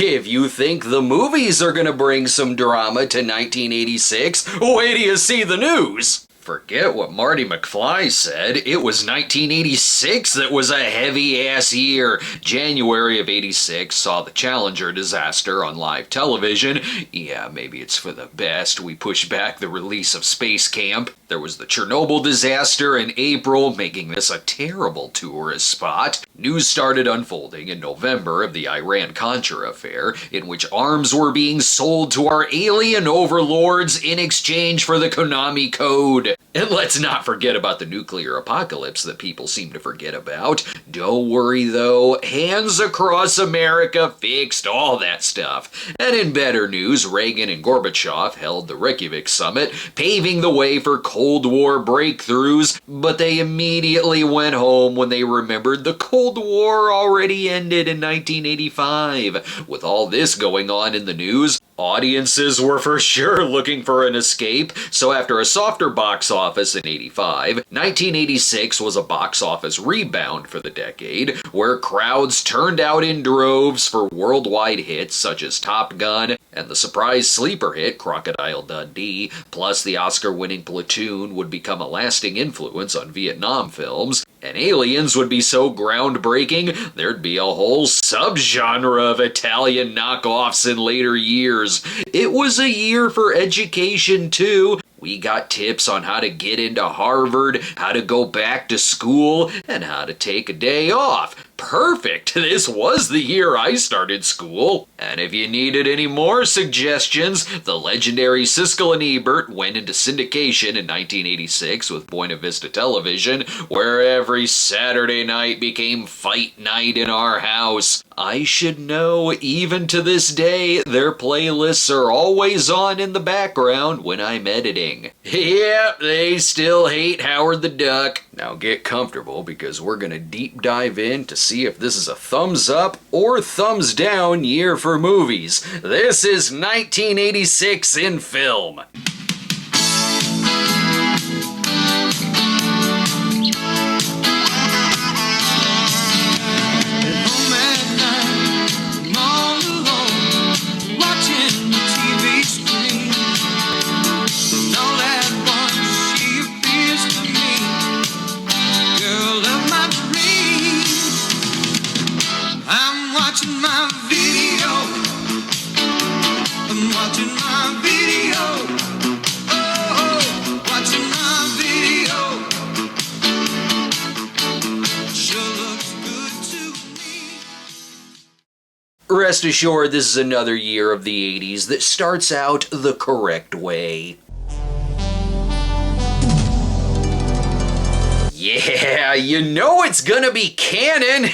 If you think the movies are gonna bring some drama to 1986, wait till you see the news. Forget what Marty McFly said. It was 1986 that was a heavy-ass year. January of '86 saw the Challenger disaster on live television. Yeah, maybe it's for the best. We pushed back the release of Space Camp. There was the Chernobyl disaster in April, making this a terrible tourist spot. News started unfolding in November of the Iran-Contra affair, in which arms were being sold to our alien overlords in exchange for the Konami Code. And let's not forget about the nuclear apocalypse that people seem to forget about. Don't worry though, Hands Across America fixed all that stuff. And in better news, Reagan and Gorbachev held the Reykjavik summit, paving the way for Cold War breakthroughs, but they immediately went home when they remembered the Cold War already ended in 1985. With all this going on in the news, audiences were for sure looking for an escape, so after a softer box office in '85, 1986 was a box office rebound for the decade, where crowds turned out in droves for worldwide hits such as Top Gun and the surprise sleeper hit Crocodile Dundee, plus the Oscar-winning Platoon would become a lasting influence on Vietnam films, and Aliens would be so groundbreaking there'd be a whole subgenre of Italian knockoffs in later years. It was a year for education too. We got tips on how to get into Harvard, how to go back to school, and how to take a day off. Perfect! This was the year I started school. And if you needed any more suggestions, the legendary Siskel and Ebert went into syndication in 1986 with Buena Vista Television, where every Saturday night became fight night in our house. I should know, even to this day, their playlists are always on in the background when I'm editing. Yep, they still hate Howard the Duck. Now get comfortable because we're gonna deep dive in to see if this is a thumbs up or thumbs down year for movies. This is 1986 in film. Rest assured, this is another year of the 80s that starts out the correct way. Yeah, you know it's gonna be canon!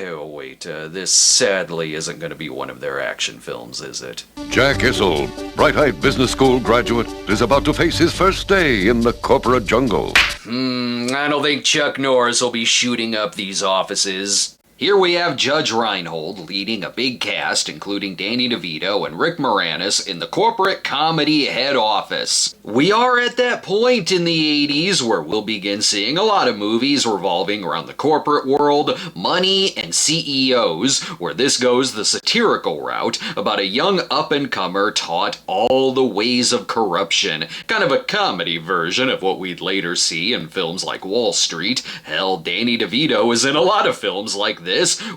Oh, wait, this sadly isn't gonna be one of their action films, is it? Jack Issel, bright-eyed business school graduate, is about to face his first day in the corporate jungle. I don't think Chuck Norris will be shooting up these offices. Here we have Judge Reinhold leading a big cast, including Danny DeVito and Rick Moranis, in the corporate comedy head office. We are at that point in the 80s where we'll begin seeing a lot of movies revolving around the corporate world, money, and CEOs, where this goes the satirical route about a young up-and-comer taught all the ways of corruption. Kind of a comedy version of what we'd later see in films like Wall Street. Hell, Danny DeVito is in a lot of films like this.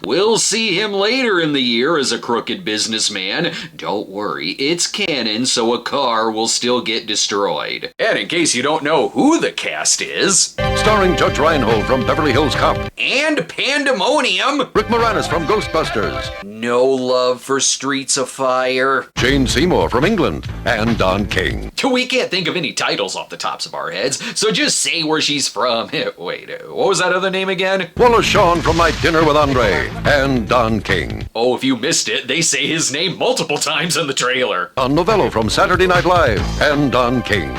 We'll see him later in the year as a crooked businessman. Don't worry, it's canon, so a car will still get destroyed. And in case you don't know who the cast is... Starring Judge Reinhold from Beverly Hills Cop. And Pandemonium! Rick Moranis from Ghostbusters. No love for Streets of Fire. Jane Seymour from England. And Don King. We can't think of any titles off the tops of our heads, so just say where she's from. Wait, what was that other name again? Wallace Shawn from My Dinner with Andre. And Don King. Oh, if you missed it, they say his name multiple times in the trailer. Don Novello from Saturday Night Live. And Don King.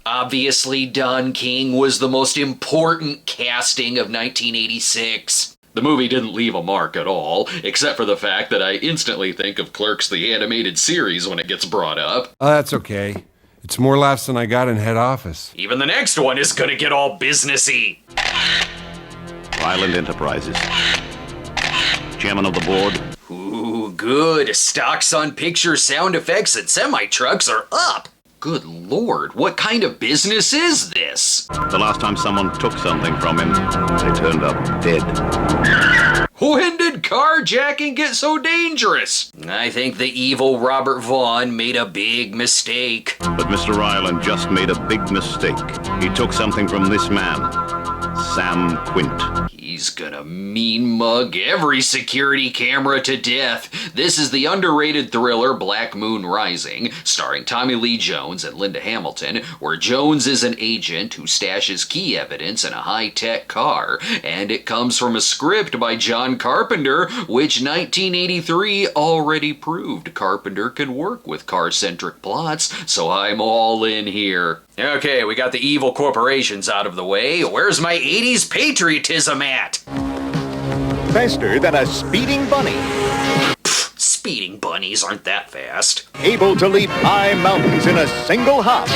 Obviously, Don King was the most important casting of 1986. The movie didn't leave a mark at all, except for the fact that I instantly think of Clerks the Animated Series when it gets brought up. Oh, that's okay. It's more laughs than I got in head office. Even the next one is gonna get all businessy. Island Enterprises. Chairman of the board. Ooh, good. Stocks on picture sound effects and semi-trucks are up. Good lord, what kind of business is this? The last time someone took something from him, they turned up dead. When did carjacking get so dangerous? I think the evil Robert Vaughn made a big mistake. But Mr. Ryland just made a big mistake. He took something from this man, Sam Quint. He's gonna mean mug every security camera to death. This is the underrated thriller Black Moon Rising, starring Tommy Lee Jones and Linda Hamilton, where Jones is an agent who stashes key evidence in a high-tech car, and it comes from a script by John Carpenter, which 1983 already proved Carpenter can work with car-centric plots, so I'm all in here. Okay, we got the evil corporations out of the way. Where's my 80s patriotism at? Faster than a speeding bunny. Speeding bunnies aren't that fast. Able to leap high mountains in a single hop.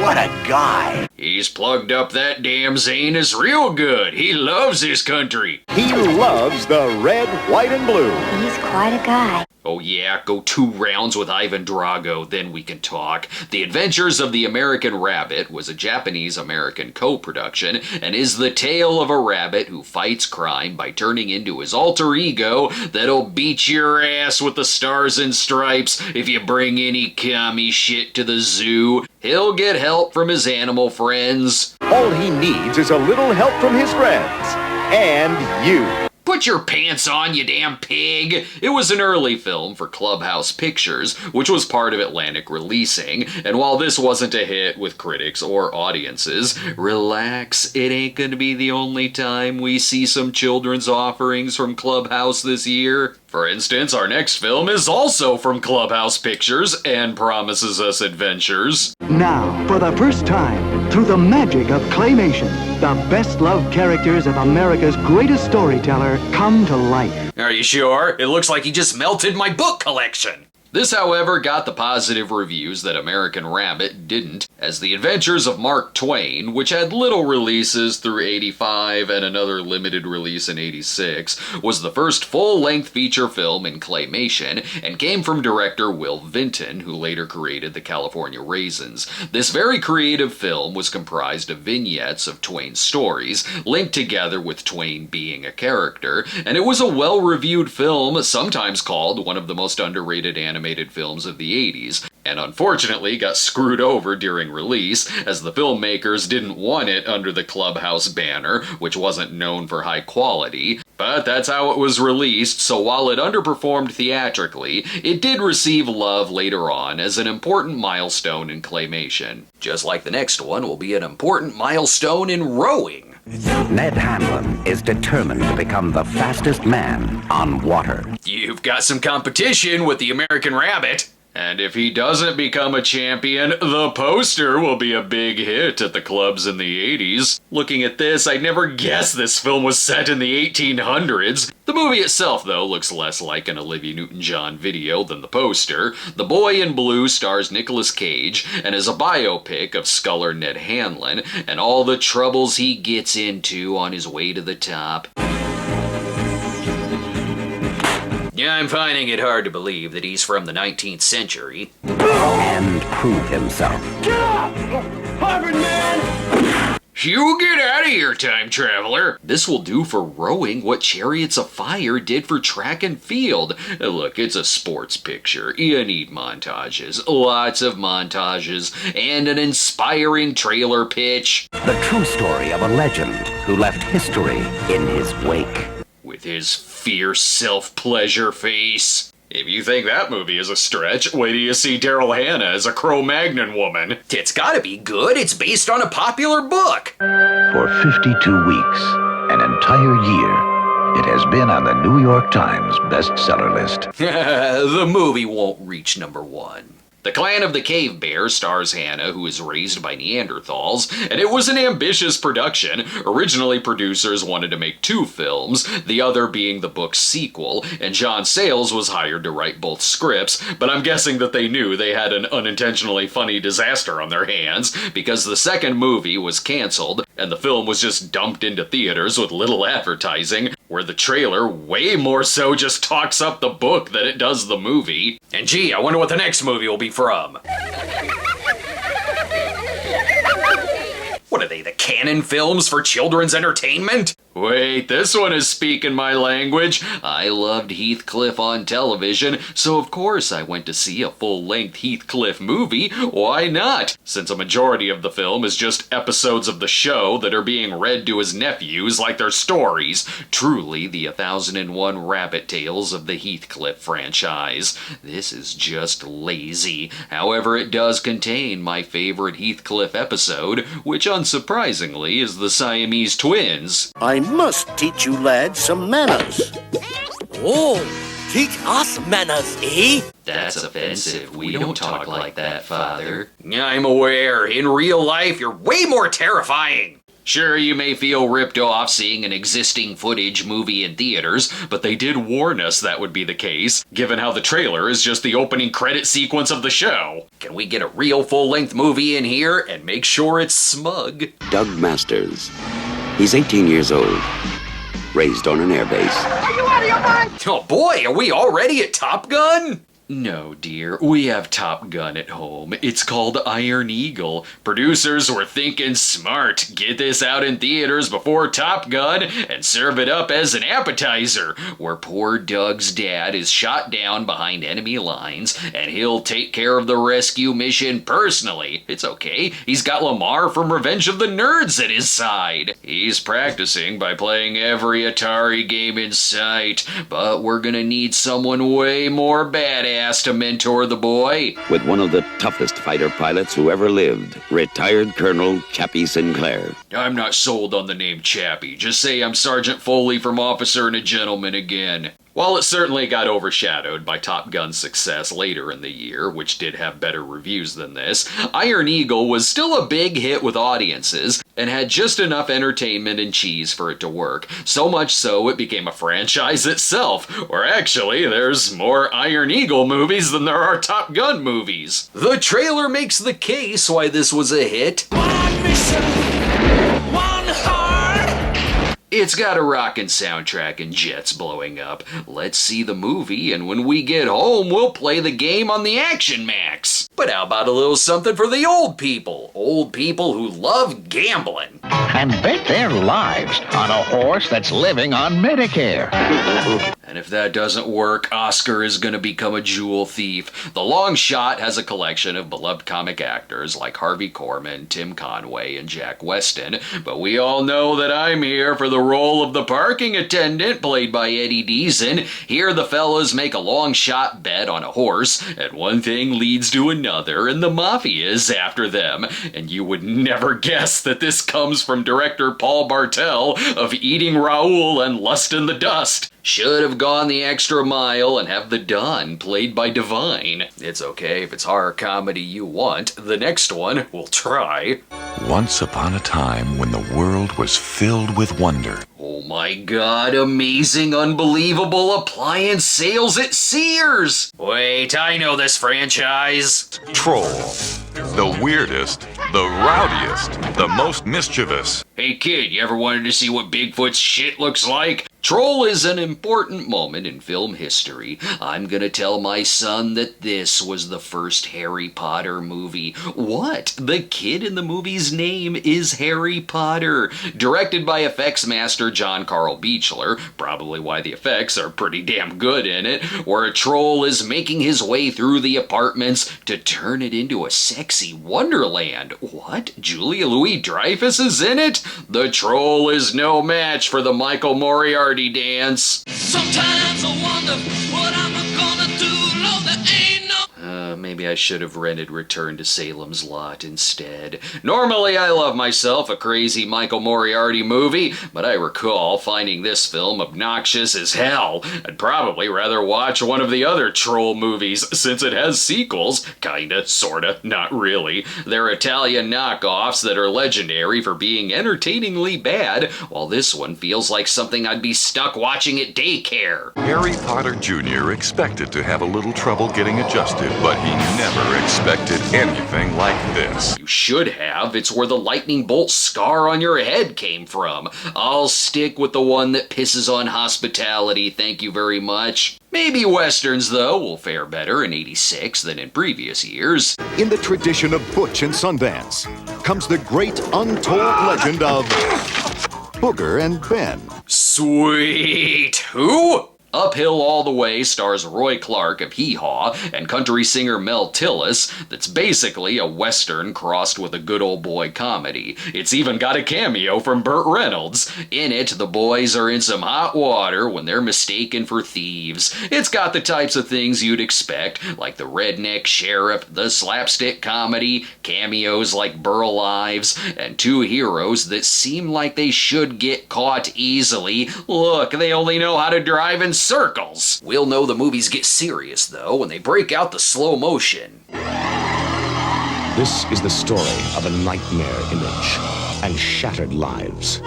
What a guy. He's plugged up that damn Zanus real good. He loves his country. He loves the red, white, and blue. He's quite a guy. Oh yeah, go 2 rounds with Ivan Drago, then we can talk. The Adventures of the American Rabbit was a Japanese-American co-production and is the tale of a rabbit who fights crime by turning into his alter ego that'll beat your ass with the stars and stripes if you bring any commie shit to the zoo. He'll get help from his animal friends. All he needs is a little help from his friends. And you. Put your pants on, you damn pig! It was an early film for Clubhouse Pictures, which was part of Atlantic Releasing, and while this wasn't a hit with critics or audiences, relax, it ain't gonna be the only time we see some children's offerings from Clubhouse this year. For instance, our next film is also from Clubhouse Pictures and promises us adventures. Now, for the first time, through the magic of claymation, the best-loved characters of America's greatest storyteller come to life. Are you sure? It looks like he just melted my book collection. This, however, got the positive reviews that American Rabbit didn't, as The Adventures of Mark Twain, which had little releases through 85 and another limited release in 86, was the first full-length feature film in claymation and came from director Will Vinton, who later created The California Raisins. This very creative film was comprised of vignettes of Twain's stories, linked together with Twain being a character, and it was a well-reviewed film, sometimes called one of the most underrated animated films of the 80s, and unfortunately got screwed over during release, as the filmmakers didn't want it under the Clubhouse banner, which wasn't known for high quality. But that's how it was released, so while it underperformed theatrically, it did receive love later on as an important milestone in claymation. Just like the next one will be an important milestone in rowing. Ned Hanlon is determined to become the fastest man on water. You've got some competition with the American Rabbit. And if he doesn't become a champion, the poster will be a big hit at the clubs in the 80s. Looking at this, I'd never guessed this film was set in the 1800s. The movie itself, though, looks less like an Olivia Newton-John video than the poster. The Boy in Blue stars Nicolas Cage and is a biopic of sculler Ned Hanlon and all the troubles he gets into on his way to the top. Yeah, I'm finding it hard to believe that he's from the 19th century. And prove himself. Harvard man! You get out of here, time traveler! This will do for rowing what Chariots of Fire did for track and field. Look, it's a sports picture. You need montages, lots of montages, and an inspiring trailer pitch. The true story of a legend who left history in his wake. With his fierce self-pleasure face. If you think that movie is a stretch, wait till you see Daryl Hannah as a Cro-Magnon woman. It's gotta be good, it's based on a popular book. For 52 weeks, an entire year, it has been on the New York Times bestseller list. The movie won't reach #1. The Clan of the Cave Bear stars Hannah, who is raised by Neanderthals, and it was an ambitious production. Originally, producers wanted to make 2 films, the other being the book's sequel, and John Sayles was hired to write both scripts, but I'm guessing that they knew they had an unintentionally funny disaster on their hands, because the second movie was canceled, and the film was just dumped into theaters with little advertising. where the trailer way more so just talks up the book than it does the movie. And gee, I wonder what the next movie will be from. What are they, the canon films for children's entertainment? Wait, this one is speaking my language. I loved Heathcliff on television, so of course I went to see a full-length Heathcliff movie. Why not? Since a majority of the film is just episodes of the show that are being read to his nephews like they're stories. Truly the 1001 rabbit tales of the Heathcliff franchise. This is just lazy. However, it does contain my favorite Heathcliff episode, which unsurprisingly is the Siamese twins. I must teach you lads some manners. Oh, teach us manners, eh? That's offensive. We don't talk like that, Father. I'm aware. In real life, you're way more terrifying. Sure, you may feel ripped off seeing an existing footage movie in theaters, but they did warn us that would be the case, given how the trailer is just the opening credit sequence of the show. Can we get a real full-length movie in here and make sure it's smug? Doug Masters. He's 18 years old, raised on an airbase. Are you out of your mind? Oh boy, are we already at Top Gun? No, dear, we have Top Gun at home. It's called Iron Eagle. Producers were thinking smart. Get this out in theaters before Top Gun and serve it up as an appetizer, where poor Doug's dad is shot down behind enemy lines, and he'll take care of the rescue mission personally. It's okay, he's got Lamar from Revenge of the Nerds at his side. He's practicing by playing every Atari game in sight, but we're gonna need someone way more badass to mentor the boy. With one of the toughest fighter pilots who ever lived, retired Colonel Chappie Sinclair. I'm not sold on the name Chappie. Just say I'm Sergeant Foley from Officer and a Gentleman again. While it certainly got overshadowed by Top Gun's success later in the year, which did have better reviews than this, Iron Eagle was still a big hit with audiences and had just enough entertainment and cheese for it to work. So much so it became a franchise itself, or actually there's more Iron Eagle movies than there are Top Gun movies. The trailer makes the case why this was a hit. One mission, one heart. It's got a rockin' soundtrack and jets blowing up. Let's see the movie, and when we get home, we'll play the game on the Action Max. But how about a little something for the old people? Old people who love gambling. And bet their lives on a horse that's living on Medicare. And if that doesn't work, Oscar is gonna become a jewel thief. The Long Shot has a collection of beloved comic actors like Harvey Korman, Tim Conway, and Jack Weston, but we all know that I'm here for the role of the parking attendant, played by Eddie Deason. Here the fellas make a long shot bet on a horse, and one thing leads to another, and the mafia is after them. And you would never guess that this comes from director Paul Bartel of Eating Raoul and Lust in the Dust. Should have gone the extra mile and have the Don played by Divine. It's okay if it's horror comedy you want. The next one will try. Once upon a time when the world was filled with wonder. Oh my god, amazing, unbelievable appliance sales at Sears! Wait, I know this franchise. Troll. The weirdest, the rowdiest, the most mischievous. Hey kid, you ever wanted to see what Bigfoot's shit looks like? Troll is an important moment in film history. I'm gonna tell my son that this was the first Harry Potter movie. What? The kid in the movie's name is Harry Potter. Directed by effects master John Carl Beechler, probably why the effects are pretty damn good in it, where a troll is making his way through the apartments to turn it into a sexy wonderland. What? Julia Louis-Dreyfus is in it? The troll is no match for the Michael Moriarty dance. Sometimes I wonder what I'm gonna do. Lord, there ain't no. Maybe I should have rented Return to Salem's Lot instead. Normally I love myself a crazy Michael Moriarty movie, but I recall finding this film obnoxious as hell. I'd probably rather watch one of the other Troll movies, since it has sequels. Kinda, sorta, not really. They're Italian knockoffs that are legendary for being entertainingly bad, while this one feels like something I'd be stuck watching at daycare. Harry Potter Jr. expected to have a little trouble getting adjusted, but but he never expected anything like this. You should have. It's where the lightning bolt scar on your head came from. I'll stick with the one that pisses on hospitality, thank you very much. Maybe westerns, though, will fare better in '86 than in previous years. In the tradition of Butch and Sundance comes the great untold legend of Booger and Ben. Sweet! Who? Uphill All the Way stars Roy Clark of Hee Haw and country singer Mel Tillis that's basically a western crossed with a good old boy comedy. It's even got a cameo from Burt Reynolds. In it, the boys are in some hot water when they're mistaken for thieves. It's got the types of things you'd expect, like the redneck sheriff, the slapstick comedy, cameos like Burl Ives, and two heroes that seem like they should get caught easily. Look, they only know how to drive in circles. We'll know the movies get serious, though, when they break out the slow motion. This is the story of a nightmare image and shattered lives.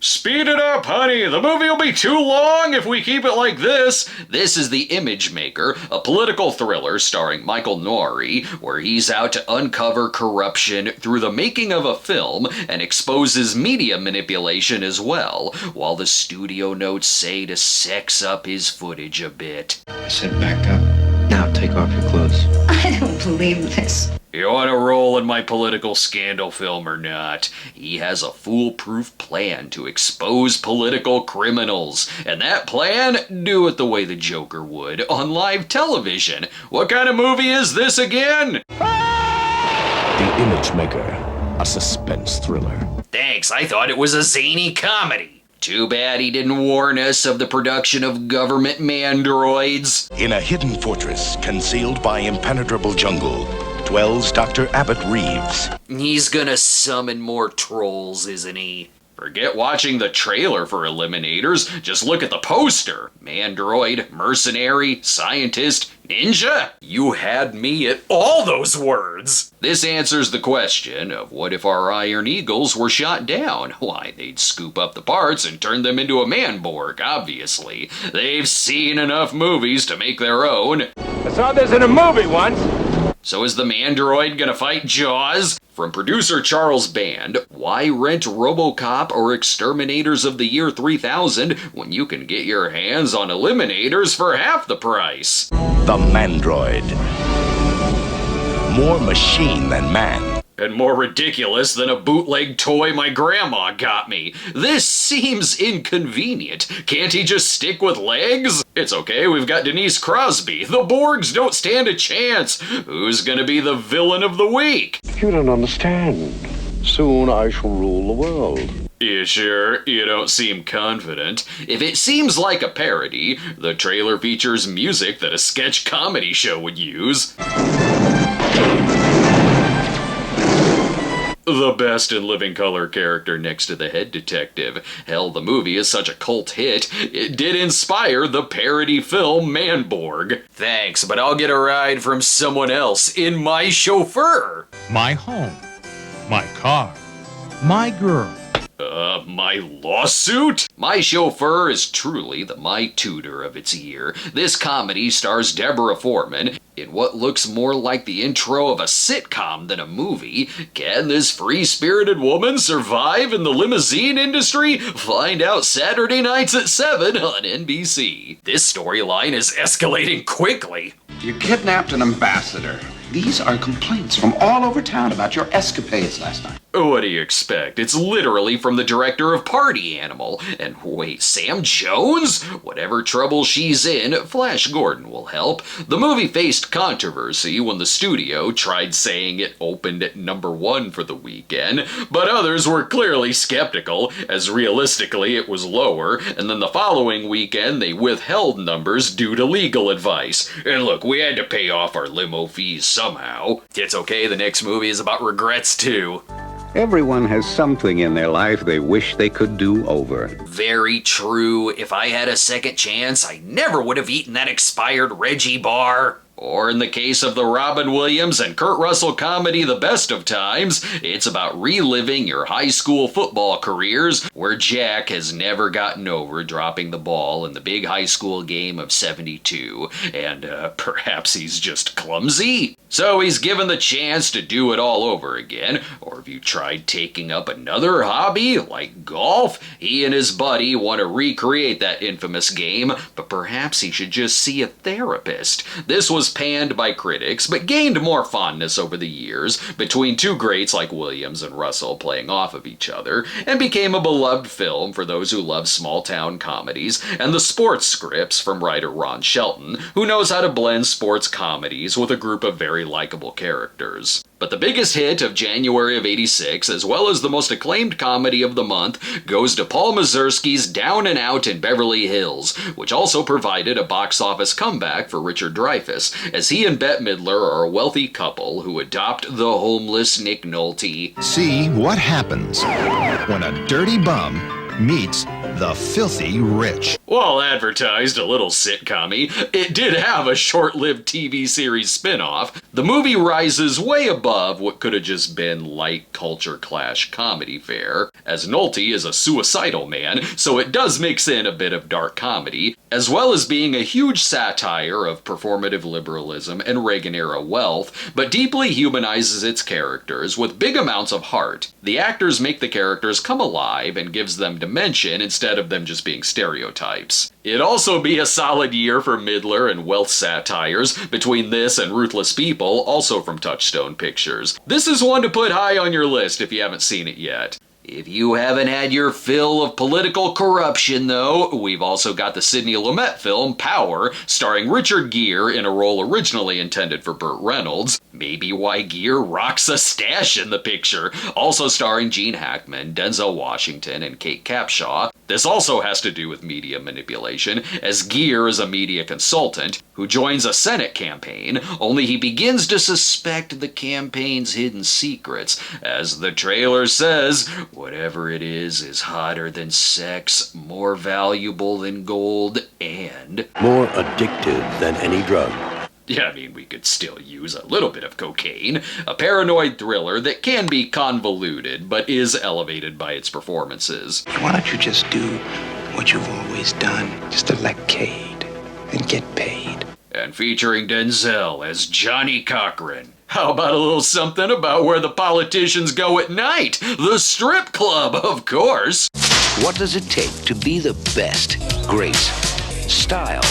Speed it up, honey! The movie will be too long if we keep it like this! This is The Image Maker, a political thriller starring Michael Nouri, where he's out to uncover corruption through the making of a film and exposes media manipulation as well, while the studio notes say to sex up his footage a bit. I said back up. Now take off your clothes. I don't believe this. You want to roll in my political scandal film or not? He has a foolproof plan to expose political criminals. And that plan? Do it the way the Joker would on live television. What kind of movie is this again? The Image Maker, a suspense thriller. Thanks, I thought it was a zany comedy. Too bad he didn't warn us of the production of government mandroids. In a hidden fortress concealed by impenetrable jungle dwells Dr. Abbott Reeves. He's gonna summon more trolls, isn't he? Forget watching the trailer for Eliminators, just look at the poster. Mandroid, mercenary, scientist, ninja? You had me at all those words! This answers the question of what if our Iron Eagles were shot down? Why, they'd scoop up the parts and turn them into a Manborg, obviously. They've seen enough movies to make their own. I saw this in a movie once! So is the Mandroid gonna fight Jaws? From producer Charles Band, why rent RoboCop or Exterminators of the Year 3000 when you can get your hands on Eliminators for half the price? The Mandroid. More machine than man. And more ridiculous than a bootleg toy my grandma got me. This seems inconvenient. Can't he just stick with legs? It's okay, we've got Denise Crosby. The Borgs don't stand a chance. Who's gonna be the villain of the week? You don't understand. Soon I shall rule the world. You sure? You don't seem confident. If it seems like a parody, the trailer features music that a sketch comedy show would use. The best in living color character next to the head detective. Hell, the movie is such a cult hit, it did inspire the parody film Manborg. Thanks, but I'll get a ride from someone else in my chauffeur. My home. My car. My girl. My lawsuit? My Chauffeur is truly the My Tutor of its year. This comedy stars Deborah Foreman in what looks more like the intro of a sitcom than a movie. Can this free-spirited woman survive in the limousine industry? Find out Saturday nights at 7 on NBC. This storyline is escalating quickly. You kidnapped an ambassador. These are complaints from all over town about your escapades last night. What do you expect? It's literally from the director of Party Animal. And wait, Sam Jones? Whatever trouble she's in, Flash Gordon will help. The movie faced controversy when the studio tried saying it opened at #1 for the weekend, but others were clearly skeptical, as realistically it was lower, and then the following weekend they withheld numbers due to legal advice. And look, we had to pay off our limo fees somehow. It's okay, the next movie is about regrets too. Everyone has something in their life they wish they could do over. Very true. If I had a second chance, I never would have eaten that expired Reggie bar. Or in the case of the Robin Williams and Kurt Russell comedy The Best of Times, it's about reliving your high school football careers where Jack has never gotten over dropping the ball in the big high school game of '72, and perhaps he's just clumsy. So he's given the chance to do it all over again. Or have you tried taking up another hobby, like golf? He and his buddy want to recreate that infamous game, but perhaps he should just see a therapist. This was panned by critics, but gained more fondness over the years between two greats like Williams and Russell playing off of each other, and became a beloved film for those who love small-town comedies and the sports scripts from writer Ron Shelton, who knows how to blend sports comedies with a group of very likable characters. But the biggest hit of January of '86, as well as the most acclaimed comedy of the month, goes to Paul Mazursky's Down and Out in Beverly Hills, which also provided a box office comeback for Richard Dreyfuss, as he and Bette Midler are a wealthy couple who adopt the homeless Nick Nolte. See what happens when a dirty bum meets the filthy rich. While advertised a little sitcom-y, it did have a short-lived TV series spin-off. The movie rises way above what could have just been light culture clash comedy fare, as Nolte is a suicidal man, so it does mix in a bit of dark comedy, as well as being a huge satire of performative liberalism and Reagan-era wealth, but deeply humanizes its characters with big amounts of heart. The actors make the characters come alive and gives them dimension instead of them just being stereotypes. It'd also be a solid year for Midler and wealth satires, between this and Ruthless People, also from Touchstone Pictures. This is one to put high on your list if you haven't seen it yet. If you haven't had your fill of political corruption, though, we've also got the Sidney Lumet film Power, starring Richard Gere in a role originally intended for Burt Reynolds. Maybe why Gere rocks a stash in the picture. Also starring Gene Hackman, Denzel Washington, and Kate Capshaw. This also has to do with media manipulation, as Gere is a media consultant who joins a Senate campaign, only he begins to suspect the campaign's hidden secrets. As the trailer says, whatever it is hotter than sex, more valuable than gold, and more addictive than any drug. Yeah, I mean, we could still use a little bit of cocaine. A paranoid thriller that can be convoluted, but is elevated by its performances. Why don't you just do what you've always done? Just elect Cade and get paid. And featuring Denzel as Johnny Cochran. How about a little something about where the politicians go at night? The strip club, of course. What does it take to be the best? Grace, style,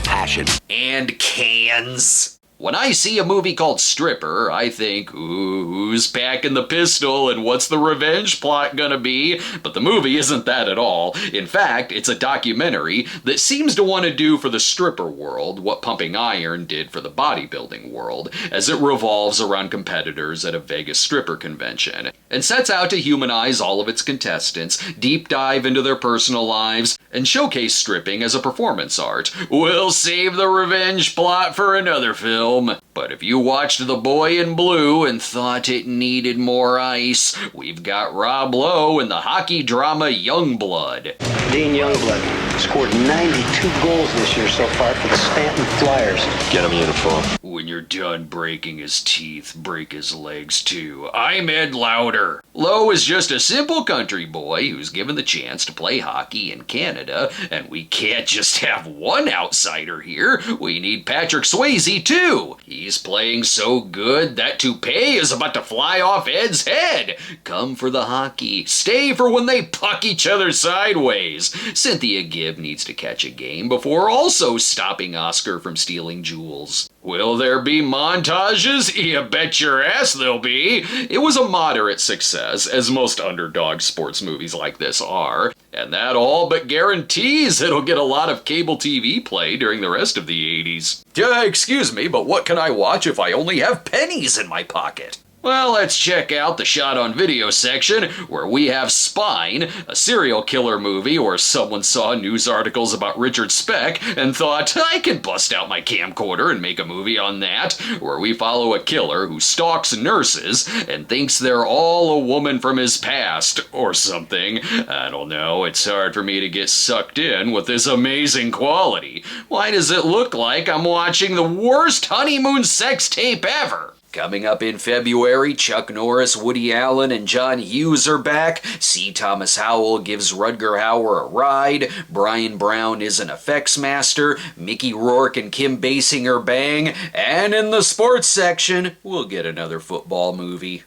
passion, and cans. When I see a movie called Stripper, I think, ooh, who's packing the pistol and what's the revenge plot gonna be? But the movie isn't that at all. In fact, it's a documentary that seems to want to do for the stripper world what Pumping Iron did for the bodybuilding world, as it revolves around competitors at a Vegas stripper convention, and sets out to humanize all of its contestants, deep dive into their personal lives, and showcase stripping as a performance art. We'll save the revenge plot for another film. But if you watched The Boy in Blue and thought it needed more ice, we've got Rob Lowe in the hockey drama Youngblood. Dean Youngblood scored 92 goals this year so far for the Stanton Flyers. Get him a uniform. When you're done breaking his teeth, break his legs too. I'm Ed Lauder. Lowe is just a simple country boy who's given the chance to play hockey in Canada, and we can't just have one outsider here. We need Patrick Swayze too. He's playing so good that toupee is about to fly off Ed's head. Come for the hockey. Stay for when they puck each other sideways. Cynthia Gibb needs to catch a game before also stopping Oscar from stealing jewels. Will there be montages? You bet your ass there'll be. It was a moderate success, as most underdog sports movies like this are, and that all but guarantees it'll get a lot of cable TV play during the rest of the 80s. Excuse me, but what can I watch if I only have pennies in my pocket? Well, let's check out the shot on video section where we have Spine, a serial killer movie where someone saw news articles about Richard Speck and thought, I can bust out my camcorder and make a movie on that, where we follow a killer who stalks nurses and thinks they're all a woman from his past or something. I don't know, it's hard for me to get sucked in with this amazing quality. Why does it look like I'm watching the worst honeymoon sex tape ever? Coming up in February, Chuck Norris, Woody Allen, and John Hughes are back. C. Thomas Howell gives Rutger Hauer a ride. Brian Brown is an effects master. Mickey Rourke and Kim Basinger bang. And in the sports section, we'll get another football movie.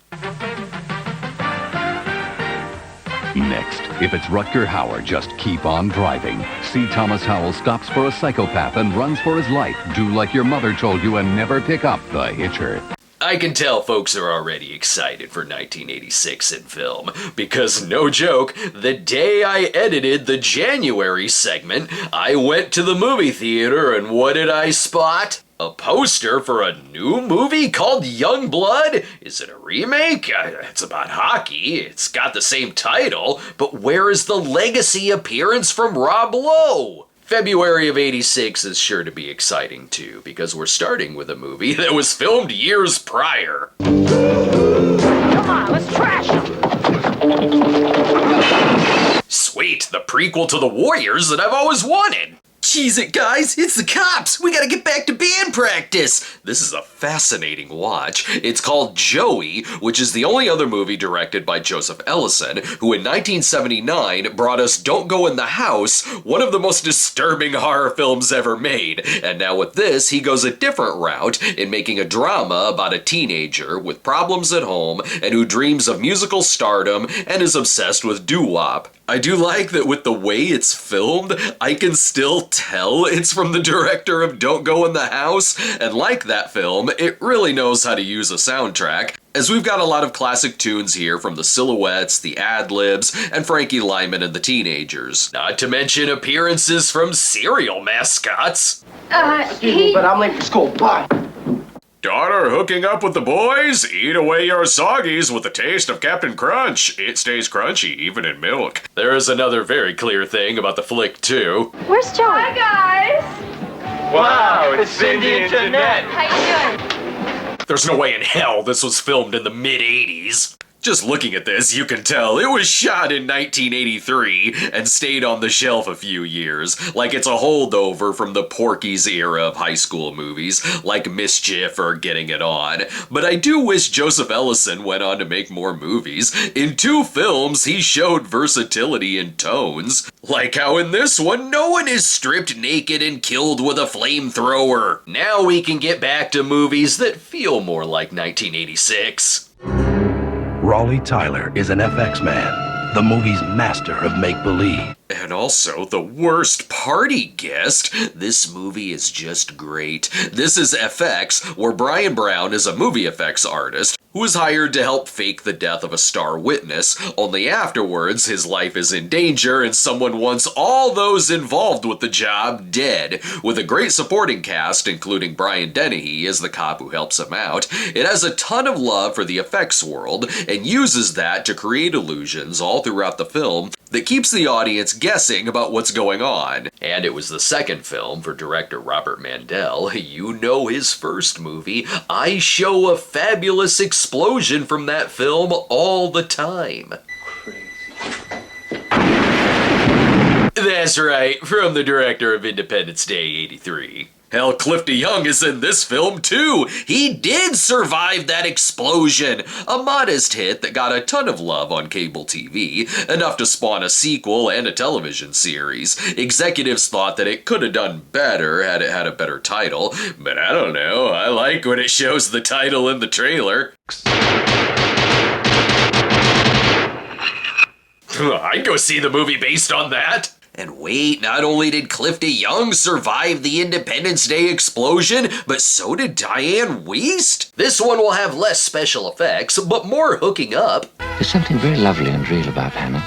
Next, if it's Rutger Hauer, just keep on driving. C. Thomas Howell stops for a psychopath and runs for his life. Do like your mother told you and never pick up the hitcher. I can tell folks are already excited for 1986 in film, because no joke, the day I edited the January segment, I went to the movie theater and what did I spot? A poster for a new movie called Young Blood? Is it a remake? It's about hockey. It's got the same title, but where is the legacy appearance from Rob Lowe? February of '86 is sure to be exciting too, because we're starting with a movie that was filmed years prior. Come on, let's trash him! Sweet, the prequel to The Warriors that I've always wanted! Cheese it, guys! It's the cops! We gotta get back to band practice! This is a fascinating watch. It's called Joey, which is the only other movie directed by Joseph Ellison, who in 1979 brought us Don't Go in the House, one of the most disturbing horror films ever made. And now with this, he goes a different route in making a drama about a teenager with problems at home and who dreams of musical stardom and is obsessed with doo-wop. I do like that with the way it's filmed, I can still tell it's from the director of Don't Go in the House, and like that film, it really knows how to use a soundtrack, as we've got a lot of classic tunes here from the Silhouettes, the Ad-Libs, and Frankie Lyman and the Teenagers. Not to mention appearances from cereal mascots. Excuse me, but I'm late for school. Bye. Daughter hooking up with the boys? Eat away your soggies with the taste of Captain Crunch. It stays crunchy even in milk. There is another very clear thing about the flick too. Where's Joey? Hi, guys. Wow, it's Cindy and Jeanette. How you doing? There's no way in hell this was filmed in the mid-'80s. Just looking at this, you can tell it was shot in 1983 and stayed on the shelf a few years, like it's a holdover from the Porky's era of high school movies, like Mischief or Getting It On. But I do wish Joseph Ellison went on to make more movies. In 2 films, he showed versatility in tones, like how in this one, no one is stripped naked and killed with a flamethrower. Now we can get back to movies that feel more like 1986. Raleigh Tyler is an FX man, the movie's master of make-believe. And also the worst party guest. This movie is just great. This is FX, where Brian Brown is a movie effects artist who is hired to help fake the death of a star witness, only afterwards his life is in danger and someone wants all those involved with the job dead. With a great supporting cast, including Brian Dennehy as the cop who helps him out, it has a ton of love for the effects world and uses that to create illusions all throughout the film that keeps the audience guessing about what's going on. And it was the second film for director Robert Mandel. You know his first movie. I show a fabulous explosion from that film all the time. That's right, from the director of Independence Day '83. Hell, Clifton Young is in this film too! He did survive that explosion! A modest hit that got a ton of love on cable TV, enough to spawn a sequel and a television series. Executives thought that it could have done better had it had a better title, but I don't know, I like when it shows the title in the trailer. I'd go see the movie based on that! And wait, not only did Clifton Young survive the Independence Day explosion, but so did Diane Wiest? This one will have less special effects, but more hooking up. There's something very lovely and real about Hannah.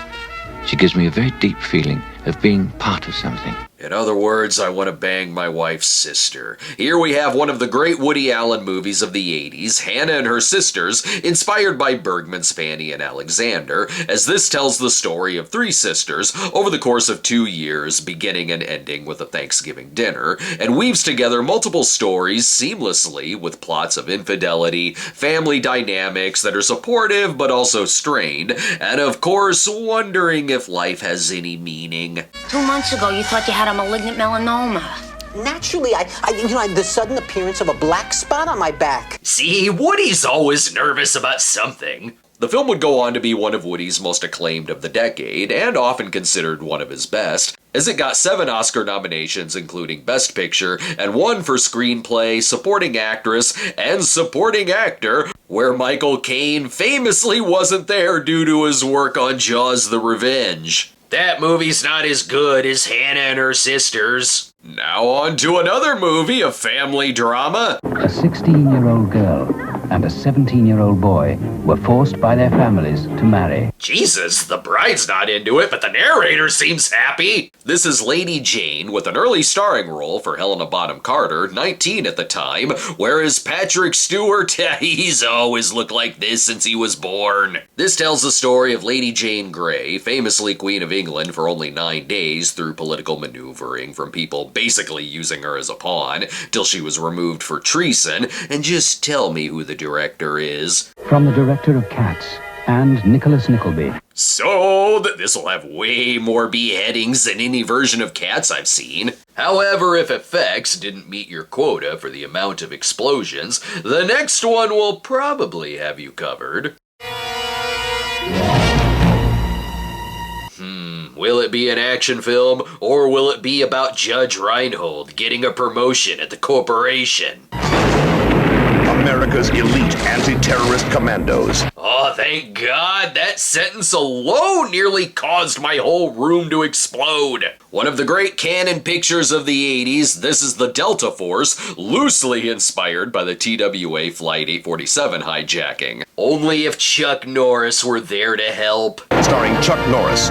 She gives me a very deep feeling of being part of something. In other words, I want to bang my wife's sister. Here we have one of the great Woody Allen movies of the 80s, Hannah and Her Sisters, inspired by Bergman's Fanny and Alexander, as this tells the story of 3 sisters over the course of 2 years, beginning and ending with a Thanksgiving dinner, and weaves together multiple stories seamlessly with plots of infidelity, family dynamics that are supportive but also strained, and of course, wondering if life has any meaning. 2 months ago, you thought you had a malignant melanoma. Naturally, I had the sudden appearance of a black spot on my back. See, Woody's always nervous about something. The film would go on to be one of Woody's most acclaimed of the decade, and often considered one of his best, as it got 7 Oscar nominations including Best Picture, and 1 for Screenplay, Supporting Actress, and Supporting Actor, where Michael Caine famously wasn't there due to his work on Jaws the Revenge. That movie's not as good as Hannah and Her Sisters. Now on to another movie, a family drama. A 16-year-old girl and a 17-year-old boy were forced by their families to marry. Jesus, the bride's not into it, but the narrator seems happy. This is Lady Jane with an early starring role for Helena Bonham Carter, 19 at the time, whereas Patrick Stewart, he's always looked like this since he was born. This tells the story of Lady Jane Grey, famously Queen of England for only 9 days through political maneuvering from people basically using her as a pawn, till she was removed for treason, and just tell me who the director is. From the director of Cats and Nicholas Nickleby. So, this'll have way more beheadings than any version of Cats I've seen. However, if effects didn't meet your quota for the amount of explosions, the next one will probably have you covered. Will it be an action film, or will it be about Judge Reinhold getting a promotion at the corporation? America's elite anti-terrorist commandos. Oh, thank God, that sentence alone nearly caused my whole room to explode. One of the great canon pictures of the 80s, this is the Delta Force, loosely inspired by the TWA Flight 847 hijacking. Only if Chuck Norris were there to help. Starring Chuck Norris.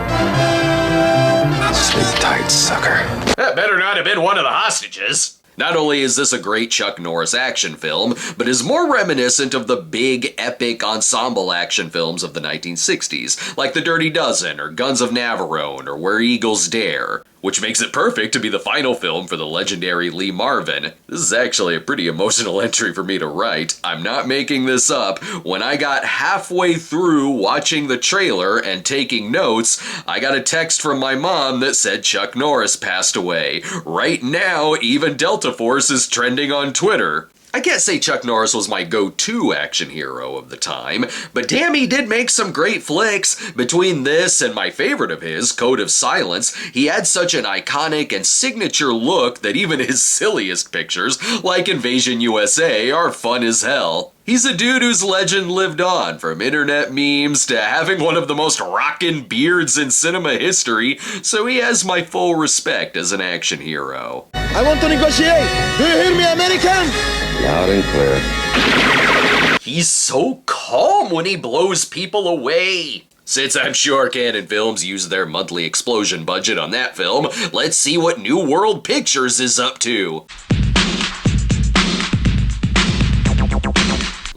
Sleep tight, sucker. That better not have been one of the hostages. Not only is this a great Chuck Norris action film, but is more reminiscent of the big, epic ensemble action films of the 1960s, like The Dirty Dozen, or Guns of Navarone, or Where Eagles Dare, which makes it perfect to be the final film for the legendary Lee Marvin. This is actually a pretty emotional entry for me to write. I'm not making this up. When I got halfway through watching the trailer and taking notes, I got a text from my mom that said Chuck Norris passed away. Right now, even Delta Force is trending on Twitter. I can't say Chuck Norris was my go-to action hero of the time, but damn, he did make some great flicks. Between this and my favorite of his, Code of Silence, he had such an iconic and signature look that even his silliest pictures, like Invasion USA, are fun as hell. He's a dude whose legend lived on, from internet memes to having one of the most rockin' beards in cinema history, so he has my full respect as an action hero. I want to negotiate! Do you hear me, American? Loud and clear. He's so calm when he blows people away. Since I'm sure Canon Films used their monthly explosion budget on that film, let's see what New World Pictures is up to.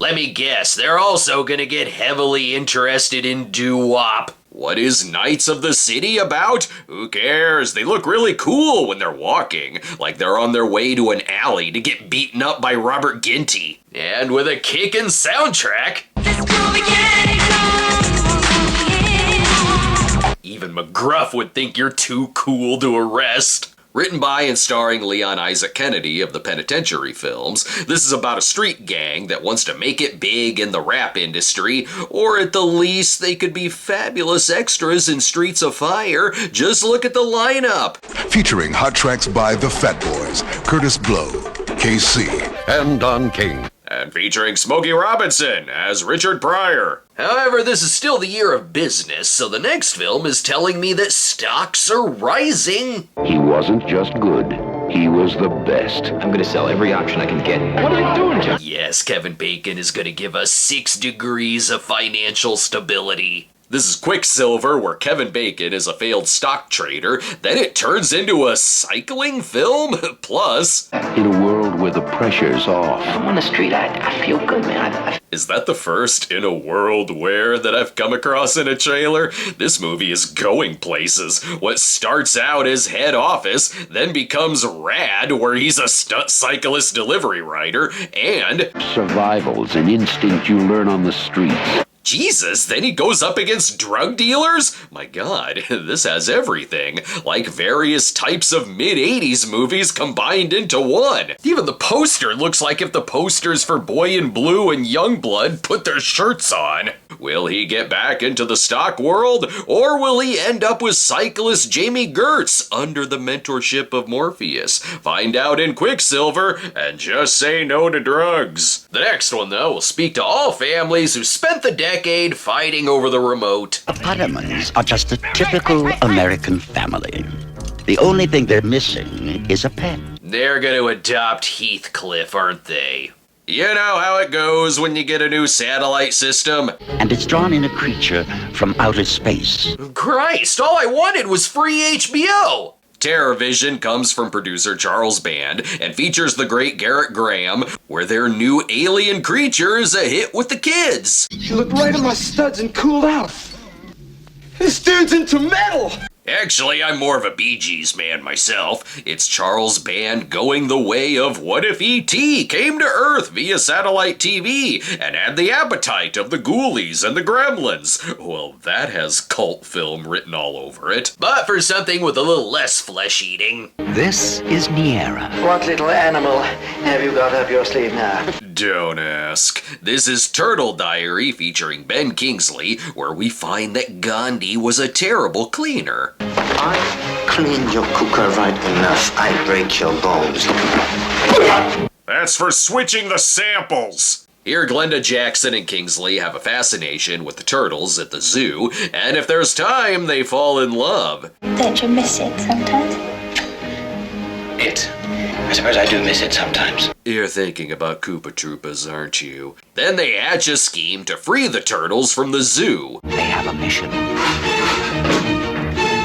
Let me guess, they're also gonna get heavily interested in doo-wop. What is Knights of the City about? Who cares? They look really cool when they're walking, like they're on their way to an alley to get beaten up by Robert Ginty. And with a kickin' soundtrack. Even McGruff would think you're too cool to arrest. Written by and starring Leon Isaac Kennedy of the Penitentiary films, this is about a street gang that wants to make it big in the rap industry, or at the least they could be fabulous extras in Streets of Fire. Just look at the lineup. Featuring hot tracks by the Fat Boys, Curtis Blow, KC, and Don King. And featuring Smokey Robinson as Richard Pryor. However, this is still the year of business, so the next film is telling me that stocks are rising. He wasn't just good, he was the best. I'm gonna sell every option I can get. What are you doing, Jeff? Yes, Kevin Bacon is gonna give us 6 degrees of financial stability. This is Quicksilver, where Kevin Bacon is a failed stock trader. Then it turns into a cycling film? Plus, in a world where the pressure's off. I'm on the street, I feel good, man. Is that the first "in a world where" that I've come across in a trailer? This movie is going places. What starts out as head office, then becomes rad, where he's a stunt cyclist delivery rider, and Survival's an instinct you learn on the streets. Jesus, then he goes up against drug dealers? My god, this has everything. Like various types of mid-80s movies combined into one. Even the poster looks like if the posters for Boy in Blue and Youngblood put their shirts on. Will he get back into the stock world? Or will he end up with cyclist Jamie Gertz under the mentorship of Morpheus? Find out in Quicksilver, and just say no to drugs. The next one, though, will speak to all families who spent the decade fighting over the remote. The Pottermans are just a typical American family. The only thing they're missing is a pet. They're gonna adopt Heathcliff, aren't they? You know how it goes when you get a new satellite system. And it's drawn in a creature from outer space. Christ, all I wanted was free HBO! Terror Vision comes from producer Charles Band and features the great Garrett Graham, where their new alien creature is a hit with the kids. She looked right at my studs and cooled out. This dude's into metal! Actually, I'm more of a Bee Gees man myself. It's Charles Band going the way of what if E.T. came to Earth via satellite TV and had the appetite of the Ghoulies and the Gremlins. Well, that has cult film written all over it. But for something with a little less flesh-eating. This is Niera. What little animal have you got up your sleeve now? Don't ask. This is Turtle Diary featuring Ben Kingsley, where we find that Gandhi was a terrible cleaner. I cleaned your cooker right enough, I'd break your bones. That's for switching the samples! Here, Glenda Jackson and Kingsley have a fascination with the turtles at the zoo, and if there's time, they fall in love. Don't you miss it sometimes? I suppose I do miss it sometimes. You're thinking about Koopa Troopas, aren't you? Then they hatch a scheme to free the turtles from the zoo. They have a mission.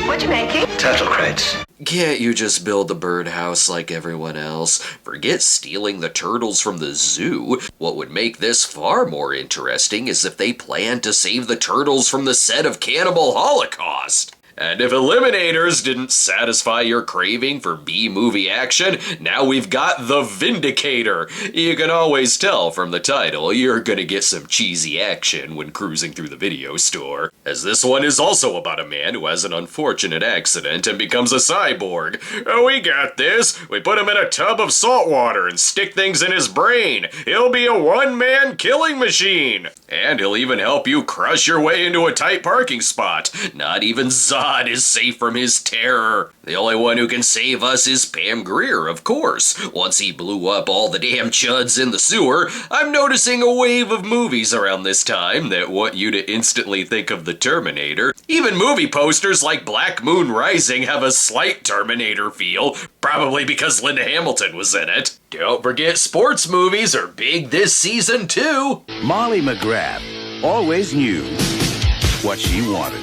What you making? Turtle crates. Can't you just build the birdhouse like everyone else? Forget stealing the turtles from the zoo. What would make this far more interesting is if they planned to save the turtles from the set of Cannibal Holocaust. And if Eliminators didn't satisfy your craving for B-movie action, now we've got The Vindicator. You can always tell from the title you're gonna get some cheesy action when cruising through the video store. As this one is also about a man who has an unfortunate accident and becomes a cyborg. Oh, we got this. We put him in a tub of salt water and stick things in his brain. He'll be a one-man killing machine. And he'll even help you crush your way into a tight parking spot. Not even Zod is safe from his terror. The only one who can save us is Pam Grier, of course. Once he blew up all the damn chuds in the sewer, I'm noticing a wave of movies around this time that want you to instantly think of the Terminator. Even movie posters like Black Moon Rising have a slight Terminator feel, probably because Linda Hamilton was in it. Don't forget sports movies are big this season too. Molly McGrath always knew what she wanted.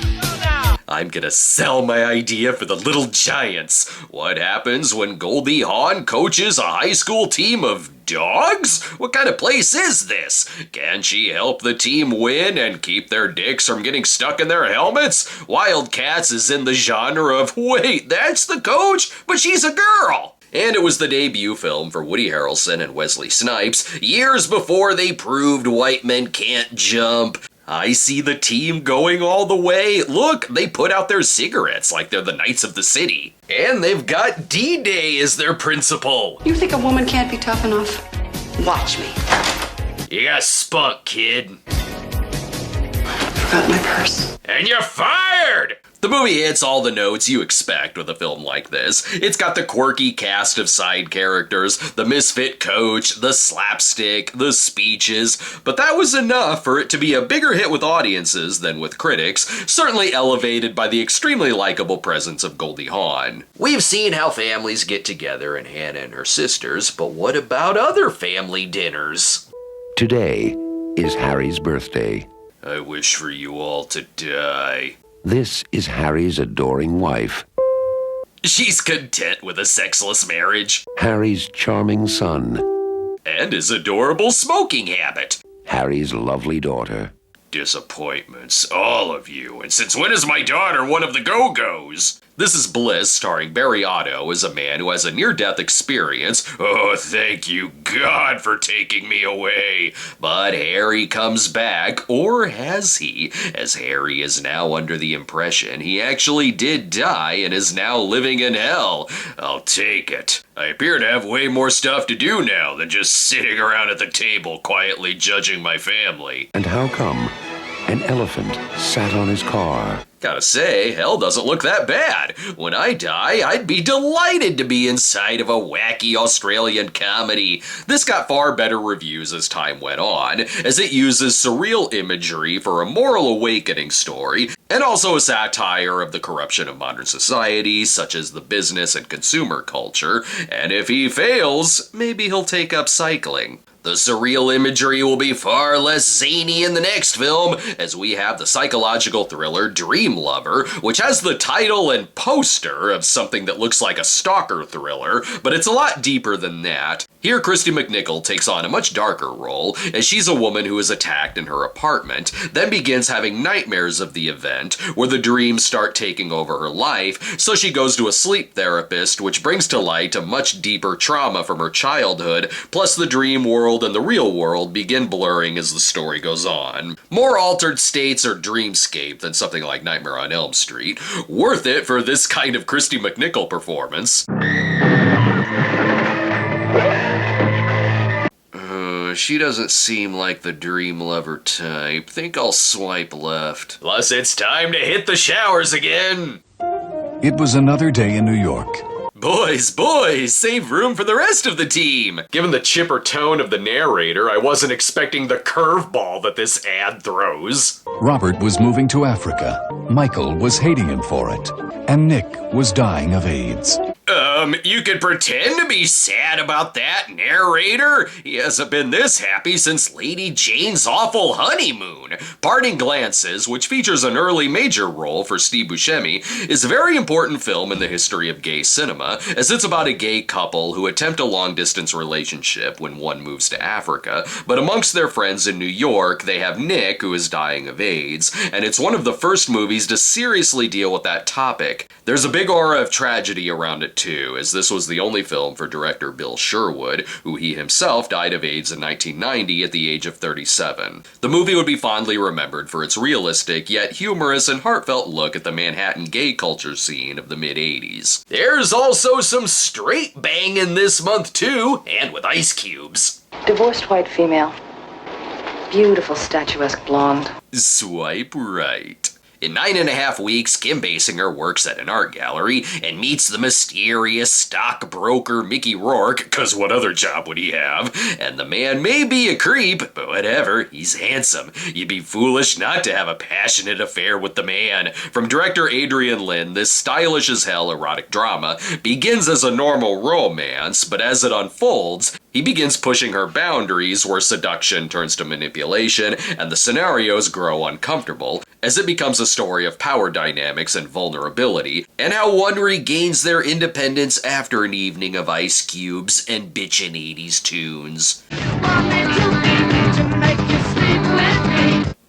I'm gonna sell my idea for the Little Giants. What happens when Goldie Hawn coaches a high school team of dogs? What kind of place is this? Can she help the team win and keep their dicks from getting stuck in their helmets? Wildcats is in the genre of, wait, that's the coach? But she's a girl! And it was the debut film for Woody Harrelson and Wesley Snipes, years before they proved white men can't jump. I see the team going all the way. Look, they put out their cigarettes like they're the Knights of the City. And they've got D-Day as their principal. You think a woman can't be tough enough? Watch me. You got spunk, kid. Forgot my purse. And you're fired! The movie hits all the notes you expect with a film like this. It's got the quirky cast of side characters, the misfit coach, the slapstick, the speeches, but that was enough for it to be a bigger hit with audiences than with critics, certainly elevated by the extremely likable presence of Goldie Hawn. We've seen how families get together in Hannah and Her Sisters, but what about other family dinners? Today is Harry's birthday. I wish for you all to die. This is Harry's adoring wife. She's content with a sexless marriage. Harry's charming son. And his adorable smoking habit. Harry's lovely daughter. Disappointments, all of you. And since when is my daughter one of the Go-Go's? This is Bliss, starring Barry Otto as a man who has a near-death experience. Oh, thank you, God, for taking me away. But Harry comes back, or has he? As Harry is now under the impression he actually did die and is now living in hell. I'll take it. I appear to have way more stuff to do now than just sitting around at the table quietly judging my family. And how come an elephant sat on his car? Gotta say, hell doesn't look that bad. When I die, I'd be delighted to be inside of a wacky Australian comedy. This got far better reviews as time went on, as it uses surreal imagery for a moral awakening story, and also a satire of the corruption of modern society, such as the business and consumer culture, and if he fails, maybe he'll take up cycling. The surreal imagery will be far less zany in the next film, as we have the psychological thriller Dream Lover, which has the title and poster of something that looks like a stalker thriller, but it's a lot deeper than that. Here, Kristy McNichol takes on a much darker role, as she's a woman who is attacked in her apartment, then begins having nightmares of the event, where the dreams start taking over her life, so she goes to a sleep therapist, which brings to light a much deeper trauma from her childhood, plus the dream world and the real world begin blurring as the story goes on. More altered states or dreamscape than something like Nightmare on Elm Street. Worth it for this kind of Kristy McNichol performance. She doesn't seem like the dream lover type. Think I'll swipe left. Plus, it's time to hit the showers again. It was another day in New York. Boys, save room for the rest of the team! Given the chipper tone of the narrator, I wasn't expecting the curveball that this ad throws. Robert was moving to Africa. Michael was hating him for it. And Nick was dying of AIDS. You could pretend to be sad about that, narrator. He hasn't been this happy since Lady Jane's awful honeymoon. Parting Glances, which features an early major role for Steve Buscemi, is a very important film in the history of gay cinema, as it's about a gay couple who attempt a long-distance relationship when one moves to Africa, but amongst their friends in New York, they have Nick, who is dying of AIDS, and it's one of the first movies to seriously deal with that topic. There's a big aura of tragedy around it too, as this was the only film for director Bill Sherwood, who he himself died of AIDS in 1990 at the age of 37. The movie would be fondly remembered for its realistic, yet humorous and heartfelt look at the Manhattan gay culture scene of the mid-80s. There's also some straight banging this month too, and with ice cubes. Divorced white female. Beautiful statuesque blonde. Swipe right. In 9.5 weeks, Kim Basinger works at an art gallery and meets the mysterious stockbroker Mickey Rourke, cause what other job would he have? And the man may be a creep, but whatever, he's handsome. You'd be foolish not to have a passionate affair with the man. From director Adrian Lyne, this stylish as hell erotic drama begins as a normal romance, but as it unfolds, he begins pushing her boundaries where seduction turns to manipulation and the scenarios grow uncomfortable, as it becomes a story of power dynamics and vulnerability, and how one regains their independence after an evening of ice cubes and bitchin' 80s tunes.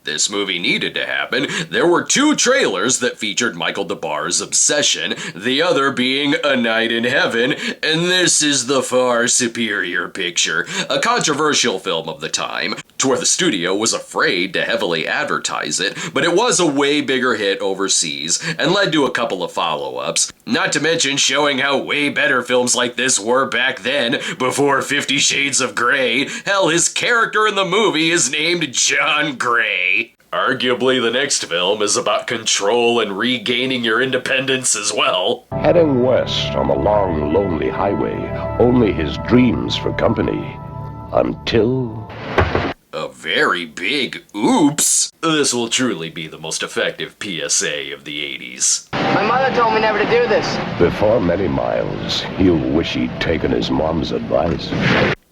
This movie needed to happen. There were 2 trailers that featured Michael DeBar's obsession, the other being A Night in Heaven, and this is the far superior picture, a controversial film of the time, to where the studio was afraid to heavily advertise it, but it was a way bigger hit overseas, and led to a couple of follow-ups, not to mention showing how way better films like this were back then, before 50 Shades of Grey. Hell, his character in the movie is named John Grey. Arguably, the next film is about control and regaining your independence as well. Heading west on the long, lonely highway, only his dreams for company. Until... a very big oops. This will truly be the most effective PSA of the 80s. My mother told me never to do this. Before many miles, he'll wish he'd taken his mom's advice.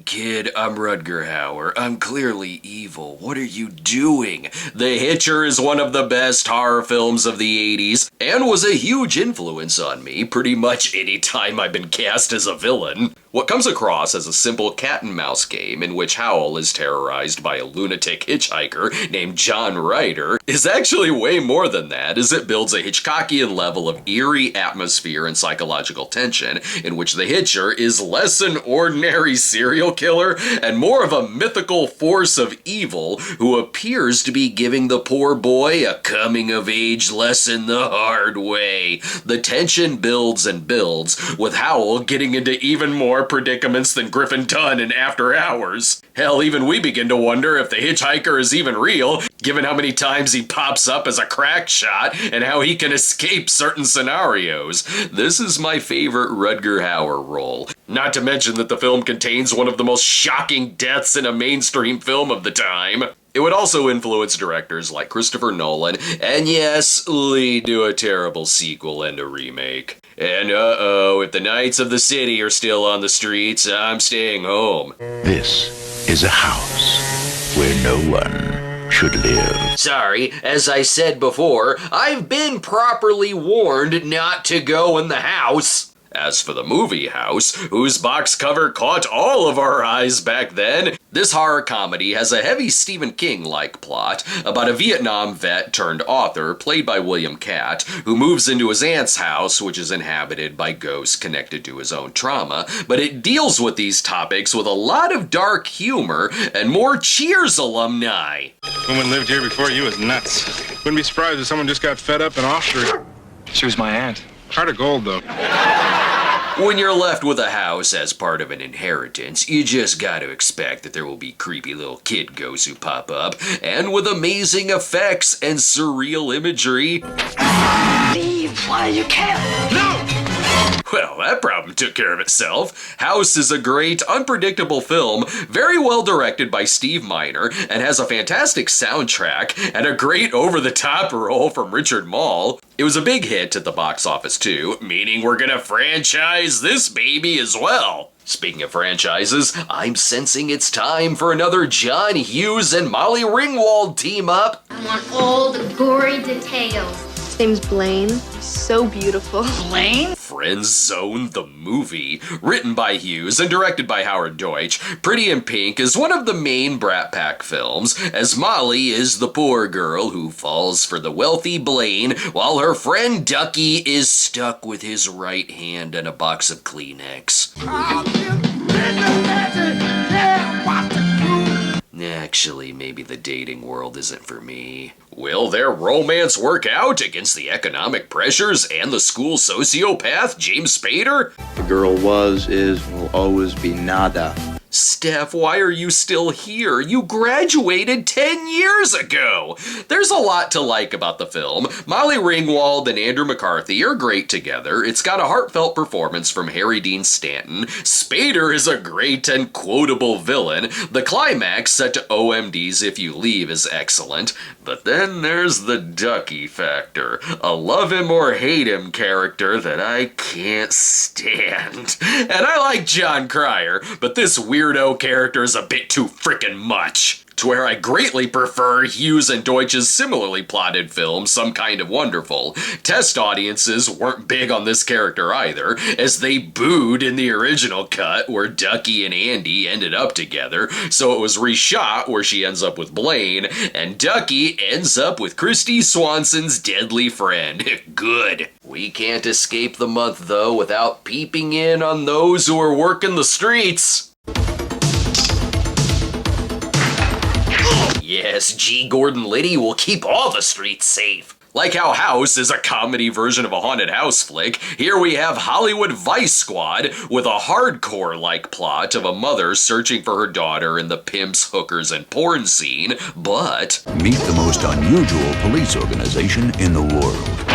kid, I'm Rutger Hauer. I'm clearly evil. What are you doing? The Hitcher is one of the best horror films of the 80s and was a huge influence on me pretty much any time I've been cast as a villain. What comes across as a simple cat and mouse game in which Howell is terrorized by a lunatic hitchhiker named John Ryder is actually way more than that, as it builds a Hitchcockian level of eerie atmosphere and psychological tension in which the Hitcher is less an ordinary serial killer and more of a mythical force of evil who appears to be giving the poor boy a coming-of-age lesson the hard way. The tension builds and builds, with Howell getting into even more predicaments than Griffin Dunn in After Hours. Hell, even we begin to wonder if the hitchhiker is even real, given how many times he pops up as a crack shot and how he can escape certain scenarios. This is my favorite Rutger Hauer role. Not to mention that the film contains one of the most shocking deaths in a mainstream film of the time. It would also influence directors like Christopher Nolan, and yes, lead to a terrible sequel and a remake. And if the Knights of the City are still on the streets, I'm staying home. This is a house where no one should live. Sorry, as I said before, I've been properly warned not to go in the house. As for the movie House, whose box cover caught all of our eyes back then, this horror comedy has a heavy Stephen King-like plot about a Vietnam vet turned author, played by William Catt, who moves into his aunt's house, which is inhabited by ghosts connected to his own trauma, but it deals with these topics with a lot of dark humor and more Cheers alumni. Woman lived here before you was nuts. Wouldn't be surprised if someone just got fed up and offed her. She was my aunt. Heart of gold, though. When you're left with a house as part of an inheritance, you just gotta expect that there will be creepy little kid ghosts who pop up, and with amazing effects and surreal imagery. Leave while you can. No! Well, that problem took care of itself. House is a great, unpredictable film, very well directed by Steve Miner, and has a fantastic soundtrack, and a great over-the-top role from Richard Mall. It was a big hit at the box office too, meaning we're gonna franchise this baby as well. Speaking of franchises, I'm sensing it's time for another John Hughes and Molly Ringwald team-up. I want all the gory details. His name's Blaine. He's so beautiful. Blaine? Friend Zone the movie, written by Hughes and directed by Howard Deutsch, Pretty in Pink is one of the main Brat Pack films, as Molly is the poor girl who falls for the wealthy Blaine, while her friend Ducky is stuck with his right hand and a box of Kleenex. Actually, maybe the dating world isn't for me. Will their romance work out against the economic pressures and the school sociopath James Spader? The girl was, is, will always be nada. Steph, why are you still here? You graduated 10 years ago! There's a lot to like about the film. Molly Ringwald and Andrew McCarthy are great together. It's got a heartfelt performance from Harry Dean Stanton. Spader is a great and quotable villain. The climax, set to OMD's If You Leave, is excellent. But then there's the Ducky factor. A love him or hate him character that I can't stand. And I like John Cryer, but this weirdo character is a bit too frickin' much. To where I greatly prefer Hughes and Deutsch's similarly plotted film, Some Kind of Wonderful. Test audiences weren't big on this character either, as they booed in the original cut where Ducky and Andy ended up together, so it was reshot where she ends up with Blaine, and Ducky ends up with Christy Swanson's deadly friend. Good. We can't escape the month, though, without peeping in on those who are working the streets. Yes, G. Gordon Liddy will keep all the streets safe. Like how House is a comedy version of a haunted house flick, here we have Hollywood Vice Squad with a hardcore-like plot of a mother searching for her daughter in the pimps, hookers, and porn scene, but... Meet the most unusual police organization in the world.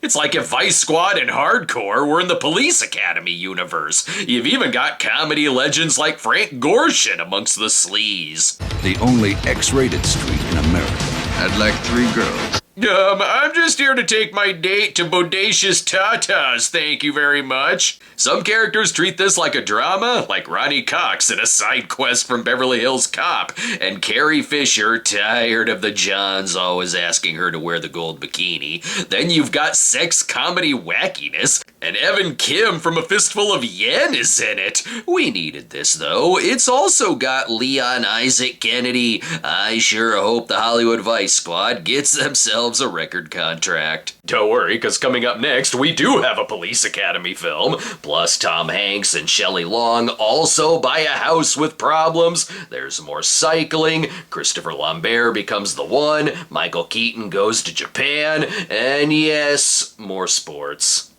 It's like if Vice Squad and Hardcore were in the Police Academy universe. You've even got comedy legends like Frank Gorshin amongst the sleaze. The only X-rated street in America. I'd like 3 girls. I'm just here to take my date to Bodacious Tatas, thank you very much. Some characters treat this like a drama, like Ronnie Cox in A Side Quest from Beverly Hills Cop, and Carrie Fisher, tired of the Johns always asking her to wear the gold bikini. Then you've got sex comedy wackiness, and Evan Kim from A Fistful of Yen is in it. We needed this, though. It's also got Leon Isaac Kennedy. I sure hope the Hollywood Vice Squad gets themselves a record contract. Don't worry, because coming up next, we do have a Police Academy film. Plus, Tom Hanks and Shelley Long also buy a house with problems. There's more cycling. Christopher Lambert becomes the one. Michael Keaton goes to Japan. And yes, more sports.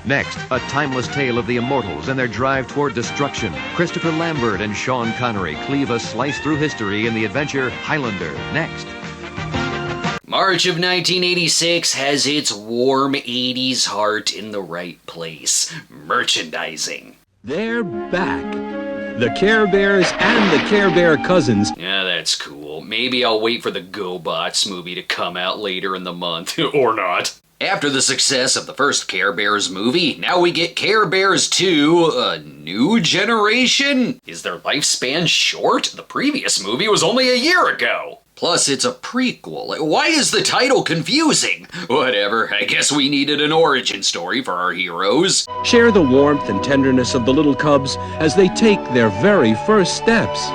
Next, a timeless tale of the immortals and their drive toward destruction. Christopher Lambert and Sean Connery cleave a slice through history in the adventure Highlander. Next. March of 1986 has its warm 80s heart in the right place. Merchandising. They're back. The Care Bears and the Care Bear cousins. Yeah, that's cool. Maybe I'll wait for the GoBots movie to come out later in the month. Or not. After the success of the first Care Bears movie, now we get Care Bears 2, a new generation? Is their lifespan short? The previous movie was only a year ago. Plus, it's a prequel. Why is the title confusing? Whatever, I guess we needed an origin story for our heroes. Share the warmth and tenderness of the little cubs as they take their very first steps.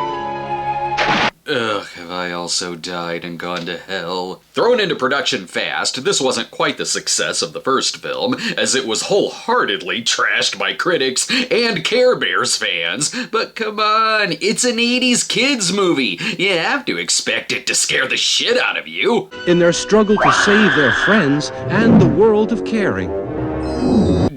Ugh, have I also died and gone to hell? Thrown into production fast, this wasn't quite the success of the first film, as it was wholeheartedly trashed by critics and Care Bears fans. But come on, it's an 80s kids movie. You have to expect it to scare the shit out of you. In their struggle to save their friends and the world of caring.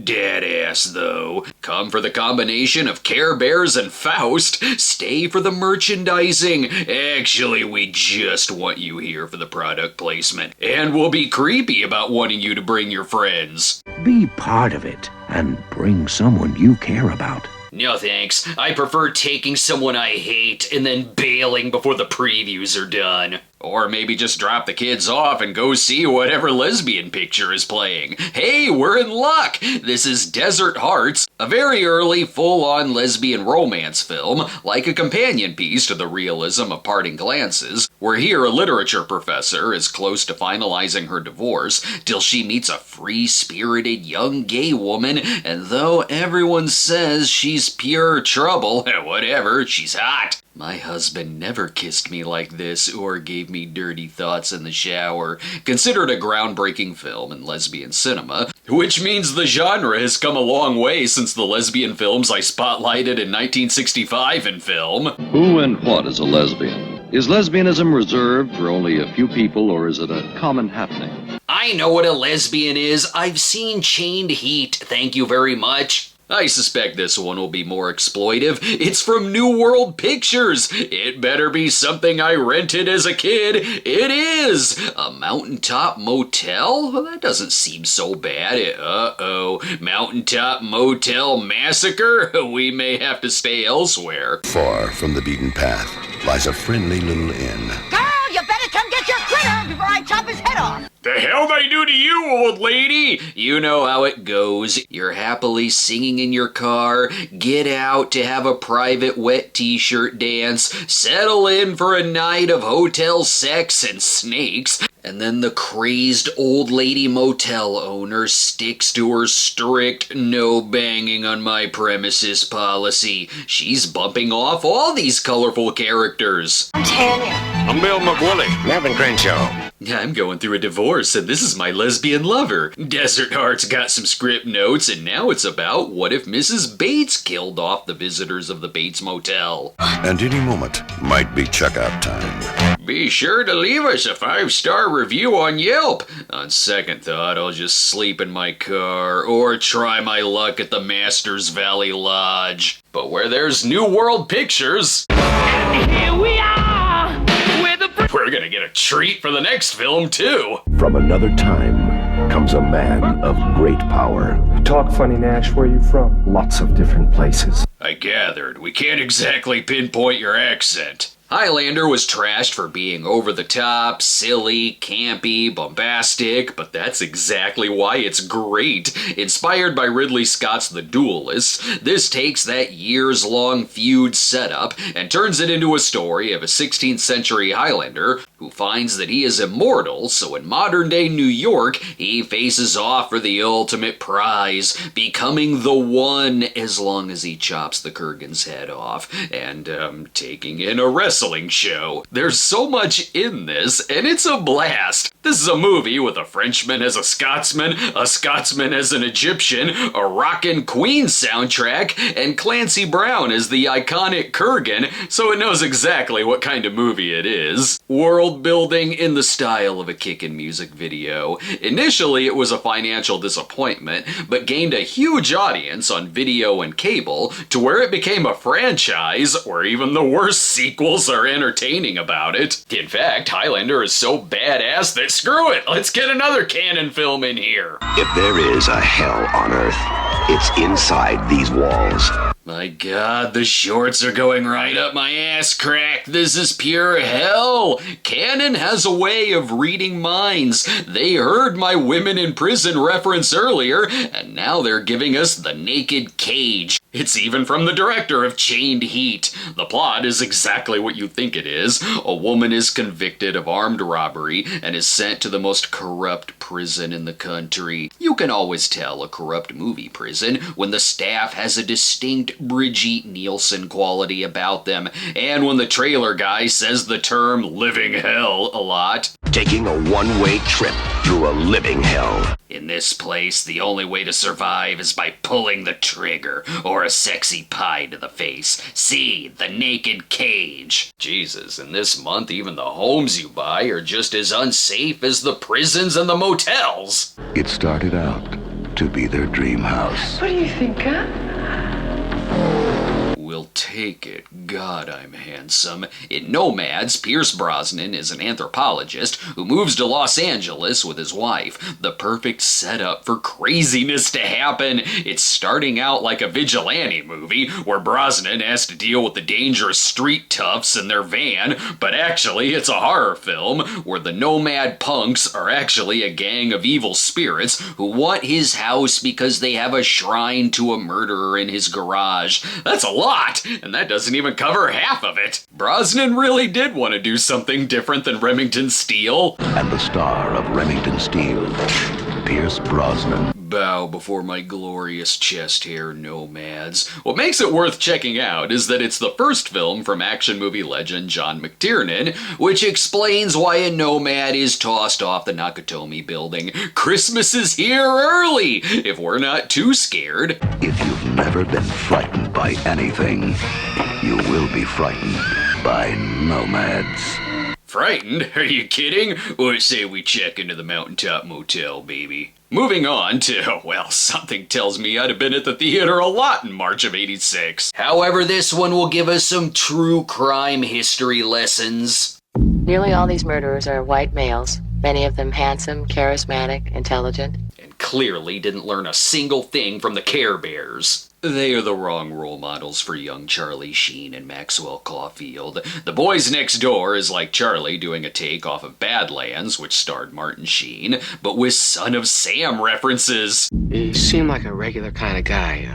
Dead ass, though. Come for the combination of Care Bears and Faust. Stay for the merchandising. Actually, we just want you here for the product placement. And we'll be creepy about wanting you to bring your friends. Be part of it and bring someone you care about. No thanks. I prefer taking someone I hate and then bailing before the previews are done. Or maybe just drop the kids off and go see whatever lesbian picture is playing. Hey, we're in luck! This is Desert Hearts, a very early, full-on lesbian romance film, like a companion piece to the realism of Parting Glances, where here a literature professor is close to finalizing her divorce till she meets a free-spirited young gay woman, and though everyone says she's pure trouble, whatever, she's hot. My husband never kissed me like this or gave me dirty thoughts in the shower. Considered a groundbreaking film in lesbian cinema, which means the genre has come a long way since the lesbian films I spotlighted in 1965 in film. Who and what is a lesbian? Is lesbianism reserved for only a few people, or is it a common happening? I know what a lesbian is. I've seen Chained Heat, thank you very much. I suspect this one will be more exploitive. It's from New World Pictures. It better be something I rented as a kid. It is! A mountaintop motel? Well, that doesn't seem so bad. Uh-oh. Mountaintop Motel Massacre? We may have to stay elsewhere. Far from the beaten path lies a friendly little inn. Girl, you better come get your critter before I chop his head off. The hell they do to you, old lady? You know how it goes. You're happily singing in your car, get out to have a private wet t-shirt dance, settle in for a night of hotel sex and snakes, and then the crazed old lady motel owner sticks to her strict no banging on my premises policy. She's bumping off all these colorful characters. I'm Tanya. I'm Bill McWillie. Melvin Crenshaw. I'm going through a divorce, and this is my lesbian lover. Desert Heart's got some script notes, and now it's about what if Mrs. Bates killed off the visitors of the Bates Motel. And any moment might be checkout time. Be sure to leave us a 5-star review on Yelp. On second thought, I'll just sleep in my car, or try my luck at the Masters Valley Lodge. But where there's New World Pictures... And here we are, with a... We're gonna get a treat for the next film, too. From another time comes a man of great power. Talk funny, Nash. Where are you from? Lots of different places. I gathered. We can't exactly pinpoint your accent. Highlander was trashed for being over the top, silly, campy, bombastic, but that's exactly why it's great. Inspired by Ridley Scott's The Duelist, this takes that years-long feud setup and turns it into a story of a 16th century Highlander who finds that he is immortal, so in modern-day New York, he faces off for the ultimate prize, becoming the one as long as he chops the Kurgan's head off, and, taking in a wrestling show. There's so much in this, and it's a blast. This is a movie with a Frenchman as a Scotsman as an Egyptian, a rockin' Queen soundtrack, and Clancy Brown as the iconic Kurgan, so it knows exactly what kind of movie it is. World building in the style of a kickin' music video. Initially, it was a financial disappointment, but gained a huge audience on video and cable, to where it became a franchise, where even the worst sequels are entertaining about it. In fact, Highlander is so badass that screw it, let's get another canon film in here. If there is a hell on Earth, it's inside these walls. My God, the shorts are going right up my ass crack. This is pure hell. Canon has a way of reading minds. They heard my women in prison reference earlier, and now they're giving us the naked cage. It's even from the director of Chained Heat. The plot is exactly what you think it is. A woman is convicted of armed robbery and is sent to the most corrupt prison in the country. You can always tell a corrupt movie prison when the staff has a distinct Brigitte Nielsen quality about them, and when the trailer guy says the term living hell a lot. Taking a one-way trip through a living hell. In this place, the only way to survive is by pulling the trigger, or a sexy pie to the face. See, the naked cage. Jesus, in this month, even the homes you buy are just as unsafe as the prisons and the motels. It started out to be their dream house. What do you think, huh? We'll take it. God, I'm handsome. In Nomads, Pierce Brosnan is an anthropologist who moves to Los Angeles with his wife. The perfect setup for craziness to happen. It's starting out like a vigilante movie where Brosnan has to deal with the dangerous street toughs in their van, but actually it's a horror film where the nomad punks are actually a gang of evil spirits who want his house because they have a shrine to a murderer in his garage. That's a lot! And that doesn't even cover half of it. Brosnan really did want to do something different than Remington Steele. And the star of Remington Steele, Pierce Brosnan. Bow before my glorious chest hair, Nomads. What makes it worth checking out is that it's the first film from action movie legend John McTiernan, which explains why a nomad is tossed off the Nakatomi building. Christmas is here early, if we're not too scared. If you've never been frightened by anything, you will be frightened by nomads. Frightened? Are you kidding? Or say we check into the Mountaintop Motel, baby. Moving on to, well, something tells me I'd have been at the theater a lot in March of '86. However, this one will give us some true crime history lessons. Nearly all these murderers are white males, many of them handsome, charismatic, intelligent. And clearly didn't learn a single thing from the Care Bears. They are the wrong role models for young Charlie Sheen and Maxwell Caulfield. The Boys Next Door is like Charlie doing a take off of Badlands, which starred Martin Sheen, but with Son of Sam references. He seemed like a regular kind of guy,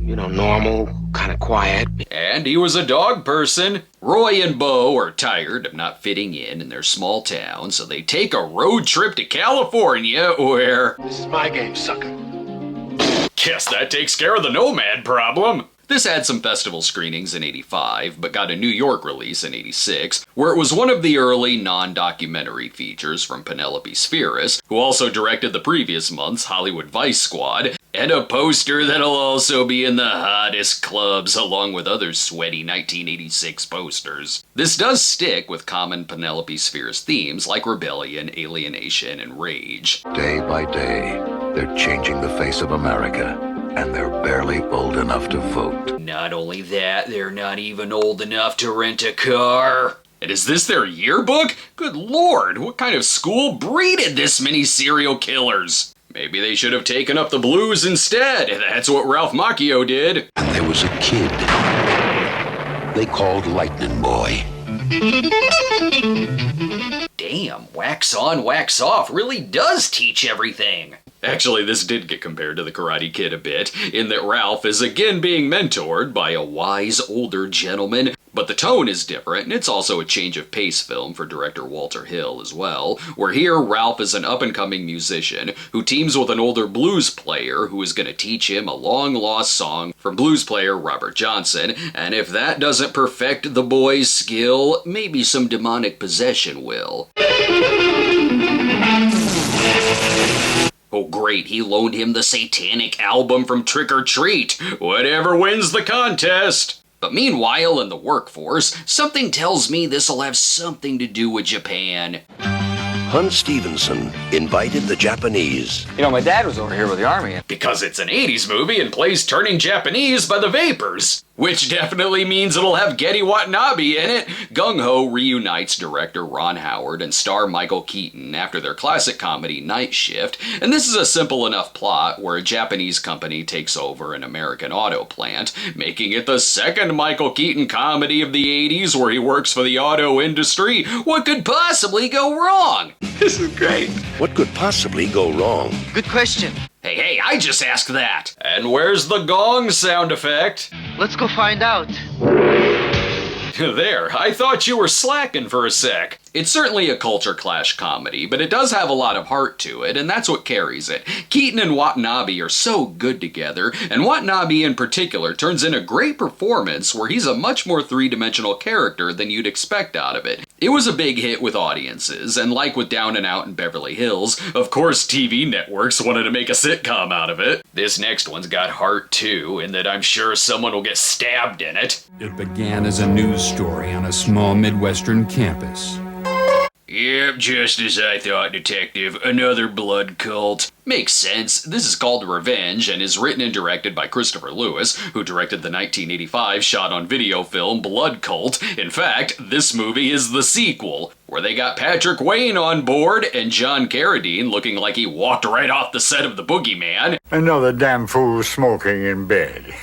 normal, kind of quiet. And he was a dog person. Roy and Bo are tired of not fitting in their small town, so they take a road trip to California where... This is my game, sucker. Guess that takes care of the nomad problem. This had some festival screenings in '85, but got a New York release in '86, where it was one of the early non-documentary features from Penelope Spheris, who also directed the previous month's Hollywood Vice Squad, and a poster that'll also be in the hottest clubs along with other sweaty 1986 posters. This does stick with common Penelope Spheris themes like rebellion, alienation, and rage. Day by day, they're changing the face of America, and they're barely old enough to vote. Not only that, they're not even old enough to rent a car. And is this their yearbook? Good lord, what kind of school breeded this many serial killers? Maybe they should have taken up the blues instead. That's what Ralph Macchio did. And there was a kid they called Lightning Boy. Damn, wax on, wax off really does teach everything. Actually, this did get compared to The Karate Kid a bit, in that Ralph is again being mentored by a wise older gentleman, but the tone is different, and it's also a change of pace film for director Walter Hill as well, where here Ralph is an up-and-coming musician who teams with an older blues player who is going to teach him a long-lost song from blues player Robert Johnson, and if that doesn't perfect the boy's skill, maybe some demonic possession will. Oh great, he loaned him the satanic album from Trick or Treat. Whatever wins the contest. But meanwhile, in the workforce, something tells me this'll have something to do with Japan. Hun Stevenson invited the Japanese. You know, my dad was over here with the army. Because it's an 80s movie and plays turning Japanese by the Vapors. Which definitely means it'll have Getty Watanabe in it. Gung Ho reunites director Ron Howard and star Michael Keaton after their classic comedy Night Shift, and this is a simple enough plot where a Japanese company takes over an American auto plant, making it the second Michael Keaton comedy of the 80s where he works for the auto industry. What could possibly go wrong? This is great. What could possibly go wrong? Good question. Hey, I just asked that. And where's the gong sound effect? Let's go find out. There, I thought you were slacking for a sec. It's certainly a culture clash comedy, but it does have a lot of heart to it, and that's what carries it. Keaton and Watanabe are so good together, and Watanabe in particular turns in a great performance where he's a much more three-dimensional character than you'd expect out of it. It was a big hit with audiences, and like with Down and Out in Beverly Hills, of course TV networks wanted to make a sitcom out of it. This next one's got heart too, in that I'm sure someone will get stabbed in it. It began as a news story on a small Midwestern campus. Yep, just as I thought, Detective. Another blood cult. Makes sense. This is called Revenge and is written and directed by Christopher Lewis, who directed the 1985 shot-on-video film Blood Cult. In fact, this movie is the sequel, where they got Patrick Wayne on board and John Carradine looking like he walked right off the set of The Boogeyman. Another damn fool smoking in bed.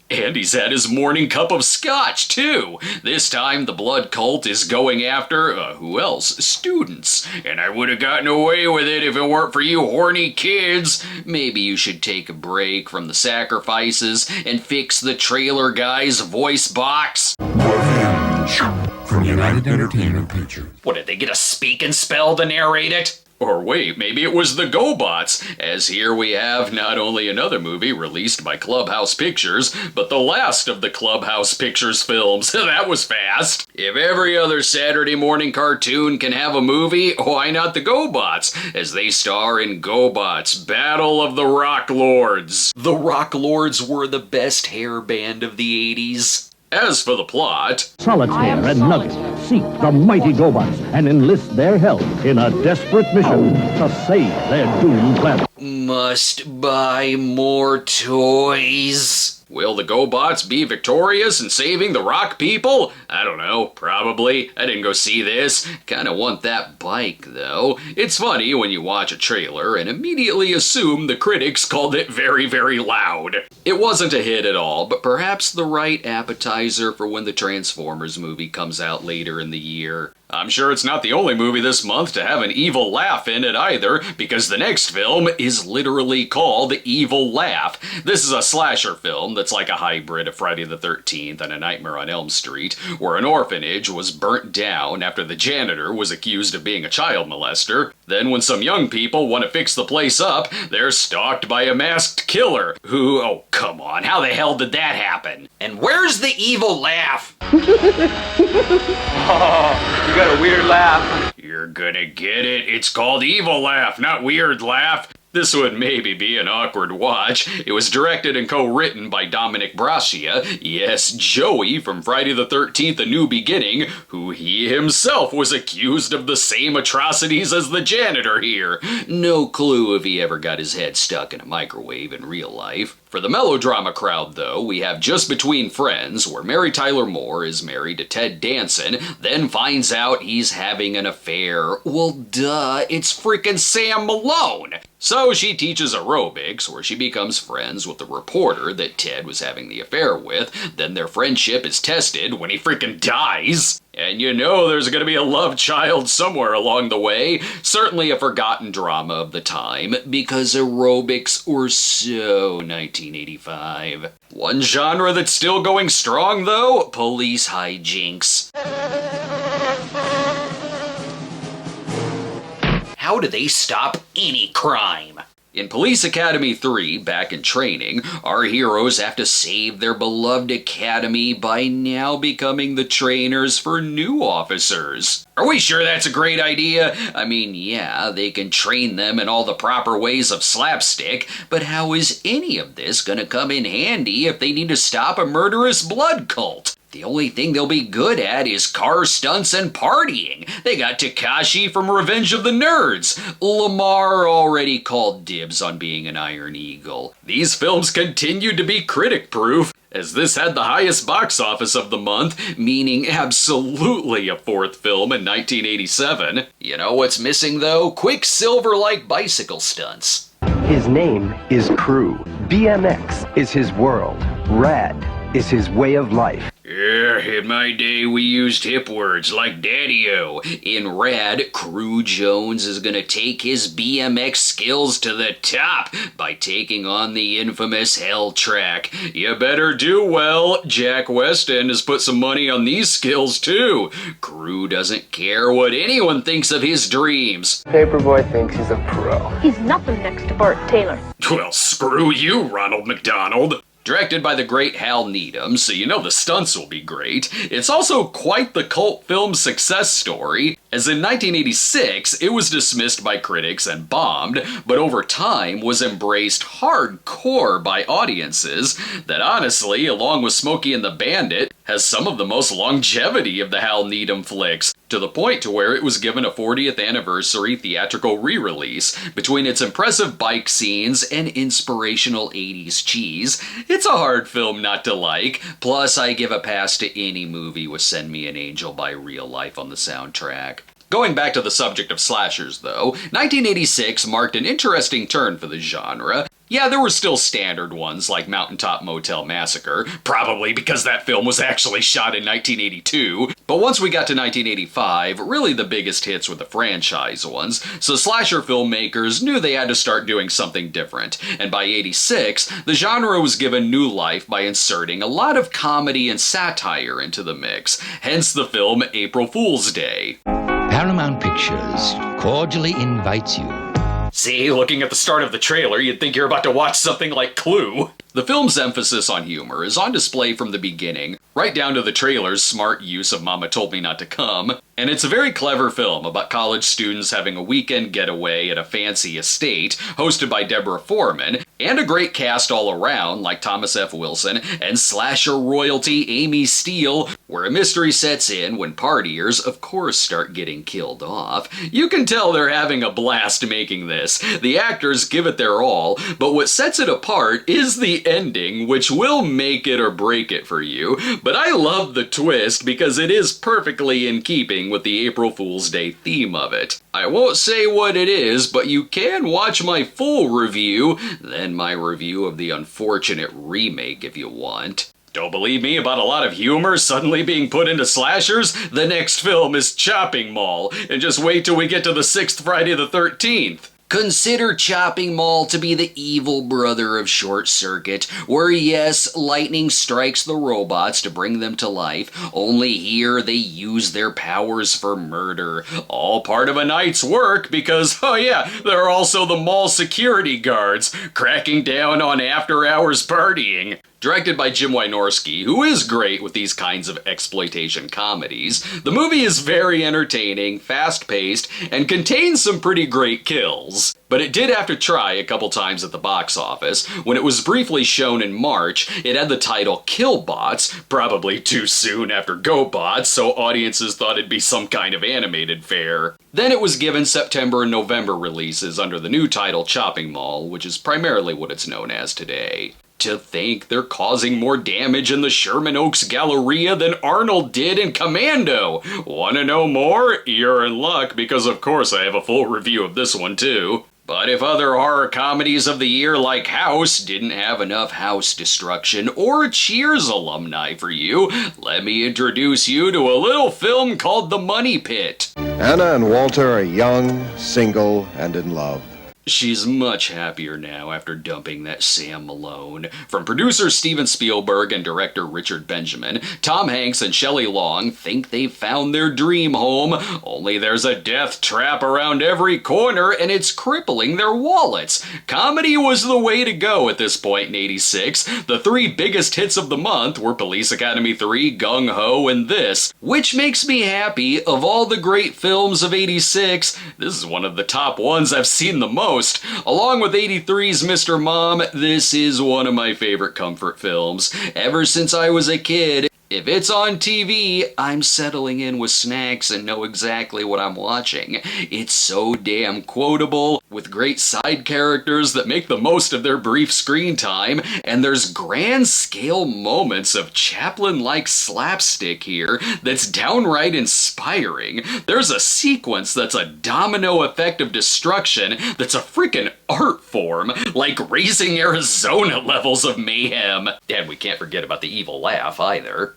And he's had his morning cup of scotch, too. This time, the Blood Cult is going after, who else? Students. And I would have gotten away with it if it weren't for you horny kids. Maybe you should take a break from the sacrifices and fix the trailer guy's voice box. Revenge from United Entertainment Pictures. What, did they get a speak and spell to narrate it? Or wait, maybe it was the GoBots, as here we have not only another movie released by Clubhouse Pictures, but the last of the Clubhouse Pictures films. That was fast. If every other Saturday morning cartoon can have a movie, why not the GoBots, as they star in GoBots, Battle of the Rock Lords. The Rock Lords were the best hair band of the 80s. As for the plot... Solitaire and Nugget seek the mighty GoBots and enlist their help in a desperate mission to save their doomed planet. Must buy more toys. Will the GoBots be victorious in saving the rock people? I don't know, probably. I didn't go see this. Kinda want that bike, though. It's funny when you watch a trailer and immediately assume the critics called it very, very loud. It wasn't a hit at all, but perhaps the right appetizer for when the Transformers movie comes out later in the year. I'm sure it's not the only movie this month to have an evil laugh in it either, because the next film is literally called Evil Laugh. This is a slasher film that's like a hybrid of Friday the 13th and A Nightmare on Elm Street, where an orphanage was burnt down after the janitor was accused of being a child molester. Then when some young people want to fix the place up, they're stalked by a masked killer who, oh come on, how the hell did that happen? And where's the evil laugh? Oh, you got a weird laugh. You're gonna get it. It's called Evil Laugh, not Weird Laugh. This would maybe be an awkward watch. It was directed and co-written by Dominic Braccia, yes, Joey from Friday the 13th A New Beginning, who he himself was accused of the same atrocities as the janitor here. No clue if he ever got his head stuck in a microwave in real life. For the melodrama crowd, though, we have Just Between Friends, where Mary Tyler Moore is married to Ted Danson, then finds out he's having an affair. Well, duh, it's freaking Sam Malone! So she teaches aerobics, where she becomes friends with the reporter that Ted was having the affair with. Then their friendship is tested when he freaking dies. And you know there's gonna be a love child somewhere along the way. Certainly a forgotten drama of the time, because aerobics were so 1985. One genre that's still going strong though? Police hijinks. How do they stop any crime? In Police Academy 3, back in training, our heroes have to save their beloved academy by now becoming the trainers for new officers. Are we sure that's a great idea? I mean, yeah, they can train them in all the proper ways of slapstick, but how is any of this gonna come in handy if they need to stop a murderous blood cult? The only thing they'll be good at is car stunts and partying. They got Takashi from Revenge of the Nerds. Lamar already called dibs on being an Iron Eagle. These films continued to be critic-proof, as this had the highest box office of the month, meaning absolutely a fourth film in 1987. You know what's missing though? Quicksilver-like bicycle stunts. His name is Crew. BMX is his world. Rad is his way of life. Yeah, in my day we used hip words like daddy-o. In Rad, Crew Jones is gonna take his BMX skills to the top by taking on the infamous Hell Track. You better do well. Jack Weston has put some money on these skills too. Crew doesn't care what anyone thinks of his dreams. Paperboy thinks he's a pro. He's nothing next to Bart Taylor. Well, screw you, Ronald McDonald. Directed by the great Hal Needham, so you know the stunts will be great. It's also quite the cult film success story, as in 1986 it was dismissed by critics and bombed, but over time was embraced hardcore by audiences that honestly, along with Smokey and the Bandit, has some of the most longevity of the Hal Needham flicks, to the point to where it was given a 40th anniversary theatrical re-release. Between its impressive bike scenes and inspirational 80s cheese, it's a hard film not to like. Plus, I give a pass to any movie with Send Me an Angel by Real Life on the soundtrack. Going back to the subject of slashers though, 1986 marked an interesting turn for the genre. Yeah, there were still standard ones like Mountaintop Motel Massacre, probably because that film was actually shot in 1982. But once we got to 1985, really the biggest hits were the franchise ones, so slasher filmmakers knew they had to start doing something different. And by 86, the genre was given new life by inserting a lot of comedy and satire into the mix, hence the film April Fool's Day. Paramount Pictures cordially invites you. See, looking at the start of the trailer, you'd think you're about to watch something like Clue. The film's emphasis on humor is on display from the beginning, right down to the trailer's smart use of Mama Told Me Not to Come, and it's a very clever film about college students having a weekend getaway at a fancy estate, hosted by Deborah Foreman, and a great cast all around like Thomas F. Wilson and slasher royalty Amy Steele, where a mystery sets in when partiers, of course, start getting killed off. You can tell they're having a blast making this. The actors give it their all, but what sets it apart is the ending, which will make it or break it for you. But I love the twist because it is perfectly in keeping with the April Fool's Day theme of it. I won't say what it is, but you can watch my full review, then my review of the unfortunate remake if you want. Don't believe me about a lot of humor suddenly being put into slashers? The next film is Chopping Mall, and just wait till we get to the 6th Friday the 13th. Consider Chopping Mall to be the evil brother of Short Circuit, where yes, lightning strikes the robots to bring them to life, only here they use their powers for murder. All part of a night's work because, oh yeah, there are also the mall security guards, cracking down on after-hours partying. Directed by Jim Wynorski, who is great with these kinds of exploitation comedies, the movie is very entertaining, fast-paced, and contains some pretty great kills. But it did have to try a couple times at the box office. When it was briefly shown in March, it had the title Killbots, probably too soon after GoBots, so audiences thought it'd be some kind of animated fare. Then it was given September and November releases under the new title Chopping Mall, which is primarily what it's known as today. To think they're causing more damage in the Sherman Oaks Galleria than Arnold did in Commando. Want to know more? You're in luck, because of course I have a full review of this one too. But if other horror comedies of the year like House didn't have enough house destruction or Cheers alumni for you, let me introduce you to a little film called The Money Pit. Anna and Walter are young, single, and in love. She's much happier now after dumping that Sam Malone. From producer Steven Spielberg and director Richard Benjamin, Tom Hanks and Shelley Long think they've found their dream home, only there's a death trap around every corner and it's crippling their wallets. Comedy was the way to go at this point in '86. The three biggest hits of the month were Police Academy 3, Gung Ho, and this, which makes me happy. Of all the great films of '86, this is one of the top ones I've seen the most. Along with '83's Mr. Mom, this is one of my favorite comfort films. Ever since I was a kid, if it's on TV, I'm settling in with snacks and know exactly what I'm watching. It's so damn quotable, with great side characters that make the most of their brief screen time, and there's grand scale moments of Chaplin-like slapstick here that's downright inspiring. There's a sequence that's a domino effect of destruction that's a freaking art form, like Raising Arizona levels of mayhem. And we can't forget about the evil laugh either.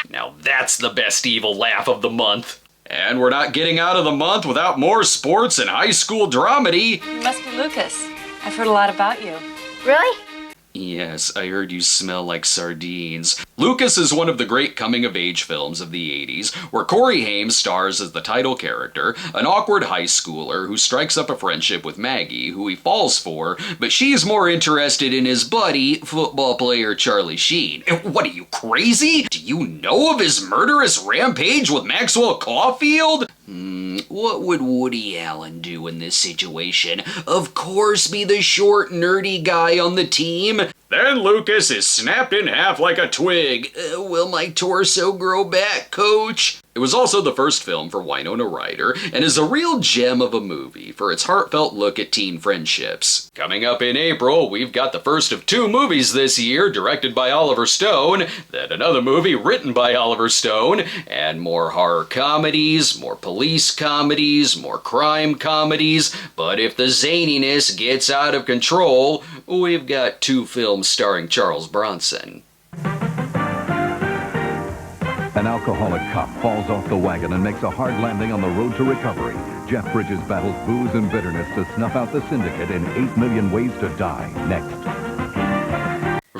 Now that's the best evil laugh of the month. And we're not getting out of the month without more sports and high school dramedy. You must be Lucas. I've heard a lot about you. Really? Yes, I heard you smell like sardines. Lucas is one of the great coming-of-age films of the '80s, where Corey Haim stars as the title character, an awkward high schooler who strikes up a friendship with Maggie, who he falls for, but she's more interested in his buddy, football player Charlie Sheen. What are you, crazy? Do you know of his murderous rampage with Maxwell Caulfield? What would Woody Allen do in this situation? Of course be the short, nerdy guy on the team. Then Lucas is snapped in half like a twig. Will my torso grow back, coach? It was also the first film for Winona Ryder, and is a real gem of a movie for its heartfelt look at teen friendships. Coming up in April, we've got the first of 2 movies this year, directed by Oliver Stone, then another movie written by Oliver Stone, and more horror comedies, more police comedies, more crime comedies, but if the zaniness gets out of control, we've got 2 films starring Charles Bronson. An alcoholic cop falls off the wagon and makes a hard landing on the road to recovery. Jeff Bridges battles booze and bitterness to snuff out the syndicate in 8 Million Ways to Die, next.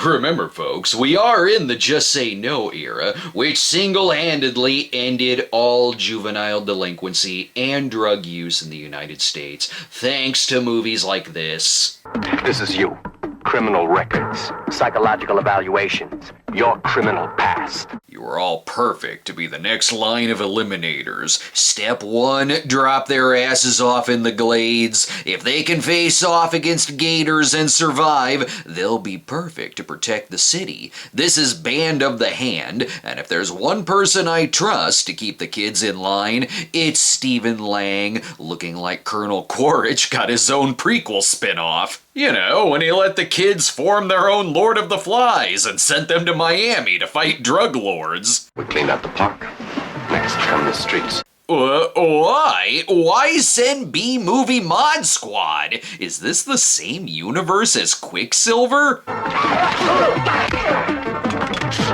Remember, folks, we are in the Just Say No era, which single-handedly ended all juvenile delinquency and drug use in the United States, thanks to movies like this. This is you. Criminal records, psychological evaluations, your criminal past. You are all perfect to be the next line of eliminators. Step 1, drop their asses off in the glades. If they can face off against gators and survive, they'll be perfect to protect the city. This is Band of the Hand, and if there's one person I trust to keep the kids in line, it's Stephen Lang, looking like Colonel Quaritch got his own prequel spin-off. You know, when he let the kids form their own Lord of the Flies and sent them to Miami to fight drug lords. We cleaned out the park. Next come the streets. Why? Why send B-Movie Mod Squad? Is this the same universe as Quicksilver?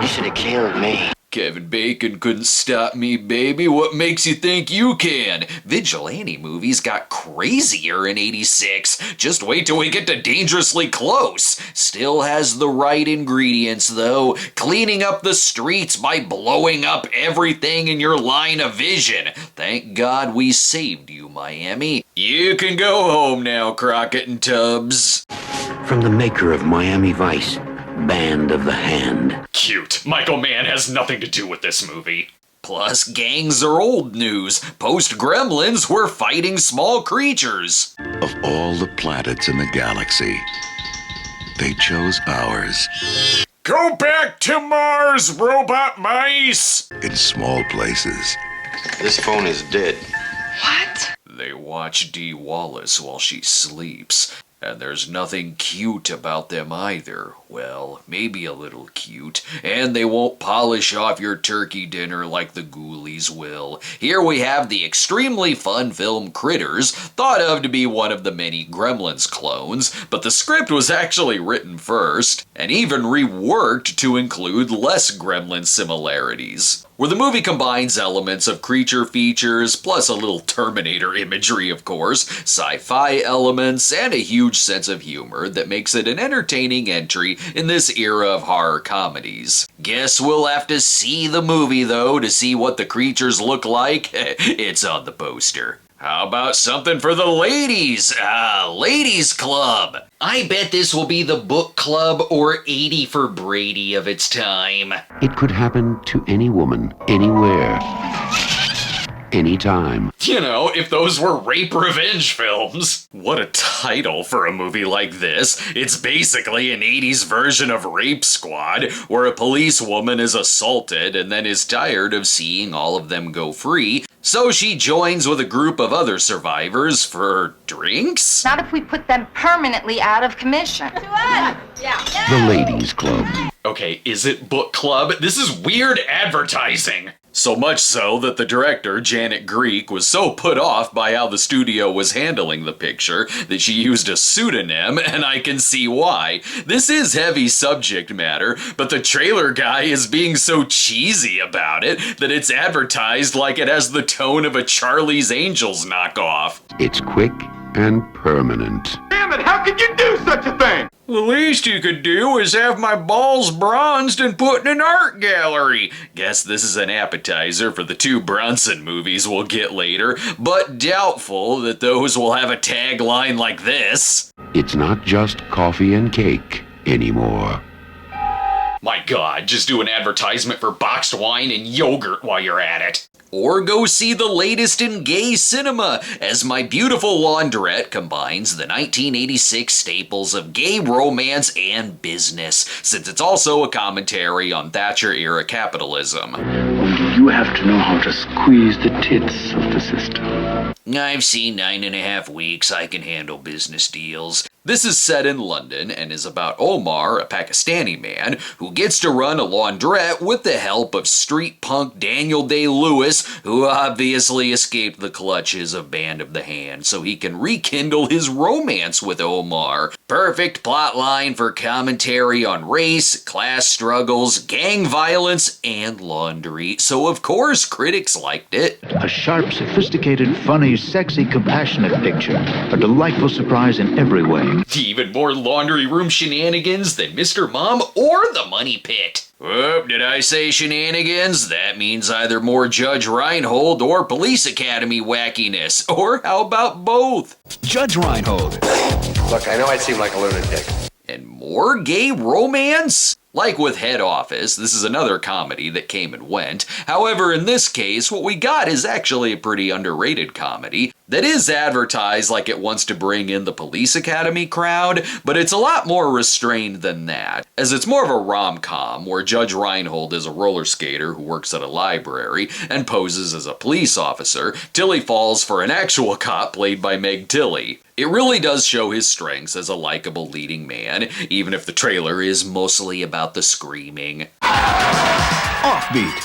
You should have killed me. Kevin Bacon couldn't stop me, baby. What makes you think you can? Vigilante movies got crazier in '86. Just wait till we get to Dangerously Close. Still has the right ingredients, though. Cleaning up the streets by blowing up everything in your line of vision. Thank God we saved you, Miami. You can go home now, Crockett and Tubbs. From the maker of Miami Vice, Band of the Hand. Cute. Michael Mann has nothing to do with this movie. Plus, gangs are old news. Post-Gremlins, we're fighting small creatures. Of all the planets in the galaxy, they chose ours. Go back to Mars, robot mice! In small places. This phone is dead. What? They watch Dee Wallace while she sleeps. And there's nothing cute about them either. Well, maybe a little cute. And they won't polish off your turkey dinner like the ghoulies will. Here we have the extremely fun film Critters, thought of to be one of the many Gremlins clones, but the script was actually written first, and even reworked to include less Gremlin similarities. Where the movie combines elements of creature features, plus a little Terminator imagery of course, sci-fi elements, and a huge sense of humor that makes it an entertaining entry in this era of horror comedies. Guess we'll have to see the movie though to see what the creatures look like. It's on the poster. How about something for the ladies? Ladies Club. I bet this will be the book club or 80 for Brady of its time. It could happen to any woman, anywhere, anytime. You know, if those were rape revenge films. What a title for a movie like this. It's basically an 80s version of Rape Squad, where a policewoman is assaulted and then is tired of seeing all of them go free, so she joins with a group of other survivors for drinks? Not if we put them permanently out of commission. The Ladies Club. Okay, is it book club? This is weird advertising. So much so that the director, Janet Greek, was so put off by how the studio was handling the picture that she used a pseudonym, and I can see why. This is heavy subject matter, but the trailer guy is being so cheesy about it that it's advertised like it has the tone of a Charlie's Angels knockoff. It's quick and permanent. Damn it, how could you do such a thing? The least you could do is have my balls bronzed and put in an art gallery. Guess this is an appetizer for the 2 Bronson movies we'll get later, but doubtful that those will have a tagline like this. It's not just coffee and cake anymore. My God, just do an advertisement for boxed wine and yogurt while you're at it. Or go see the latest in gay cinema, as My Beautiful Laundrette combines the 1986 staples of gay romance and business, since it's also a commentary on Thatcher-era capitalism. Only you have to know how to squeeze the tits of the system. I've seen 9.5 weeks, I can handle business deals. This is set in London and is about Omar, a Pakistani man, who gets to run a laundrette with the help of street punk Daniel Day-Lewis, who obviously escaped the clutches of Band of the Hand, so he can rekindle his romance with Omar. Perfect plotline for commentary on race, class struggles, gang violence, and laundry, so of course critics liked it. A sharp, sophisticated, funny, sexy, compassionate picture. A delightful surprise in every way. Even more laundry room shenanigans than Mr. Mom or The Money Pit. Whoop, did I say shenanigans? That means either more Judge Reinhold or Police Academy wackiness. Or how about both? Judge Reinhold. Look, I know I seem like a lunatic. And more gay romance? Like with Head Office, this is another comedy that came and went. However, in this case, what we got is actually a pretty underrated comedy that is advertised like it wants to bring in the Police Academy crowd, but it's a lot more restrained than that, as it's more of a rom-com where Judge Reinhold is a roller skater who works at a library and poses as a police officer till he falls for an actual cop played by Meg Tilly. It really does show his strengths as a likable leading man, even if the trailer is mostly about the screaming. Offbeat.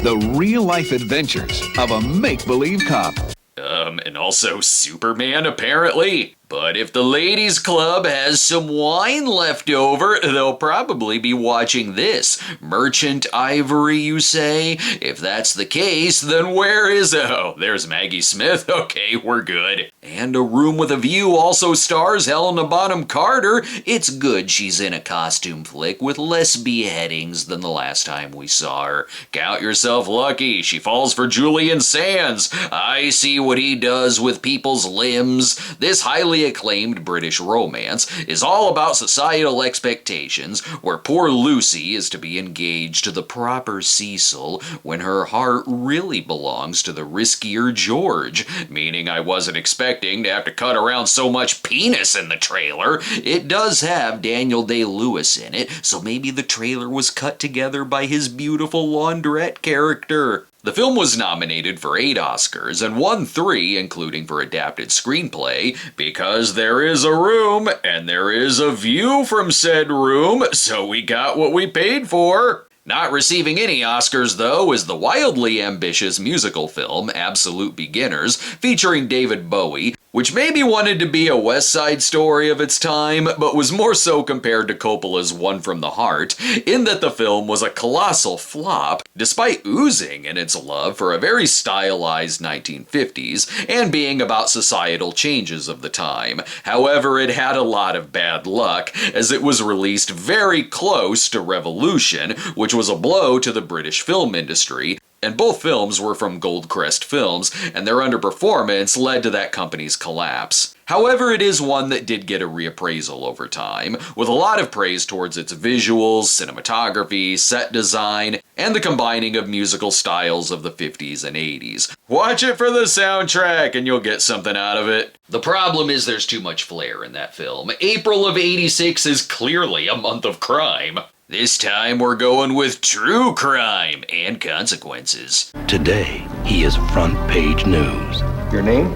The real-life adventures of a make-believe cop. And also Superman, apparently. But if the Ladies Club has some wine left over, they'll probably be watching this. Merchant Ivory, you say? If that's the case, then where is... Oh, there's Maggie Smith. Okay, we're good. And A Room with a View also stars Helena Bonham Carter. It's good she's in a costume flick with less beheadings than the last time we saw her. Count yourself lucky. She falls for Julian Sands. I see what he does with people's limbs. This highly acclaimed British romance is all about societal expectations, where poor Lucy is to be engaged to the proper Cecil when her heart really belongs to the riskier George, meaning I wasn't expecting to have to cut around so much penis in the trailer. It does have Daniel Day-Lewis in it, so maybe the trailer was cut together by his beautiful laundrette character. The film was nominated for 8 Oscars and won 3, including for adapted screenplay, because there is a room and there is a view from said room, so we got what we paid for. Not receiving any Oscars, though, is the wildly ambitious musical film Absolute Beginners, featuring David Bowie, which maybe wanted to be a West Side Story of its time, but was more so compared to Coppola's One from the Heart, in that the film was a colossal flop, despite oozing in its love for a very stylized 1950s, and being about societal changes of the time. However, it had a lot of bad luck, as it was released very close to Revolution, which was a blow to the British film industry, and both films were from Goldcrest Films, and their underperformance led to that company's collapse. However, it is one that did get a reappraisal over time, with a lot of praise towards its visuals, cinematography, set design, and the combining of musical styles of the 50s and 80s. Watch it for the soundtrack and you'll get something out of it. The problem is there's too much flair in that film. April of '86 is clearly a month of crime. This time we're going with true crime and consequences. Today, he is front page news. Your name?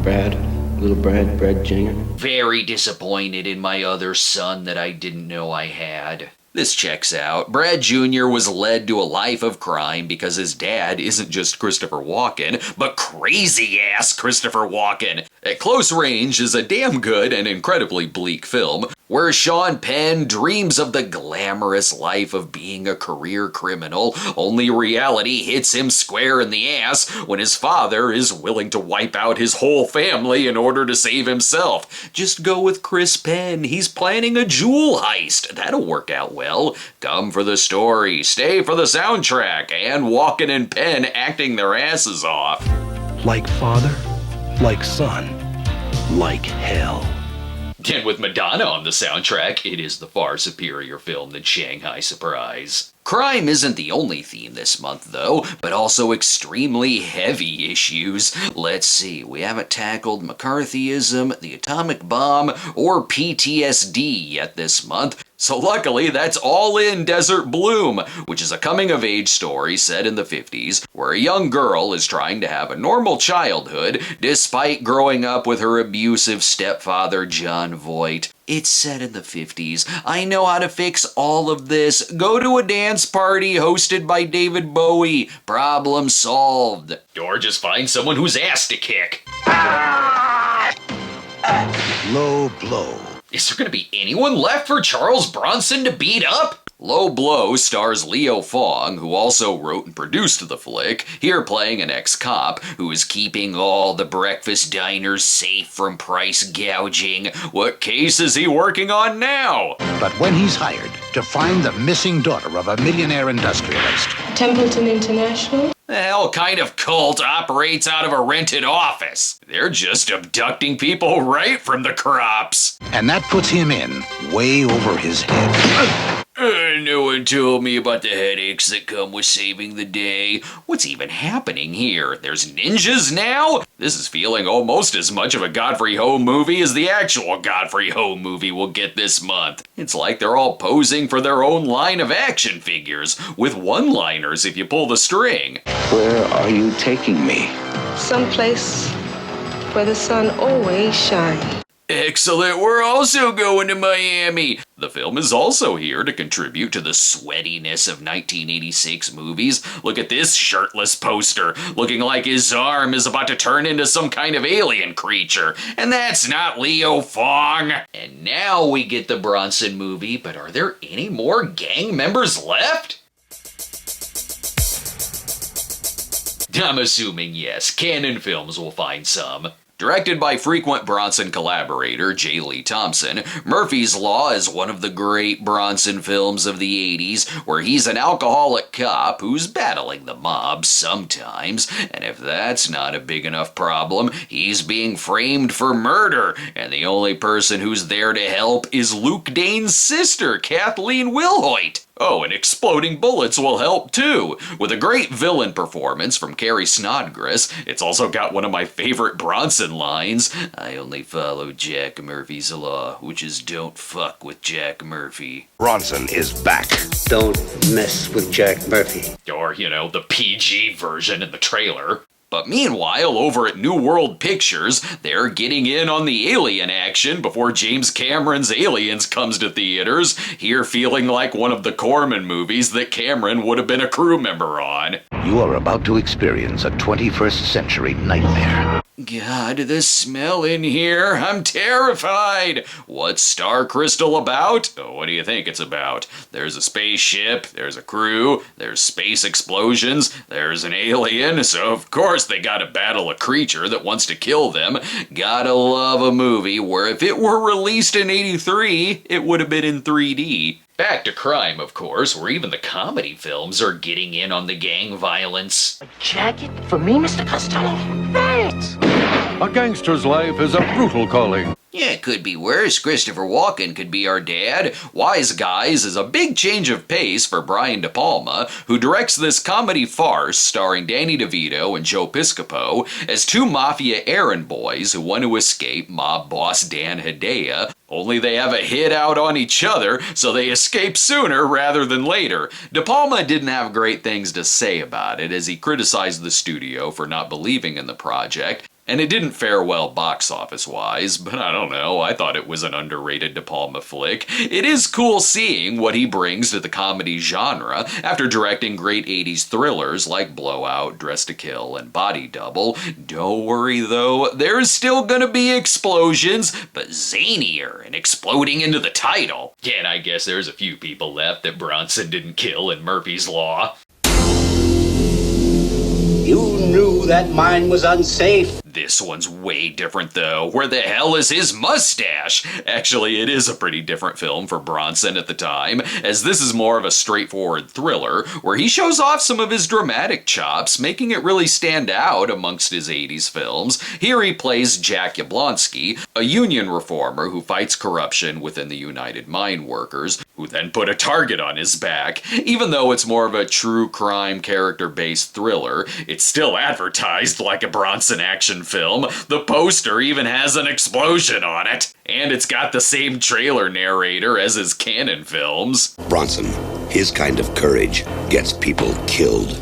Brad? Little Brad Jr.? Very disappointed in my other son that I didn't know I had. This checks out. Brad Jr. was led to a life of crime because his dad isn't just Christopher Walken, but crazy-ass Christopher Walken. At Close Range is a damn good and incredibly bleak film, where Sean Penn dreams of the glamorous life of being a career criminal, only reality hits him square in the ass when his father is willing to wipe out his whole family in order to save himself. Just go with Chris Penn. He's planning a jewel heist. That'll work out well. Come for the story, stay for the soundtrack, and Walken and Penn acting their asses off. Like father, like son, like hell. And with Madonna on the soundtrack, it is the far superior film than Shanghai Surprise. Crime isn't the only theme this month, though, but also extremely heavy issues. Let's see, we haven't tackled McCarthyism, the atomic bomb, or PTSD yet this month. So luckily, that's all in Desert Bloom, which is a coming-of-age story set in the 50s, where a young girl is trying to have a normal childhood, despite growing up with her abusive stepfather, John Voight. It's set in the 50s. I know how to fix all of this. Go to a dance party hosted by David Bowie. Problem solved. Or just find someone whose ass to kick. Low blow. Is there going to be anyone left for Charles Bronson to beat up? Low Blow stars Leo Fong, who also wrote and produced the flick, here playing an ex-cop who is keeping all the breakfast diners safe from price gouging. What case is he working on now? But when he's hired to find the missing daughter of a millionaire industrialist. Templeton International? The hell kind of cult operates out of a rented office? They're just abducting people right from the crops. And that puts him in way over his head. No one told me about the headaches that come with saving the day. What's even happening here? There's ninjas now? This is feeling almost as much of a Godfrey Ho movie as the actual Godfrey Ho movie we'll get this month. It's like they're all posing for their own line of action figures, with one-liners if you pull the string. Where are you taking me? Someplace where the sun always shines. Excellent, we're also going to Miami. The film is also here to contribute to the sweatiness of 1986 movies. Look at this shirtless poster, looking like his arm is about to turn into some kind of alien creature. And that's not Leo Fong. And now we get the Bronson movie, but are there any more gang members left? I'm assuming yes, Canon Films will find some. Directed by frequent Bronson collaborator J. Lee Thompson, Murphy's Law is one of the great Bronson films of the 80s, where he's an alcoholic cop who's battling the mob sometimes, and if that's not a big enough problem, he's being framed for murder, and the only person who's there to help is Luke Dane's sister, Kathleen Wilhoit. Oh, and exploding bullets will help too. With a great villain performance from Carrie Snodgrass, it's also got one of my favorite Bronson lines. I only follow Jack Murphy's law, which is don't fuck with Jack Murphy. Bronson is back. Don't mess with Jack Murphy. Or, the PG version in the trailer. But meanwhile, over at New World Pictures, they're getting in on the Alien action before James Cameron's Aliens comes to theaters, here feeling like one of the Corman movies that Cameron would have been a crew member on. You are about to experience a 21st century nightmare. God, the smell in here. I'm terrified. What's Star Crystal about? Oh, what do you think it's about? There's a spaceship, there's a crew, there's space explosions, there's an alien, so of course they gotta battle a creature that wants to kill them. Gotta love a movie where if it were released in '83, it would have been in 3D. Back to crime, of course, where even the comedy films are getting in on the gang violence. A jacket for me, Mr. Costello? Thanks! A gangster's life is a brutal calling. Yeah, it could be worse. Christopher Walken could be our dad. Wise Guys is a big change of pace for Brian De Palma, who directs this comedy farce starring Danny DeVito and Joe Piscopo as two mafia errand boys who want to escape mob boss Dan Hedaya. Only they have a hit out on each other, so they escape sooner rather than later. De Palma didn't have great things to say about it, as he criticized the studio for not believing in the project. And it didn't fare well box office-wise, but I don't know, I thought it was an underrated De Palma flick. It is cool seeing what he brings to the comedy genre after directing great 80s thrillers like Blowout, Dress to Kill, and Body Double. Don't worry though, there's still gonna be explosions, but zanier and exploding into the title. Yeah, and I guess there's a few people left that Bronson didn't kill in Murphy's Law. You knew that mine was unsafe. This one's way different though. Where the hell is his mustache? Actually, it is a pretty different film for Bronson at the time, as this is more of a straightforward thriller, where he shows off some of his dramatic chops, making it really stand out amongst his 80s films. Here he plays Jack Yablonsky, a union reformer who fights corruption within the United Mine Workers, who then put a target on his back. Even though it's more of a true crime character-based thriller, it's still advertised like a Bronson action film. The poster even has an explosion on it. And it's got the same trailer narrator as his Cannon films. Bronson, his kind of courage gets people killed.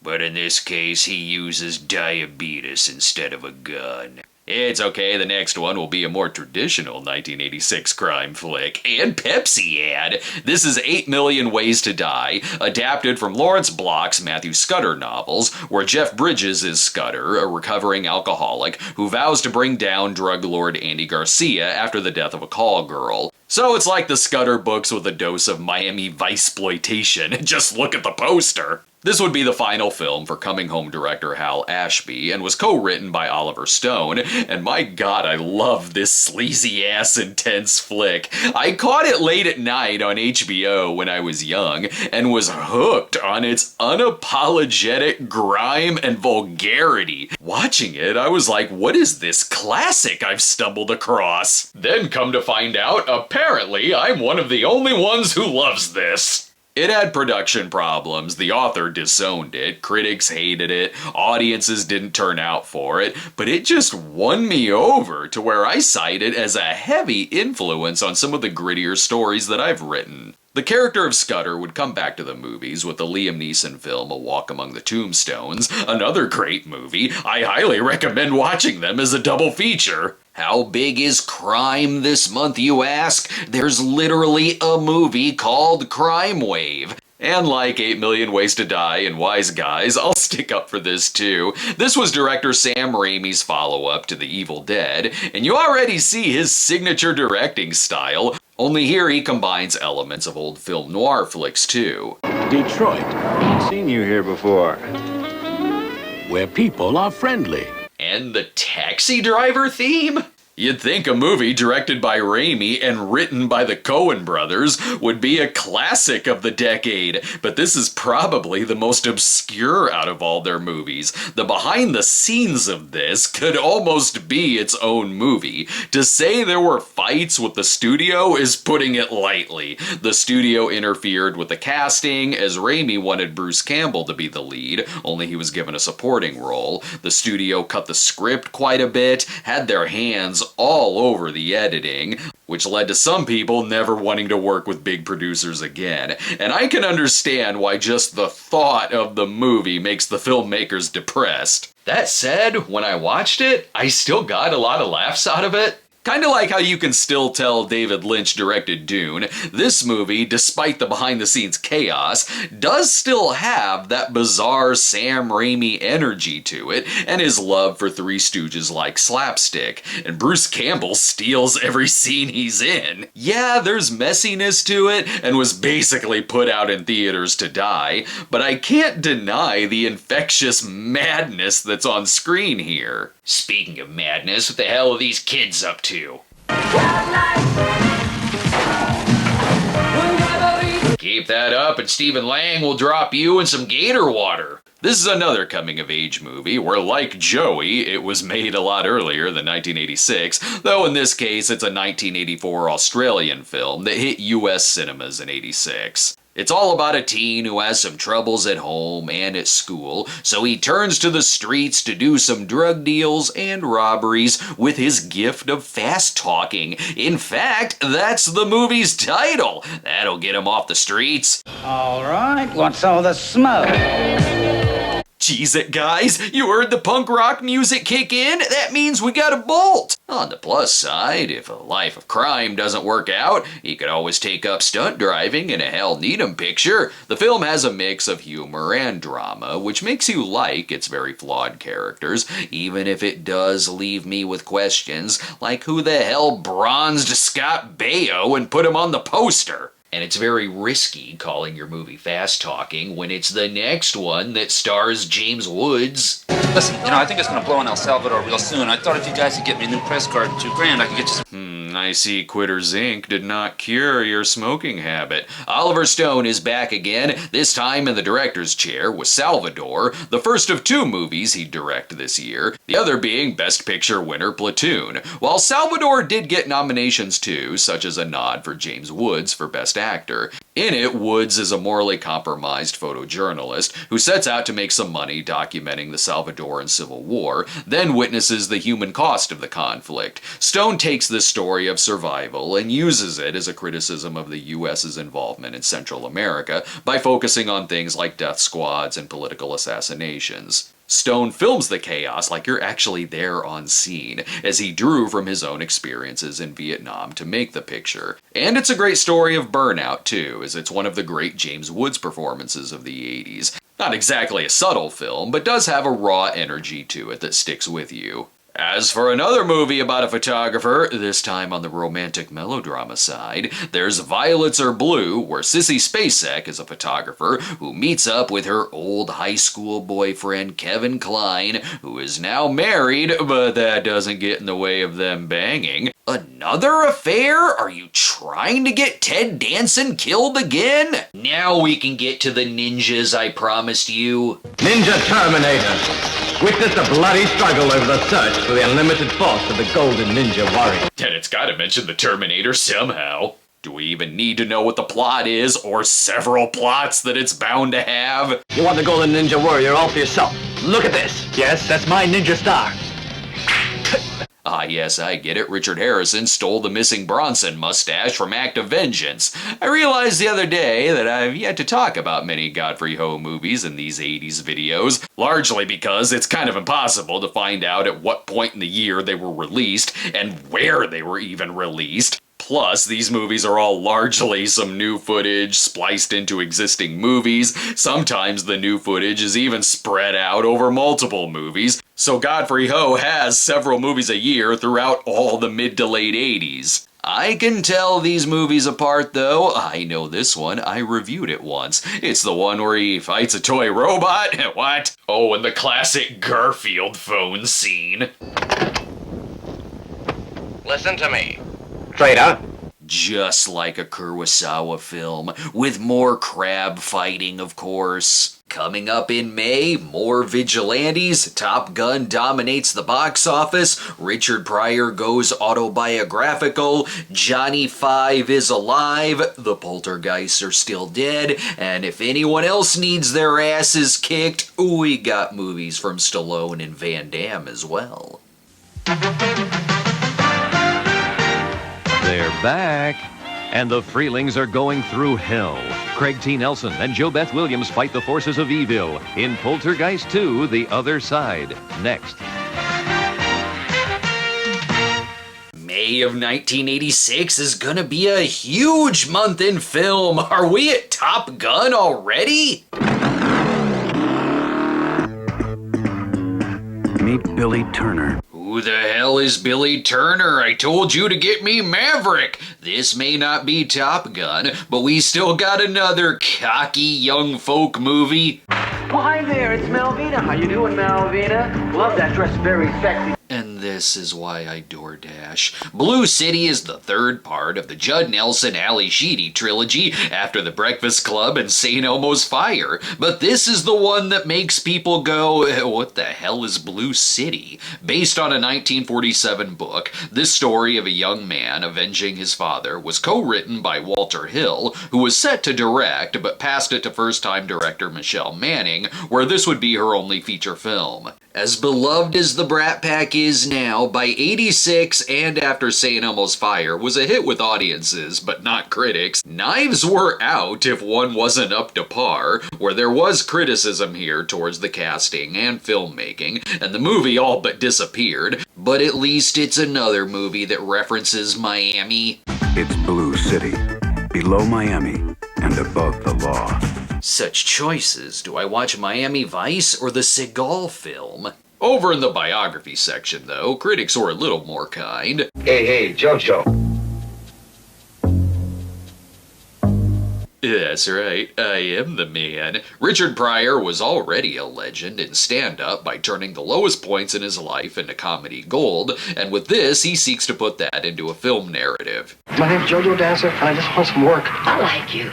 But in this case, he uses diabetes instead of a gun. It's okay, the next one will be a more traditional 1986 crime flick. And Pepsi ad! This is 8 Million Ways to Die, adapted from Lawrence Block's Matthew Scudder novels, where Jeff Bridges is Scudder, a recovering alcoholic who vows to bring down drug lord Andy Garcia after the death of a call girl. So it's like the Scudder books with a dose of Miami Vice-ploitation. Just look at the poster! This would be the final film for Coming Home director Hal Ashby, and was co-written by Oliver Stone, and my god, I love this sleazy-ass intense flick. I caught it late at night on HBO when I was young, and was hooked on its unapologetic grime and vulgarity. Watching it, I was like, what is this classic I've stumbled across? Then come to find out, apparently I'm one of the only ones who loves this. It had production problems, the author disowned it, critics hated it, audiences didn't turn out for it, but it just won me over to where I cite it as a heavy influence on some of the grittier stories that I've written. The character of Scudder would come back to the movies with the Liam Neeson film A Walk Among the Tombstones, another great movie. I highly recommend watching them as a double feature. How big is crime this month, you ask? There's literally a movie called Crime Wave. And like 8 Million Ways to Die and Wise Guys, I'll stick up for this too. This was director Sam Raimi's follow-up to The Evil Dead, and you already see his signature directing style, only here he combines elements of old film noir flicks too. Detroit. Seen you here before. Where people are friendly. And the Taxi Driver theme? You'd think a movie directed by Raimi and written by the Coen brothers would be a classic of the decade, but this is probably the most obscure out of all their movies. The behind the scenes of this could almost be its own movie. To say there were fights with the studio is putting it lightly. The studio interfered with the casting, as Raimi wanted Bruce Campbell to be the lead, only he was given a supporting role. The studio cut the script quite a bit, had their hands all over the editing, which led to some people never wanting to work with big producers again. And I can understand why just the thought of the movie makes the filmmakers depressed. That said, when I watched it, I still got a lot of laughs out of it. Kinda like how you can still tell David Lynch directed Dune, this movie, despite the behind-the-scenes chaos, does still have that bizarre Sam Raimi energy to it, and his love for Three Stooges-like slapstick, and Bruce Campbell steals every scene he's in. Yeah, there's messiness to it, and was basically put out in theaters to die, but I can't deny the infectious madness that's on screen here. Speaking of madness, what the hell are these kids up to? Keep that up and Stephen Lang will drop you in some gator water. This is another coming-of-age movie where, like Joey, it was made a lot earlier than 1986, though in this case it's a 1984 Australian film that hit US cinemas in '86. It's all about a teen who has some troubles at home and at school, so he turns to the streets to do some drug deals and robberies with his gift of fast talking. In fact, that's the movie's title. That'll get him off the streets. All right, what's all the smoke? Cheese it, guys. You heard the punk rock music kick in? That means we got a bolt. On the plus side, if a life of crime doesn't work out, he could always take up stunt driving in a Hal Needham picture. The film has a mix of humor and drama, which makes you like its very flawed characters, even if it does leave me with questions like who the hell bronzed Scott Baio and put him on the poster? And it's very risky calling your movie fast talking when it's the next one that stars James Woods. Listen, I think it's gonna blow in El Salvador real soon. I thought if you guys could get me a new press card, $2,000, I could get you some... I see Quitters Inc. did not cure your smoking habit. Oliver Stone is back again, this time in the director's chair with Salvador, the first of 2 movies he'd direct this year, the other being Best Picture winner Platoon. While Salvador did get nominations too, such as a nod for James Woods for Best Actor. In it, Woods is a morally compromised photojournalist who sets out to make some money documenting the Salvadoran Civil War, then witnesses the human cost of the conflict. Stone takes this story of survival and uses it as a criticism of the US's involvement in Central America by focusing on things like death squads and political assassinations. Stone films the chaos like you're actually there on scene, as he drew from his own experiences in Vietnam to make the picture. And it's a great story of burnout too, as it's one of the great James Woods performances of the 80s. Not exactly a subtle film, but does have a raw energy to it that sticks with you. As for another movie about a photographer, this time on the romantic melodrama side, there's Violets Are Blue, where Sissy Spacek is a photographer who meets up with her old high school boyfriend Kevin Kline, who is now married, but that doesn't get in the way of them banging. Another affair? Are you trying to get Ted Danson killed again? Now we can get to the ninjas I promised you. Ninja Terminator. Witness a bloody struggle over the search for the unlimited force of the Golden Ninja Warrior. And it's gotta mention the Terminator somehow. Do we even need to know what the plot is, or several plots that it's bound to have? You want the Golden Ninja Warrior all for yourself. Look at this. Yes, that's my ninja star. Ah yes, I get it. Richard Harrison stole the missing Bronson mustache from Act of Vengeance. I realized the other day that I've yet to talk about many Godfrey Ho movies in these 80s videos, largely because it's kind of impossible to find out at what point in the year they were released, and where they were even released. Plus, these movies are all largely some new footage spliced into existing movies. Sometimes the new footage is even spread out over multiple movies. So Godfrey Ho has several movies a year throughout all the mid to late 80s. I can tell these movies apart though. I know this one. I reviewed it once. It's the one where he fights a toy robot. What? Oh, and the classic Garfield phone scene. Listen to me. Traitor. Just like a Kurosawa film, with more crab fighting, of course. Coming up in May, more vigilantes, Top Gun dominates the box office, Richard Pryor goes autobiographical, Johnny Five is alive, the Poltergeists are still dead, and if anyone else needs their asses kicked, we got movies from Stallone and Van Damme as well. They're back, and the Freelings are going through hell. Craig T. Nelson and Jo Beth Williams fight the forces of evil in Poltergeist 2, The Other Side. Next. May of 1986 is gonna be a huge month in film. Are we at Top Gun already? Meet Billy Turner. Who the hell is Billy Turner? I told you to get me Maverick. This may not be Top Gun, but we still got another cocky young folk movie. Well, hi there, it's Malvina. How you doing, Malvina? Love that dress, very sexy. And this is why I DoorDash. Blue City is the third part of the Judd Nelson Ali Sheedy trilogy after The Breakfast Club and St. Elmo's Fire. But this is the one that makes people go, what the hell is Blue City? Based on a 1947 book, this story of a young man avenging his father was co-written by Walter Hill, who was set to direct but passed it to first-time director Michelle Manning, where this would be her only feature film. As beloved as the Brat Pack is now, by '86 and after St. Elmo's Fire was a hit with audiences, but not critics, Knives were out if one wasn't up to par, where there was criticism here towards the casting and filmmaking, and the movie all but disappeared, but at least it's another movie that references Miami. It's Blue City, below Miami and above the law. Such choices. Do I watch Miami Vice or the Seagal film? Over in the biography section, though, critics were a little more kind. Hey, Jojo. That's right, I am the man. Richard Pryor was already a legend in stand-up by turning the lowest points in his life into comedy gold, and with this, he seeks to put that into a film narrative. My name's Jojo Dancer, and I just want some work. I like you.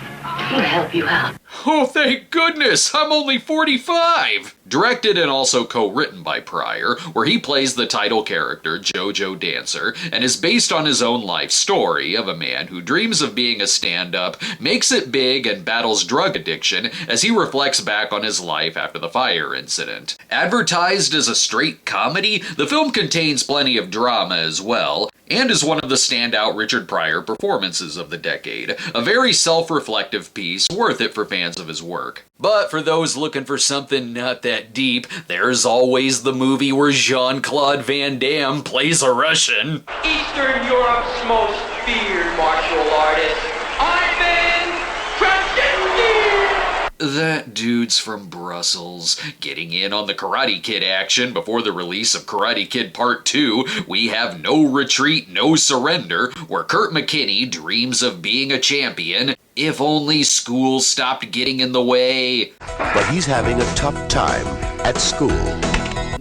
We'll help you out. Oh, thank goodness! I'm only 45! Directed and also co-written by Pryor, where he plays the title character, Jojo Dancer, and is based on his own life story of a man who dreams of being a stand-up, makes it big, and battles drug addiction as he reflects back on his life after the fire incident. Advertised as a straight comedy, the film contains plenty of drama as well, and is one of the standout Richard Pryor performances of the decade. A very self-reflective piece, worth it for fans of his work. But for those looking for something not that deep, there's always the movie where Jean-Claude Van Damme plays a Russian. Eastern Europe's most feared martial artist, Ivan Krasinski! That dude's from Brussels. Getting in on the Karate Kid action before the release of Karate Kid Part 2, we have No Retreat, No Surrender, where Kurt McKinney dreams of being a champion. If only school stopped getting in the way. But he's having a tough time at school.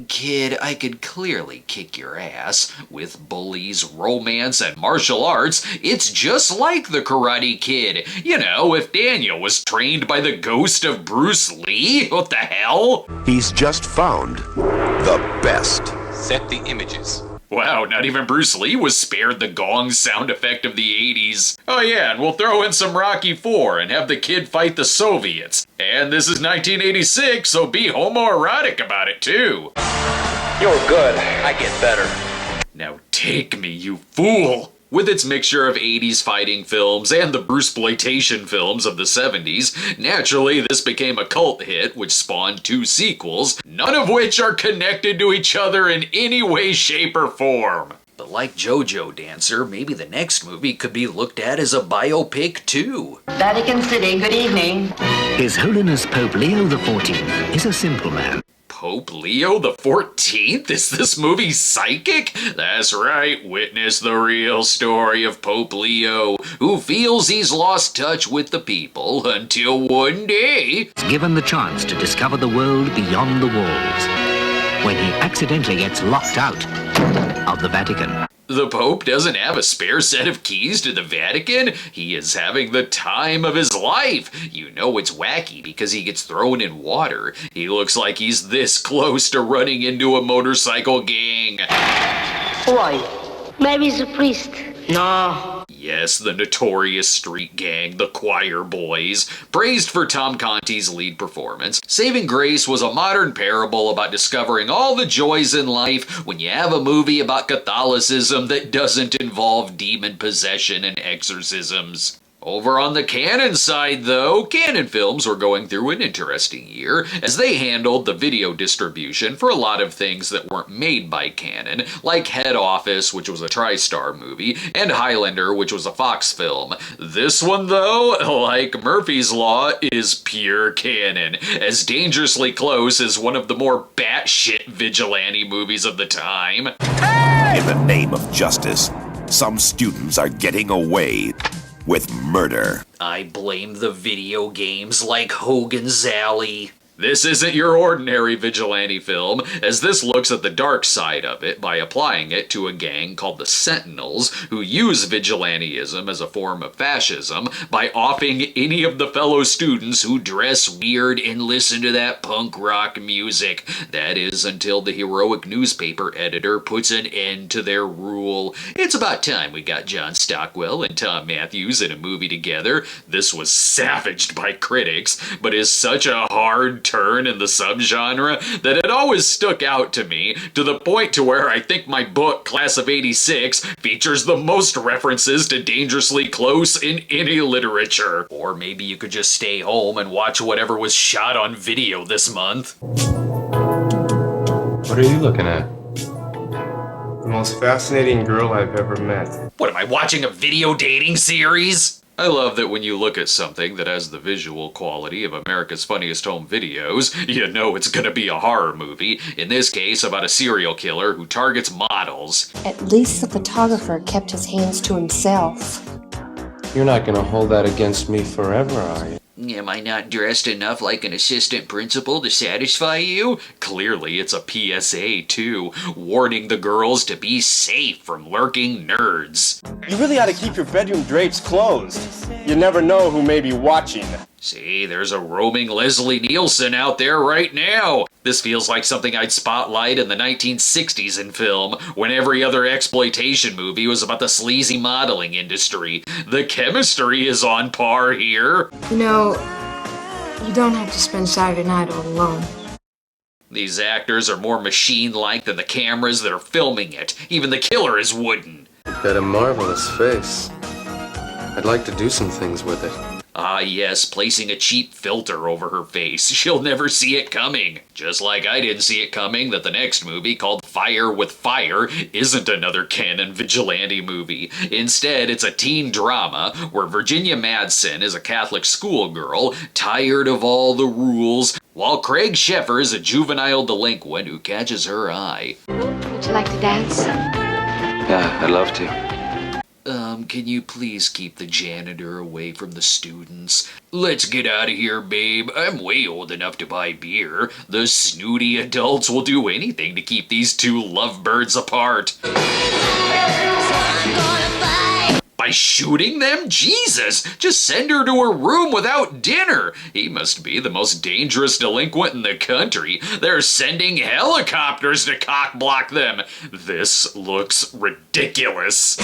Kid, I could clearly kick your ass. With bullies, romance, and martial arts, it's just like the Karate Kid. You know, if Daniel was trained by the ghost of Bruce Lee, what the hell? He's just found the best. Set the images. Wow, not even Bruce Lee was spared the gong sound effect of the 80s. Oh yeah, and we'll throw in some Rocky IV and have the kid fight the Soviets. And this is 1986, so be homoerotic about it too. You're good. I get better. Now take me, you fool! With its mixture of 80s fighting films and the Bruceploitation films of the 70s, naturally this became a cult hit which spawned 2 sequels, none of which are connected to each other in any way, shape, or form. But like Jojo Dancer, maybe the next movie could be looked at as a biopic too. Vatican City, good evening. His Holiness Pope Leo XIV is a simple man. Pope Leo XIV? Is this movie psychic? That's right, witness the real story of Pope Leo, who feels he's lost touch with the people until one day... given the chance to discover the world beyond the walls, when he accidentally gets locked out of the Vatican. The Pope doesn't have a spare set of keys to the Vatican? He is having the time of his life. You know it's wacky because he gets thrown in water. He looks like he's this close to running into a motorcycle gang. Why? Maybe he's a priest. No. Yes, the notorious street gang, the Choir Boys, praised for Tom Conti's lead performance. Saving Grace was a modern parable about discovering all the joys in life when you have a movie about Catholicism that doesn't involve demon possession and exorcisms. Over on the Cannon side, though, Cannon Films were going through an interesting year as they handled the video distribution for a lot of things that weren't made by Cannon, like Head Office, which was a TriStar movie, and Highlander, which was a Fox film. This one, though, like Murphy's Law, is pure Cannon, as dangerously close as one of the more batshit vigilante movies of the time. In the name of justice, some students are getting away with murder. I blame the video games like Hogan's Alley. This isn't your ordinary vigilante film, as this looks at the dark side of it by applying it to a gang called the Sentinels, who use vigilantism as a form of fascism by offing any of the fellow students who dress weird and listen to that punk rock music. That is, until the heroic newspaper editor puts an end to their rule. It's about time we got John Stockwell and Tom Matthews in a movie together. This was savaged by critics, but is such a hard turn in the subgenre that it always stuck out to me, to the point to where I think my book, Class of '86, features the most references to Dangerously Close in any literature. Or maybe you could just stay home and watch whatever was shot on video this month. What are you looking at? The most fascinating girl I've ever met. What, am I watching a video dating series? I love that when you look at something that has the visual quality of America's Funniest Home Videos, you know it's gonna be a horror movie, in this case about a serial killer who targets models. At least the photographer kept his hands to himself. You're not gonna hold that against me forever, are you? Am I not dressed enough like an assistant principal to satisfy you? Clearly it's a PSA too, warning the girls to be safe from lurking nerds. You really ought to keep your bedroom drapes closed. You never know who may be watching. See, there's a roaming Leslie Nielsen out there right now. This feels like something I'd spotlight in the 1960s in film, when every other exploitation movie was about the sleazy modeling industry. The chemistry is on par here. You know, you don't have to spend Saturday night all alone. These actors are more machine-like than the cameras that are filming it. Even the killer is wooden. You've got a marvelous face. I'd like to do some things with it. Ah yes, placing a cheap filter over her face. She'll never see it coming. Just like I didn't see it coming that the next movie, called Fire with Fire, isn't another Cannon vigilante movie. Instead, it's a teen drama where Virginia Madsen is a Catholic schoolgirl, tired of all the rules, while Craig Sheffer is a juvenile delinquent who catches her eye. Would you like to dance? Yeah, I'd love to. Can you please keep the janitor away from the students? Let's get out of here, babe. I'm way old enough to buy beer. The snooty adults will do anything to keep these two lovebirds apart. By shooting them? Jesus! Just send her to her room without dinner! He must be the most dangerous delinquent in the country. They're sending helicopters to cock-block them. This looks ridiculous.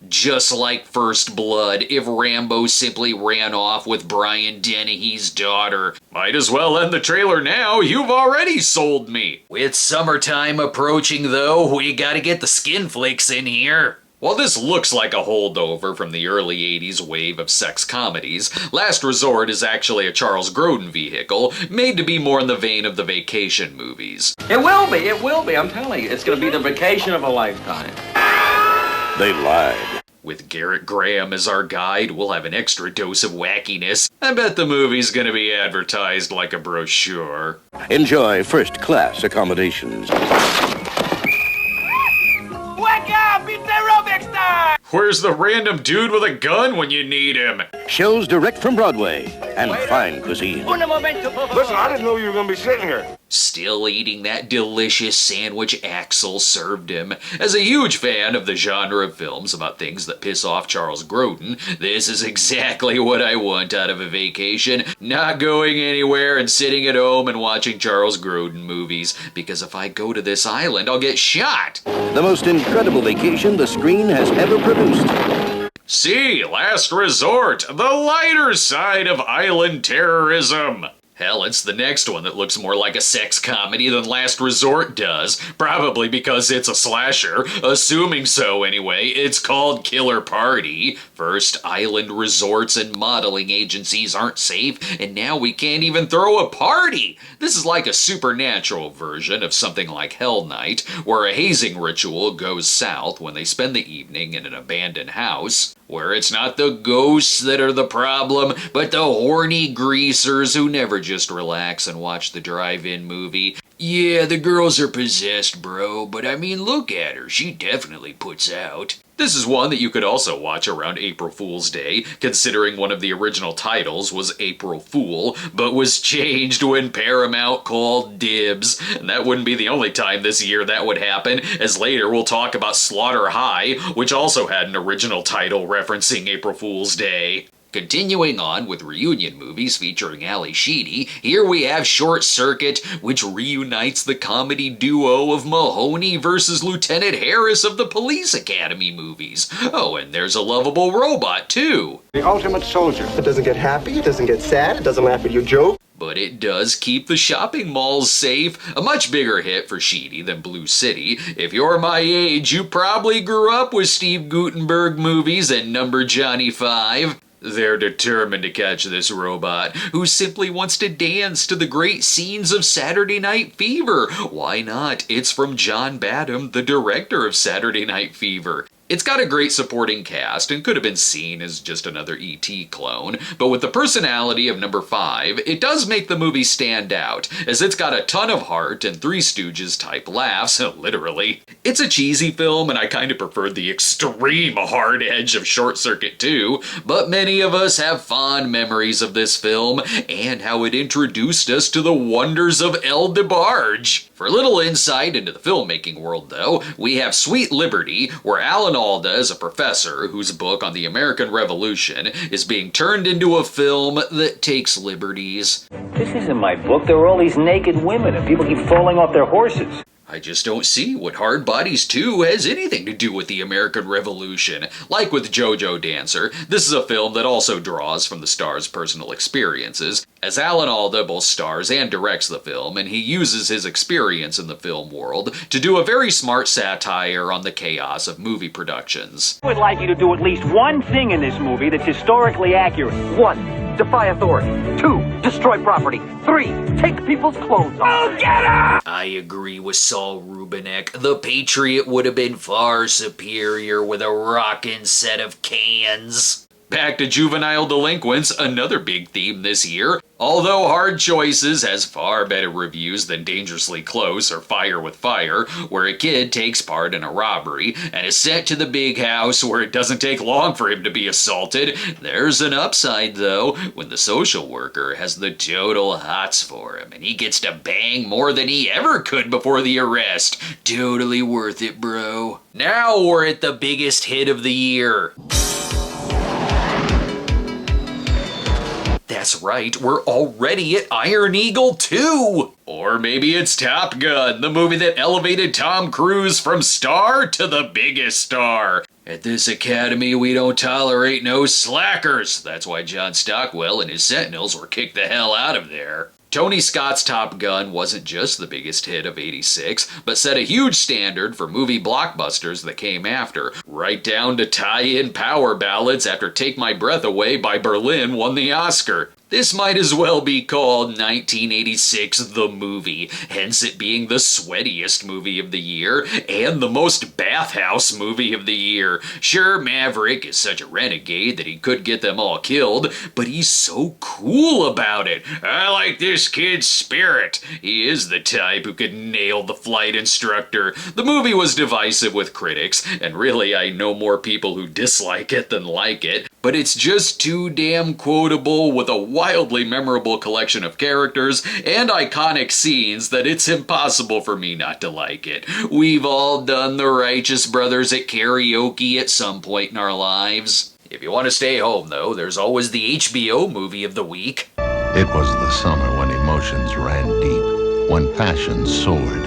Just like First Blood, if Rambo simply ran off with Brian Dennehy's daughter. Might as well end the trailer now, you've already sold me. With summertime approaching though, we gotta get the skin flicks in here. While this looks like a holdover from the early 80s wave of sex comedies, Last Resort is actually a Charles Grodin vehicle, made to be more in the vein of the vacation movies. It will be, I'm telling you. It's gonna be the vacation of a lifetime. They lied. With Garrett Graham as our guide, we'll have an extra dose of wackiness. I bet the movie's gonna be advertised like a brochure. Enjoy first-class accommodations. Wake up! It's aerobics time! Where's the random dude with a gun when you need him? Shows direct from Broadway and fine cuisine. Un momento, por favor. Listen, I didn't know you were going to be sitting here. still eating that delicious sandwich Axel served him. As a huge fan of the genre of films about things that piss off Charles Grodin, this is exactly what I want out of a vacation. Not going anywhere and sitting at home and watching Charles Grodin movies, because if I go to this island, I'll get shot. The most incredible vacation the screen has ever produced. See, Last Resort, the lighter side of island terrorism. Hell, it's the next one that looks more like a sex comedy than Last Resort does. Probably because it's a slasher. Assuming so, anyway. It's called Killer Party. First, island resorts and modeling agencies aren't safe, and now we can't even throw a party! This is like a supernatural version of something like Hell Night, where a hazing ritual goes south when they spend the evening in an abandoned house, where it's not the ghosts that are the problem, but the horny greasers who never just relax and watch the drive-in movie. Yeah, the girls are possessed, bro, but I mean, look at her. She definitely puts out. This is one that you could also watch around April Fool's Day, considering one of the original titles was April Fool, but was changed when Paramount called dibs. And that wouldn't be the only time this year that would happen, as later we'll talk about Slaughter High, which also had an original title referencing April Fool's Day. Continuing on with reunion movies featuring Ali Sheedy, here we have Short Circuit, which reunites the comedy duo of Mahoney versus Lieutenant Harris of the Police Academy movies. Oh, and there's a lovable robot, too. The ultimate soldier. It doesn't get happy, it doesn't get sad, it doesn't laugh at your joke. But it does keep the shopping malls safe. A much bigger hit for Sheedy than Blue City. If you're my age, you probably grew up with Steve Guttenberg movies and Number Johnny 5. They're determined to catch this robot, who simply wants to dance to the great scenes of Saturday Night Fever. Why not? It's from John Badham, the director of Saturday Night Fever. It's got a great supporting cast and could have been seen as just another E.T. clone, but with the personality of number 5, it does make the movie stand out, as it's got a ton of heart and Three Stooges type laughs, literally. It's a cheesy film and I kind of prefer the extreme hard edge of Short Circuit 2, but many of us have fond memories of this film and how it introduced us to the wonders of El DeBarge. For a little insight into the filmmaking world, though, we have Sweet Liberty, where Alan Alda is a professor whose book on the American Revolution is being turned into a film that takes liberties. This isn't my book. There are all these naked women and people keep falling off their horses. I just don't see what Hard Bodies 2 has anything to do with the American Revolution. Like with JoJo Dancer, this is a film that also draws from the star's personal experiences, as Alan Alda both stars and directs the film, and he uses his experience in the film world to do a very smart satire on the chaos of movie productions. I would like you to do at least one thing in this movie that's historically accurate. 1. Defy authority. 2. Destroy property. 3. Take people's clothes off. Oh, get up! I agree with Saul Rubinek. The Patriot would have been far superior with a rockin' set of cans. Back to juvenile delinquents, another big theme this year. Although Hard Choices has far better reviews than Dangerously Close or Fire with Fire, where a kid takes part in a robbery and is sent to the big house where it doesn't take long for him to be assaulted, there's an upside though, when the social worker has the total hots for him and he gets to bang more than he ever could before the arrest. Totally worth it, bro. Now we're at the biggest hit of the year. That's right, we're already at Iron Eagle 2! Or maybe it's Top Gun, the movie that elevated Tom Cruise from star to the biggest star. At this academy, we don't tolerate no slackers. That's why John Stockwell and his Sentinels were kicked the hell out of there. Tony Scott's Top Gun wasn't just the biggest hit of '86, but set a huge standard for movie blockbusters that came after, right down to tie-in power ballads after Take My Breath Away by Berlin won the Oscar. This might as well be called 1986 The Movie, hence it being the sweatiest movie of the year and the most bathhouse movie of the year. Sure, Maverick is such a renegade that he could get them all killed, but he's so cool about it. I like this kid's spirit. He is the type who could nail the flight instructor. The movie was divisive with critics, and really I know more people who dislike it than like it, but it's just too damn quotable with a wildly memorable collection of characters and iconic scenes that it's impossible for me not to like it. We've all done the Righteous Brothers at karaoke at some point in our lives. If you want to stay home, though, there's always the HBO movie of the week. It was the summer when emotions ran deep, when passion soared.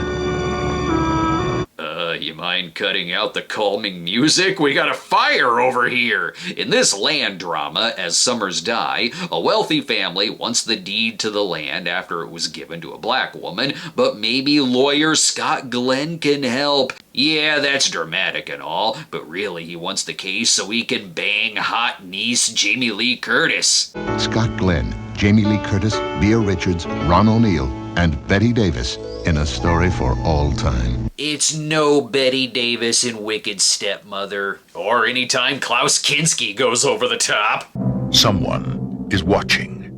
You mind cutting out the calming music? We got a fire over here! In this land drama, As Summers Die, a wealthy family wants the deed to the land after it was given to a black woman, but maybe lawyer Scott Glenn can help. Yeah, that's dramatic and all, but really he wants the case so he can bang hot niece Jamie Lee Curtis. Scott Glenn, Jamie Lee Curtis, Bea Richards, Ron O'Neal, and Betty Davis in a story for all time. It's no Betty Davis in Wicked Stepmother, or anytime Klaus Kinski goes over the top. Someone is watching.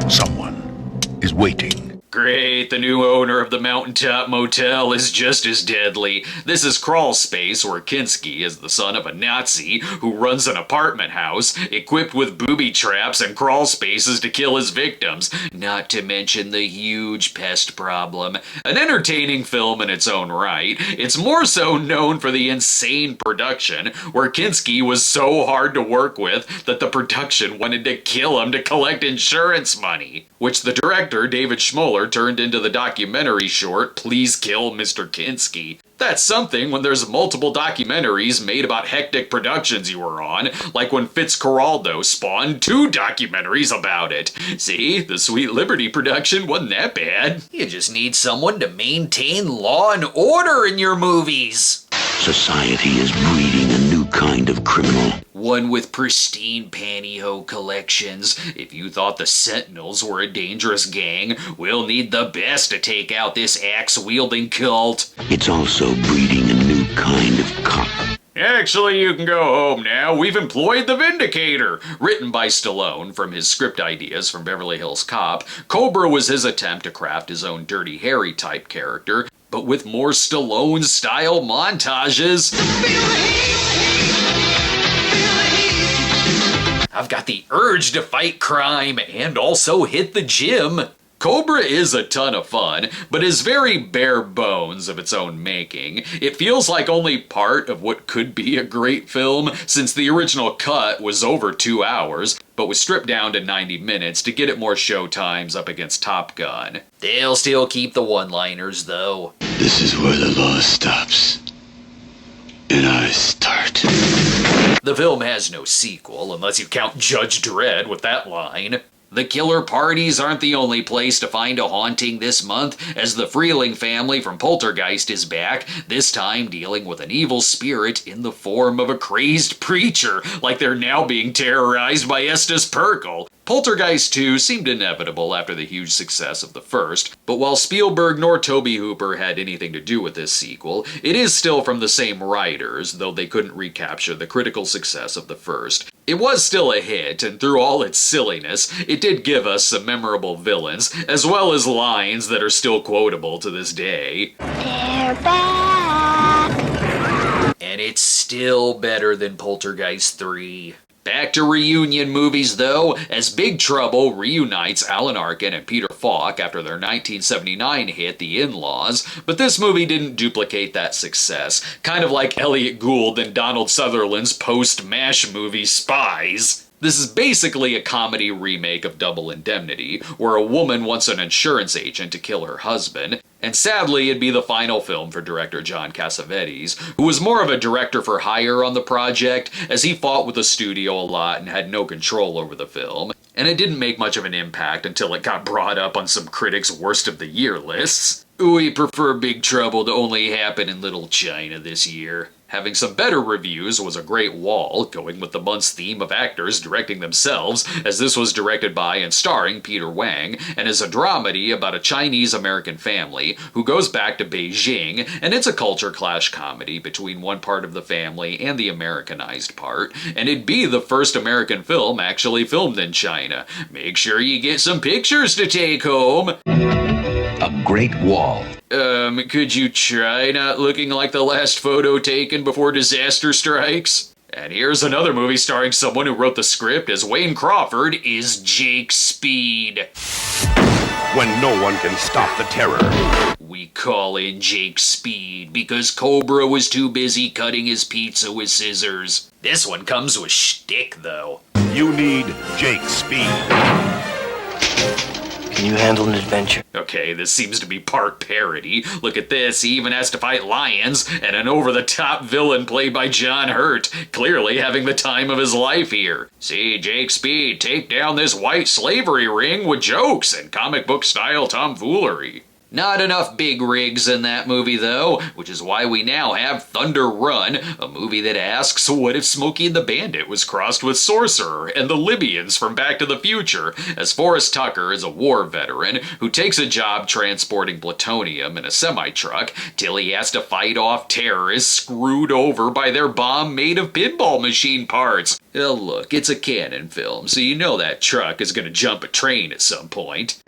Someone is waiting. Great, the new owner of the Mountaintop Motel is just as deadly. This is Crawl Space, where Kinski is the son of a Nazi who runs an apartment house equipped with booby traps and crawl spaces to kill his victims, not to mention the huge pest problem. An entertaining film in its own right, it's more so known for the insane production, where Kinski was so hard to work with that the production wanted to kill him to collect insurance money, which the director, David Schmoller, turned into the documentary short, Please Kill Mr. Kinski. That's something when there's multiple documentaries made about hectic productions you were on, like when Fitzcarraldo spawned 2 documentaries about it. See, the Sweet Liberty production wasn't that bad. You just need someone to maintain law and order in your movies. Society is breeding a new kind of criminal. One with pristine pantyhose collections. If you thought the Sentinels were a dangerous gang, we'll need the best to take out this axe-wielding cult. It's also breeding a new kind of cop. Actually, you can go home now. We've employed the Vindicator. Written by Stallone from his script ideas from Beverly Hills Cop, Cobra was his attempt to craft his own Dirty Harry type character, but with more Stallone-style montages. I've got the urge to fight crime and also hit the gym. Cobra is a ton of fun, but is very bare bones of its own making. It feels like only part of what could be a great film, since the original cut was over 2 hours, but was stripped down to 90 minutes to get it more show times up against Top Gun. They'll still keep the one-liners, though. This is where the law stops, and I start. The film has no sequel, unless you count Judge Dredd with that line. The killer parties aren't the only place to find a haunting this month, as the Freeling family from Poltergeist is back, this time dealing with an evil spirit in the form of a crazed preacher, like they're now being terrorized by Estes Perkle. Poltergeist 2 seemed inevitable after the huge success of the first, but while Spielberg nor Tobe Hooper had anything to do with this sequel, it is still from the same writers, though they couldn't recapture the critical success of the first. It was still a hit, and through all its silliness, it did give us some memorable villains, as well as lines that are still quotable to this day. They're back! And it's still better than Poltergeist 3. Back to reunion movies, though, as Big Trouble reunites Alan Arkin and Peter Falk after their 1979 hit The In-Laws, but this movie didn't duplicate that success, kind of like Elliot Gould and Donald Sutherland's post-MASH movie Spies. This is basically a comedy remake of Double Indemnity, where a woman wants an insurance agent to kill her husband, and sadly it'd be the final film for director John Cassavetes, who was more of a director for hire on the project, as he fought with the studio a lot and had no control over the film, and it didn't make much of an impact until it got brought up on some critics' worst of the year lists. We prefer Big Trouble to only happen in Little China this year. Having some better reviews was A Great Wall, going with the month's theme of actors directing themselves, as this was directed by and starring Peter Wang, and is a dramedy about a Chinese-American family who goes back to Beijing, and it's a culture clash comedy between one part of the family and the Americanized part, and it'd be the first American film actually filmed in China. Make sure you get some pictures to take home. A Great Wall. Could you try not looking like the last photo taken before disaster strikes? And here's another movie starring someone who wrote the script as Wayne Crawford is Jake Speed. When no one can stop the terror. We call in Jake Speed because Cobra was too busy cutting his pizza with scissors. This one comes with shtick, though. You need Jake Speed. Can you handle an adventure? Okay, this seems to be part parody. Look at this, he even has to fight lions and an over-the-top villain played by John Hurt, clearly having the time of his life here. See Jake Speed take down this white slavery ring with jokes and comic book style tomfoolery. Not enough big rigs in that movie, though, which is why we now have Thunder Run, a movie that asks, what if Smokey and the Bandit was crossed with Sorcerer and the Libyans from Back to the Future, as Forrest Tucker is a war veteran who takes a job transporting plutonium in a semi-truck till he has to fight off terrorists screwed over by their bomb made of pinball machine parts. Well, look, it's a canon film, so you know that truck is gonna jump a train at some point.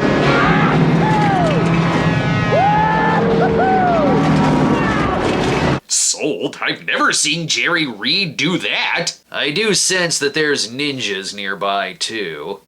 Sold? I've never seen Jerry Reed do that. I do sense that there's ninjas nearby, too.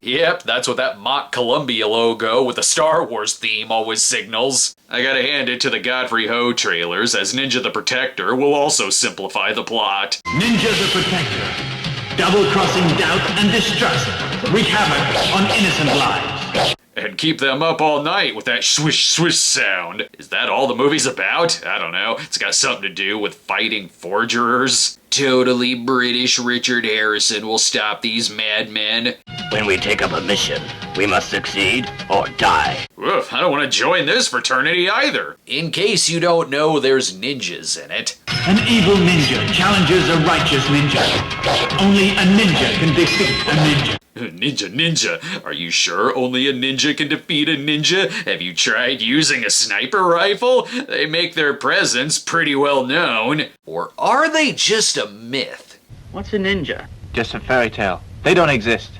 Yep, that's what that mock Columbia logo with the Star Wars theme always signals. I gotta hand it to the Godfrey Ho trailers, as Ninja the Protector will also simplify the plot. Ninja the Protector. Double-crossing doubt and distrust. Wreak havoc on innocent lives. And keep them up all night with that swish swish sound. Is that all the movie's about? I don't know. It's got something to do with fighting forgers. Totally British Richard Harrison will stop these madmen. When we take up a mission, we must succeed or die. Oof, I don't want to join this fraternity either. In case you don't know, there's ninjas in it. An evil ninja challenges a righteous ninja. Only a ninja can defeat a ninja. Ninja. Are you sure only a ninja can defeat a ninja? Have you tried using a sniper rifle? They make their presence pretty well known. Or are they just a myth? What's a ninja? Just a fairy tale. They don't exist.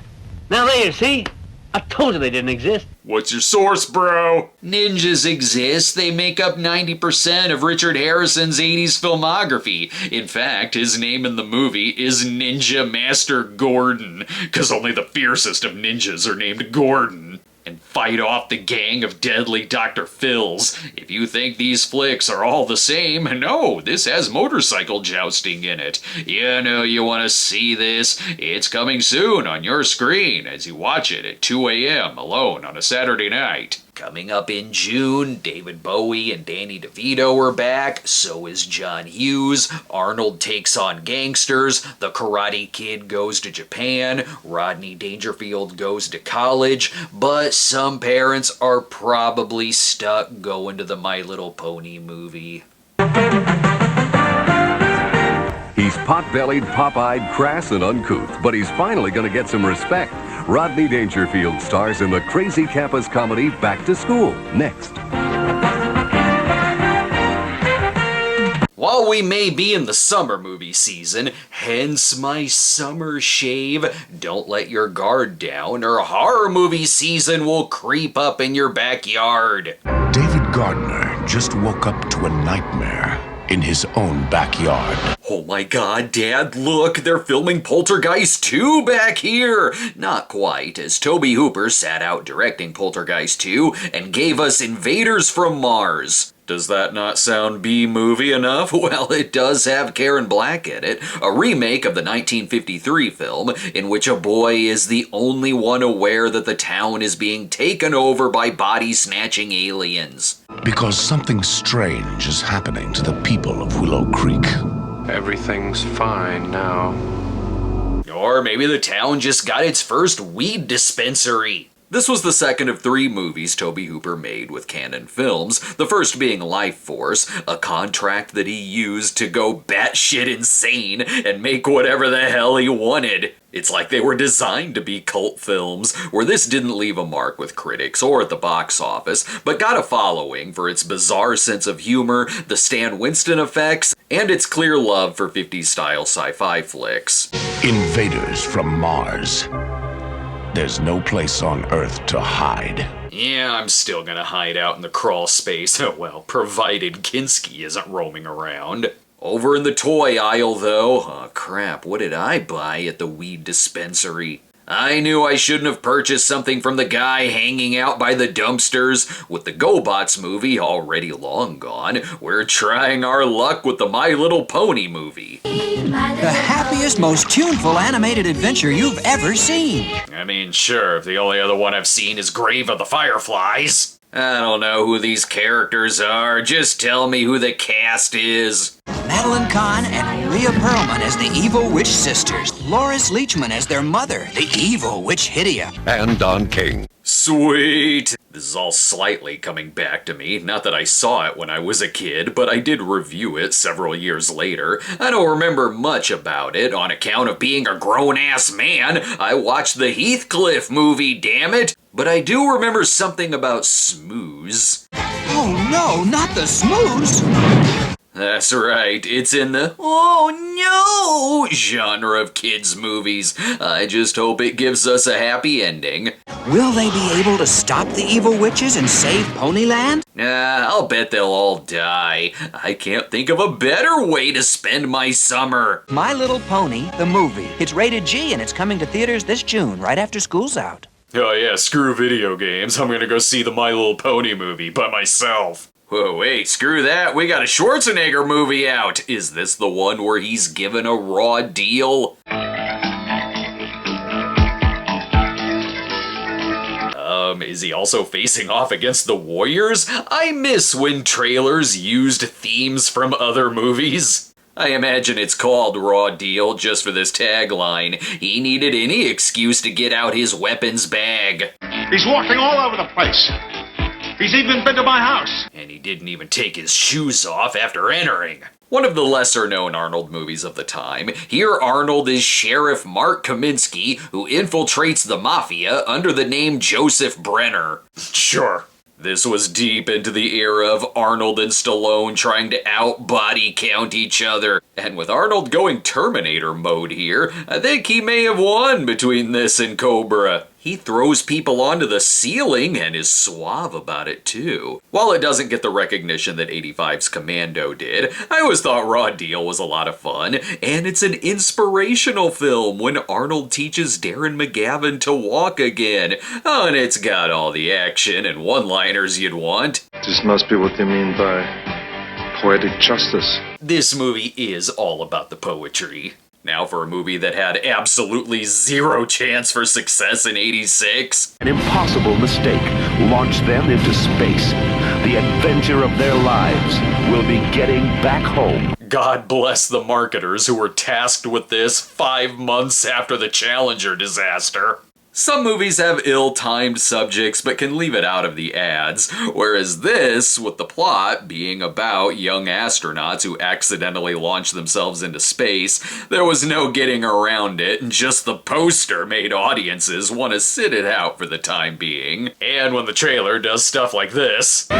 Now there, see? I told you they didn't exist. What's your source, bro? Ninjas exist. They make up 90% of Richard Harrison's 80s filmography. In fact, his name in the movie is Ninja Master Gordon, because only the fiercest of ninjas are named Gordon. And fight off the gang of deadly Dr. Phils. If you think these flicks are all the same, no, this has motorcycle jousting in it. You know you want to see this. It's coming soon on your screen as you watch it at 2 a.m. alone on a Saturday night. Coming up in June, David Bowie and Danny DeVito are back, so is John Hughes, Arnold takes on gangsters, The Karate Kid goes to Japan, Rodney Dangerfield goes to college, but some parents are probably stuck going to the My Little Pony movie. He's pot-bellied, pop-eyed, crass, and uncouth, but he's finally going to get some respect. Rodney Dangerfield stars in the crazy campus comedy Back to School, next. While we may be in the summer movie season, hence my summer shave, don't let your guard down or horror movie season will creep up in your backyard. David Gardner just woke up to a nightmare in his own backyard. Oh my god, Dad, look, they're filming Poltergeist 2 back here! Not quite, as Tobe Hooper sat out directing Poltergeist 2 and gave us Invaders from Mars. Does that not sound B-movie enough? Well, it does have Karen Black in it, a remake of the 1953 film in which a boy is the only one aware that the town is being taken over by body-snatching aliens. Because something strange is happening to the people of Willow Creek. Everything's fine now. Or maybe the town just got its first weed dispensary. This was the second of 3 movies Tobe Hooper made with Canon Films, the first being Life Force, a contract that he used to go batshit insane and make whatever the hell he wanted. It's like they were designed to be cult films, where this didn't leave a mark with critics or at the box office, but got a following for its bizarre sense of humor, the Stan Winston effects, and its clear love for 50s-style sci-fi flicks. Invaders from Mars. There's no place on Earth to hide. Yeah, I'm still gonna hide out in the crawl space. Well, provided Kinski isn't roaming around. Over in the toy aisle, though. Oh, crap, what did I buy at the weed dispensary? I knew I shouldn't have purchased something from the guy hanging out by the dumpsters. With the GoBots movie already long gone, we're trying our luck with the My Little Pony movie. The happiest, most tuneful animated adventure you've ever seen. I mean, sure, if the only other one I've seen is Grave of the Fireflies. I don't know who these characters are, just tell me who the cast is. Madeline Kahn and Rhea Perlman as the evil witch sisters. Loris Leachman as their mother, the evil witch Hydia. And Don King. Sweet! This is all slightly coming back to me. Not that I saw it when I was a kid, but I did review it several years later. I don't remember much about it. On account of being a grown-ass man, I watched the Heathcliff movie, damn it! But I do remember something about Smooze. Oh no, not the Smooze! That's right, it's in the oh no genre of kids movies. I just hope it gives us a happy ending. Will they be able to stop the evil witches and save Ponyland? I'll bet they'll all die. I can't think of a better way to spend my summer. My Little Pony, the movie. It's rated G and it's coming to theaters this June, right after school's out. Oh yeah, screw video games. I'm gonna go see the My Little Pony movie by myself. Whoa, wait, screw that. We got a Schwarzenegger movie out. Is this the one where he's given a raw deal? Is he also facing off against the Warriors? I miss when trailers used themes from other movies. I imagine it's called Raw Deal just for this tagline. He needed any excuse to get out his weapons bag. He's walking all over the place. He's even been to my house. And he didn't even take his shoes off after entering. One of the lesser-known Arnold movies of the time. Here Arnold is Sheriff Mark Kaminsky, who infiltrates the Mafia under the name Joseph Brenner. Sure. This was deep into the era of Arnold and Stallone trying to out-body count each other. And with Arnold going Terminator mode here, I think he may have won between this and Cobra. He throws people onto the ceiling and is suave about it too. While it doesn't get the recognition that 85's Commando did, I always thought Raw Deal was a lot of fun, and it's an inspirational film when Arnold teaches Darren McGavin to walk again. Oh, and it's got all the action and one-liners you'd want. This must be what they mean by poetic justice. This movie is all about the poetry. Now for a movie that had absolutely zero chance for success in '86. An impossible mistake launched them into space. The adventure of their lives will be getting back home. God bless the marketers who were tasked with this 5 months after the Challenger disaster. Some movies have ill-timed subjects but can leave it out of the ads, whereas this, with the plot being about young astronauts who accidentally launch themselves into space, there was no getting around it, and just the poster made audiences want to sit it out for the time being. And when the trailer does stuff like this... We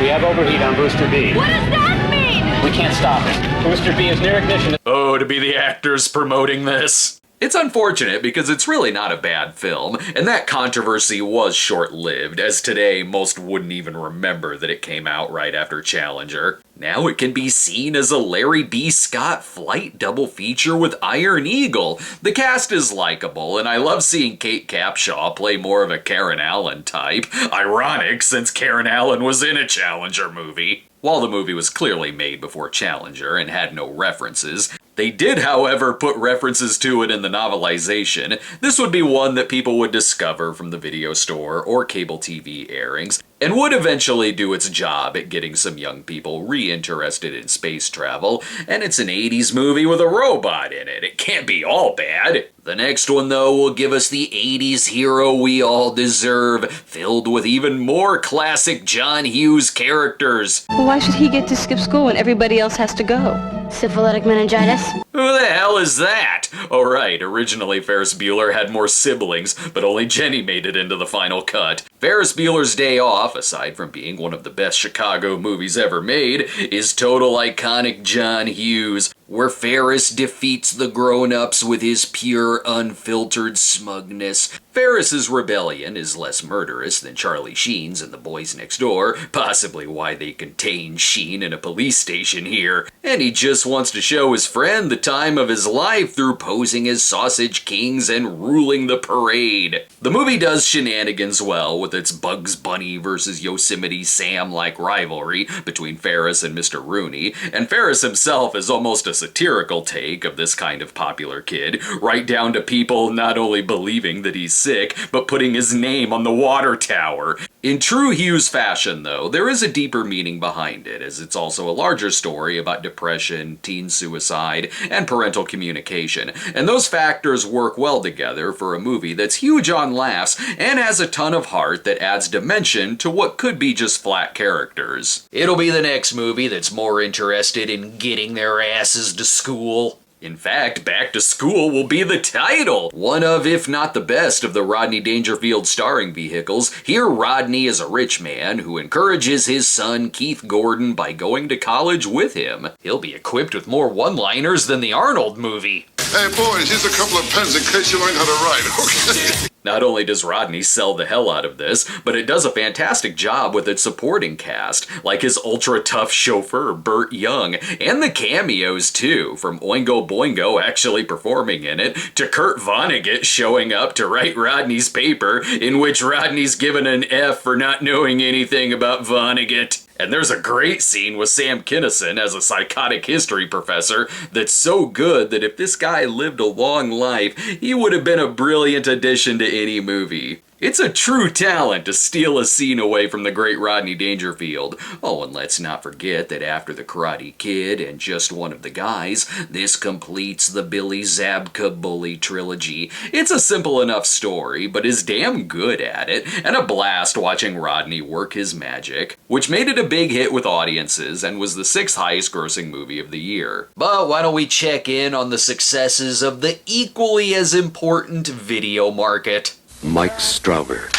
have overheat on Booster B. What does that mean? We can't stop it. Booster B is near ignition. Oh, to be the actors promoting this. It's unfortunate because it's really not a bad film, and that controversy was short-lived, as today most wouldn't even remember that it came out right after Challenger. Now it can be seen as a Larry B. Scott flight double feature with Iron Eagle. The cast is likable, and I love seeing Kate Capshaw play more of a Karen Allen type. Ironic, since Karen Allen was in a Challenger movie. While the movie was clearly made before Challenger and had no references, they did, however, put references to it in the novelization. This would be one that people would discover from the video store or cable TV airings, and would eventually do its job at getting some young people re-interested in space travel, and it's an 80s movie with a robot in it. It can't be all bad. The next one, though, will give us the 80s hero we all deserve, filled with even more classic John Hughes characters. Well, why should he get to skip school when everybody else has to go? Syphilitic meningitis? Who the hell is that? Oh right, originally Ferris Bueller had more siblings, but only Jenny made it into the final cut. Ferris Bueller's Day Off, aside from being one of the best Chicago movies ever made, is total iconic John Hughes, where Ferris defeats the grown-ups with his pure, unfiltered smugness. Ferris's rebellion is less murderous than Charlie Sheen's in The Boys Next Door, possibly why they contain Sheen in a police station here, and he just wants to show his friend the time of his life through posing as Sausage Kings and ruling the parade. The movie does shenanigans well with its Bugs Bunny versus Yosemite Sam-like rivalry between Ferris and Mr. Rooney, and Ferris himself is almost a satirical take of this kind of popular kid, right down to people not only believing that he's sick, but putting his name on the water tower. In true Hughes fashion, though, there is a deeper meaning behind it, as it's also a larger story about depression, teen suicide, and parental communication, and those factors work well together for a movie that's huge on laughs and has a ton of heart that adds dimension to what could be just flat characters. It'll be the next movie that's more interested in getting their asses to school. In fact, Back to School will be the title! One of, if not the best, of the Rodney Dangerfield starring vehicles. Here, Rodney is a rich man who encourages his son, Keith Gordon, by going to college with him. He'll be equipped with more one-liners than the Arnold movie. Hey boys, here's a couple of pens in case you learn how to write, okay? Not only does Rodney sell the hell out of this, but it does a fantastic job with its supporting cast, like his ultra-tough chauffeur, Burt Young, and the cameos too, from Oingo Boingo actually performing in it, to Kurt Vonnegut showing up to write Rodney's paper, in which Rodney's given an F for not knowing anything about Vonnegut. And there's a great scene with Sam Kinison as a psychotic history professor that's so good that if this guy lived a long life, he would have been a brilliant addition to any movie. It's a true talent to steal a scene away from the great Rodney Dangerfield. Oh, and let's not forget that after The Karate Kid and Just One of the Guys, this completes the Billy Zabka Bully trilogy. It's a simple enough story, but is damn good at it, and a blast watching Rodney work his magic, which made it a big hit with audiences and was the 6th highest grossing movie of the year. But why don't we check in on the successes of the equally as important video market? Mike Strauber,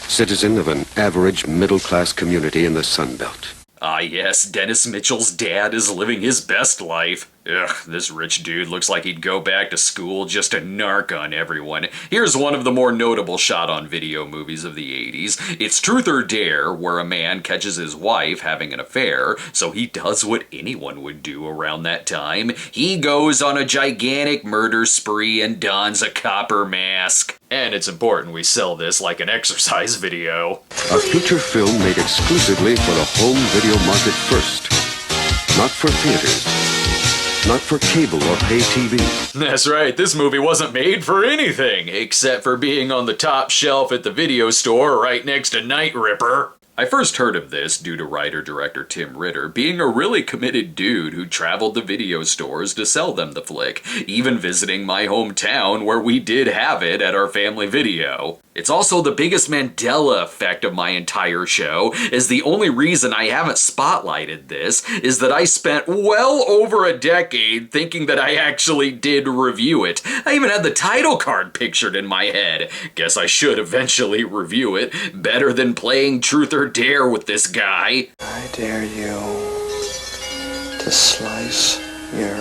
citizen of an average middle-class community in the Sun Belt. Ah yes, Dennis Mitchell's dad is living his best life. Ugh, this rich dude looks like he'd go back to school just to narc on everyone. Here's one of the more notable shot-on-video movies of the 80s. It's Truth or Dare, where a man catches his wife having an affair, so he does what anyone would do around that time. He goes on a gigantic murder spree and dons a copper mask. And it's important we sell this like an exercise video. A feature film made exclusively for the home video market first. Not for theaters. Not for cable or pay TV. That's right, this movie wasn't made for anything, except for being on the top shelf at the video store right next to Night Ripper. I first heard of this due to writer-director Tim Ritter being a really committed dude who traveled to video stores to sell them the flick, even visiting my hometown where we did have it at our family video. It's also the biggest Mandela effect of my entire show, as the only reason I haven't spotlighted this is that I spent well over a decade thinking that I actually did review it. I even had the title card pictured in my head. Guess I should eventually review it. Better than playing Truth or Dare with this guy. I dare you to slice your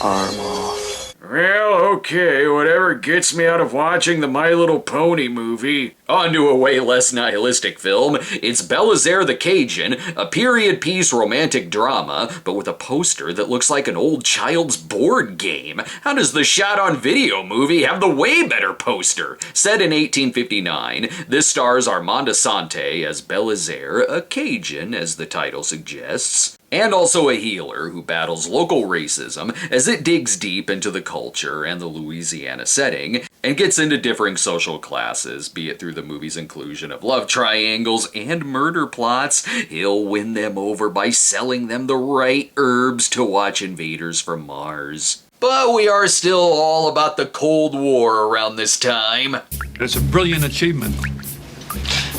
arm off. Well, okay, whatever gets me out of watching the My Little Pony movie. On to a way less nihilistic film. It's Belizaire the Cajun, a period piece romantic drama, but with a poster that looks like an old child's board game. How does the shot-on-video movie have the way better poster? Set in 1859, this stars Armand Assante as Belizaire, a Cajun, as the title suggests, and also a healer who battles local racism as it digs deep into the culture and the Louisiana setting, and gets into differing social classes, be it through the movie's inclusion of love triangles and murder plots. He'll win them over by selling them the right herbs to watch Invaders from Mars. But we are still all about the Cold War around this time. It's a brilliant achievement.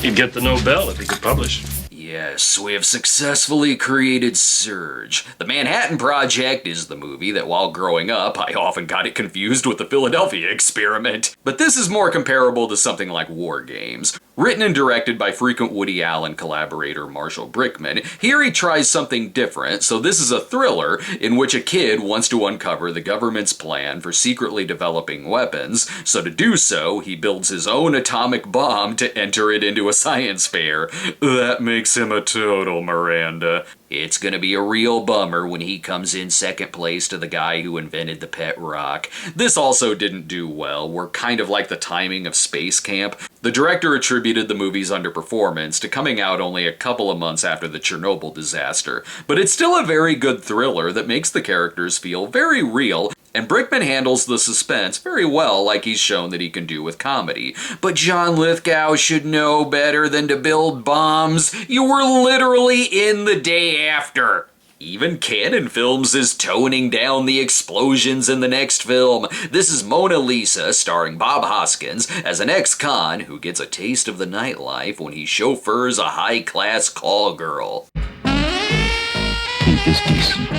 He'd get the Nobel if he could publish. Yes, we have successfully created Surge. The Manhattan Project is the movie that while growing up, I often got it confused with the Philadelphia Experiment. But this is more comparable to something like War Games, Written and directed by frequent Woody Allen collaborator Marshall Brickman, here he tries something different, so this is a thriller in which a kid wants to uncover the government's plan for secretly developing weapons, so to do so, he builds his own atomic bomb to enter it into a science fair. That makes him a total Miranda. It's gonna be a real bummer when he comes in second place to the guy who invented the pet rock. This also didn't do well. We're kind of like the timing of Space Camp. The director attributed the movie's underperformance to coming out only a couple of months after the Chernobyl disaster, but it's still a very good thriller that makes the characters feel very real, and Brickman handles the suspense very well, like he's shown that he can do with comedy. But John Lithgow should know better than to build bombs. You were literally in the day after. Even Cannon Films is toning down the explosions in the next film. This is Mona Lisa, starring Bob Hoskins, as an ex-con who gets a taste of the nightlife when he chauffeurs a high-class call girl. He is decent.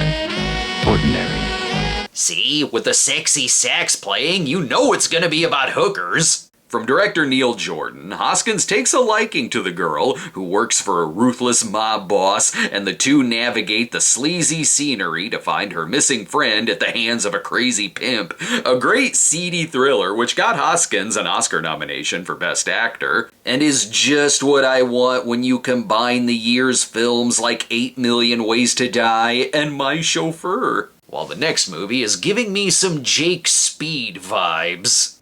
Ordinary. See, with the sexy sax playing, you know it's gonna be about hookers. From director Neil Jordan, Hoskins takes a liking to the girl, who works for a ruthless mob boss, and the two navigate the sleazy scenery to find her missing friend at the hands of a crazy pimp. A great seedy thriller which got Hoskins an Oscar nomination for Best Actor, and is just what I want when you combine the year's films like 8 Million Ways to Die and My Chauffeur. While the next movie is giving me some Jake Speed vibes.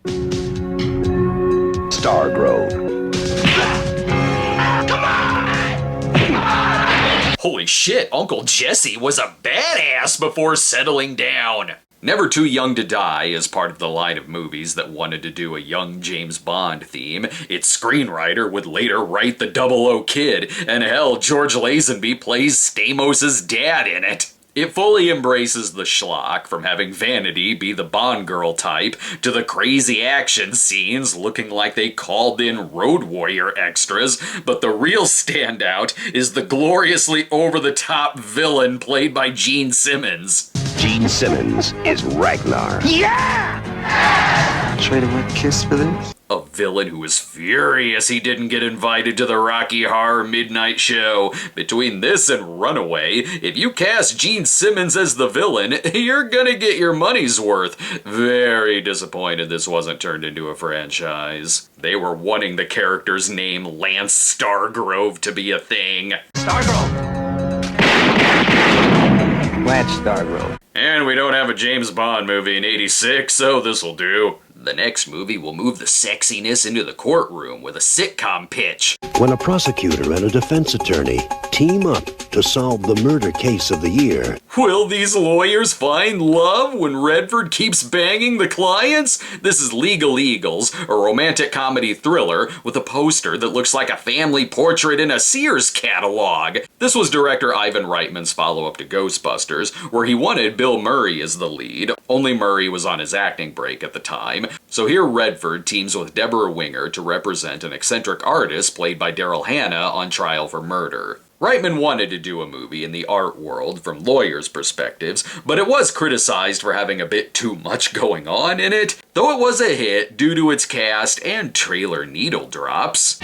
Stargrove. Holy shit, Uncle Jesse was a badass before settling down. Never Too Young to Die is part of the line of movies that wanted to do a young James Bond theme. Its screenwriter would later write the 00 Kid, and hell, George Lazenby plays Stamos' dad in it. It fully embraces the schlock, from having Vanity be the Bond girl type, to the crazy action scenes looking like they called in Road Warrior extras, but the real standout is the gloriously over-the-top villain played by Gene Simmons. Gene Simmons is Ragnar. Yeah! Trade a wet kiss for this? A villain who is furious he didn't get invited to the Rocky Horror Midnight Show. Between this and Runaway, if you cast Gene Simmons as the villain, you're gonna get your money's worth. Very disappointed this wasn't turned into a franchise. They were wanting the character's name Lance Stargrove to be a thing. Stargrove! Lance Stargrove. And we don't have a James Bond movie in '86, so this'll do. The next movie will move the sexiness into the courtroom with a sitcom pitch. When a prosecutor and a defense attorney team up to solve the murder case of the year. Will these lawyers find love when Redford keeps banging the clients? This is Legal Eagles, a romantic comedy thriller with a poster that looks like a family portrait in a Sears catalog. This was director Ivan Reitman's follow-up to Ghostbusters, where he wanted Bill Murray as the lead, only Murray was on his acting break at the time. So here Redford teams with Deborah Winger to represent an eccentric artist played by Daryl Hannah on trial for murder. Reitman wanted to do a movie in the art world from lawyers' perspectives, but it was criticized for having a bit too much going on in it, though it was a hit due to its cast and trailer needle drops.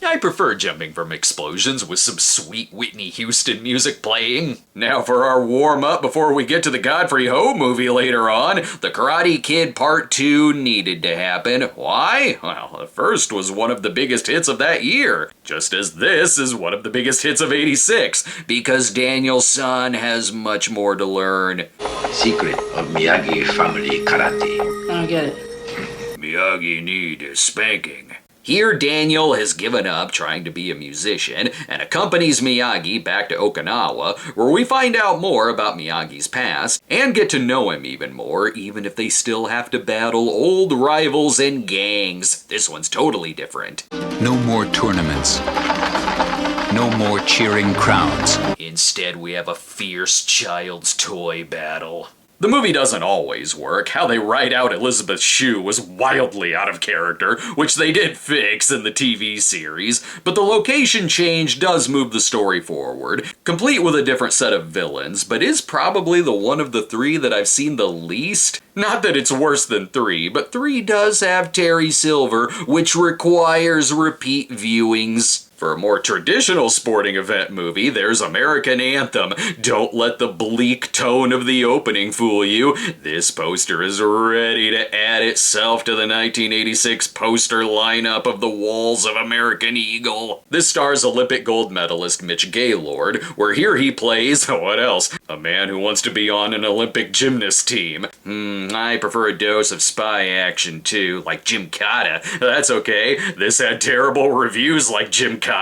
I prefer jumping from explosions with some sweet Whitney Houston music playing. Now for our warm-up before we get to the Godfrey Ho movie later on. The Karate Kid Part 2 needed to happen. Why? Well, the first was one of the biggest hits of that year, just as this is one of the biggest hits of '86, because Daniel's son has much more to learn. Secret of Miyagi family karate. I don't get it. Miyagi need a spanking. Here Daniel has given up trying to be a musician and accompanies Miyagi back to Okinawa, where we find out more about Miyagi's past and get to know him even more, even if they still have to battle old rivals and gangs. This one's totally different. No more tournaments. No more cheering crowds. Instead, we have a fierce child's toy battle. The movie doesn't always work. How they write out Elizabeth Shue was wildly out of character, which they did fix in the TV series, but the location change does move the story forward, complete with a different set of villains, but is probably the one of the three that I've seen the least. Not that it's worse than 3, but 3 does have Terry Silver, which requires repeat viewings. For a more traditional sporting event movie, there's American Anthem. Don't let the bleak tone of the opening fool you. This poster is ready to add itself to the 1986 poster lineup of the Walls of American Eagle. This stars Olympic gold medalist Mitch Gaylord, where here he plays, what else? A man who wants to be on an Olympic gymnast team. I prefer a dose of spy action too, like Jim Cotta. That's okay. This had terrible reviews like Jim Cotta,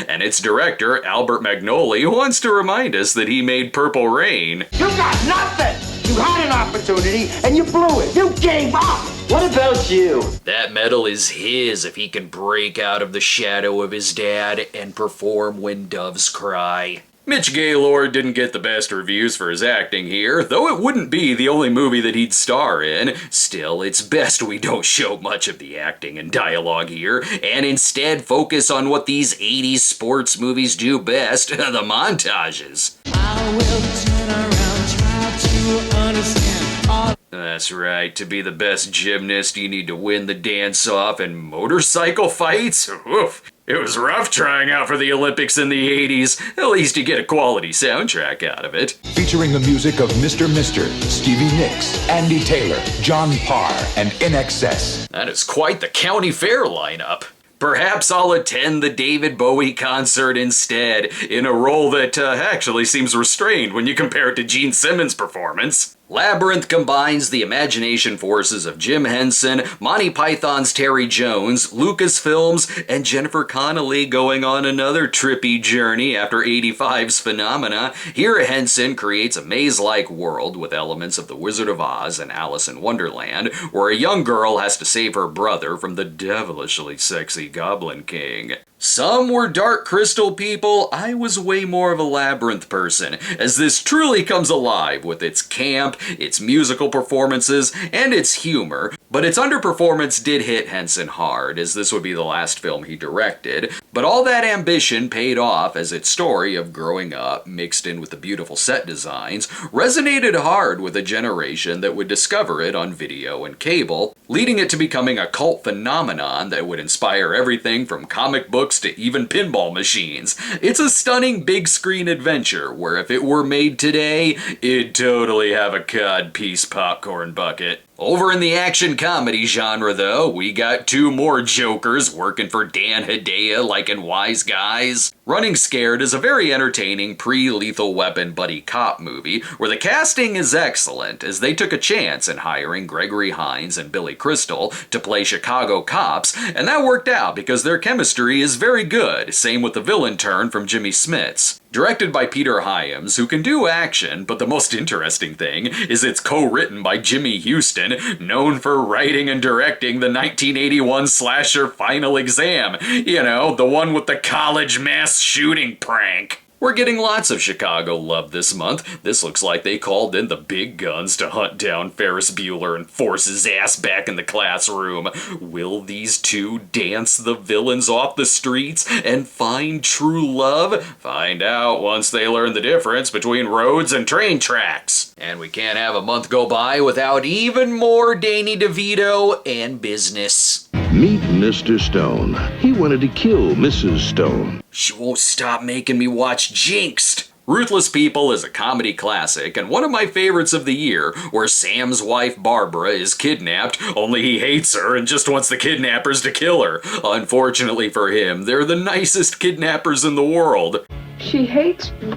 and its director, Albert Magnoli, wants to remind us that he made Purple Rain. You got nothing! You had an opportunity, and you blew it! You gave up! What about you? That medal is his if he can break out of the shadow of his dad and perform When Doves Cry. Mitch Gaylord didn't get the best reviews for his acting here, though it wouldn't be the only movie that he'd star in. Still, it's best we don't show much of the acting and dialogue here, and instead focus on what these 80s sports movies do best, the montages. I will turn around, try to understand all. That's right, to be the best gymnast, you need to win the dance-off and motorcycle fights? Oof. It was rough trying out for the Olympics in the 80s. At least you get a quality soundtrack out of it. Featuring the music of Mr. Mister, Stevie Nicks, Andy Taylor, John Parr, and INXS. That is quite the county fair lineup. Perhaps I'll attend the David Bowie concert instead, in a role that actually seems restrained when you compare it to Gene Simmons' performance. Labyrinth combines the imagination forces of Jim Henson, Monty Python's Terry Jones, Lucasfilms, and Jennifer Connelly going on another trippy journey after 85's Phenomena. Here Henson creates a maze-like world with elements of The Wizard of Oz and Alice in Wonderland, where a young girl has to save her brother from the devilishly sexy Goblin King. Some were Dark Crystal people, I was way more of a Labyrinth person, as this truly comes alive with its camp, its musical performances, and its humor, but its underperformance did hit Henson hard, as this would be the last film he directed, but all that ambition paid off as its story of growing up, mixed in with the beautiful set designs, resonated hard with a generation that would discover it on video and cable, leading it to becoming a cult phenomenon that would inspire everything from comic books to even pinball machines. It's a stunning big screen adventure where if it were made today, it'd totally have a codpiece popcorn bucket. Over in the action comedy genre though, we got 2 more jokers working for Dan Hedaya like in Wise Guys. Running Scared is a very entertaining pre-Lethal Weapon buddy cop movie where the casting is excellent as they took a chance in hiring Gregory Hines and Billy Crystal to play Chicago cops, and that worked out because their chemistry is very good, same with the villain turn from Jimmy Smits. Directed by Peter Hyams, who can do action, but the most interesting thing is it's co-written by Jimmy Houston, known for writing and directing the 1981 slasher Final Exam. You know, the one with the college mass shooting prank. We're getting lots of Chicago love this month. This looks like they called in the big guns to hunt down Ferris Bueller and force his ass back in the classroom. Will these 2 dance the villains off the streets and find true love? Find out once they learn the difference between roads and train tracks. And we can't have a month go by without even more Danny DeVito and business. Meet Mr. Stone. He wanted to kill Mrs. Stone. She won't stop making me watch Jinxed. Ruthless People is a comedy classic and one of my favorites of the year, where Sam's wife Barbara is kidnapped, only he hates her and just wants the kidnappers to kill her. Unfortunately for him, they're the nicest kidnappers in the world. She hates me.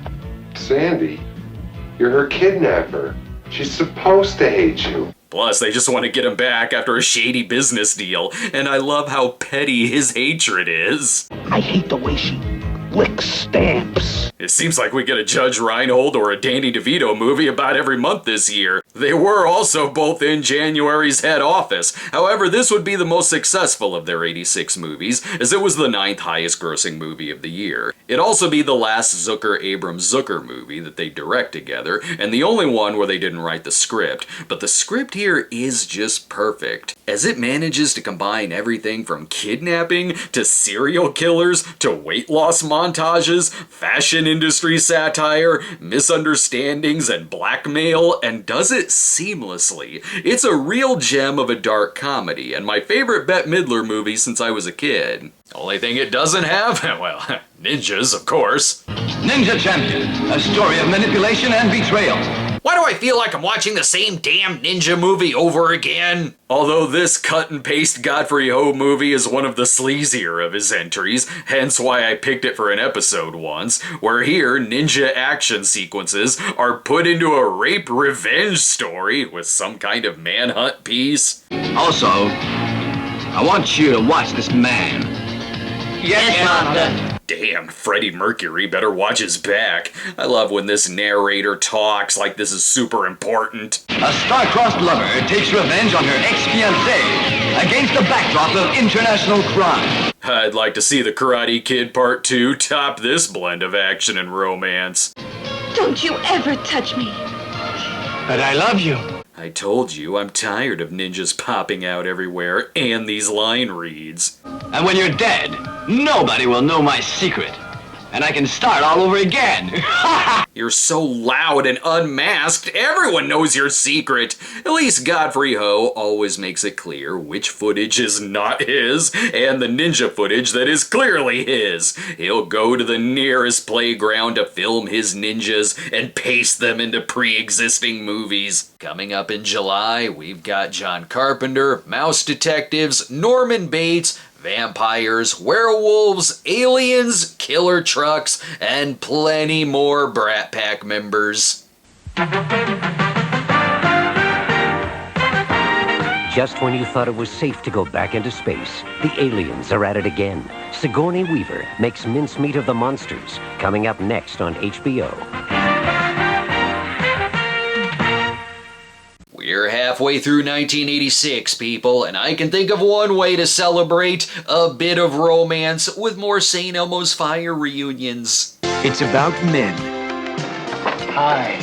Sandy, you're her kidnapper. She's supposed to hate you. Plus, they just want to get him back after a shady business deal, and I love how petty his hatred is. I hate the way she slick stamps. It seems like we get a Judge Reinhold or a Danny DeVito movie about every month this year. They were also both in January's head office. However, this would be the most successful of their 86 movies, as it was the 9th highest grossing movie of the year. It'd also be the last Zucker-Abrams-Zucker movie that they direct together, and the only one where they didn't write the script. But the script here is just perfect, as it manages to combine everything from kidnapping to serial killers to weight loss montages, fashion industry satire, misunderstandings, and blackmail, and does it seamlessly. It's a real gem of a dark comedy, and my favorite Bette Midler movie since I was a kid. Only thing it doesn't have? Well, ninjas, of course. Ninja Champion, a story of manipulation and betrayal. Why do I feel like I'm watching the same damn ninja movie over again? Although this cut-and-paste Godfrey Ho movie is one of the sleazier of his entries, hence why I picked it for an episode once, where here ninja action sequences are put into a rape revenge story with some kind of manhunt piece. Also, I want you to watch this man. Yes, Master. Damn, Freddie Mercury better watch his back. I love when this narrator talks like this is super important. A star-crossed lover takes revenge on her ex-fiancé against the backdrop of international crime. I'd like to see The Karate Kid Part 2 top this blend of action and romance. Don't you ever touch me. But I love you. I told you, I'm tired of ninjas popping out everywhere and these line reads. And when you're dead, nobody will know my secret. And I can start all over again. You're so loud and unmasked, everyone knows your secret. At least Godfrey Ho always makes it clear which footage is not his, and the ninja footage that is clearly his. He'll go to the nearest playground to film his ninjas and paste them into pre-existing movies. Coming up in July, we've got John Carpenter, Mouse Detectives, Norman Bates, vampires, werewolves, aliens, killer trucks, and plenty more Brat Pack members. Just when you thought it was safe to go back into space, the aliens are at it again. Sigourney Weaver makes mincemeat of the monsters, coming up next on HBO. We're halfway through 1986, people, and I can think of one way to celebrate a bit of romance with more St. Elmo's Fire reunions. It's about men. Hi.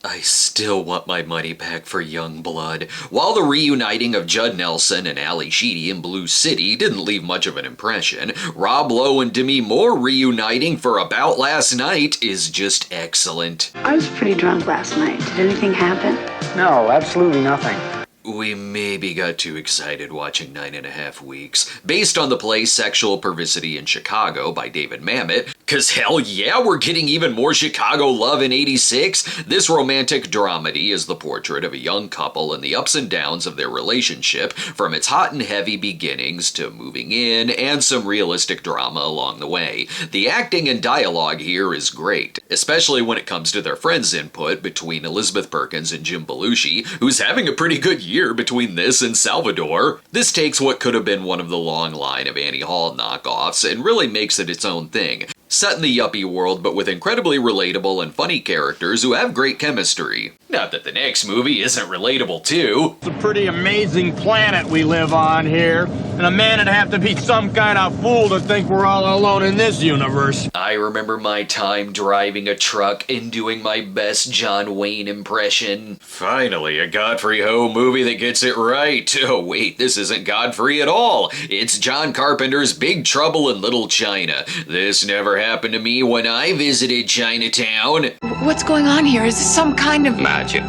I still want my money back for Young Blood. While the reuniting of Judd Nelson and Ali Sheedy in Blue City didn't leave much of an impression, Rob Lowe and Demi Moore reuniting for About Last Night is just excellent. I was pretty drunk last night. Did anything happen? No, absolutely nothing. We maybe got too excited watching 9.5 Weeks, based on the play Sexual Perversity in Chicago by David Mamet, cause hell yeah, we're getting even more Chicago love in 86. This romantic dramedy is the portrait of a young couple and the ups and downs of their relationship, from its hot and heavy beginnings to moving in, and some realistic drama along the way. The acting and dialogue here is great, especially when it comes to their friends' input between Elizabeth Perkins and Jim Belushi, who's having a pretty good year between this and Salvador. This takes what could have been one of the long line of Annie Hall knockoffs and really makes it its own thing. Set in the yuppie world, but with incredibly relatable and funny characters who have great chemistry. Not that the next movie isn't relatable too. It's a pretty amazing planet we live on here, and a man would have to be some kind of fool to think we're all alone in this universe. I remember my time driving a truck and doing my best John Wayne impression. Finally, a Godfrey Ho movie that gets it right. Oh wait, this isn't Godfrey at all. It's John Carpenter's Big Trouble in Little China. This never happened to me when I visited Chinatown. What's going on here? Is this some kind of magic?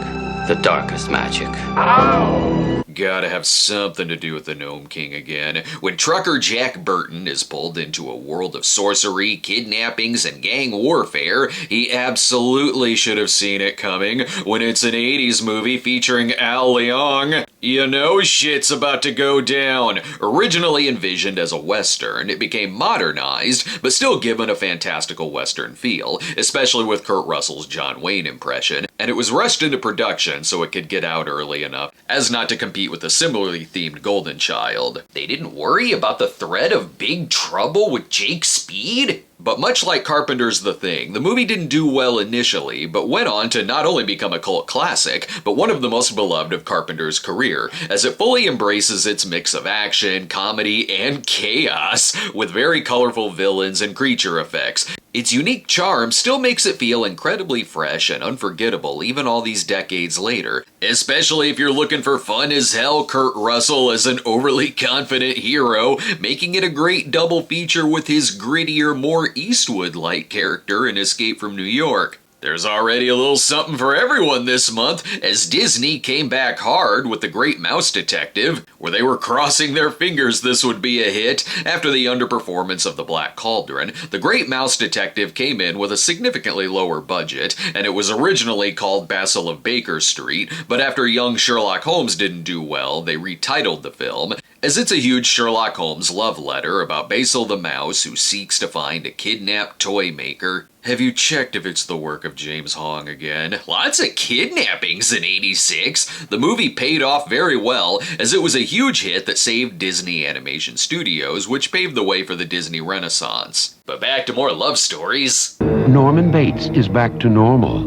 The darkest magic. Ow! Gotta have something to do with the Gnome King again. When trucker Jack Burton is pulled into a world of sorcery, kidnappings, and gang warfare, he absolutely should have seen it coming. When it's an 80s movie featuring Al Leong, you know shit's about to go down. Originally envisioned as a western, it became modernized, but still given a fantastical western feel, especially with Kurt Russell's John Wayne impression, and it was rushed into production so it could get out early enough as not to compete with a similarly themed Golden Child. They didn't worry about the threat of big trouble with Jake Speed? But much like Carpenter's The Thing, the movie didn't do well initially, but went on to not only become a cult classic, but one of the most beloved of Carpenter's career, as it fully embraces its mix of action, comedy, and chaos, with very colorful villains and creature effects. Its unique charm still makes it feel incredibly fresh and unforgettable even all these decades later, especially if you're looking for fun as hell Kurt Russell as an overly confident hero, making it a great double feature with his grittier, more Eastwood-like character in Escape from New York. There's already a little something for everyone this month, as Disney came back hard with The Great Mouse Detective, where they were crossing their fingers this would be a hit after the underperformance of The Black Cauldron. The Great Mouse Detective came in with a significantly lower budget, and it was originally called Basil of Baker Street, but after Young Sherlock Holmes didn't do well, they retitled the film, as it's a huge Sherlock Holmes love letter about Basil the Mouse who seeks to find a kidnapped toy maker. Have you checked if it's the work of James Hong again? Lots of kidnappings in '86. The movie paid off very well, as it was a huge hit that saved Disney Animation Studios, which paved the way for the Disney Renaissance. But back to more love stories. Norman Bates is back to normal.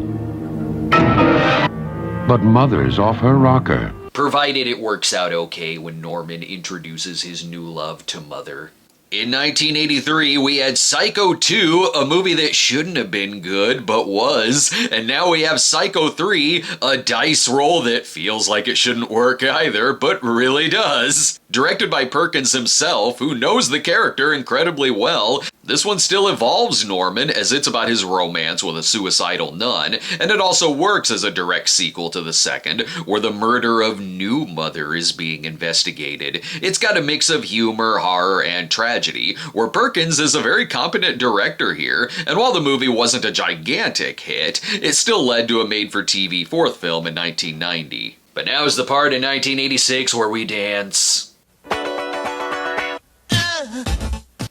But Mother's off her rocker. Provided it works out okay when Norman introduces his new love to Mother. In 1983, we had Psycho 2, a movie that shouldn't have been good, but was. And now we have Psycho 3, a dice roll that feels like it shouldn't work either, but really does. Directed by Perkins himself, who knows the character incredibly well, this one still involves Norman, as it's about his romance with a suicidal nun, and it also works as a direct sequel to the second, where the murder of new Mother is being investigated. It's got a mix of humor, horror, and tragedy, where Perkins is a very competent director here, and while the movie wasn't a gigantic hit, it still led to a made-for-TV fourth film in 1990. But now's the part in 1986 where we dance.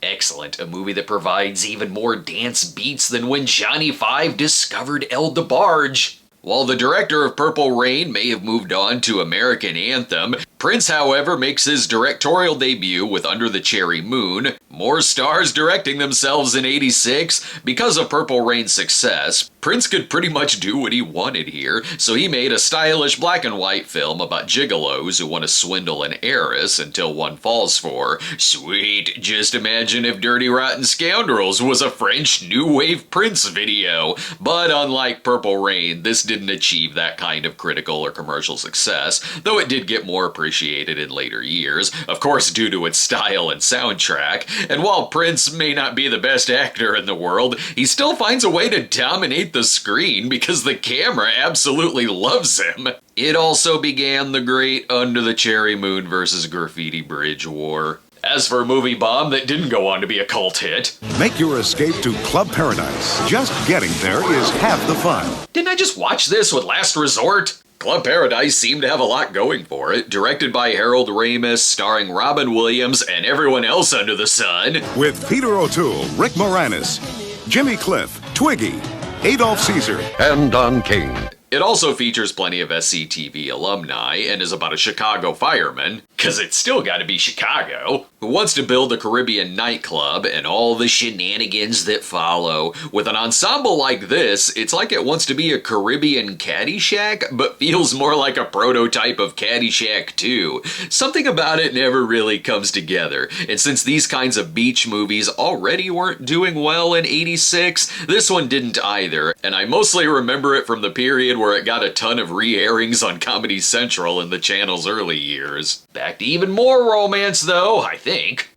Excellent, a movie that provides even more dance beats than when Johnny Five discovered El DeBarge. While the director of Purple Rain may have moved on to American Anthem, Prince, however, makes his directorial debut with Under the Cherry Moon. More stars directing themselves in '86. Because of Purple Rain's success, Prince could pretty much do what he wanted here, so he made a stylish black and white film about gigolos who want to swindle an heiress until one falls for. Sweet, just imagine if Dirty Rotten Scoundrels was a French New Wave Prince video. But unlike Purple Rain, this didn't achieve that kind of critical or commercial success, though it did get more appreciated in later years, of course due to its style and soundtrack. And while Prince may not be the best actor in the world, he still finds a way to dominate the screen because the camera absolutely loves him. It also began the great Under the Cherry Moon vs. Graffiti Bridge war. As for a movie bomb that didn't go on to be a cult hit, make your escape to Club Paradise. Just getting there is half the fun. Didn't I just watch this with Last Resort? Club Paradise seemed to have a lot going for it. Directed by Harold Ramis, starring Robin Williams and everyone else under the sun. With Peter O'Toole, Rick Moranis, Jimmy Cliff, Twiggy, Adolph Caesar, and Don King. It also features plenty of SCTV alumni and is about a Chicago fireman, cause it's still gotta be Chicago, who wants to build a Caribbean nightclub and all the shenanigans that follow. With an ensemble like this, it's like it wants to be a Caribbean Caddyshack, but feels more like a prototype of Caddyshack 2. Something about it never really comes together, and since these kinds of beach movies already weren't doing well in '86, this one didn't either, and I mostly remember it from the period where it got a ton of re-airings on Comedy Central in the channel's early years. Back to even more romance though, I think.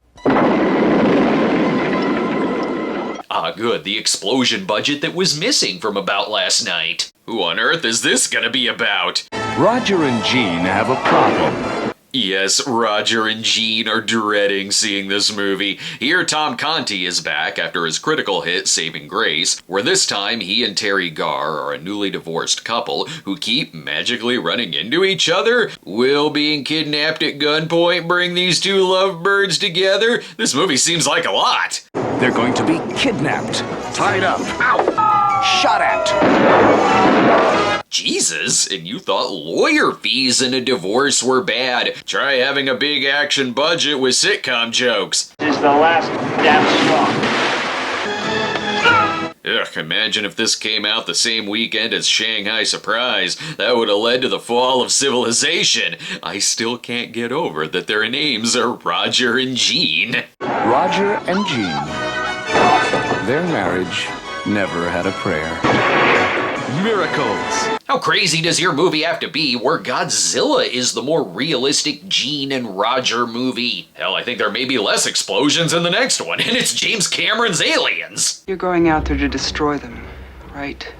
Ah good, the explosion budget that was missing from About Last Night. Who on earth is this gonna be about? Roger and Jean have a problem. Yes, Roger and Jean are dreading seeing this movie. Here Tom Conti is back after his critical hit Saving Grace, where this time he and Terry Garr are a newly divorced couple who keep magically running into each other. Will being kidnapped at gunpoint bring these two lovebirds together? This movie seems like a lot. They're going to be kidnapped, tied up, shot at. Jesus, and you thought lawyer fees in a divorce were bad. Try having a big action budget with sitcom jokes. This is the last damn straw. Ugh, imagine if this came out the same weekend as Shanghai Surprise. That would have led to the fall of civilization. I still can't get over that their names are Roger and Jean. Roger and Jean. Their marriage never had a prayer. Miracles. How crazy does your movie have to be where Godzilla is the more realistic Gene and Roger movie? Hell, I think there may be less explosions in the next one, and it's James Cameron's Aliens. You're going out there to destroy them, right?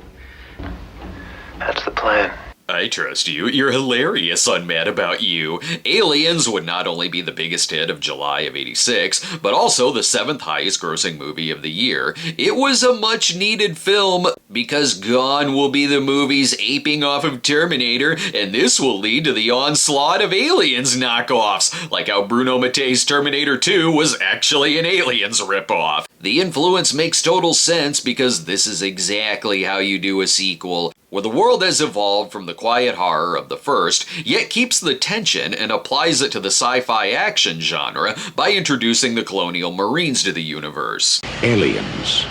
That's the plan. I trust you. You're hilarious on Mad About You. Aliens would not only be the biggest hit of July of '86, but also the 7th highest grossing movie of the year. It was a much needed film because gone will be the movies aping off of Terminator, and this will lead to the onslaught of Aliens knockoffs, like how Bruno Mattei's Terminator 2 was actually an Aliens ripoff. The influence makes total sense because this is exactly how you do a sequel, where the world has evolved from the quiet horror of the first, yet keeps the tension and applies it to the sci-fi action genre by introducing the colonial marines to the universe. Aliens.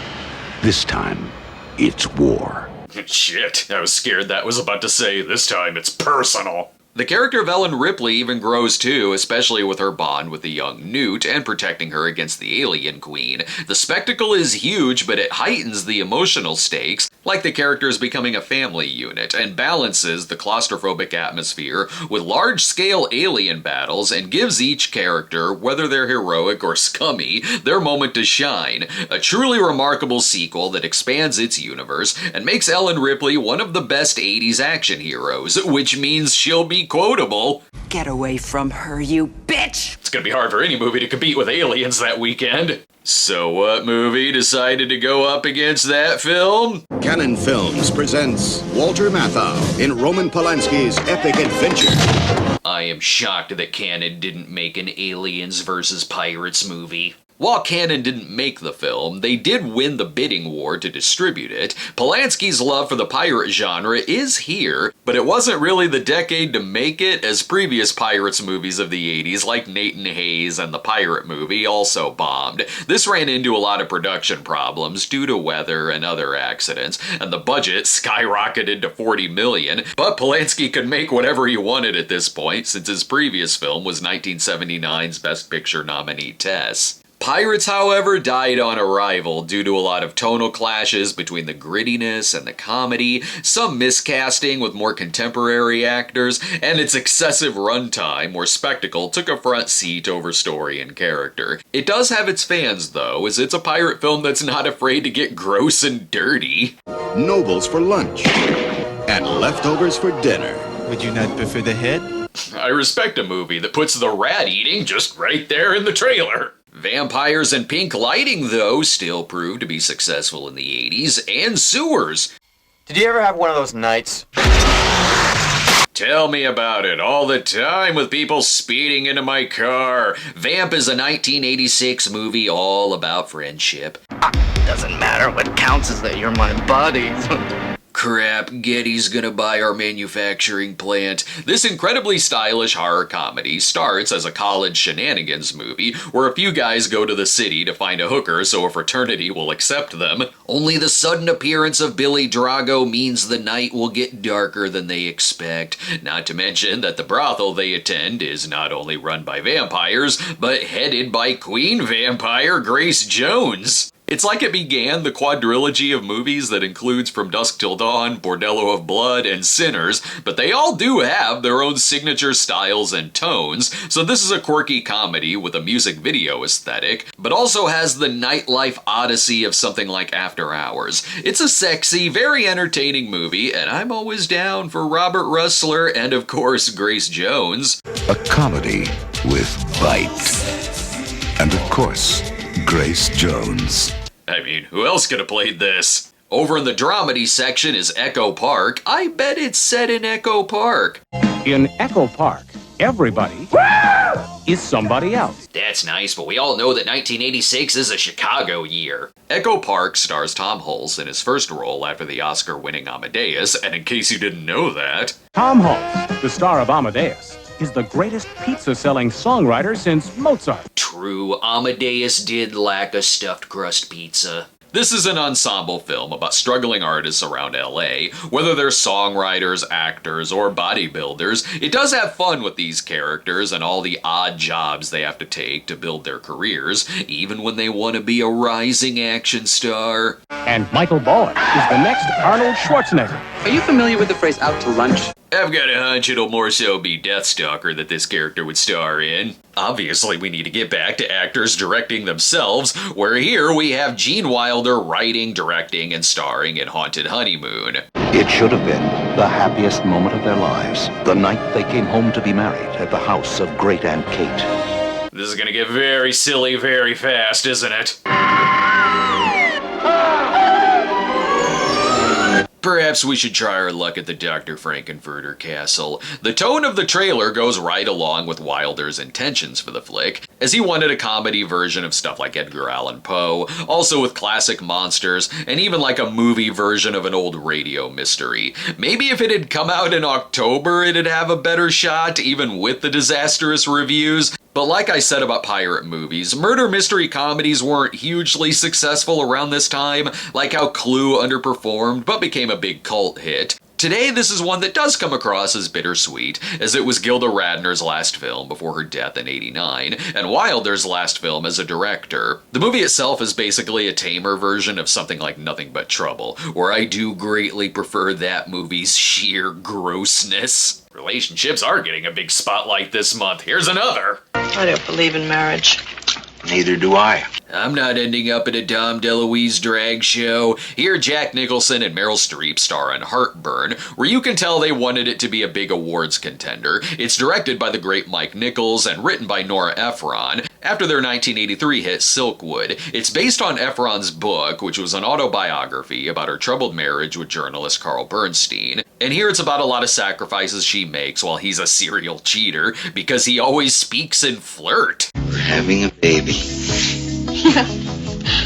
This time, it's war. Shit, I was scared that was about to say, this time it's personal. The character of Ellen Ripley even grows too, especially with her bond with the young Newt and protecting her against the alien queen. The spectacle is huge, but it heightens the emotional stakes, like the characters becoming a family unit, and balances the claustrophobic atmosphere with large-scale alien battles and gives each character, whether they're heroic or scummy, their moment to shine. A truly remarkable sequel that expands its universe and makes Ellen Ripley one of the best 80s action heroes, which means she'll be quotable. Get away from her, you bitch! It's gonna be hard for any movie to compete with Aliens that weekend. So what movie decided to go up against that film? Canon Films presents Walter Matthau in Roman Polanski's epic adventure. I am shocked that Cannon didn't make an Aliens vs. Pirates movie. While Cannon didn't make the film, they did win the bidding war to distribute it. Polanski's love for the pirate genre is here, but it wasn't really the decade to make it, as previous Pirates movies of the 80s like Nathan Hayes and the Pirate Movie also bombed. This ran into a lot of production problems due to weather and other accidents, and the budget skyrocketed to $40 million, but Polanski could make whatever he wanted at this point, since his previous film was 1979's Best Picture nominee Tess. Pirates, however, died on arrival due to a lot of tonal clashes between the grittiness and the comedy, some miscasting with more contemporary actors, and its excessive runtime where spectacle took a front seat over story and character. It does have its fans, though, as it's a pirate film that's not afraid to get gross and dirty. Nobles for lunch and leftovers for dinner. Would you not prefer the head? I respect a movie that puts the rat eating just right there in the trailer. Vampires and Pink Lighting, though, still proved to be successful in the 80s, and Sewers. Did you ever have one of those nights? Tell me about it all the time with people speeding into my car. Vamp is a 1986 movie all about friendship. Doesn't matter, what counts is that you're my buddy. Crap, Getty's gonna buy our manufacturing plant. This incredibly stylish horror comedy starts as a college shenanigans movie where a few guys go to the city to find a hooker so a fraternity will accept them. Only the sudden appearance of Billy Drago means the night will get darker than they expect. Not to mention that the brothel they attend is not only run by vampires, but headed by Queen Vampire Grace Jones. It's like it began the quadrilogy of movies that includes From Dusk Till Dawn, Bordello of Blood, and Sinners, but they all do have their own signature styles and tones, so this is a quirky comedy with a music video aesthetic, but also has the nightlife odyssey of something like After Hours. It's a sexy, very entertaining movie, and I'm always down for Robert Russler and, of course, Grace Jones. A comedy with bite. And, of course, Grace Jones. I mean, who else could have played this? Over in the dramedy section is Echo Park. I bet it's set in Echo Park. In Echo Park, everybody is somebody else. That's nice, but we all know that 1986 is a Chicago year. Echo Park stars Tom Hulce in his first role after the Oscar-winning Amadeus, and in case you didn't know that... Tom Hulce, the star of Amadeus, is the greatest pizza-selling songwriter since Mozart. True, Amadeus did lack a stuffed crust pizza. This is an ensemble film about struggling artists around LA. Whether they're songwriters, actors, or bodybuilders, it does have fun with these characters and all the odd jobs they have to take to build their careers, even when they want to be a rising action star. And Michael Bowen is the next Arnold Schwarzenegger. Are you familiar with the phrase out to lunch? I've got a hunch it'll more so be Deathstalker that this character would star in. Obviously, we need to get back to actors directing themselves, where here we have Gene Wilder writing, directing, and starring in Haunted Honeymoon. It should have been the happiest moment of their lives, the night they came home to be married at the house of Great Aunt Kate. This is gonna get very silly very fast, isn't it? Perhaps we should try our luck at the Dr. Frankenfurter Castle. The tone of the trailer goes right along with Wilder's intentions for the flick, as he wanted a comedy version of stuff like Edgar Allan Poe, also with classic monsters, and even like a movie version of an old radio mystery. Maybe if it had come out in October, it'd have a better shot, even with the disastrous reviews. But like I said about pirate movies, murder mystery comedies weren't hugely successful around this time, like how Clue underperformed but became a big cult hit. Today, this is one that does come across as bittersweet, as it was Gilda Radner's last film before her death in '89, and Wilder's last film as a director. The movie itself is basically a tamer version of something like Nothing But Trouble, where I do greatly prefer that movie's sheer grossness. Relationships are getting a big spotlight this month. Here's another. I don't believe in marriage. Neither do I. I'm not ending up at a Dom DeLuise drag show. Here, Jack Nicholson and Meryl Streep star in Heartburn, where you can tell they wanted it to be a big awards contender. It's directed by the great Mike Nichols and written by Nora Ephron, after their 1983 hit Silkwood. It's based on Ephron's book, which was an autobiography about her troubled marriage with journalist Carl Bernstein. And here it's about a lot of sacrifices she makes while he's a serial cheater, because he always speaks in flirt. We're having a baby.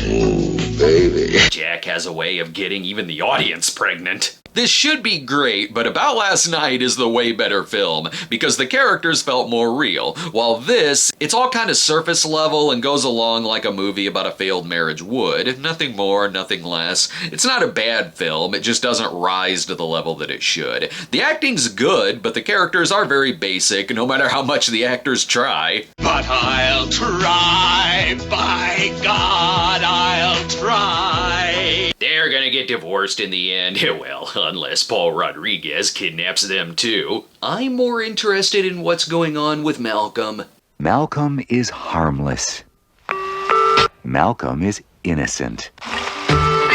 Ooh, baby. Jack has a way of getting even the audience pregnant. This should be great, but About Last Night is the way better film, because the characters felt more real, while this, it's all kind of surface level and goes along like a movie about a failed marriage would. Nothing more, nothing less. It's not a bad film, it just doesn't rise to the level that it should. The acting's good, but the characters are very basic, no matter how much the actors try. But I'll try, by God, I'll try. They're gonna get divorced in the end. Well, unless Paul Rodriguez kidnaps them too. I'm more interested in what's going on with Malcolm. Malcolm is harmless. Malcolm is innocent.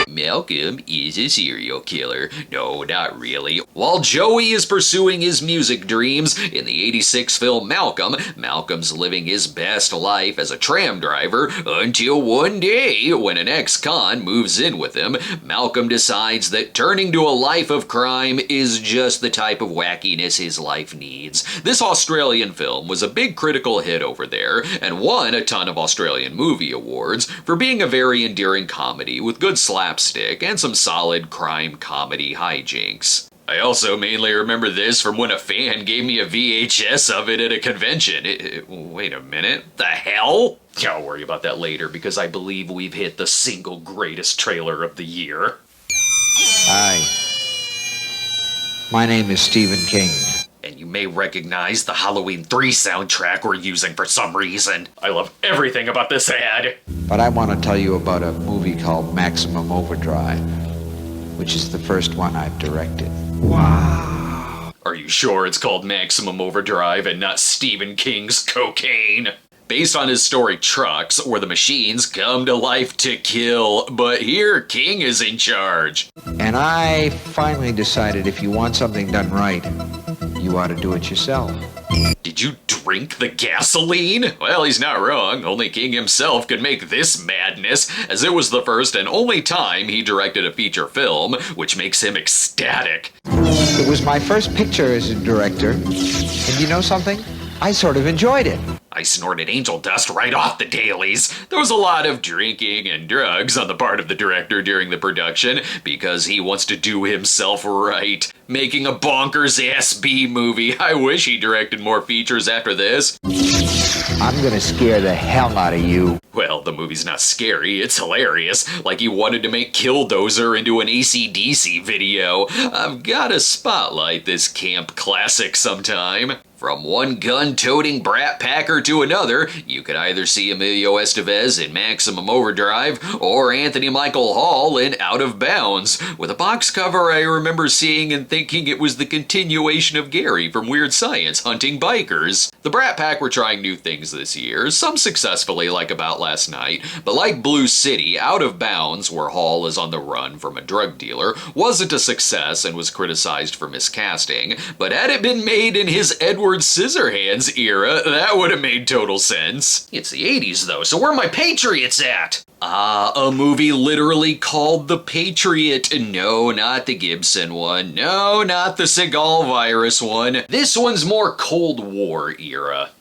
Malcolm is a serial killer. No, not really. While Joey is pursuing his music dreams, in the '86 film Malcolm, Malcolm's living his best life as a tram driver until one day, when an ex-con moves in with him, Malcolm decides that turning to a life of crime is just the type of wackiness his life needs. This Australian film was a big critical hit over there, and won a ton of Australian movie awards for being a very endearing comedy with good slapstick and some solid crime comedy hijinks. I also mainly remember this from when a fan gave me a VHS of it at a convention. Wait a minute, the hell? I'll worry about that later, because I believe we've hit the single greatest trailer of the year. Hi. My name is Stephen King. And you may recognize the Halloween 3 soundtrack we're using for some reason. I love everything about this ad. But I want to tell you about a movie called Maximum Overdrive, which is the first one I've directed. Wow. Are you sure it's called Maximum Overdrive and not Stephen King's Cocaine? Based on his story Trucks, where the machines come to life to kill, but here King is in charge. And I finally decided if you want something done right, you ought to do it yourself. Did you drink the gasoline? Well, he's not wrong. Only King himself could make this madness, as it was the first and only time he directed a feature film, which makes him ecstatic. It was my first picture as a director, and you know something? I sort of enjoyed it. I snorted angel dust right off the dailies. There was a lot of drinking and drugs on the part of the director during the production, because he wants to do himself right. Making a bonkers-ass B movie. I wish he directed more features after this. I'm gonna scare the hell out of you. Well, the movie's not scary, it's hilarious. Like he wanted to make Killdozer into an AC/DC video. I've gotta spotlight this camp classic sometime. From one gun-toting brat packer to another, you could either see Emilio Estevez in Maximum Overdrive or Anthony Michael Hall in Out of Bounds, with a box cover I remember seeing and thinking it was the continuation of Gary from Weird Science hunting bikers. The Brat Pack were trying new things this year, some successfully like About Last Night, but like Blue City, Out of Bounds, where Hall is on the run from a drug dealer, wasn't a success and was criticized for miscasting, but had it been made in his Edward Scissorhands era, that would have made total sense. It's the 80s though, so where are my Patriots at? A movie literally called The Patriot. No, not the Gibson one. No, not the Seagal virus one. This one's more Cold War era.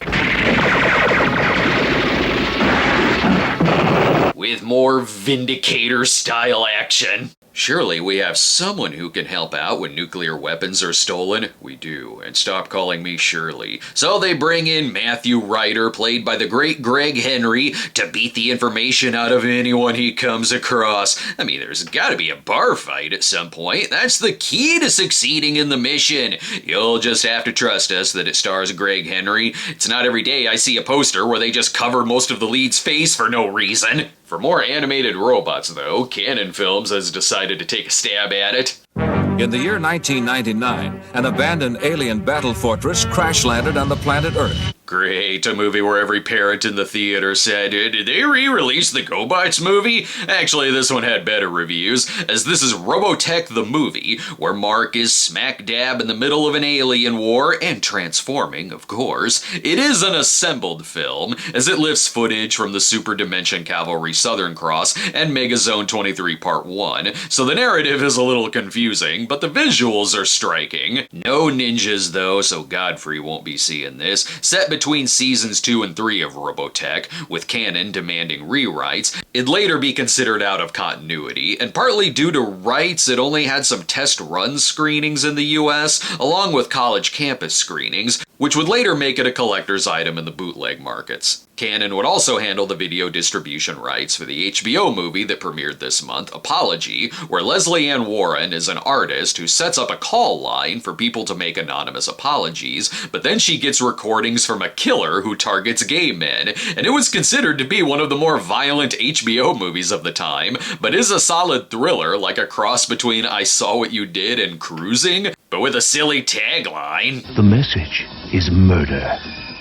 With more Vindicator-style action. Surely we have someone who can help out when nuclear weapons are stolen. We do, and stop calling me Shirley. So they bring in Matthew Ryder, played by the great Greg Henry, to beat the information out of anyone he comes across. I mean, there's gotta be a bar fight at some point. That's the key to succeeding in the mission. You'll just have to trust us that it stars Greg Henry. It's not every day I see a poster where they just cover most of the lead's face for no reason. For more animated robots, though, Canon Films has decided to take a stab at it. In the year 1999, an abandoned alien battle fortress crash-landed on the planet Earth. Great, a movie where every parent in the theater said, did they re-release the GoBots movie? Actually, this one had better reviews, as this is Robotech the movie, where Mark is smack dab in the middle of an alien war, and transforming, of course. It is an assembled film, as it lifts footage from the Super Dimension Cavalry Southern Cross and Megazone 23 Part 1, so the narrative is a little confusing, but the visuals are striking. No ninjas though, so Godfrey won't be seeing this. Set between seasons 2 and 3 of Robotech, with Canon demanding rewrites, it'd later be considered out of continuity, and partly due to rights, it only had some test run screenings in the US, along with college campus screenings, which would later make it a collector's item in the bootleg markets. Canon would also handle the video distribution rights for the HBO movie that premiered this month, Apology, where Leslie Ann Warren is an artist who sets up a call line for people to make anonymous apologies, but then she gets recordings from a killer who targets gay men, and it was considered to be one of the more violent HBO movies of the time, but is a solid thriller like a cross between I Saw What You Did and Cruising, but with a silly tagline. The message is murder.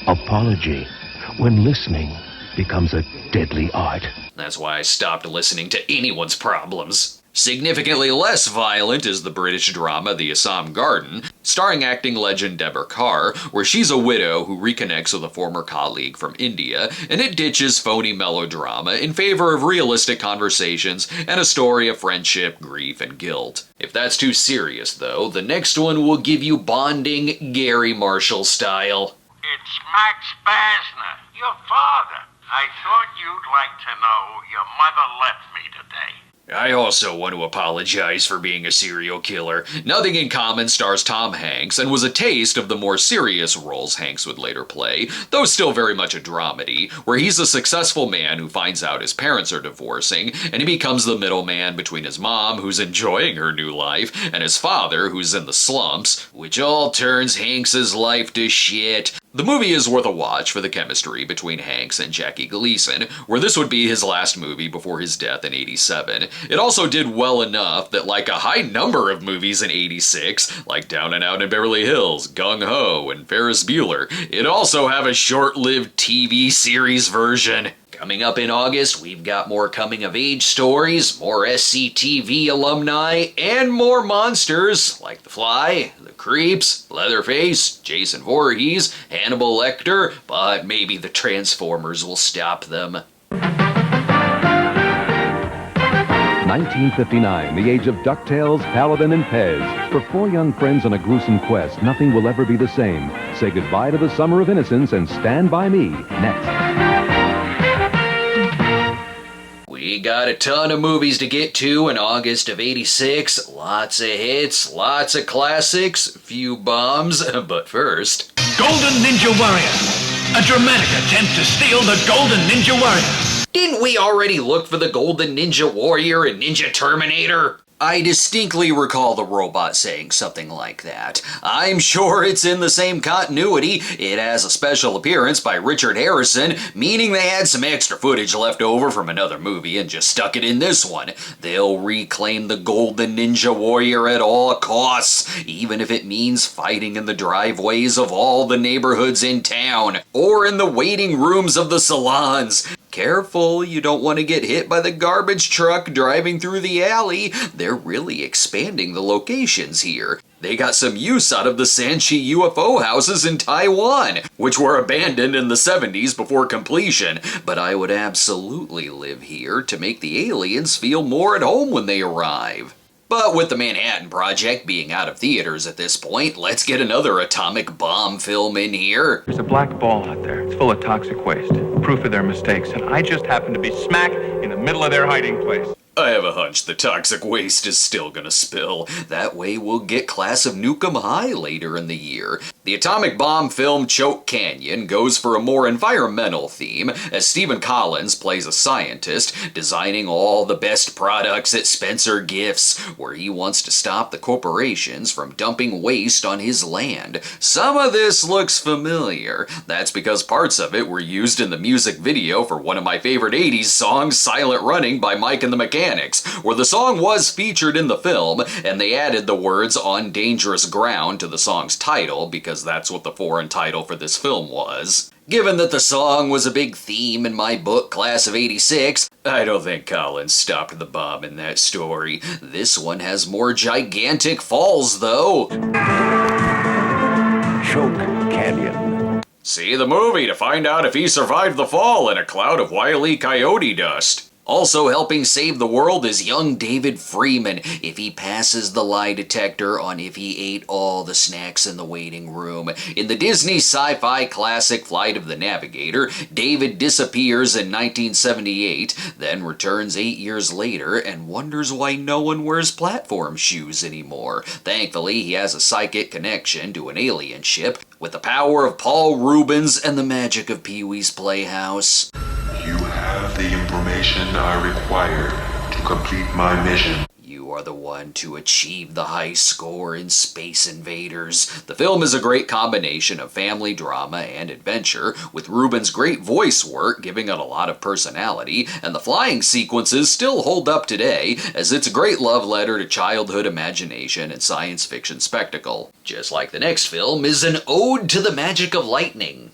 Apology. When listening becomes a deadly art. That's why I stopped listening to anyone's problems. Significantly less violent is the British drama The Assam Garden, starring acting legend Deborah Kerr, where she's a widow who reconnects with a former colleague from India, and it ditches phony melodrama in favor of realistic conversations and a story of friendship, grief, and guilt. If that's too serious, though, the next one will give you bonding Gary Marshall style. It's Max Basner, your father. I thought you'd like to know your mother left me today. I also want to apologize for being a serial killer. Nothing in Common stars Tom Hanks and was a taste of the more serious roles Hanks would later play, though still very much a dramedy, where he's a successful man who finds out his parents are divorcing, and he becomes the middleman between his mom, who's enjoying her new life, and his father, who's in the slumps, which all turns Hanks's life to shit. The movie is worth a watch for the chemistry between Hanks and Jackie Gleason, where this would be his last movie before his death in '87. It also did well enough that, like a high number of movies in '86, like Down and Out in Beverly Hills, Gung Ho, and Ferris Bueller, it also have a short-lived TV series version. Coming up in August, we've got more coming-of-age stories, more SCTV alumni, and more monsters like The Fly, The Creeps, Leatherface, Jason Voorhees, Hannibal Lecter, but maybe the Transformers will stop them. 1959, the age of DuckTales, Paladin, and Pez. For four young friends on a gruesome quest, nothing will ever be the same. Say goodbye to the summer of innocence and Stand By Me, next. We got a ton of movies to get to in August of '86. Lots of hits, lots of classics, few bombs, but first... Golden Ninja Warrior. A dramatic attempt to steal the Golden Ninja Warrior. Didn't we already look for the Golden Ninja Warrior and Ninja Terminator? I distinctly recall the robot saying something like that. I'm sure it's in the same continuity. It has a special appearance by Richard Harrison, meaning they had some extra footage left over from another movie and just stuck it in this one. They'll reclaim the Golden Ninja Warrior at all costs, even if it means fighting in the driveways of all the neighborhoods in town, or in the waiting rooms of the salons. Careful, you don't want to get hit by the garbage truck driving through the alley. They're really expanding the locations here. They got some use out of the Sanchi UFO houses in Taiwan, which were abandoned in the 70s before completion, but I would absolutely live here to make the aliens feel more at home when they arrive. But with the Manhattan Project being out of theaters at this point, let's get another atomic bomb film in here. There's a black ball out there. It's full of toxic waste. Proof of their mistakes. And I just happen to be smack in the middle of their hiding place. I have a hunch the toxic waste is still gonna spill. That way we'll get Class of Nukem High later in the year. The atomic bomb film Choke Canyon goes for a more environmental theme, as Stephen Collins plays a scientist designing all the best products at Spencer Gifts, where he wants to stop the corporations from dumping waste on his land. Some of this looks familiar. That's because parts of it were used in the music video for one of my favorite 80s songs, Silent Running by Mike and the Mechanics, where the song was featured in the film, and they added the words "on dangerous ground" to the song's title because that's what the foreign title for this film was. Given that the song was a big theme in my book, Class of '86, I don't think Collins stopped the bomb in that story. This one has more gigantic falls, though. Choke Canyon. See the movie to find out if he survived the fall in a cloud of Wile E. Coyote dust. Also helping save the world is young David Freeman if he passes the lie detector on if he ate all the snacks in the waiting room. In the Disney sci-fi classic Flight of the Navigator, David disappears in 1978, then returns 8 years later and wonders why no one wears platform shoes anymore. Thankfully, he has a psychic connection to an alien ship with the power of Paul Rubens and the magic of Pee-wee's Playhouse. You have the information I require to complete my mission. You are the one to achieve the high score in Space Invaders. The film is a great combination of family drama and adventure, with Rubens' great voice work giving it a lot of personality, and the flying sequences still hold up today, as it's a great love letter to childhood imagination and science fiction spectacle. Just like the next film is an ode to the magic of lightning.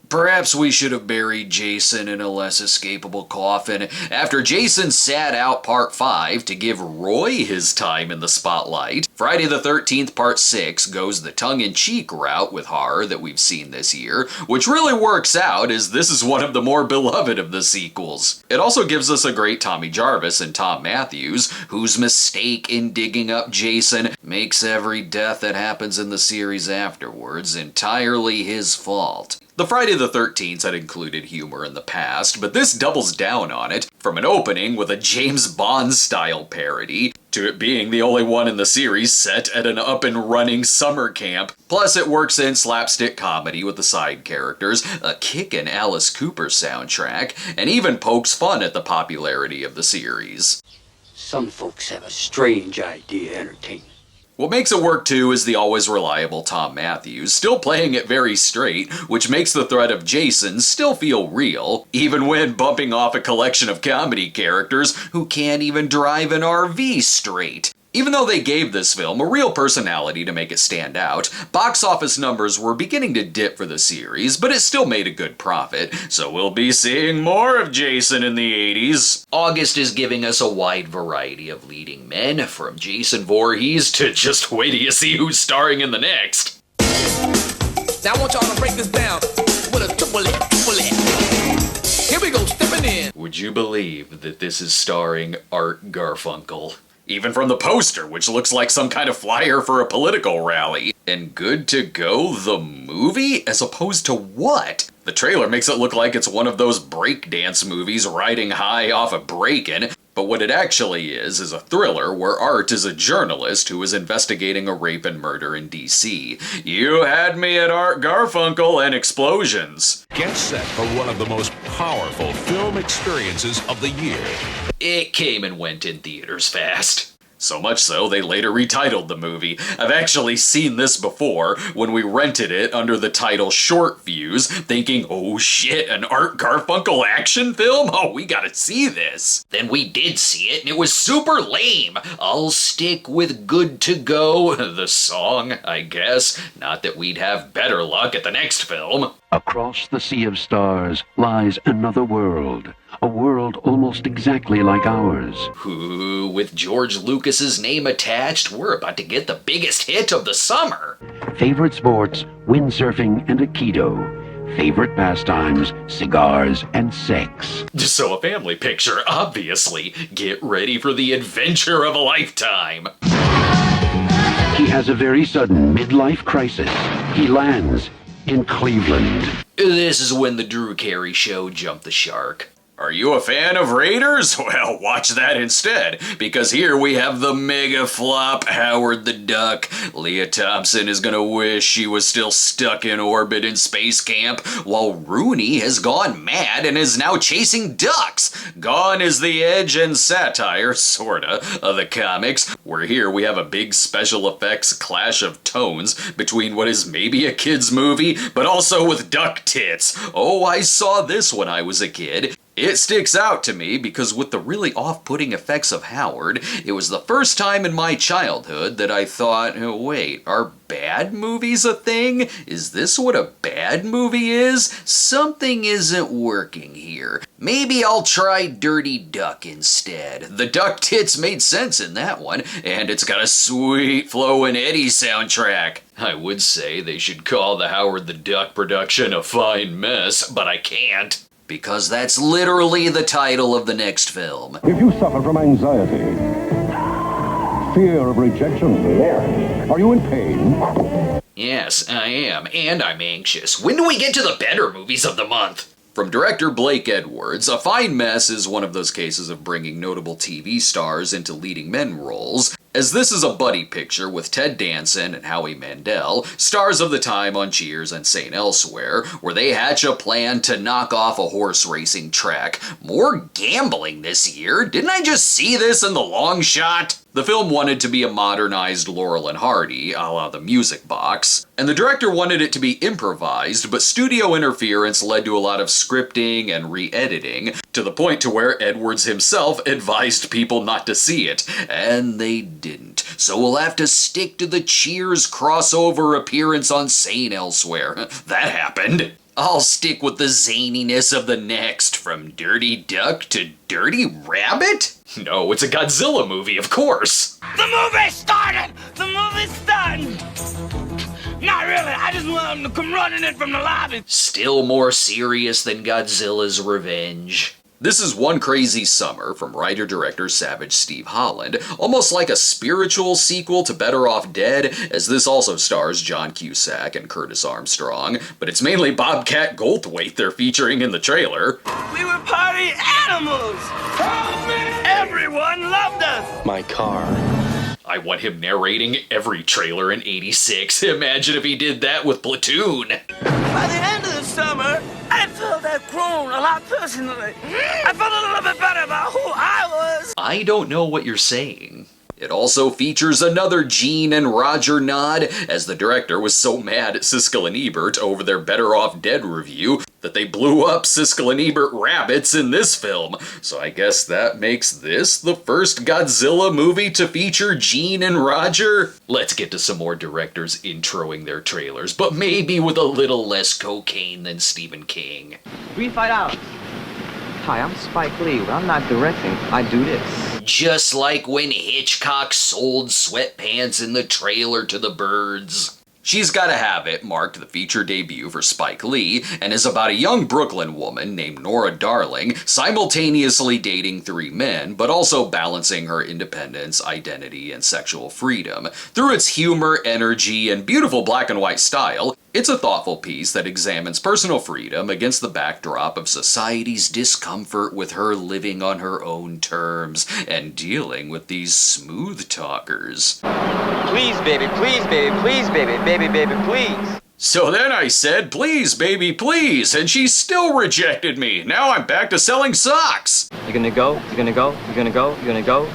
Perhaps we should have buried Jason in a less escapable coffin. After Jason sat out Part 5 to give Roy his time in the spotlight, Friday the 13th Part 6 goes the tongue-in-cheek route with horror that we've seen this year, which really works out as this is one of the more beloved of the sequels. It also gives us a great Tommy Jarvis and Tom Matthews, whose mistake in digging up Jason makes every death that happens in the series afterwards entirely his fault. The Friday the 13th had included humor in the past, but this doubles down on it, from an opening with a James Bond-style parody, to it being the only one in the series set at an up-and-running summer camp. Plus it works in slapstick comedy with the side characters, a kickin' Alice Cooper soundtrack, and even pokes fun at the popularity of the series. Some folks have a strange idea of entertainment. What makes it work too is the always reliable Tom Matthews, still playing it very straight, which makes the threat of Jason still feel real, even when bumping off a collection of comedy characters who can't even drive an RV straight. Even though they gave this film a real personality to make it stand out, box office numbers were beginning to dip for the series, but it still made a good profit, so we'll be seeing more of Jason in the 80s. August is giving us a wide variety of leading men, from Jason Voorhees to just wait till you see who's starring in the next. Now I want y'all to break this down with a triple it. Here we go, stepping in. Would you believe that this is starring Art Garfunkel? Even from the poster, which looks like some kind of flyer for a political rally. And Good to Go, the movie? As opposed to what? The trailer makes it look like it's one of those breakdance movies riding high off of Breakin', but But what it actually is a thriller where Art is a journalist who is investigating a rape and murder in D.C. You had me at Art Garfunkel and explosions. Get set for one of the most powerful film experiences of the year. It came and went in theaters fast. So much so, they later retitled the movie. I've actually seen this before, when we rented it under the title Short Views, thinking, oh shit, an Art Garfunkel action film? Oh, we gotta see this. Then we did see it, and it was super lame. I'll stick with Good to Go, the song, I guess. Not that we'd have better luck at the next film. Across the sea of stars lies another world. A world almost exactly like ours. Ooh, with George Lucas's name attached, we're about to get the biggest hit of the summer. Favorite sports, windsurfing and Aikido. Favorite pastimes, cigars and sex. So a family picture, obviously. Get ready for the adventure of a lifetime. He has a very sudden midlife crisis. He lands in Cleveland. This is when the Drew Carey Show jumped the shark. Are you a fan of Raiders? Well, watch that instead, because here we have the mega flop Howard the Duck. Leah Thompson is gonna wish she was still stuck in orbit in space camp, while Rooney has gone mad and is now chasing ducks. Gone is the edge and satire, sorta, of the comics, where here we have a big special effects clash of tones between what is maybe a kid's movie, but also with duck tits. Oh, I saw this when I was a kid. It sticks out to me because with the really off-putting effects of Howard, it was the first time in my childhood that I thought, oh, wait, are bad movies a thing? Is this what a bad movie is? Something isn't working here. Maybe I'll try Dirty Duck instead. The duck tits made sense in that one, and it's got a sweet Flo and Eddie soundtrack. I would say they should call the Howard the Duck production a fine mess, but I can't. Because that's literally the title of the next film. If you suffer from anxiety, fear of rejection, are you in pain? Yes, I am, and I'm anxious. When do we get to the better movies of the month? From director Blake Edwards, A Fine Mess is one of those cases of bringing notable TV stars into leading men roles, as this is a buddy picture with Ted Danson and Howie Mandel, stars of the time on Cheers and St. Elsewhere, where they hatch a plan to knock off a horse racing track. More gambling this year? Didn't I just see this in The Long Shot? The film wanted to be a modernized Laurel and Hardy, a la The Music Box, and the director wanted it to be improvised, but studio interference led to a lot of scripting and re-editing, to the point to where Edwards himself advised people not to see it, and they didn't. So we'll have to stick to the Cheers crossover appearance on St. Elsewhere. That happened. I'll stick with the zaniness of the next, from Dirty Duck to Dirty Rabbit? No, it's a Godzilla movie, of course. The movie started! The movie's done! Not really, I just want them to come running in from the lobby. Still more serious than Godzilla's Revenge. This is One Crazy Summer from writer-director Savage Steve Holland, almost like a spiritual sequel to Better Off Dead, as this also stars John Cusack and Curtis Armstrong, but it's mainly Bobcat Goldthwait they're featuring in the trailer. We were party animals! Everyone loved us! My car. I want him narrating every trailer in '86. Imagine if he did that with Platoon. By the end of the summer, I felt that grown a lot personally. I felt a little bit better about who I was. I don't know what you're saying. It also features another Gene and Roger nod, as the director was so mad at Siskel and Ebert over their Better Off Dead review that they blew up Siskel and Ebert rabbits in this film. So I guess that makes this the first Godzilla movie to feature Gene and Roger? Let's get to some more directors introing their trailers, but maybe with a little less cocaine than Stephen King. $3 $5. Hi, I'm Spike Lee, but I'm not directing. I do this. Just like when Hitchcock sold sweatpants in the trailer to the birds. She's Gotta Have It marked the feature debut for Spike Lee and is about a young Brooklyn woman named Nora Darling simultaneously dating 3 men, but also balancing her independence, identity, and sexual freedom. Through its humor, energy, and beautiful black and white style, It's a thoughtful piece that examines personal freedom against the backdrop of society's discomfort with her living on her own terms and dealing with these smooth talkers. Please, baby, please, baby, please, baby, baby, baby, please. So then I said, please, baby, please, and she still rejected me. Now I'm back to selling socks. You gonna go? You gonna go? You gonna go? You gonna go?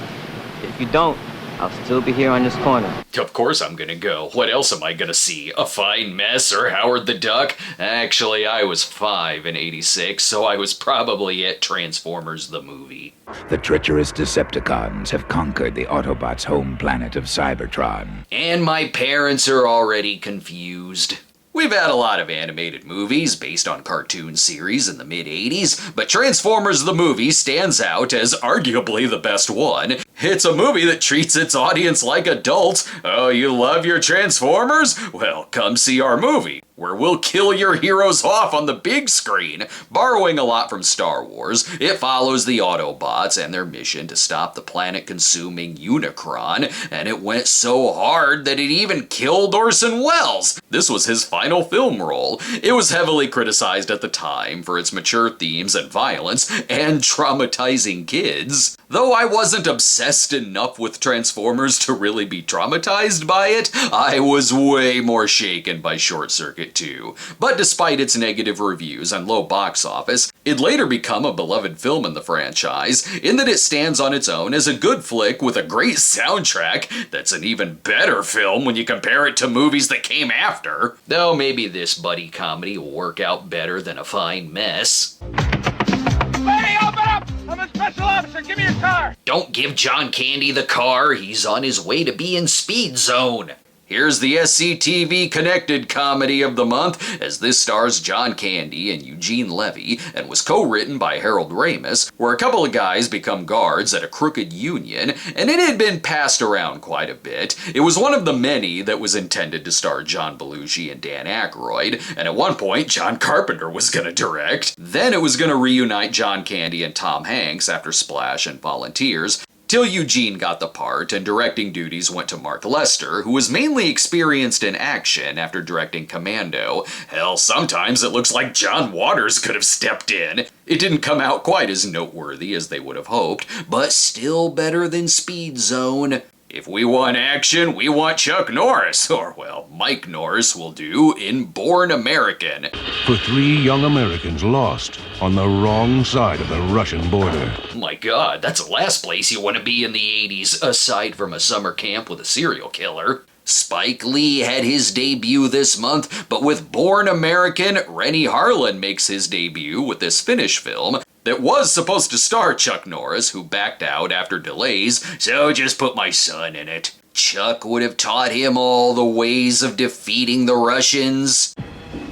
If you don't, I'll still be here on this corner. Of course I'm gonna go. What else am I gonna see? A Fine Mess or Howard the Duck? Actually, I was 5 in '86, so I was probably at Transformers the movie. The treacherous Decepticons have conquered the Autobots' home planet of Cybertron. And my parents are already confused. We've had a lot of animated movies based on cartoon series in the mid-'80s, but Transformers the movie stands out as arguably the best one. It's a movie that treats its audience like adults. Oh, you love your Transformers? Well, come see our movie, where we'll kill your heroes off on the big screen. Borrowing a lot from Star Wars, it follows the Autobots and their mission to stop the planet-consuming Unicron, and it went so hard that it even killed Orson Welles. This was his final film role. It was heavily criticized at the time for its mature themes and violence, and traumatizing kids. Though I wasn't obsessed enough with Transformers to really be traumatized by it, I was way more shaken by Short Circuit 2. But despite its negative reviews and low box office, it'd later become a beloved film in the franchise, in that it stands on its own as a good flick with a great soundtrack that's an even better film when you compare it to movies that came after. Though maybe this buddy comedy will work out better than A Fine Mess. Lady, open up! I'm a special officer, give me your car! Don't give John Candy the car, he's on his way to be in Speed Zone. Here's the SCTV Connected Comedy of the Month, as this stars John Candy and Eugene Levy, and was co-written by Harold Ramis, where a couple of guys become guards at a crooked union, and it had been passed around quite a bit. It was one of the many that was intended to star John Belushi and Dan Aykroyd, and at one point John Carpenter was gonna direct. Then it was gonna reunite John Candy and Tom Hanks after Splash and Volunteers, till Eugene got the part and directing duties went to Mark Lester, who was mainly experienced in action after directing Commando. Hell, sometimes it looks like John Waters could have stepped in. It didn't come out quite as noteworthy as they would have hoped, but still better than Speed Zone. If we want action, we want Chuck Norris, or well, Mike Norris will do in Born American. For 3 young Americans lost on the wrong side of the Russian border. My god, that's the last place you want to be in the 80s, aside from a summer camp with a serial killer. Spike Lee had his debut this month, but with Born American, Rennie Harlan makes his debut with this Finnish film that was supposed to star Chuck Norris, who backed out after delays, so just put my son in it. Chuck would have taught him all the ways of defeating the Russians.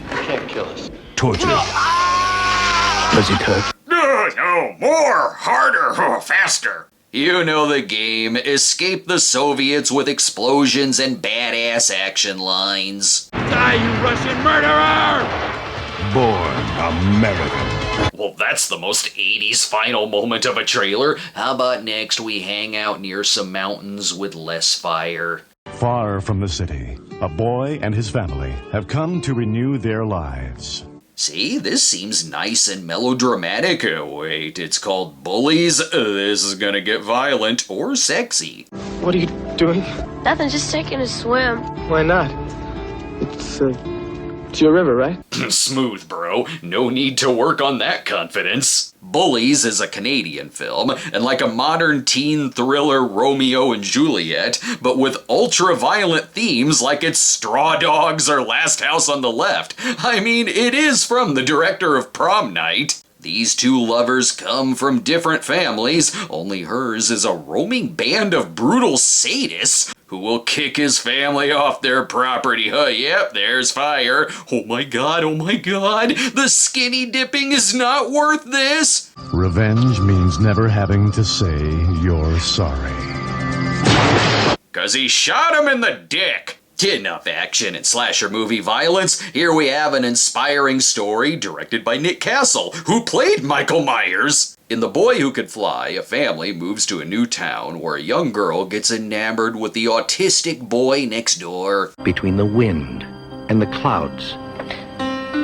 You can't kill us. Torture. Does it hurt? No, more, harder, faster. You know the game. Escape the Soviets with explosions and badass action lines. Die, you Russian murderer! Born American. Well, that's the most 80s final moment of a trailer. How about next we hang out near some mountains with less fire? Far from the city, a boy and his family have come to renew their lives. See, this seems nice and melodramatic. Wait, it's called Bullies? This is gonna get violent or sexy. What are you doing? Nothing, just taking a swim. Why not? It's your river, right? Smooth, bro. No need to work on that confidence. Bullies is a Canadian film, and like a modern teen thriller Romeo and Juliet, but with ultra-violent themes like it's Straw Dogs or Last House on the Left. I mean, it is from the director of Prom Night. These two lovers come from different families, only hers is a roaming band of brutal sadists who will kick his family off their property. Yep, there's fire. Oh my god, the skinny dipping is not worth this. Revenge means never having to say you're sorry. 'Cause he shot him in the dick. Enough action and slasher movie violence. Here we have an inspiring story directed by Nick Castle, who played Michael Myers. In The Boy Who Could Fly, a family moves to a new town where a young girl gets enamored with the autistic boy next door. Between the wind in the clouds.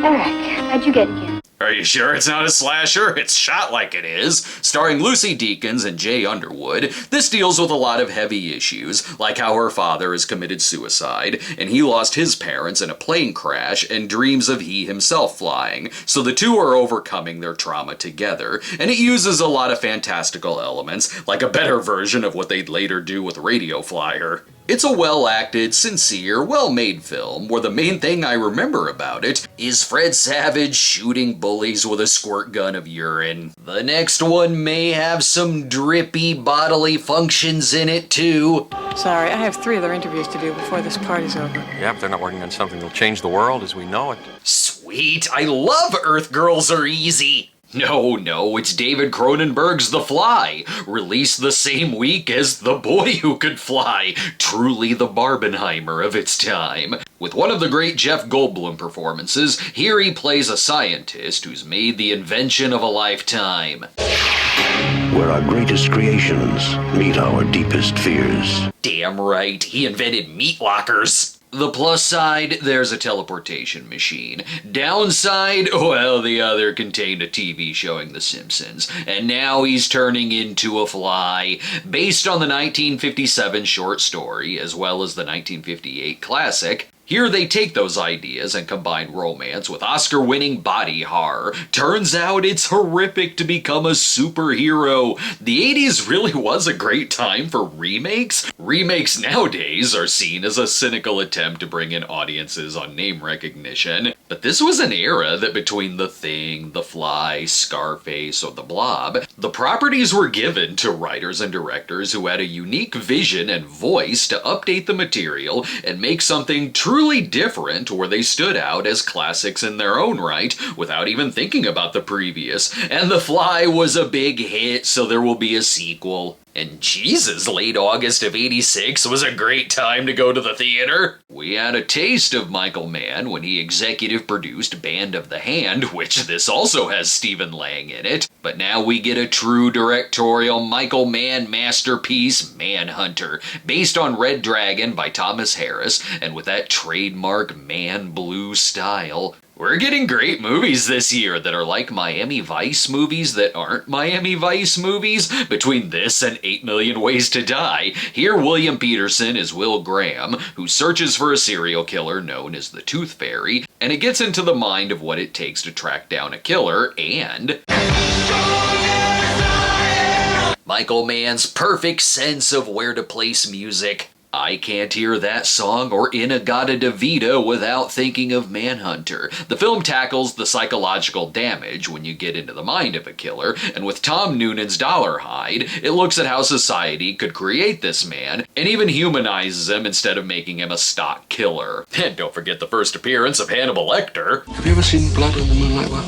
Eric, how'd you get here? Are you sure it's not a slasher? It's shot like it is. Starring Lucy Deakins and Jay Underwood, this deals with a lot of heavy issues, like how her father has committed suicide, and he lost his parents in a plane crash and dreams of he himself flying, so the two are overcoming their trauma together, and it uses a lot of fantastical elements, like a better version of what they'd later do with Radio Flyer. It's a well-acted, sincere, well-made film where the main thing I remember about it is Fred Savage shooting bullies with a squirt gun of urine. The next one may have some drippy bodily functions in it too. Sorry, I have 3 other interviews to do before this party's over. Yeah, but they're not working on something that'll change the world as we know it. Sweet, I love Earth Girls Are Easy. No, it's David Cronenberg's The Fly, released the same week as The Boy Who Could Fly, truly the Barbenheimer of its time. With one of the great Jeff Goldblum performances, here he plays a scientist who's made the invention of a lifetime. Where our greatest creations meet our deepest fears. Damn right, he invented meat lockers. The plus side, there's a teleportation machine. Downside, well, the other contained a TV showing The Simpsons. And now he's turning into a fly. Based on the 1957 short story, as well as the 1958 classic, here they take those ideas and combine romance with Oscar-winning body horror. Turns out it's horrific to become a superhero. The 80s really was a great time for remakes. Remakes nowadays are seen as a cynical attempt to bring in audiences on name recognition. But this was an era that between The Thing, The Fly, Scarface, or The Blob, the properties were given to writers and directors who had a unique vision and voice to update the material and make something truly different where they stood out as classics in their own right without even thinking about the previous. And The Fly was a big hit, so there will be a sequel. And Jesus, late August of '86 was a great time to go to the theater. We had a taste of Michael Mann when he executive produced Band of the Hand, which this also has Stephen Lang in it. But now we get a true directorial Michael Mann masterpiece, Manhunter, based on Red Dragon by Thomas Harris, and with that trademark Man Blue style. We're getting great movies this year that are like Miami Vice movies that aren't Miami Vice movies. Between this and 8 Million Ways to Die, here William Peterson is Will Graham, who searches for a serial killer known as the Tooth Fairy, and it gets into the mind of what it takes to track down a killer, and Michael Mann's perfect sense of where to place music. I can't hear that song or In-A-Gadda-Da-Vida without thinking of Manhunter. The film tackles the psychological damage when you get into the mind of a killer, and with Tom Noonan's Dollarhide, it looks at how society could create this man, and even humanizes him instead of making him a stock killer. And don't forget the first appearance of Hannibal Lecter. Have you ever seen Blood on the Moonlight Well?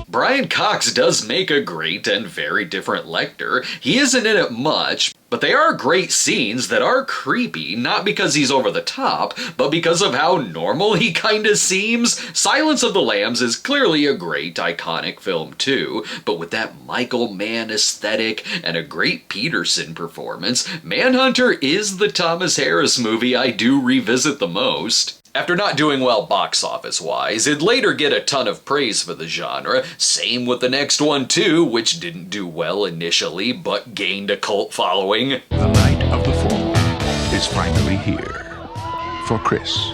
Brian Cox does make a great and very different Lecter. He isn't in it much, but they are great scenes that are creepy, not because he's over the top, but because of how normal he kinda seems. Silence of the Lambs is clearly a great, iconic film too, but with that Michael Mann aesthetic and a great Peterson performance, Manhunter is the Thomas Harris movie I do revisit the most. After not doing well box office-wise, it'd later get a ton of praise for the genre. Same with the next one too, which didn't do well initially, but gained a cult following. The night of the full is finally here. For Chris,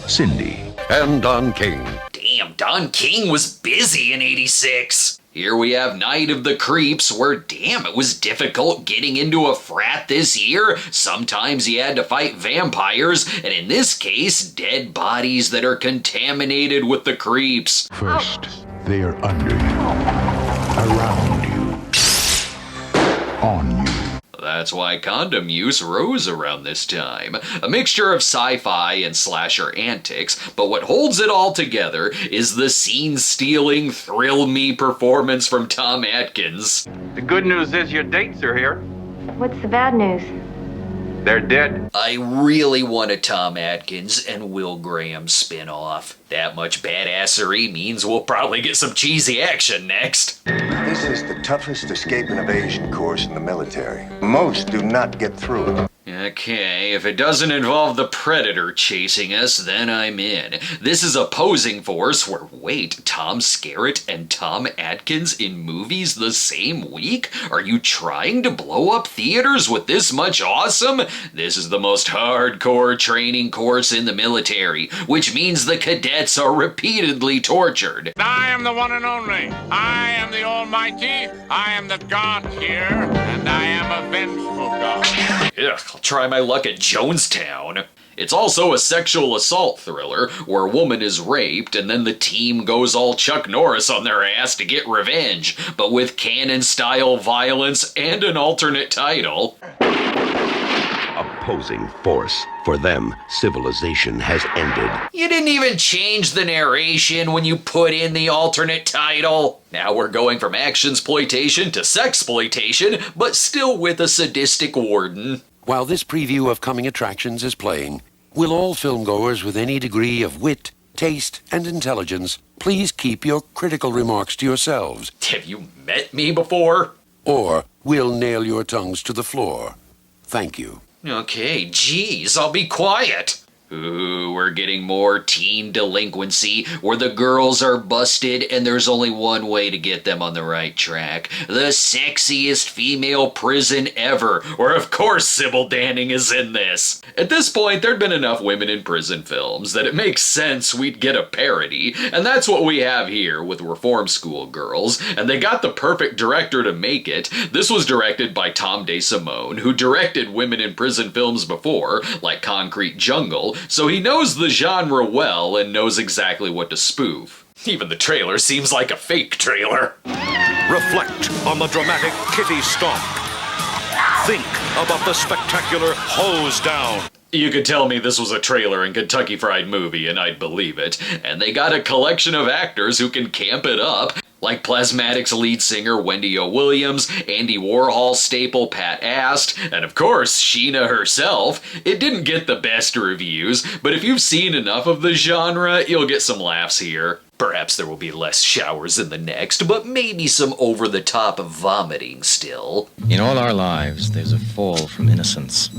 Cindy, and Don King. Damn, Don King was busy in '86. Here we have Night of the Creeps, where damn, it was difficult getting into a frat this year. Sometimes you had to fight vampires, and in this case, dead bodies that are contaminated with the creeps. First, they are under you, around you, on you. That's why condom use rose around this time. A mixture of sci-fi and slasher antics, but what holds it all together is the scene-stealing, thrill-me performance from Tom Atkins. The good news is your dates are here. What's the bad news? They're dead. I really want a Tom Atkins and Will Graham spin-off. That much badassery means we'll probably get some cheesy action next. This is the toughest escape and evasion course in the military. Most do not get through it. Yeah, Okay, if it doesn't involve the Predator chasing us, then I'm in. This is a posing force where, wait, Tom Skerritt and Tom Atkins in movies the same week? Are you trying to blow up theaters with this much awesome? This is the most hardcore training course in the military, which means the cadets are repeatedly tortured. I am the one and only. I am the Almighty. I am the God here, and I am a vengeful God. Ugh, I'll try my luck at Jonestown. It's also a sexual assault thriller where a woman is raped and then the team goes all Chuck Norris on their ass to get revenge, but with canon-style violence and an alternate title. Opposing force. For them, civilization has ended. You didn't even change the narration when you put in the alternate title. Now we're going from action-sploitation to sex-sploitation, but still with a sadistic warden. While this preview of coming attractions is playing, will all filmgoers with any degree of wit, taste, and intelligence please keep your critical remarks to yourselves? Have you met me before? Or we'll nail your tongues to the floor. Thank you. Okay, geez, I'll be quiet. Ooh, we're getting more teen delinquency, where the girls are busted and there's only one way to get them on the right track. The sexiest female prison ever, where of course Sybil Danning is in this. At this point, there'd been enough women in prison films that it makes sense we'd get a parody, and that's what we have here with Reform School Girls, and they got the perfect director to make it. This was directed by Tom DeSimone, who directed women in prison films before, like Concrete Jungle, so he knows the genre well and knows exactly what to spoof. Even the trailer seems like a fake trailer. Reflect on the dramatic Kitty Stomp. Think about the spectacular Hose Down. You could tell me this was a trailer in Kentucky Fried Movie and I'd believe it. And they got a collection of actors who can camp it up, like Plasmatics lead singer Wendy O. Williams, Andy Warhol staple Pat Ast, and of course, Sheena herself. It didn't get the best reviews, but if you've seen enough of the genre, you'll get some laughs here. Perhaps there will be less showers in the next, but maybe some over-the-top vomiting still. In all our lives, there's a fall from innocence.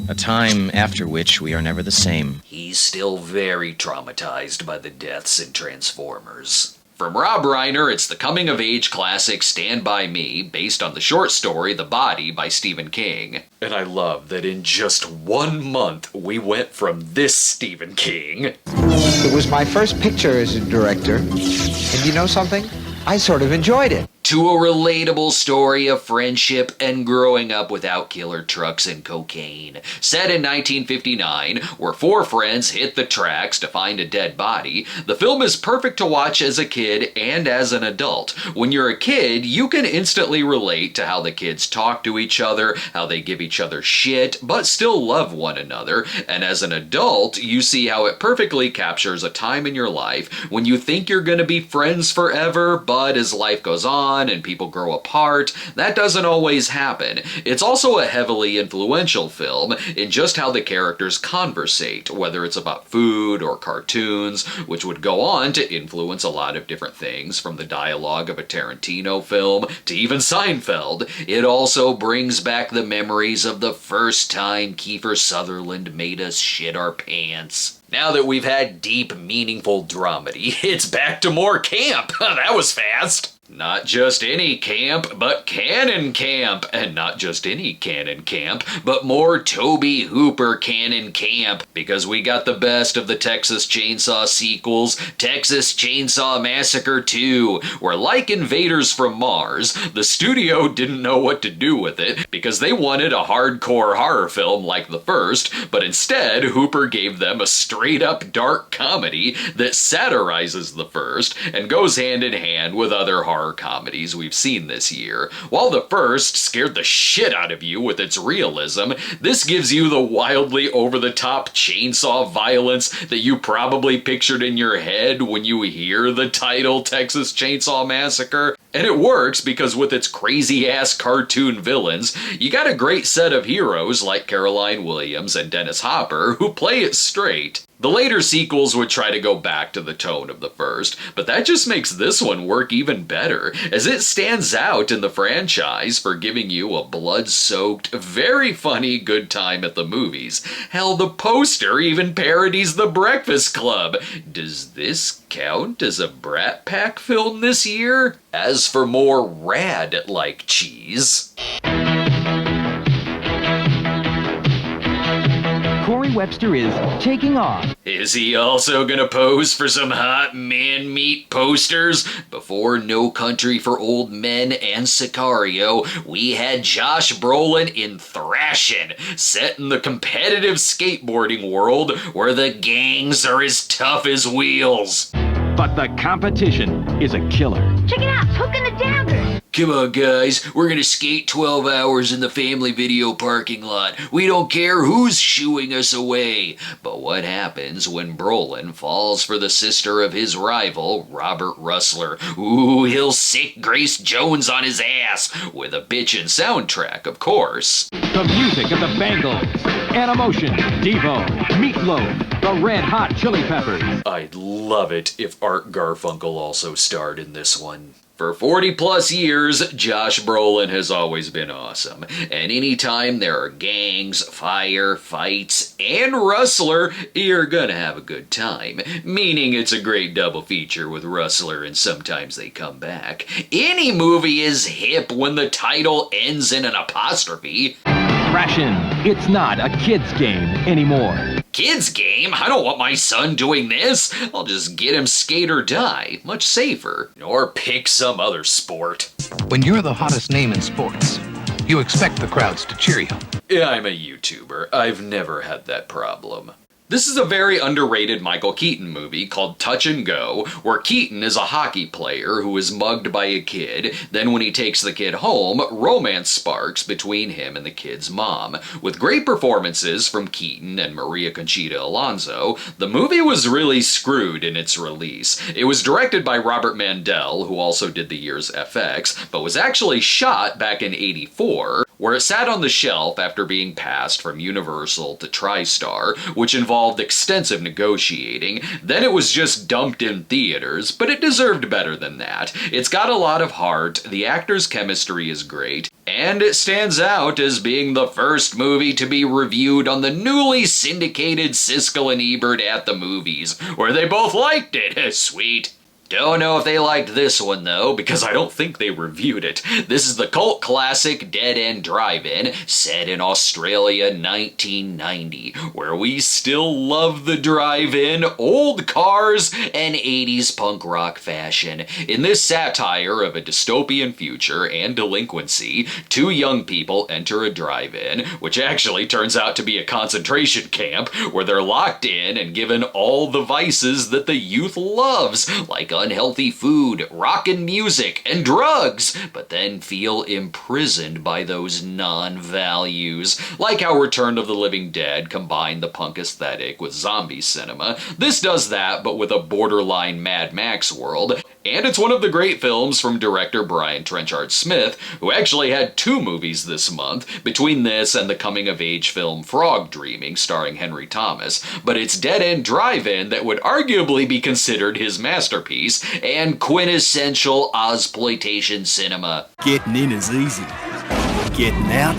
A time after which we are never the same. He's still very traumatized by the deaths in Transformers. From Rob Reiner, it's the coming-of-age classic Stand By Me, based on the short story The Body by Stephen King. And I love that in just 1 month, we went from this Stephen King. It was my first picture as a director, and you know something? I sort of enjoyed it. To a relatable story of friendship and growing up without killer trucks and cocaine. Set in 1959, where 4 friends hit the tracks to find a dead body, the film is perfect to watch as a kid and as an adult. When you're a kid, you can instantly relate to how the kids talk to each other, how they give each other shit, but still love one another. And as an adult, you see how it perfectly captures a time in your life when you think you're gonna be friends forever, but as life goes on, and people grow apart, that doesn't always happen. It's also a heavily influential film in just how the characters conversate, whether it's about food or cartoons, which would go on to influence a lot of different things, from the dialogue of a Tarantino film to even Seinfeld. It also brings back the memories of the first time Kiefer Sutherland made us shit our pants. Now that we've had deep, meaningful dramedy, it's back to more camp. That was fast. Not just any camp, but canon camp. And not just any canon camp, but more Tobe Hooper canon camp. Because we got the best of the Texas Chainsaw sequels, Texas Chainsaw Massacre 2, where like Invaders from Mars, the studio didn't know what to do with it because they wanted a hardcore horror film like the first, but instead Hooper gave them a straight-up dark comedy that satirizes the first and goes hand in hand with other horror comedies we've seen this year. While the first scared the shit out of you with its realism, this gives you the wildly over-the-top chainsaw violence that you probably pictured in your head when you hear the title Texas Chainsaw Massacre. And it works because with its crazy-ass cartoon villains, you got a great set of heroes like Caroline Williams and Dennis Hopper who play it straight. The The later sequels would try to go back to the tone of the first, but that just makes this one work even better, as it stands out in the franchise for giving you a blood-soaked, very funny good time at the movies. Hell, the poster even parodies The Breakfast Club. Does this count as a Brat Pack film this year? As for more rad-like cheese... Corey Webster is taking off. Is he also gonna pose for some hot man meat posters? Before No Country for Old Men and Sicario, we had Josh Brolin in Thrashin', set in the competitive skateboarding world where the gangs are as tough as wheels. But the competition is a killer. Check it out, Hook and the Dagger. Come on, guys, we're gonna skate 12 hours in the Family Video parking lot. We don't care who's shooing us away. But what happens when Brolin falls for the sister of his rival, Robert Russler? Ooh, he'll sick Grace Jones on his ass, with a bitchin' soundtrack, of course. The music of the Bangles, Animotion, Devo, Meatloaf, the Red Hot Chili Peppers. I'd love it if Art Garfunkel also starred in this one. For 40 plus years, Josh Brolin has always been awesome. And anytime there are gangs, fire, fights, and Rustler, you're gonna have a good time. Meaning it's a great double feature with Rustler and Sometimes They Come Back. Any movie is hip when the title ends in an apostrophe. Thrashin', it's not a kid's game anymore. Kids game? I don't want my son doing this. I'll just get him Skate or Die. Much safer. Or pick some other sport. When you're the hottest name in sports, you expect the crowds to cheer you. Yeah, I'm a YouTuber. I've never had that problem. This is a very underrated Michael Keaton movie called Touch and Go, where Keaton is a hockey player who is mugged by a kid. Then when he takes the kid home, romance sparks between him and the kid's mom. With great performances from Keaton and Maria Conchita Alonso, the movie was really screwed in its release. It was directed by Robert Mandel, who also did the year's FX, but was actually shot back in '84, where it sat on the shelf after being passed from Universal to TriStar, which involved extensive negotiating. Then it was just dumped in theaters, but it deserved better than that. It's got a lot of heart, the actors' chemistry is great, and it stands out as being the first movie to be reviewed on the newly syndicated Siskel and Ebert at the Movies, where they both liked it. Sweet. Don't know if they liked this one, though, because I don't think they reviewed it. This is the cult classic Dead End Drive-In, set in Australia 1990, where we still love the drive-in, old cars, and 80s punk rock fashion. In this satire of a dystopian future and delinquency, two young people enter a drive-in, which actually turns out to be a concentration camp, where they're locked in and given all the vices that the youth loves, like unhealthy food, rockin' music, and drugs, but then feel imprisoned by those non-values. Like how Return of the Living Dead combined the punk aesthetic with zombie cinema, this does that but with a borderline Mad Max world, and it's one of the great films from director Brian Trenchard Smith, who actually had two movies this month, between this and the coming-of-age film Frog Dreaming starring Henry Thomas, but it's Dead End Drive-In that would arguably be considered his masterpiece and quintessential Ozploitation cinema. Getting in is easy. Getting out,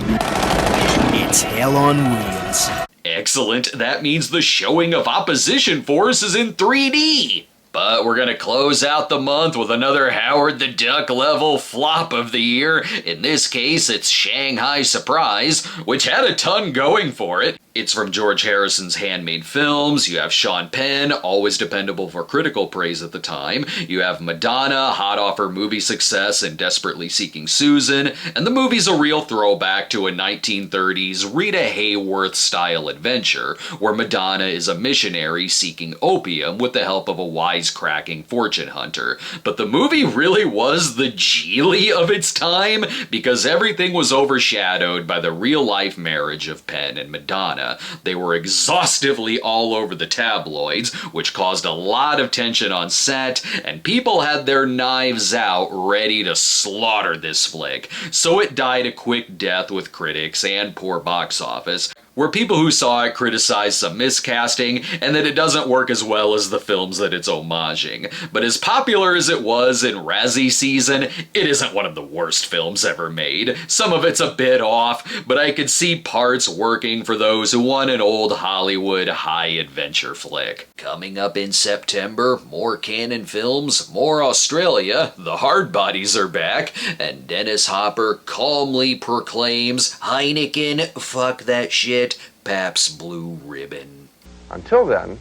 it's hell on wheels. Excellent, that means the showing of Opposition Force is in 3D. But we're gonna close out the month with another Howard the Duck level flop of the year. In this case, it's Shanghai Surprise, which had a ton going for it. It's from George Harrison's Handmade Films. You have Sean Penn, always dependable for critical praise at the time. You have Madonna, hot off her movie success in Desperately Seeking Susan. And the movie's a real throwback to a 1930s Rita Hayworth-style adventure, where Madonna is a missionary seeking opium with the help of a wisecracking fortune hunter. But the movie really was the Geely of its time, because everything was overshadowed by the real-life marriage of Penn and Madonna. They were exhaustively all over the tabloids, which caused a lot of tension on set, and people had their knives out ready to slaughter this flick. So it died a quick death with critics and poor box office. where people who saw it criticized some miscasting and that it doesn't work as well as the films that it's homaging. But as popular as it was in Razzie season, it isn't one of the worst films ever made. Some of it's a bit off, but I could see parts working for those who want an old Hollywood high-adventure flick. Coming up in September, more canon films, more Australia, the Hardbodies are back, and Dennis Hopper calmly proclaims, Heineken, fuck that shit, Pabst Blue Ribbon. Until then,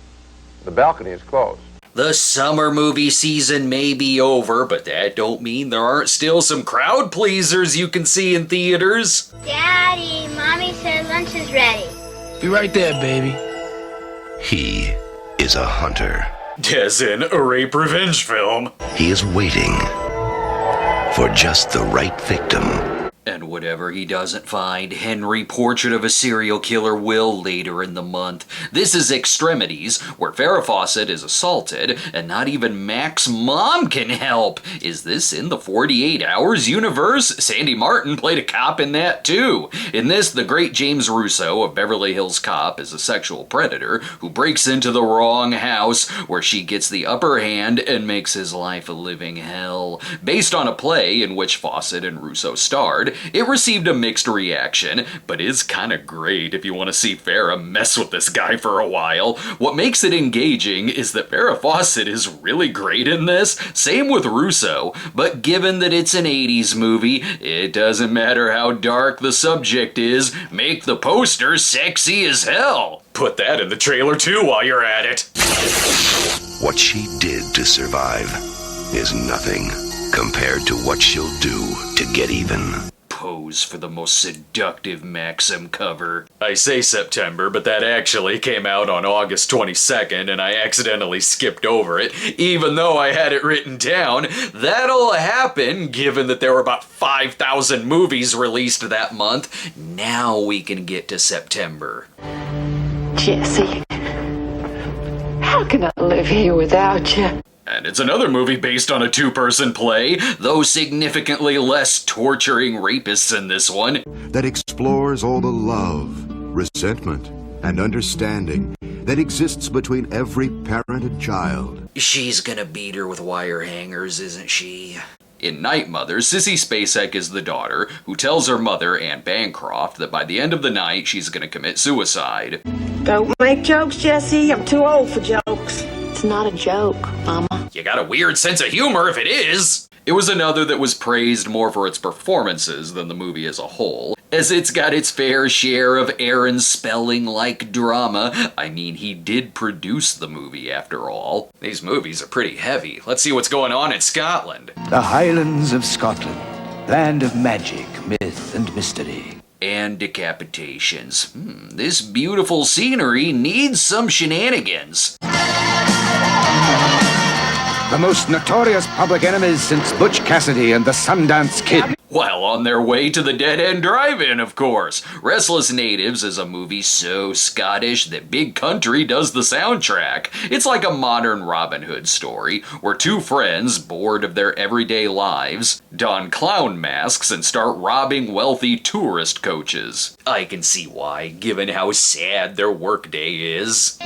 the balcony is closed. The summer movie season may be over, but that don't mean there aren't still some crowd pleasers you can see in theaters. Daddy, Mommy said lunch is ready. Be right there, baby. He is a hunter. As in a rape revenge film. He is waiting for just the right victim. And whatever he doesn't find, Henry Portrait of a Serial Killer will later in the month. This is Extremities, where Farrah Fawcett is assaulted, and not even Mac's mom can help. Is this in the 48 Hours universe? Sandy Martin played a cop in that too. In this, the great James Russo of Beverly Hills Cop is a sexual predator who breaks into the wrong house, where she gets the upper hand and makes his life a living hell. Based on a play in which Fawcett and Russo starred, it received a mixed reaction, but is kinda great if you want to see Farrah mess with this guy for a while. What makes it engaging is that Farrah Fawcett is really great in this, same with Russo, but given that it's an 80s movie, it doesn't matter how dark the subject is, make the poster sexy as hell. Put that in the trailer too while you're at it. What she did to survive is nothing compared to what she'll do to get even. Pose for the most seductive Maxim cover. I say September, but that actually came out on August 22nd, and I accidentally skipped over it, even though I had it written down. That'll happen, given that there were about 5,000 movies released that month. Now we can get to September. Jesse, how can I live here without you? And it's another movie based on a two-person play, though significantly less torturing rapists in this one. That explores all the love, resentment, and understanding that exists between every parent and child. She's gonna beat her with wire hangers, isn't she? In Night Mother, Sissy Spacek is the daughter who tells her mother, Anne Bancroft, that by the end of the night she's gonna commit suicide. Don't make jokes, Jesse. I'm too old for jokes. It's not a joke, Mama. You got a weird sense of humor if it is! It was another that was praised more for its performances than the movie as a whole, as it's got its fair share of Aaron Spelling-like drama. I mean, he did produce the movie after all. These movies are pretty heavy. Let's see what's going on in Scotland. The Highlands of Scotland, land of magic, myth, and mystery. And decapitations. This beautiful scenery needs some shenanigans. The most notorious public enemies since Butch Cassidy and the Sundance Kid. While on their way to the Dead End Drive-In, of course. Restless Natives is a movie so Scottish that Big Country does the soundtrack. It's like a modern Robin Hood story, where two friends, bored of their everyday lives, don clown masks and start robbing wealthy tourist coaches. I can see why, given how sad their workday is.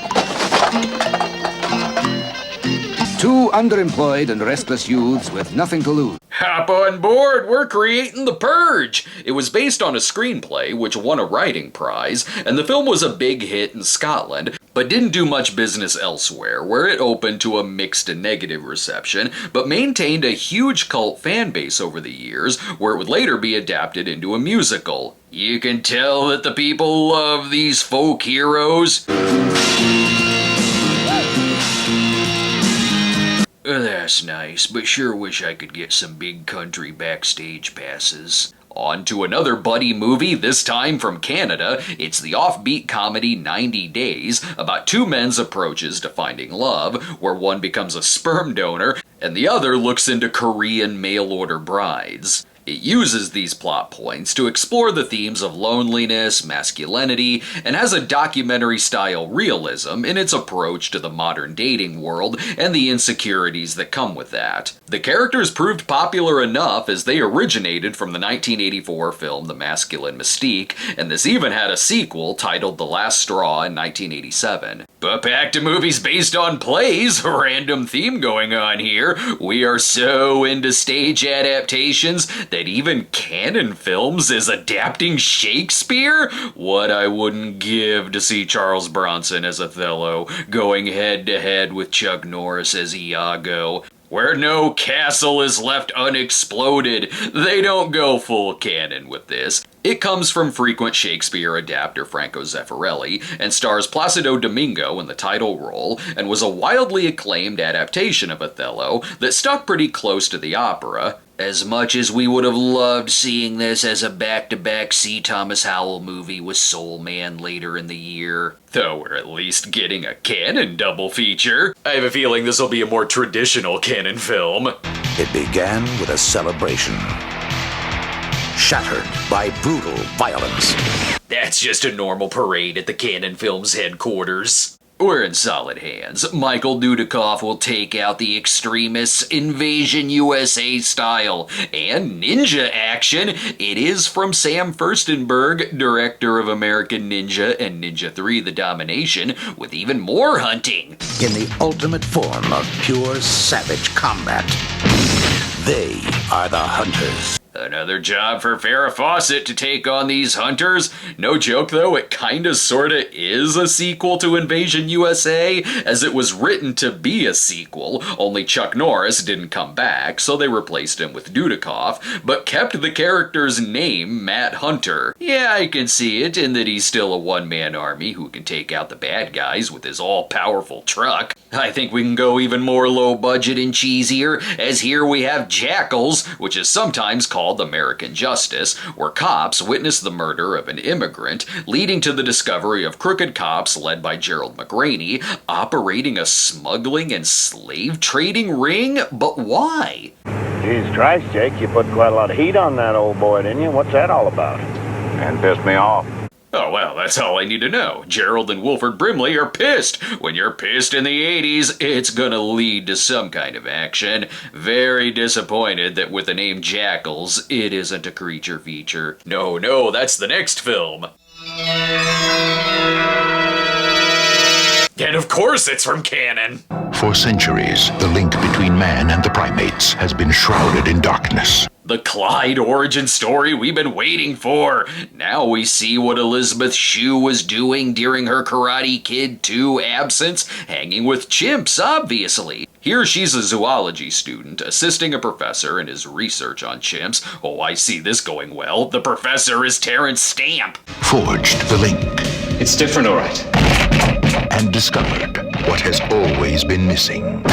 Two underemployed and restless youths with nothing to lose. Hop on board, we're creating The Purge! It was based on a screenplay which won a writing prize, and the film was a big hit in Scotland, but didn't do much business elsewhere, where it opened to a mixed and negative reception, but maintained a huge cult fan base over the years, where it would later be adapted into a musical. You can tell that the people love these folk heroes. That's nice, but sure wish I could get some Big Country backstage passes. On to another buddy movie, this time from Canada. It's the offbeat comedy 90 Days, about two men's approaches to finding love, where one becomes a sperm donor and the other looks into Korean mail-order brides. It uses these plot points to explore the themes of loneliness, masculinity, and has a documentary-style realism in its approach to the modern dating world and the insecurities that come with that. The characters proved popular enough as they originated from the 1984 film The Masculine Mystique, and this even had a sequel titled The Last Straw in 1987. But back to movies based on plays, random theme going on here. We are so into stage adaptations that even canon films is adapting Shakespeare? What I wouldn't give to see Charles Bronson as Othello, going head to head with Chuck Norris as Iago. Where no castle is left unexploded, they don't go full canon with this. It comes from frequent Shakespeare adapter Franco Zeffirelli and stars Placido Domingo in the title role, and was a wildly acclaimed adaptation of Othello that stuck pretty close to the opera. As much as we would have loved seeing this as a back-to-back C. Thomas Howell movie with Soul Man later in the year. Though we're at least getting a canon double feature. I have a feeling this will be a more traditional canon film. It began with a celebration, shattered by brutal violence. That's just a normal parade at the Canon Films headquarters. We're in solid hands. Michael Dudikoff will take out the extremists Invasion USA style. And ninja action. It is from Sam Furstenberg, director of American Ninja and Ninja 3 The Domination, with even more hunting. In the ultimate form of pure savage combat, they are the hunters. Another job for Farrah Fawcett to take on these hunters. No joke though, it kinda sorta is a sequel to Invasion USA, as it was written to be a sequel, only Chuck Norris didn't come back, so they replaced him with Dudikoff, but kept the character's name, Matt Hunter. Yeah, I can see it, in that he's still a one-man army who can take out the bad guys with his all-powerful truck. I think we can go even more low-budget and cheesier, as here we have Jackals, which is sometimes called American Justice, where cops witness the murder of an immigrant, leading to the discovery of crooked cops led by Gerald McRaney, operating a smuggling and slave trading ring? But why? Jesus Christ, Jake, you put quite a lot of heat on that old boy, didn't you? What's that all about? And pissed me off. Oh, well, that's all I need to know. Gerald and Wilford Brimley are pissed. When you're pissed in the 80s, it's gonna lead to some kind of action. Very disappointed that with the name Jackals, it isn't a creature feature. No, that's the next film. And of course it's from canon. For centuries, the link between man and the primates has been shrouded in darkness. The Clyde origin story we've been waiting for. Now we see what Elizabeth Shue was doing during her Karate Kid 2 absence, hanging with chimps, obviously. Here she's a zoology student, assisting a professor in his research on chimps. Oh, I see this going well. The professor is Terrence Stamp. Forged the link. It's different, all right. And discovered what has always been missing.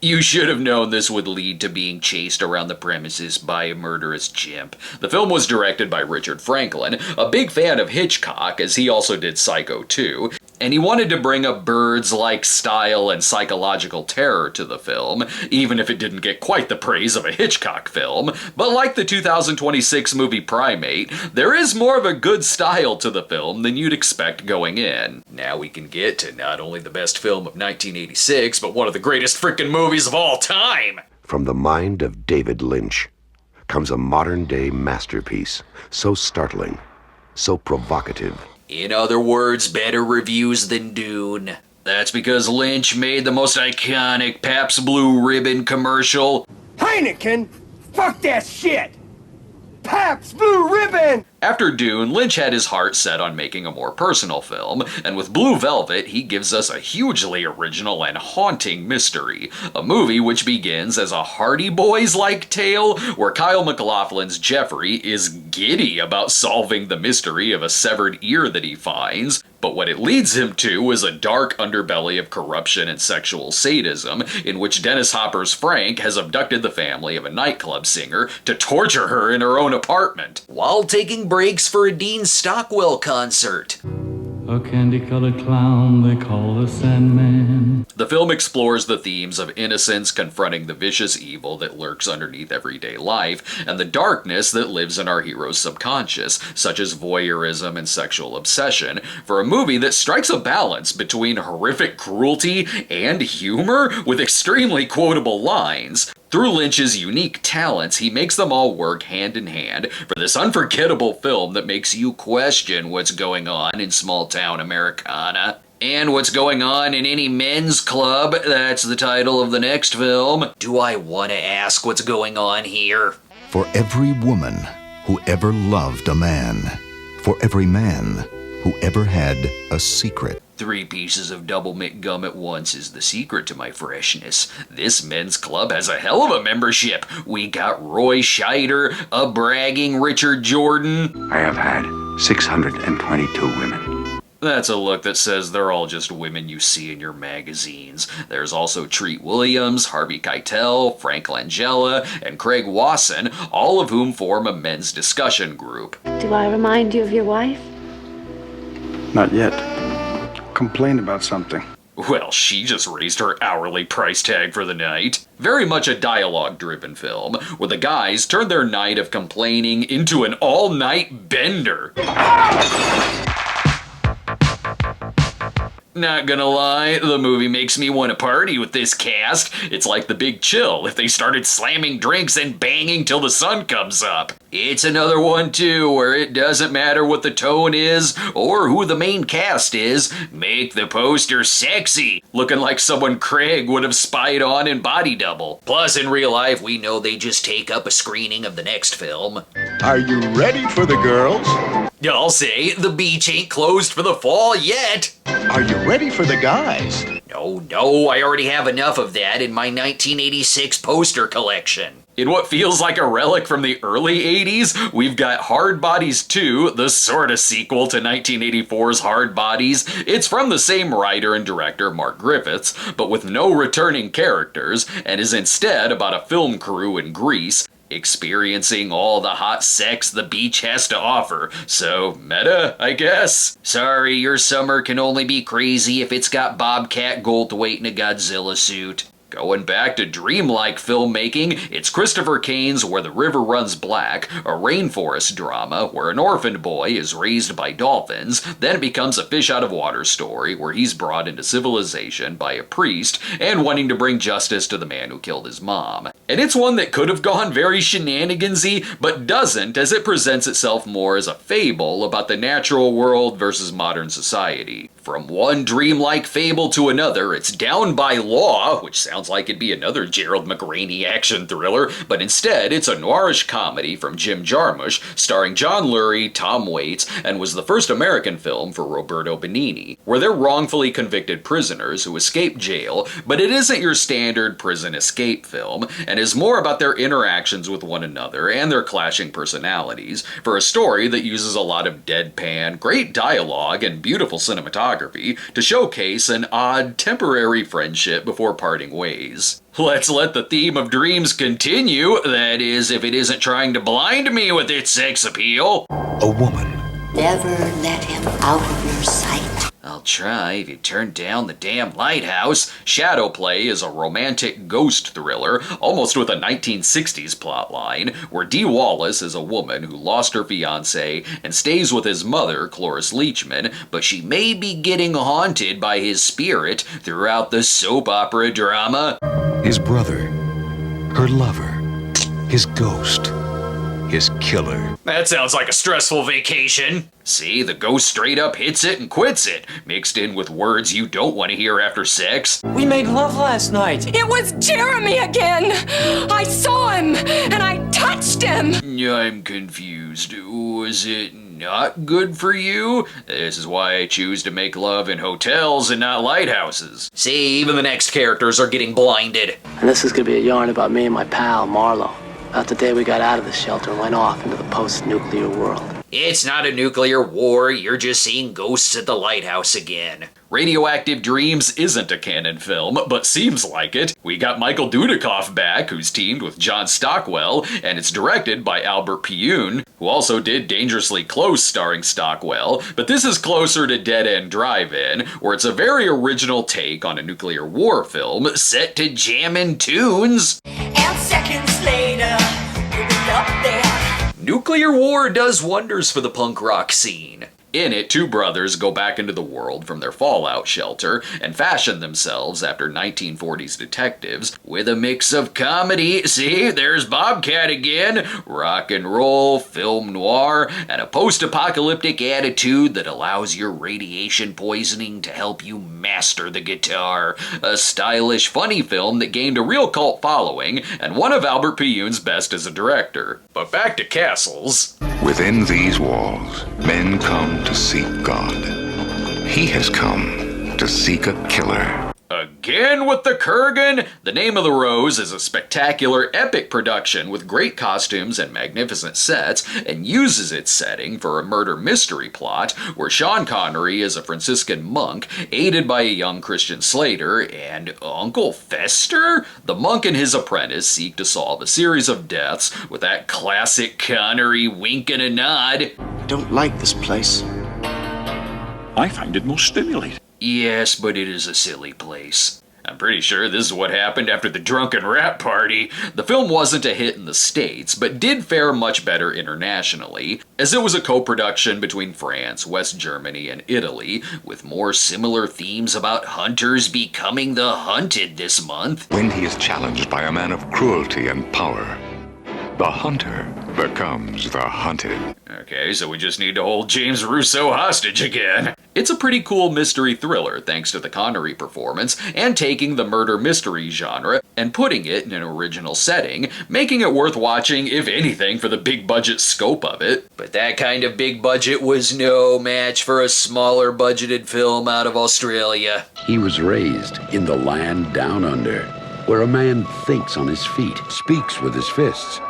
You should have known this would lead to being chased around the premises by a murderous chimp. The film was directed by Richard Franklin, a big fan of Hitchcock, as he also did Psycho 2, and he wanted to bring a Birds-like style and psychological terror to the film, even if it didn't get quite the praise of a Hitchcock film. But like the 2026 movie Primate, there is more of a good style to the film than you'd expect going in. Now we can get to not only the best film of 1986, but one of the greatest frickin' movies of all time! From the mind of David Lynch comes a modern-day masterpiece, so startling, so provocative. In other words, better reviews than Dune. That's because Lynch made the most iconic Pabst Blue Ribbon commercial. Heineken? Fuck that shit! Pabst Blue Ribbon! After Dune, Lynch had his heart set on making a more personal film, and with Blue Velvet, he gives us a hugely original and haunting mystery. A movie which begins as a Hardy Boys-like tale, where Kyle MacLachlan's Jeffrey is giddy about solving the mystery of a severed ear that he finds, but what it leads him to is a dark underbelly of corruption and sexual sadism, in which Dennis Hopper's Frank has abducted the family of a nightclub singer to torture her in her own apartment, while taking breaks for a Dean Stockwell concert. A candy-colored clown they call the Sandman. The film explores the themes of innocence confronting the vicious evil that lurks underneath everyday life, and the darkness that lives in our hero's subconscious, such as voyeurism and sexual obsession, for a movie that strikes a balance between horrific cruelty and humor with extremely quotable lines. Through Lynch's unique talents, he makes them all work hand in hand for this unforgettable film that makes you question what's going on in small-town Americana. And what's going on in any men's club, that's the title of the next film. Do I want to ask what's going on here? For every woman who ever loved a man, for every man who ever had a secret. 3 pieces of double mint gum at once is the secret to my freshness. This men's club has a hell of a membership. We got Roy Scheider, a bragging Richard Jordan. I have had 622 women. That's a look that says they're all just women you see in your magazines. There's also Treat Williams, Harvey Keitel, Frank Langella, and Craig Wasson, all of whom form a men's discussion group. Do I remind you of your wife? Not yet. Complain about something. Well, she just raised her hourly price tag for the night. Very much a dialogue-driven film, where the guys turn their night of complaining into an all-night bender. Not gonna lie, the movie makes me want to party with this cast. It's like The Big Chill if they started slamming drinks and banging till the sun comes up. It's another one too, where it doesn't matter what the tone is or who the main cast is, make the poster sexy, looking like someone Craig would have spied on in Body Double. Plus, in real life, we know they just take up a screening of the next film. Are you ready for the girls? I'll say, the beach ain't closed for the fall yet. Are you ready for the guys? No, I already have enough of that in my 1986 poster collection. In what feels like a relic from the early 80s, we've got Hard Bodies 2, the sorta sequel to 1984's Hard Bodies. It's from the same writer and director, Mark Griffiths, but with no returning characters, and is instead about a film crew in Greece, experiencing all the hot sex the beach has to offer. So, meta, I guess. Sorry, your summer can only be crazy if it's got Bobcat Goldthwait in a Godzilla suit. Going back to dreamlike filmmaking, it's Christopher Kane's Where the River Runs Black, a rainforest drama where an orphaned boy is raised by dolphins, then becomes a fish-out-of-water story where he's brought into civilization by a priest and wanting to bring justice to the man who killed his mom. And it's one that could have gone very shenanigansy, but doesn't, as it presents itself more as a fable about the natural world versus modern society. From one dreamlike fable to another, it's Down by Law, which sounds like it'd be another Gerald McRaney action thriller, but instead it's a noirish comedy from Jim Jarmusch, starring John Lurie, Tom Waits, and was the first American film for Roberto Benigni, where they're wrongfully convicted prisoners who escape jail, but it isn't your standard prison escape film, and is more about their interactions with one another and their clashing personalities, for a story that uses a lot of deadpan, great dialogue, and beautiful cinematography to showcase an odd, temporary friendship before parting ways. Let's let the theme of dreams continue, that is, if it isn't trying to blind me with its sex appeal. A woman. Never let him out of your sight. I'll try if you turn down the damn lighthouse. Shadow Play is a romantic ghost thriller, almost with a 1960s plotline, where Dee Wallace is a woman who lost her fiancé and stays with his mother, Cloris Leachman, but she may be getting haunted by his spirit throughout the soap opera drama. His brother. Her lover. His ghost. His killer. That sounds like a stressful vacation. See, the ghost straight up hits it and quits it, mixed in with words you don't want to hear after sex. We made love last night. It was Jeremy again. I saw him and I touched him. I'm confused. Was it not good for you? This is why I choose to make love in hotels and not lighthouses. See, even the next characters are getting blinded. And this is gonna be a yarn about me and my pal, Marlo. About the day we got out of the shelter and went off into the post-nuclear world. It's not a nuclear war, you're just seeing ghosts at the lighthouse again. Radioactive Dreams isn't a canon film, but seems like it. We got Michael Dudikoff back, who's teamed with John Stockwell, and it's directed by Albert Pyun, who also did Dangerously Close starring Stockwell, but this is closer to Dead End Drive-In, where it's a very original take on a nuclear war film set to jammin' tunes. And seconds later, we'll be up there. Nuclear war does wonders for the punk rock scene. In it, two brothers go back into the world from their fallout shelter and fashion themselves after 1940s detectives with a mix of comedy, see, there's Bobcat again, rock and roll, film noir, and a post-apocalyptic attitude that allows your radiation poisoning to help you master the guitar. A stylish, funny film that gained a real cult following and one of Albert Pyun's best as a director. But back to castles. Within these walls, men come to seek God. He has come to seek a killer. Again with the Kurgan? The Name of the Rose is a spectacular, epic production with great costumes and magnificent sets, and uses its setting for a murder mystery plot where Sean Connery is a Franciscan monk, aided by a young Christian Slater, and Uncle Fester? The monk and his apprentice seek to solve a series of deaths with that classic Connery wink and a nod. I don't like this place. I find it most stimulating. Yes, but it is a silly place. I'm pretty sure this is what happened after the drunken rap party. The film wasn't a hit in the States, but did fare much better internationally, as it was a co-production between France, West Germany, and Italy, with more similar themes about hunters becoming the hunted this month. When he is challenged by a man of cruelty and power, the hunter becomes the hunted. Okay, so we just need to hold James Russo hostage again. It's a pretty cool mystery thriller thanks to the Connery performance and taking the murder mystery genre and putting it in an original setting, making it worth watching if anything for the big budget scope of it. But that kind of big budget was no match for a smaller budgeted film out of Australia. He was raised in the land down under, where a man thinks on his feet, speaks with his fists.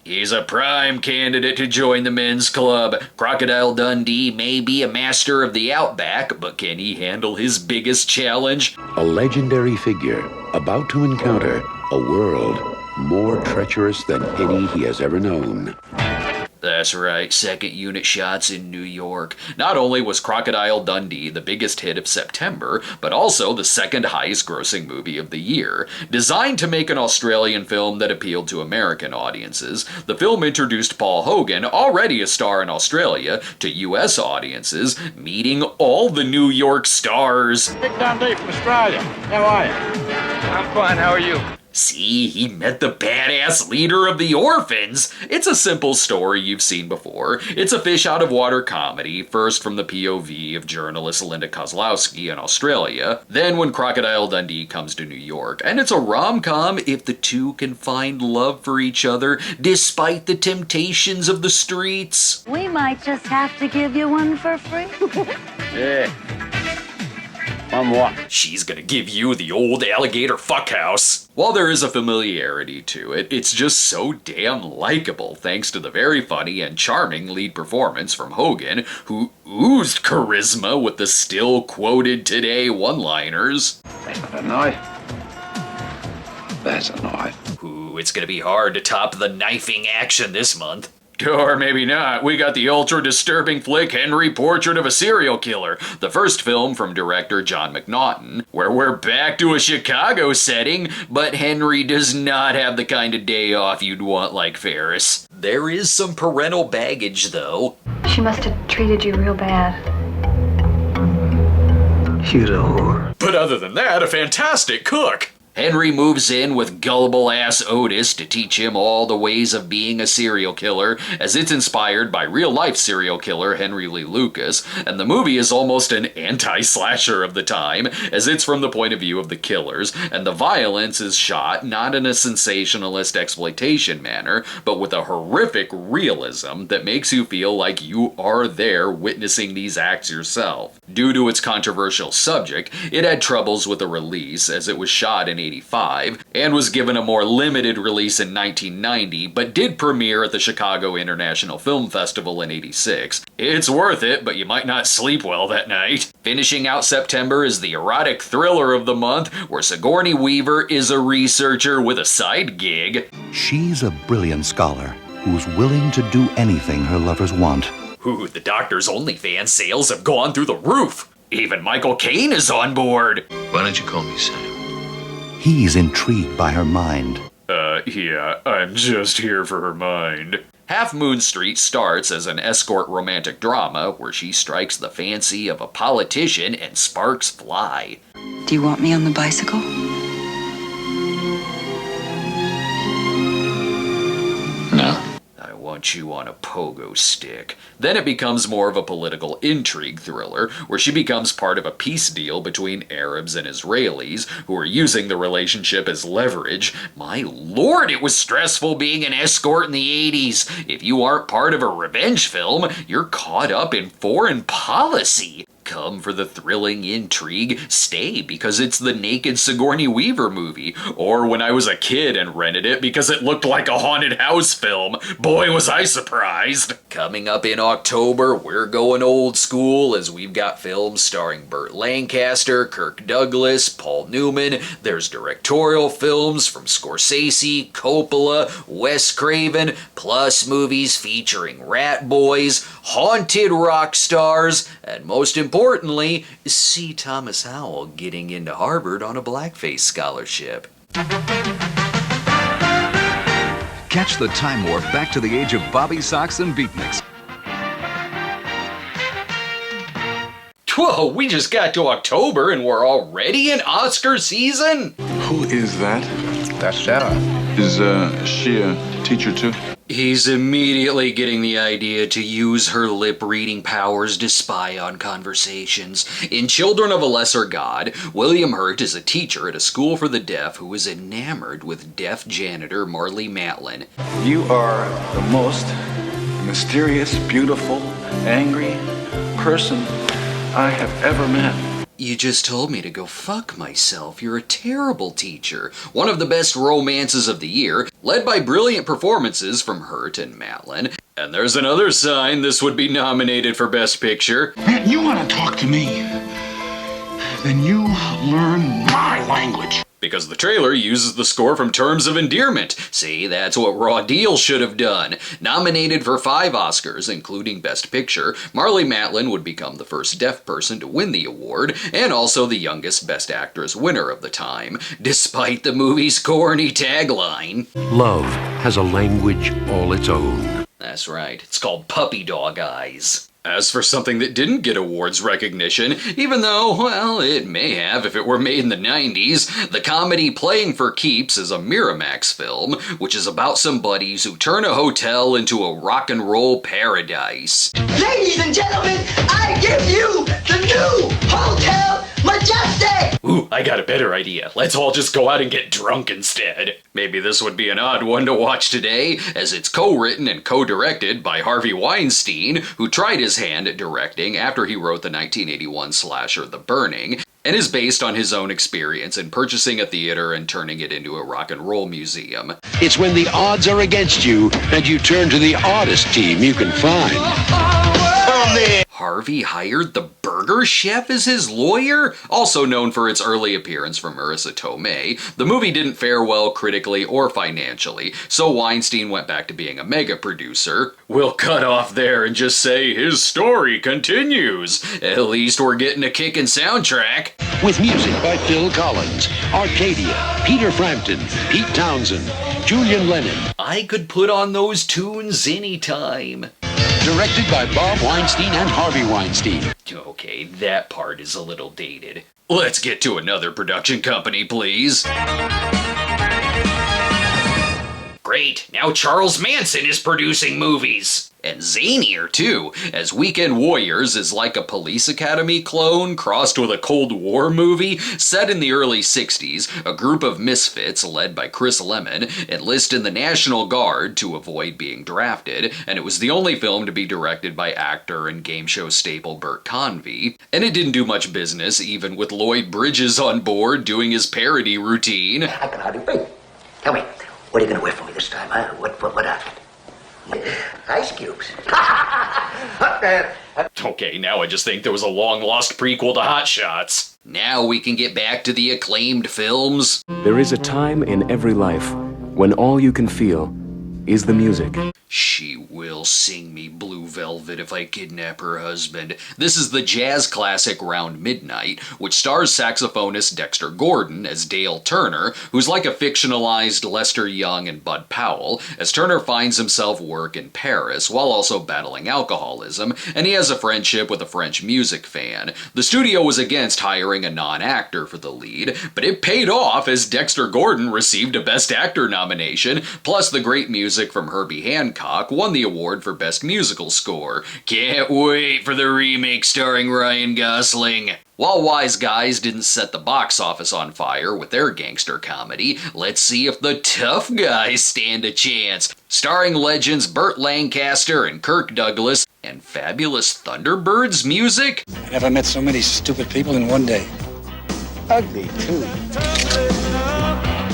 He's a prime candidate to join the men's club. Crocodile Dundee may be a master of the outback, but can he handle his biggest challenge? A legendary figure about to encounter a world more treacherous than any he has ever known. That's right, second unit shots in New York. Not only was Crocodile Dundee the biggest hit of September, but also the second highest grossing movie of the year. Designed to make an Australian film that appealed to American audiences, the film introduced Paul Hogan, already a star in Australia, to US audiences, meeting all the New York stars. Dick Dundee from Australia. How are you? I'm fine, how are you? See, he met the badass leader of the orphans. It's a simple story you've seen before. It's a fish-out-of-water comedy, first from the POV of journalist Linda Kozlowski in Australia, then when Crocodile Dundee comes to New York. And it's a rom-com if the two can find love for each other, despite the temptations of the streets. We might just have to give you one for free. Yeah. One more. She's gonna give you the old alligator fuckhouse. While there is a familiarity to it, it's just so damn likable thanks to the very funny and charming lead performance from Hogan, who oozed charisma with the still quoted today one-liners. That's not a knife. That's a knife. Ooh, it's gonna be hard to top the knifing action this month. Or maybe not. We got the ultra-disturbing flick Henry Portrait of a Serial Killer, the first film from director John McNaughton, where we're back to a Chicago setting, but Henry does not have the kind of day off you'd want like Ferris. There is some parental baggage, though. She must have treated you real bad. She's a whore. But other than that, a fantastic cook. Henry moves in with gullible-ass Otis to teach him all the ways of being a serial killer, as it's inspired by real-life serial killer Henry Lee Lucas, and the movie is almost an anti-slasher of the time, as it's from the point of view of the killers, and the violence is shot not in a sensationalist exploitation manner, but with a horrific realism that makes you feel like you are there witnessing these acts yourself. Due to its controversial subject, it had troubles with the release, as it was shot in 1985, and was given a more limited release in 1990, but did premiere at the Chicago International Film Festival in '86. It's worth it, but you might not sleep well that night. Finishing out September is the erotic thriller of the month, where Sigourney Weaver is a researcher with a side gig. She's a brilliant scholar who's willing to do anything her lovers want. Ooh, the Doctor's OnlyFans sales have gone through the roof. Even Michael Caine is on board. Why don't you call me Sam? He's intrigued by her mind. Yeah, I'm just here for her mind. Half Moon Street starts as an escort romantic drama where she strikes the fancy of a politician and sparks fly. Do you want me on the bicycle? No. I want you on a pogo stick. Then it becomes more of a political intrigue thriller, where she becomes part of a peace deal between Arabs and Israelis, who are using the relationship as leverage. My lord, it was stressful being an escort in the 80s. If you aren't part of a revenge film, you're caught up in foreign policy. Come for the thrilling intrigue, stay because it's the naked Sigourney Weaver movie, or when I was a kid and rented it because it looked like a haunted house film. Boy, was I surprised! Coming up in October, we're going old school as we've got films starring Burt Lancaster, Kirk Douglas, Paul Newman. There's directorial films from Scorsese, Coppola, Wes Craven, plus movies featuring rat boys, haunted rock stars, and most importantly, C. Thomas Howell getting into Harvard on a blackface scholarship. Catch the time warp back to the age of Bobby Sox and Beatniks. Whoa, we just got to October and we're already in Oscar season? Who is that? That's Sarah. Is she a teacher too? He's immediately getting the idea to use her lip-reading powers to spy on conversations. In Children of a Lesser God, William Hurt is a teacher at a school for the deaf who is enamored with deaf janitor Marlee Matlin. You are the most mysterious, beautiful, angry person I have ever met. You just told me to go fuck myself. You're a terrible teacher. One of the best romances of the year, led by brilliant performances from Hurt and Matlin. And there's another sign this would be nominated for Best Picture. Man, you want to talk to me? Then you learn my language. Because the trailer uses the score from Terms of Endearment. See, that's what Raw Deal should have done. Nominated for 5 Oscars, including Best Picture, Marlee Matlin would become the first deaf person to win the award, and also the youngest Best Actress winner of the time, despite the movie's corny tagline. Love has a language all its own. That's right, it's called Puppy Dog Eyes. As for something that didn't get awards recognition, even though, well, it may have if it were made in the 90s, the comedy Playing for Keeps is a Miramax film, which is about some buddies who turn a hotel into a rock and roll paradise. Ladies and gentlemen, I give you the new Hotel Majestic! Ooh, I got a better idea. Let's all just go out and get drunk instead. Maybe this would be an odd one to watch today, as it's co-written and co-directed by Harvey Weinstein, who tried his hand at directing after he wrote the 1981 slasher The Burning, and is based on his own experience in purchasing a theater and turning it into a rock and roll museum. It's when the odds are against you and you turn to the oddest team you can find. Harvey hired the Burger Chef as his lawyer? Also known for its early appearance from Marissa Tomei, the movie didn't fare well critically or financially, so Weinstein went back to being a mega producer. We'll cut off there and just say his story continues. At least we're getting a kickin' soundtrack. With music by Phil Collins, Arcadia, Peter Frampton, Pete Townsend, Julian Lennon. I could put on those tunes anytime. Directed by Bob Weinstein and Harvey Weinstein. Okay, that part is a little dated. Let's get to another production company, please. Great, now Charles Manson is producing movies! And zanier, too, as Weekend Warriors is like a Police Academy clone crossed with a Cold War movie set in the early 60s. A group of misfits, led by Chris Lemmon, enlist in the National Guard to avoid being drafted, and it was the only film to be directed by actor and game show staple Bert Convy. And it didn't do much business, even with Lloyd Bridges on board doing his parody routine. I can hardly breathe. Tell me, what are you going to wear for me this time, huh? What outfit? Ice cubes. Okay, now I just think there was a long-lost prequel to Hot Shots. Now we can get back to the acclaimed films. There is a time in every life when all you can feel is the music. She will sing me Blue Velvet if I kidnap her husband. This is the jazz classic Round Midnight, which stars saxophonist Dexter Gordon as Dale Turner, who's like a fictionalized Lester Young and Bud Powell, as Turner finds himself work in Paris while also battling alcoholism, and he has a friendship with a French music fan. The studio was against hiring a non-actor for the lead, but it paid off as Dexter Gordon received a Best Actor nomination, plus the great music from Herbie Hancock won the award for Best Musical Score. Can't wait for the remake starring Ryan Gosling. While Wise Guys didn't set the box office on fire with their gangster comedy, let's see if the Tough Guys stand a chance. Starring legends Burt Lancaster and Kirk Douglas, and fabulous Thunderbirds music. I never met so many stupid people in one day. Ugly, too.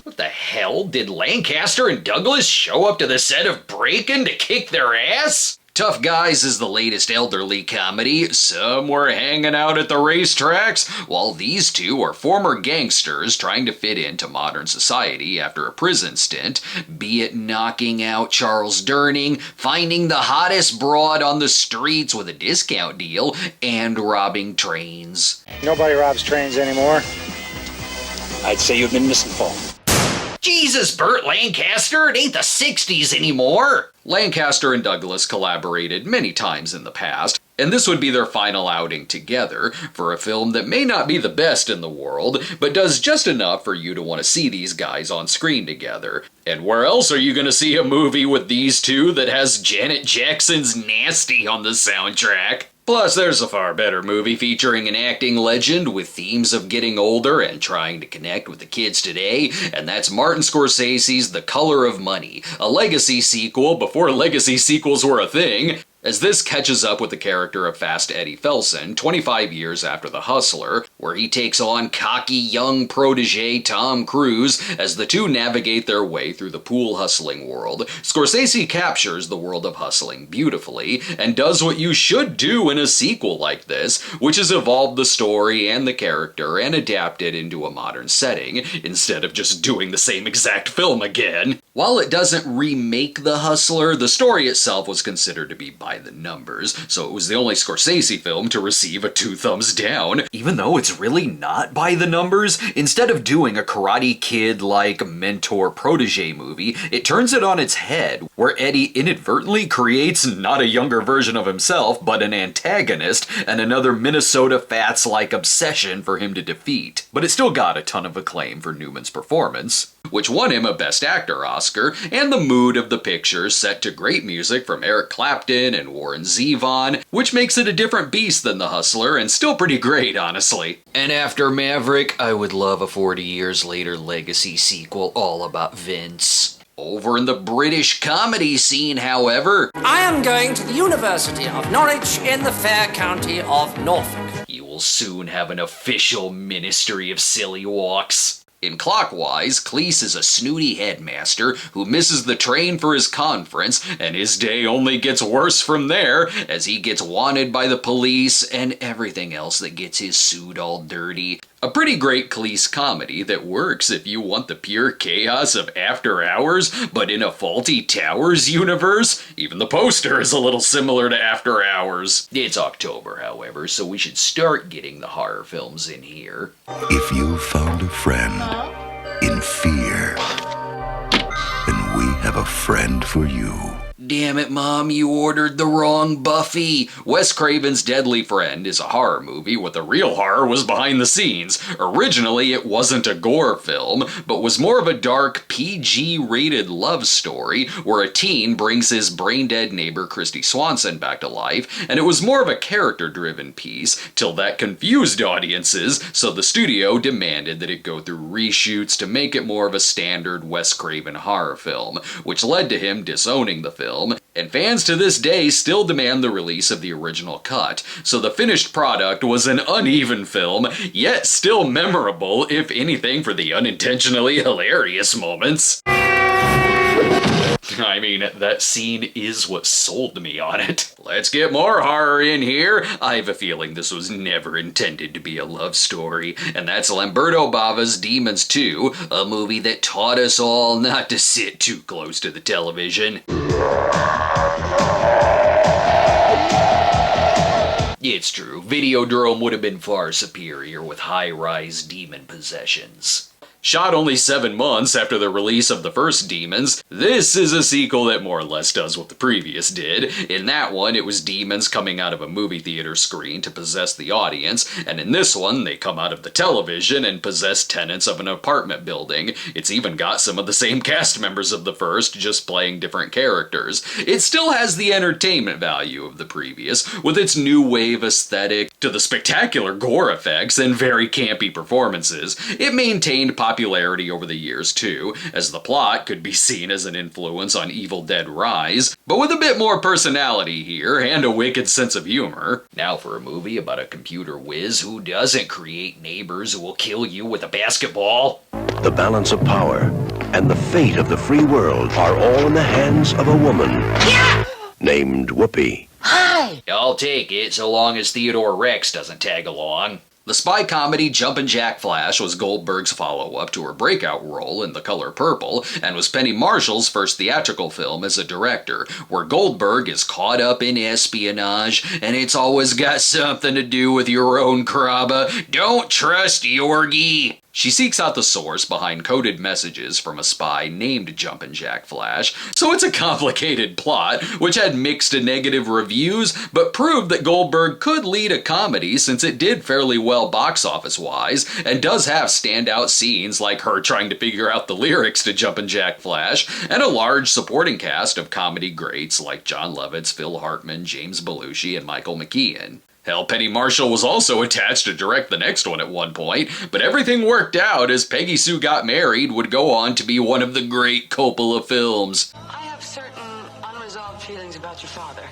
What the hell? Did Lancaster and Douglas show up to the set of Breakin' to kick their ass? Tough Guys is the latest elderly comedy. Some were hanging out at the racetracks, while these two are former gangsters trying to fit into modern society after a prison stint, be it knocking out Charles Durning, finding the hottest broad on the streets with a discount deal, and robbing trains. Nobody robs trains anymore. I'd say you've been misinformed. Jesus, Burt Lancaster, it ain't the 60s anymore! Lancaster and Douglas collaborated many times in the past, and this would be their final outing together for a film that may not be the best in the world, but does just enough for you to want to see these guys on screen together. And where else are you going to see a movie with these two that has Janet Jackson's Nasty on the soundtrack? Plus, there's a far better movie featuring an acting legend with themes of getting older and trying to connect with the kids today, and that's Martin Scorsese's The Color of Money, a legacy sequel before legacy sequels were a thing, as this catches up with the character of Fast Eddie Felson 25 years after The Hustler, where he takes on cocky young protege Tom Cruise as the two navigate their way through the pool hustling world. Scorsese captures the world of hustling beautifully, and does what you should do in a sequel like this, which is evolve the story and the character and adapt it into a modern setting, instead of just doing the same exact film again. While it doesn't remake The Hustler, the story itself was considered to be by the numbers, so it was the only Scorsese film to receive a 2 thumbs down, even though it's really not by the numbers. Instead of doing a Karate Kid-like mentor-protege movie, it turns it on its head, where Eddie inadvertently creates not a younger version of himself, but an antagonist, and another Minnesota Fats-like obsession for him to defeat. But it still got a ton of acclaim for Newman's performance, which won him a Best Actor Oscar, and the mood of the picture set to great music from Eric Clapton and Warren Zevon, which makes it a different beast than The Hustler, and still pretty great, honestly. And after Maverick, I would love a 40 years later legacy sequel all about Vince. Over in the British comedy scene, however, I am going to the University of Norwich in the fair county of Norfolk. You will soon have an official Ministry of Silly Walks. In Clockwise, Cleese is a snooty headmaster who misses the train for his conference, and his day only gets worse from there as he gets wanted by the police and everything else that gets his suit all dirty. A pretty great Cleese comedy that works if you want the pure chaos of After Hours, but in a Fawlty Towers universe. Even the poster is a little similar to After Hours. It's October, however, so we should start getting the horror films in here. If you found a friend in fear, then we have a friend for you. Damn it, Mom, you ordered the wrong Buffy. Wes Craven's Deadly Friend is a horror movie where the real horror was behind the scenes. Originally, it wasn't a gore film, but was more of a dark, PG-rated love story where a teen brings his brain-dead neighbor Christy Swanson back to life, and it was more of a character-driven piece, till that confused audiences, so the studio demanded that it go through reshoots to make it more of a standard Wes Craven horror film, which led to him disowning the film, and fans to this day still demand the release of the original cut, so the finished product was an uneven film, yet still memorable, if anything, for the unintentionally hilarious moments. I mean, that scene is what sold me on it. Let's get more horror in here. I have a feeling this was never intended to be a love story, and that's Lamberto Bava's Demons 2, a movie that taught us all not to sit too close to the television. It's true, Videodrome would have been far superior with high-rise demon possessions. Shot only 7 months after the release of the first Demons, this is a sequel that more or less does what the previous did. In that one, it was demons coming out of a movie theater screen to possess the audience, and in this one, they come out of the television and possess tenants of an apartment building. It's even got some of the same cast members of the first, just playing different characters. It still has the entertainment value of the previous, with its new wave aesthetic, to the spectacular gore effects and very campy performances. It maintained popularity over the years too, as the plot could be seen as an influence on Evil Dead Rise, but with a bit more personality here and a wicked sense of humor. Now for a movie about a computer whiz who doesn't create neighbors who will kill you with a basketball. The balance of power and the fate of the free world are all in the hands of a woman named Whoopi. Hi! I'll take it, so long as Theodore Rex doesn't tag along. The spy comedy Jumpin' Jack Flash was Goldberg's follow-up to her breakout role in The Color Purple, and was Penny Marshall's first theatrical film as a director, where Goldberg is caught up in espionage, and it's always got something to do with your own Krabba. Don't trust Yorgi! She seeks out the source behind coded messages from a spy named Jumpin' Jack Flash, so it's a complicated plot, which had mixed to negative reviews, but proved that Goldberg could lead a comedy since it did fairly well box office-wise, and does have standout scenes like her trying to figure out the lyrics to Jumpin' Jack Flash, and a large supporting cast of comedy greats like Jon Lovitz, Phil Hartman, James Belushi, and Michael McKean. Hell, Penny Marshall was also attached to direct the next one at one point, but everything worked out as Peggy Sue Got Married would go on to be one of the great Coppola films. I have certain unresolved feelings about your father.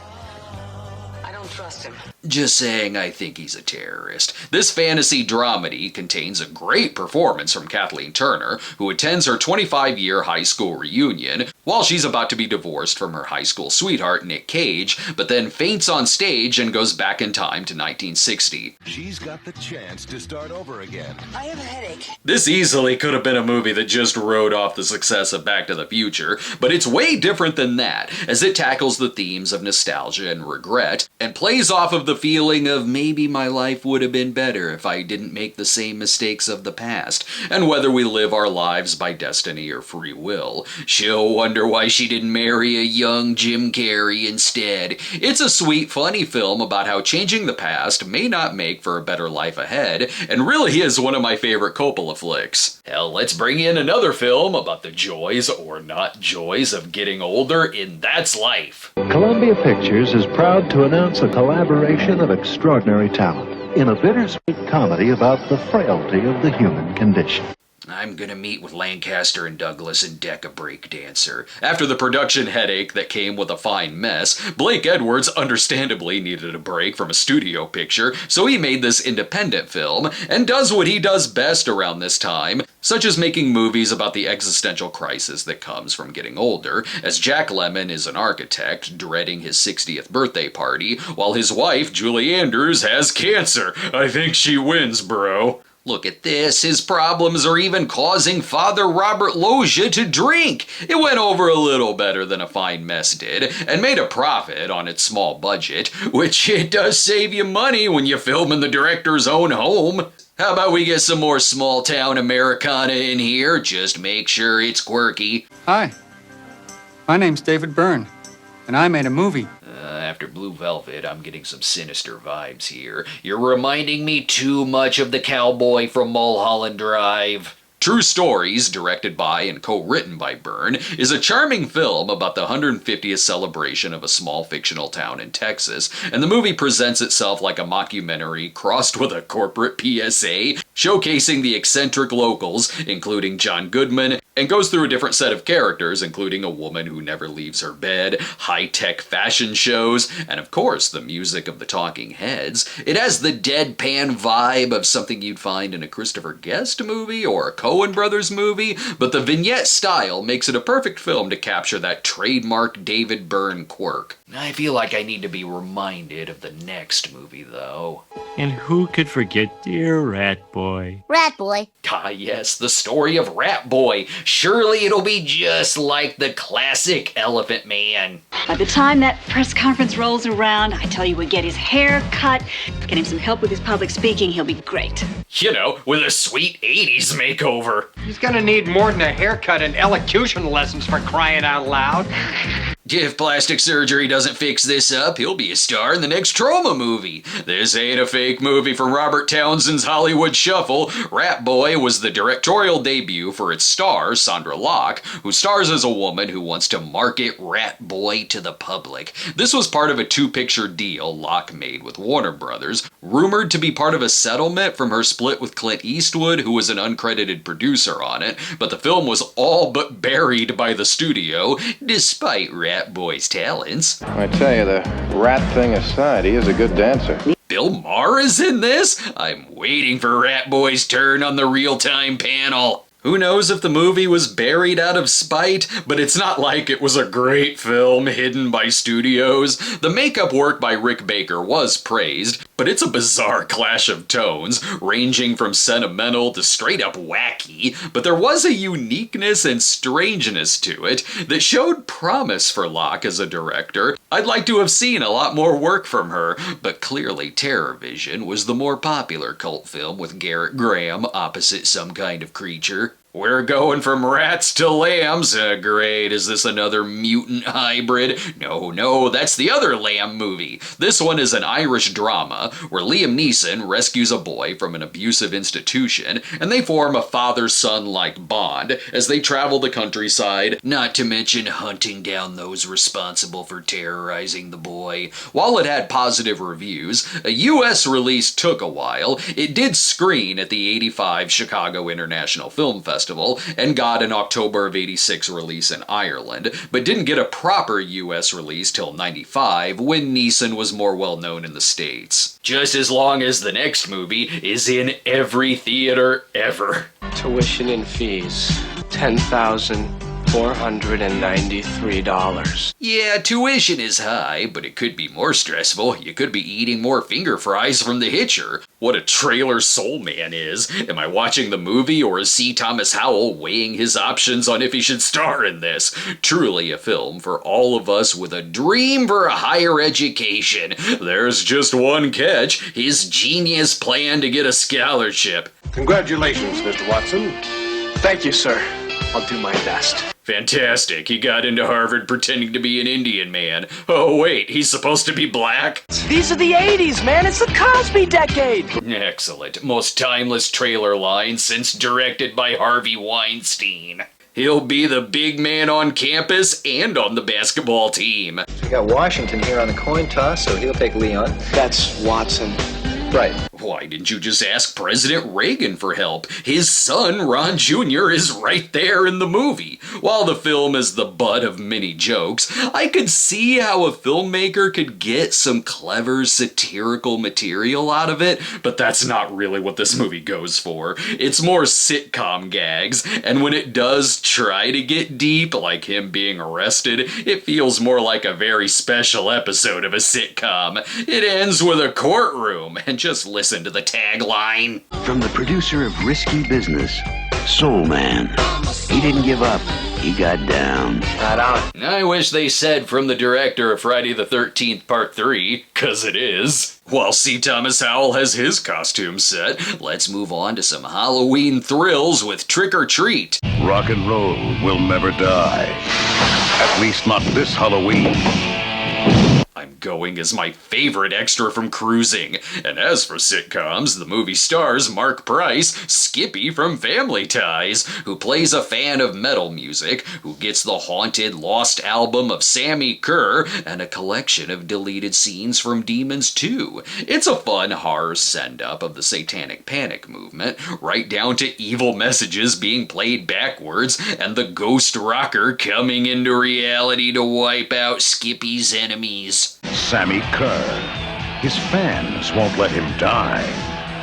I don't trust him. Just saying, I think he's a terrorist. This fantasy dramedy contains a great performance from Kathleen Turner, who attends her 25-year high school reunion while she's about to be divorced from her high school sweetheart Nick Cage, but then faints on stage and goes back in time to 1960. She's got the chance to start over again. I have a headache. This easily could have been a movie that just rode off the success of Back to the Future, but it's way different than that, as it tackles the themes of nostalgia and regret, and plays off of the feeling of maybe my life would have been better if I didn't make the same mistakes of the past, and whether we live our lives by destiny or free will. She'll wonder why she didn't marry a young Jim Carrey instead. It's a sweet, funny film about how changing the past may not make for a better life ahead, and really is one of my favorite Coppola flicks. Hell, let's bring in another film about the joys, or not joys, of getting older in That's Life. Columbia Pictures is proud to announce a collaboration of extraordinary talent in a bittersweet comedy about the frailty of the human condition. I'm gonna meet with Lancaster and Douglas and deck a breakdancer. After the production headache that came with A Fine Mess, Blake Edwards understandably needed a break from a studio picture, so he made this independent film, and does what he does best around this time, such as making movies about the existential crisis that comes from getting older, as Jack Lemmon is an architect dreading his 60th birthday party, while his wife, Julie Andrews, has cancer. I think she wins, bro. Look at this, his problems are even causing Father Robert Loggia to drink. It went over a little better than A Fine Mess did, and made a profit on its small budget, which it does save you money when you film in the director's own home. How about we get some more small-town Americana in here? Just make sure it's quirky. Hi, my name's David Byrne. And I made a movie. After Blue Velvet, I'm getting some sinister vibes here. You're reminding me too much of the cowboy from Mulholland Drive. True Stories, directed by and co-written by Byrne, is a charming film about the 150th celebration of a small fictional town in Texas, and the movie presents itself like a mockumentary crossed with a corporate PSA, showcasing the eccentric locals, including John Goodman, and goes through a different set of characters, including a woman who never leaves her bed, high-tech fashion shows, and of course the music of the Talking Heads. It has the deadpan vibe of something you'd find in a Christopher Guest movie or a Coen Brothers movie, but the vignette style makes it a perfect film to capture that trademark David Byrne quirk. I feel like I need to be reminded of the next movie, though. And who could forget dear Rat Boy? Rat Boy. Ah yes, the story of Rat Boy. Surely it'll be just like the classic Elephant Man. By the time that press conference rolls around, I tell you, we get his hair cut, get him some help with his public speaking, he'll be great. You know, with a sweet 80s makeover. He's gonna need more than a haircut and elocution lessons, for crying out loud. If plastic surgery doesn't fix this up, he'll be a star in the next Trauma movie. This ain't a fake movie from Robert Townsend's Hollywood Shuffle. Rat Boy was the directorial debut for its star, Sandra Locke, who stars as a woman who wants to market Rat Boy to the public. This was part of a two-picture deal Locke made with Warner Brothers, rumored to be part of a settlement from her split with Clint Eastwood, who was an uncredited producer on it, but the film was all but buried by the studio, despite Rat Boy's talents. I tell you, the rat thing aside, he is a good dancer. Bill Maher is in this? I'm waiting for Rat Boy's turn on the real-time panel. Who knows if the movie was buried out of spite, but it's not like it was a great film hidden by studios. The makeup work by Rick Baker was praised, but it's a bizarre clash of tones, ranging from sentimental to straight up wacky, but there was a uniqueness and strangeness to it that showed promise for Locke as a director. I'd like to have seen a lot more work from her, but clearly Terror Vision was the more popular cult film with Garrett Graham opposite Some Kind of Creature. We're going from rats to lambs. Great, is this another mutant hybrid? No, that's the other Lamb movie. This one is an Irish drama where Liam Neeson rescues a boy from an abusive institution, and they form a father-son-like bond as they travel the countryside, not to mention hunting down those responsible for terrorizing the boy. While it had positive reviews, a US release took a while. It did screen at the '85 Chicago International Film Festival, and got an October of '86 release in Ireland, but didn't get a proper US release till '95 when Neeson was more well known in the States. Just as long as the next movie is in every theater ever. Tuition and fees, $10,493. Yeah, tuition is high, but it could be more stressful. You could be eating more finger fries from The Hitcher. What a trailer Soul Man is. Am I watching the movie, or is C. Thomas Howell weighing his options on if he should star in this? Truly a film for all of us with a dream for a higher education. There's just one catch: his genius plan to get a scholarship. Congratulations, Mr. Watson. Thank you, sir. I'll do my best. Fantastic. He got into Harvard pretending to be an Indian man. Oh wait, he's supposed to be black? These are the 80s, man. It's the Cosby decade. Excellent. Most timeless trailer line since directed by Harvey Weinstein. He'll be the big man on campus and on the basketball team. We got Washington here on the coin toss, so he'll take Leon. That's Watson. Right. Why didn't you just ask President Reagan for help? His son, Ron Jr., is right there in the movie. While the film is the butt of many jokes, I could see how a filmmaker could get some clever satirical material out of it, but that's not really what this movie goes for. It's more sitcom gags, and when it does try to get deep, like him being arrested, it feels more like a very special episode of a sitcom. It ends with a courtroom, and just listen to the tagline. From the producer of Risky Business, Soul Man. He didn't give up. He got down. Right on. I wish they said from the director of Friday the 13th Part 3, 'cause it is. While C. Thomas Howell has his costume set, let's move on to some Halloween thrills with Trick or Treat. Rock and roll will never die. At least not this Halloween. I'm going as my favorite extra from Cruising. And as for sitcoms, the movie stars Mark Price, Skippy from Family Ties, who plays a fan of metal music, who gets the haunted lost album of Sammy Kerr, and a collection of deleted scenes from Demons 2. It's a fun horror send-up of the Satanic Panic movement, right down to evil messages being played backwards, and the ghost rocker coming into reality to wipe out Skippy's enemies. Sammy Kerr. His fans won't let him die.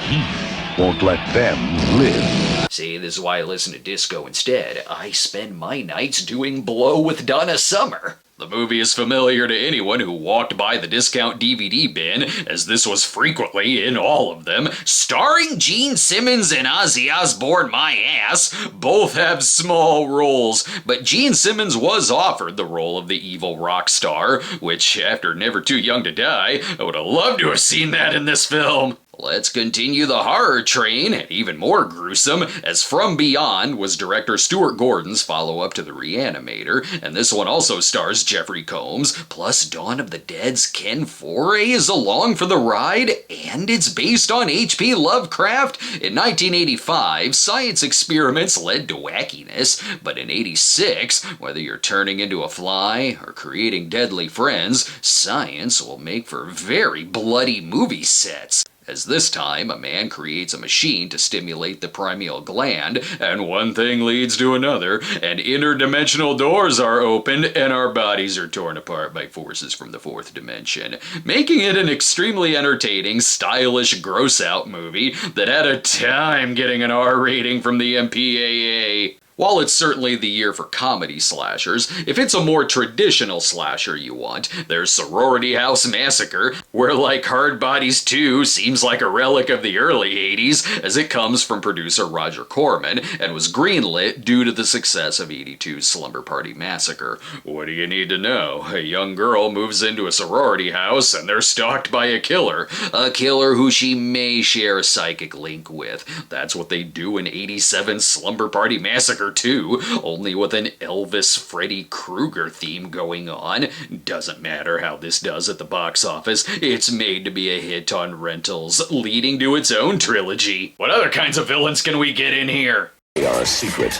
He won't let them live. See, this is why I listen to disco instead. I spend my nights doing blow with Donna Summer. The movie is familiar to anyone who walked by the discount DVD bin, as this was frequently in all of them. Starring Gene Simmons and Ozzy Osbourne, my ass. Both have small roles, but Gene Simmons was offered the role of the evil rock star, which, after Never Too Young to Die, I would have loved to have seen that in this film. Let's continue the horror train, and even more gruesome, as From Beyond was director Stuart Gordon's follow-up to The Reanimator, and this one also stars Jeffrey Combs, plus Dawn of the Dead's Ken Foree is along for the ride, and it's based on H.P. Lovecraft. In 1985, science experiments led to wackiness, but in 86, whether you're turning into a fly or creating deadly friends, science will make for very bloody movie sets. As this time, a man creates a machine to stimulate the pineal gland, and one thing leads to another, and interdimensional doors are opened, and our bodies are torn apart by forces from the fourth dimension, making it an extremely entertaining, stylish, gross-out movie that had a time getting an R rating from the MPAA. While it's certainly the year for comedy slashers, if it's a more traditional slasher you want, there's Sorority House Massacre, where like Hard Bodies 2 seems like a relic of the early 80s, as it comes from producer Roger Corman, and was greenlit due to the success of 82's Slumber Party Massacre. What do you need to know? A young girl moves into a sorority house and they're stalked by a killer who she may share a psychic link with. That's what they do in 87's Slumber Party Massacre 2, only with an Elvis Freddy Krueger theme going on. Doesn't matter how this does at the box office, it's made to be a hit on rentals, leading to its own trilogy. What other kinds of villains can we get in here? They are a secret,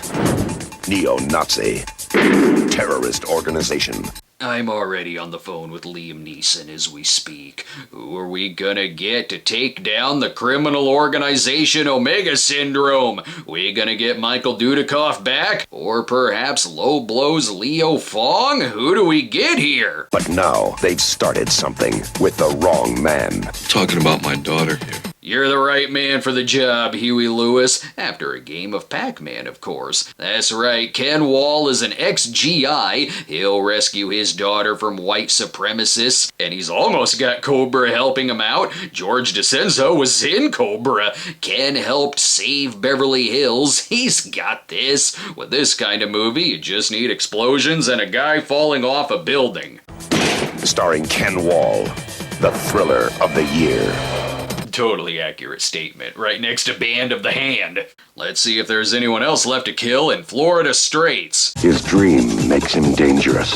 neo-Nazi, terrorist organization. I'm already on the phone with Liam Neeson as we speak. Who are we gonna get to take down the criminal organization Omega Syndrome? We gonna get Michael Dudikoff back? Or perhaps Low Blow's Leo Fong? Who do we get here? But now they've started something with the wrong man. Talking about my daughter here. You're the right man for the job, Huey Lewis. After a game of Pac-Man, of course. That's right, Ken Wall is an ex-GI. He'll rescue his daughter from white supremacists, and he's almost got Cobra helping him out. George DeCenzo was in Cobra. Ken helped save Beverly Hills. He's got this. With this kind of movie, you just need explosions and a guy falling off a building. Starring Ken Wall, the thriller of the year. Totally accurate statement, right next to Band of the Hand. Let's see if there's anyone else left to kill in Florida Straits. His dream makes him dangerous.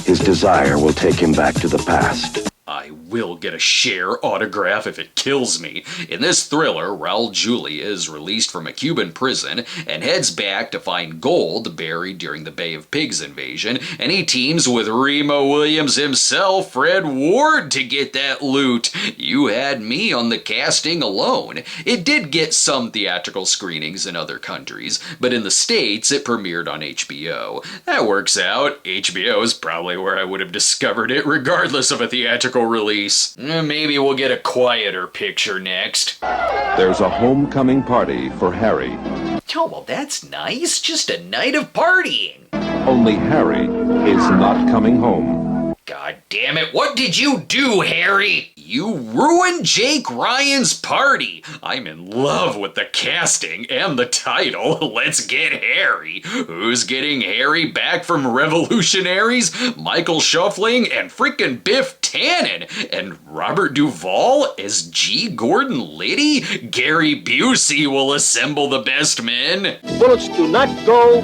His desire will take him back to the past. I will get a Cher autograph if it kills me. In this thriller, Raul Julia is released from a Cuban prison and heads back to find gold buried during the Bay of Pigs invasion, and he teams with Remo Williams himself, Fred Ward, to get that loot. You had me on the casting alone. It did get some theatrical screenings in other countries, but in the States it premiered on HBO. That works out. HBO is probably where I would have discovered it regardless of a theatrical release. Maybe we'll get a quieter picture next. There's a homecoming party for Harry. Oh, well, that's nice. Just a night of partying. Only Harry is not coming home. God damn it, what did you do, Harry? You ruined Jake Ryan's party. I'm in love with the casting and the title, Let's Get Harry. Who's getting Harry back from Revolutionaries? Michael Shuffling and frickin' Biff Tannen. And Robert Duvall as G. Gordon Liddy? Gary Busey will assemble the best men. Bullets do not go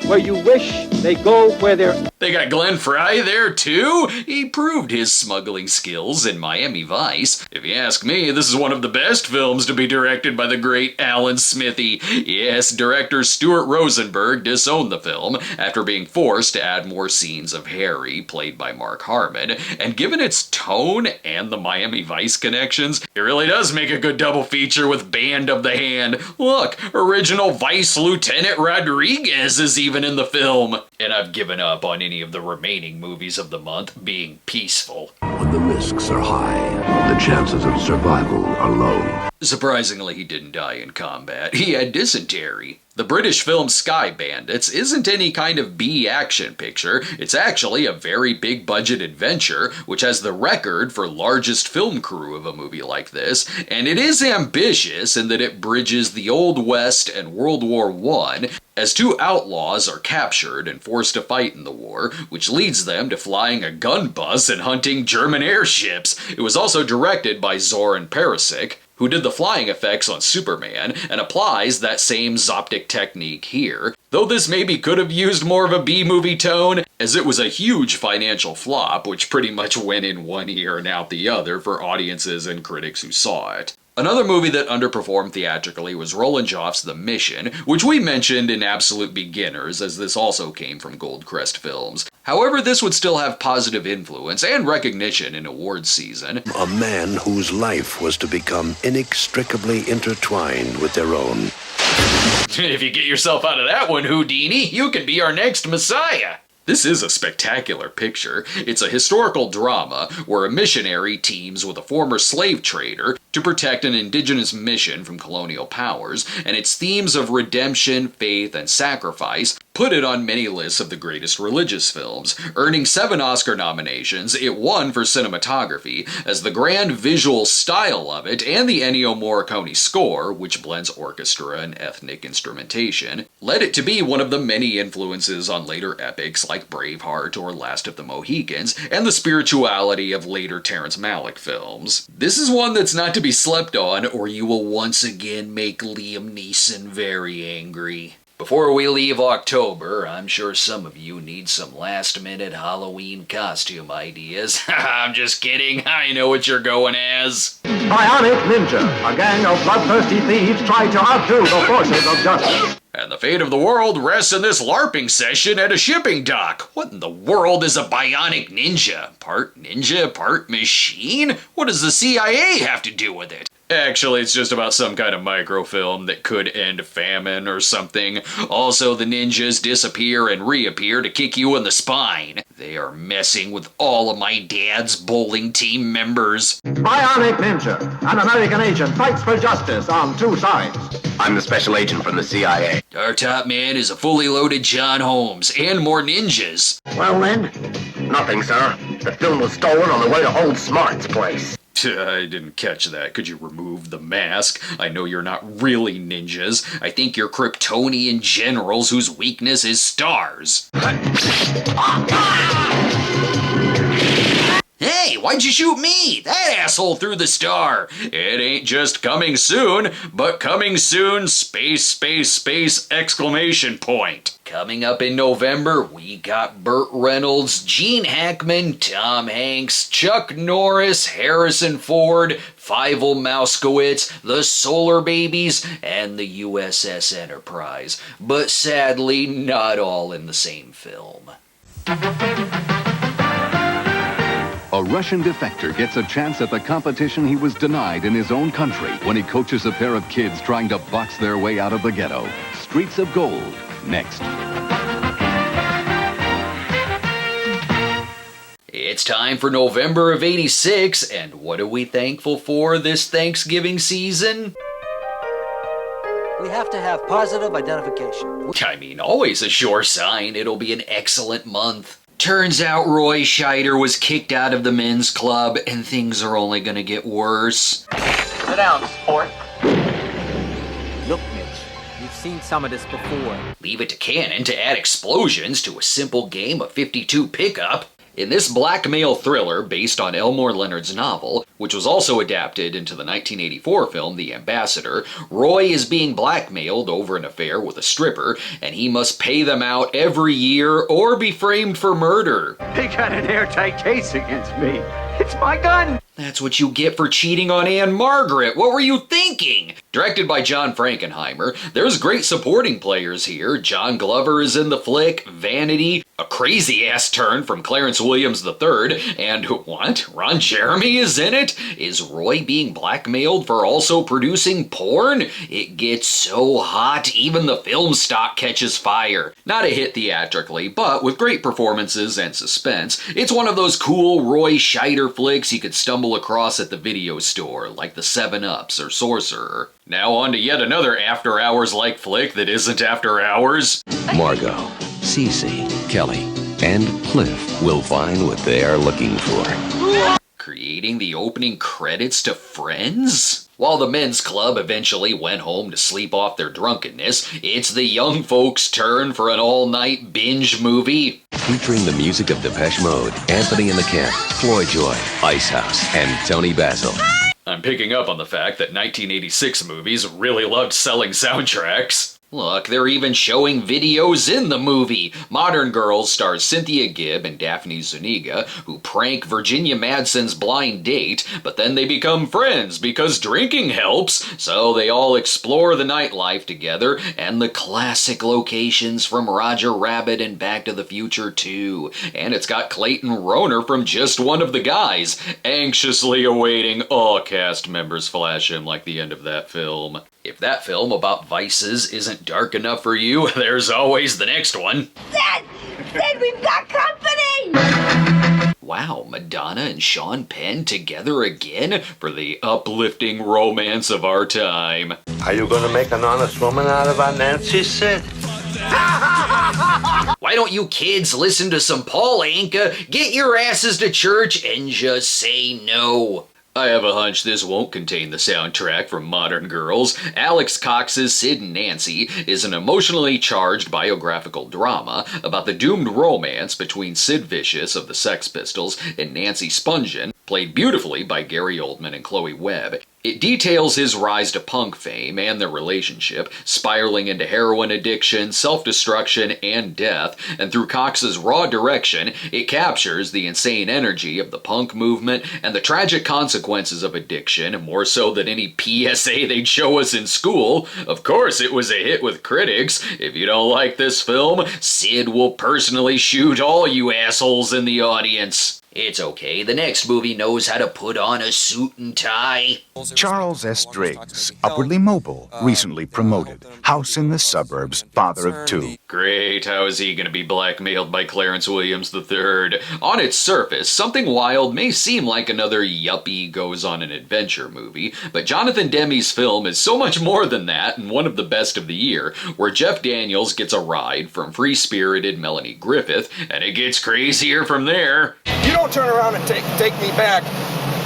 where you wish, they go where they're... They got Glenn Fry there too? He proved his smuggling skills in Miami Vice. If you ask me, this is one of the best films to be directed by the great Alan Smithee. Yes, director Stuart Rosenberg disowned the film after being forced to add more scenes of Harry, played by Mark Harmon, and given its tone and the Miami Vice connections, it really does make a good double feature with Band of the Hand. Look, original Vice Lieutenant Rodriguez is even in the film. And I've given up on any of the remaining movies of the month being peaceful. When the risks are high, the chances of survival are low. Surprisingly, he didn't die in combat. He had dysentery. The British film Sky Bandits isn't any kind of B action picture. It's actually a very big budget adventure, which has the record for largest film crew of a movie like this, and it is ambitious in that it bridges the Old West and World War I, as two outlaws are captured and forced to fight in the war, which leads them to flying a gun bus and hunting German airships. It was also directed by Zoran Perisic, who did the flying effects on Superman, and applies that same Zoptic technique here, though this maybe could have used more of a B-movie tone, as it was a huge financial flop, which pretty much went in one ear and out the other for audiences and critics who saw it. Another movie that underperformed theatrically was Roland Joff's The Mission, which we mentioned in Absolute Beginners, as this also came from Goldcrest Films. However, this would still have positive influence and recognition in awards season. A man whose life was to become inextricably intertwined with their own. If you get yourself out of that one, Houdini, you could be our next Messiah. This is a spectacular picture. It's a historical drama where a missionary teams with a former slave trader to protect an indigenous mission from colonial powers, and its themes of redemption, faith, and sacrifice put it on many lists of the greatest religious films. Earning 7 Oscar nominations, it won for cinematography, as the grand visual style of it and the Ennio Morricone score, which blends orchestra and ethnic instrumentation, led it to be one of the many influences on later epics like Braveheart or Last of the Mohicans, and the spirituality of later Terrence Malick films. This is one that's not to be slept on, or you will once again make Liam Neeson very angry. Before we leave October, I'm sure some of you need some last-minute Halloween costume ideas. I'm just kidding, I know what you're going as. Bionic Ninja, a gang of bloodthirsty thieves try to outdo the forces of justice. And the fate of the world rests in this LARPing session at a shipping dock. What in the world is a bionic ninja? Part ninja, part machine? What does the CIA have to do with it? Actually, it's just about some kind of microfilm that could end famine or something. Also, the ninjas disappear and reappear to kick you in the spine. They are messing with all of my dad's bowling team members. Bionic Ninja, an American agent, fights for justice on 2 sides. I'm the special agent from the CIA. Our top man is a fully loaded John Holmes, and more ninjas. Well then, nothing, sir. The film was stolen on the way to Old Smart's place. I didn't catch that. Could you remove the mask? I know you're not really ninjas. I think you're Kryptonian generals whose weakness is stars. Hey, why'd you shoot me? That asshole threw the star. It ain't just coming soon, but coming soon, space, space, space, exclamation point. Coming up in November, we got Burt Reynolds, Gene Hackman, Tom Hanks, Chuck Norris, Harrison Ford, Fievel Mouskowitz, the Solar Babies, and the USS Enterprise. But sadly, not all in the same film. A Russian defector gets a chance at the competition he was denied in his own country when he coaches a pair of kids trying to box their way out of the ghetto. Streets of Gold, next. It's time for November of '86, and what are we thankful for this Thanksgiving season? We have to have positive identification. I mean, always a sure sign it'll be an excellent month. Turns out Roy Scheider was kicked out of the men's club, and things are only gonna get worse. Sit down, sport. Look, Mitch, you've seen some of this before. Leave it to Cannon to add explosions to a simple game of 52 pickup. In this blackmail thriller based on Elmore Leonard's novel, which was also adapted into the 1984 film The Ambassador, Roy is being blackmailed over an affair with a stripper, and he must pay them out every year or be framed for murder. They got an airtight case against me. It's my gun! That's what you get for cheating on Anne Margaret. What were you thinking? Directed by John Frankenheimer, there's great supporting players here. John Glover is in the flick, Vanity, a crazy-ass turn from Clarence Williams III, and what? Ron Jeremy is in it? Is Roy being blackmailed for also producing porn? It gets so hot, even the film stock catches fire. Not a hit theatrically, but with great performances and suspense, it's one of those cool Roy Scheider flicks you could stumble across at the video store, like the 7-Ups or Sorcerer. Now on to yet another After Hours-like flick that isn't After Hours. Margot, Cece, Kelly, and Cliff will find what they are looking for. Creating the opening credits to Friends? While the men's club eventually went home to sleep off their drunkenness, it's the young folks' turn for an all-night binge movie. Featuring the music of Depeche Mode, Anthony and the Camp, Floyd Joy, Icehouse, and Tony Basil. I'm picking up on the fact that 1986 movies really loved selling soundtracks. Look, they're even showing videos in the movie. Modern Girls stars Cynthia Gibb and Daphne Zuniga, who prank Virginia Madsen's blind date, but then they become friends because drinking helps, so they all explore the nightlife together and the classic locations from Roger Rabbit and Back to the Future 2. And it's got Clayton Rohner from Just One of the Guys, anxiously awaiting all cast members flash him like the end of that film. If that film about vices isn't dark enough for you, there's always the next one. Dad, we've got company! Wow, Madonna and Sean Penn together again for the uplifting romance of our time. Are you gonna make an honest woman out of our Nancy Sid? Why don't you kids listen to some Paul Anka, get your asses to church, and just say no? I have a hunch this won't contain the soundtrack from Modern Girls. Alex Cox's Sid and Nancy is an emotionally charged biographical drama about the doomed romance between Sid Vicious of the Sex Pistols and Nancy Spungen, played beautifully by Gary Oldman and Chloe Webb. It details his rise to punk fame and their relationship, spiraling into heroin addiction, self-destruction, and death, and through Cox's raw direction, it captures the insane energy of the punk movement and the tragic consequences of addiction, more so than any PSA they'd show us in school. Of course, it was a hit with critics. If you don't like this film, Sid will personally shoot all you assholes in the audience. It's okay, the next movie knows how to put on a suit and tie. Charles S. Driggs, upwardly mobile, recently promoted, house in the suburbs, father of 2. Great, how is he gonna be blackmailed by Clarence Williams III? On its surface, Something Wild may seem like another yuppie goes on an adventure movie, but Jonathan Demme's film is so much more than that, and one of the best of the year, where Jeff Daniels gets a ride from free-spirited Melanie Griffith, and it gets crazier from there. You don't turn around and take me back,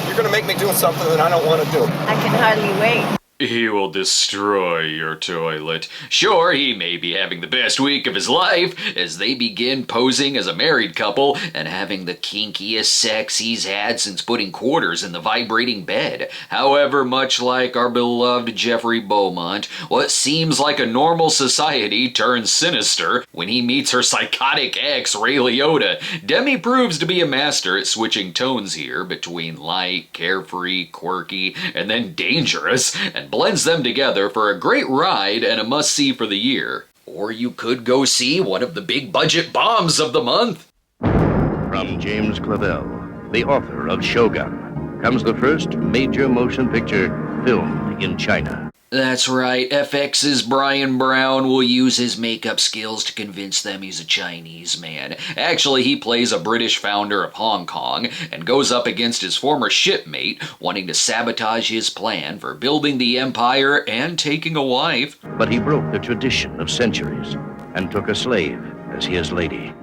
you're gonna make me do something that I don't want to do. I can hardly wait. He will destroy your toilet. Sure, he may be having the best week of his life as they begin posing as a married couple and having the kinkiest sex he's had since putting quarters in the vibrating bed. However, much like our beloved Jeffrey Beaumont, what seems like a normal society turns sinister when he meets her psychotic ex, Ray Liotta. Demme proves to be a master at switching tones here between light, carefree, quirky, and then dangerous, and blends them together for a great ride and a must-see for the year. Or you could go see one of the big budget bombs of the month. From James Clavell, the author of Shogun, comes the first major motion picture filmed in China. That's right, FX's Brian Brown will use his makeup skills to convince them he's a Chinese man. Actually, he plays a British founder of Hong Kong and goes up against his former shipmate, wanting to sabotage his plan for building the empire and taking a wife. But he broke the tradition of centuries and took a slave as his lady.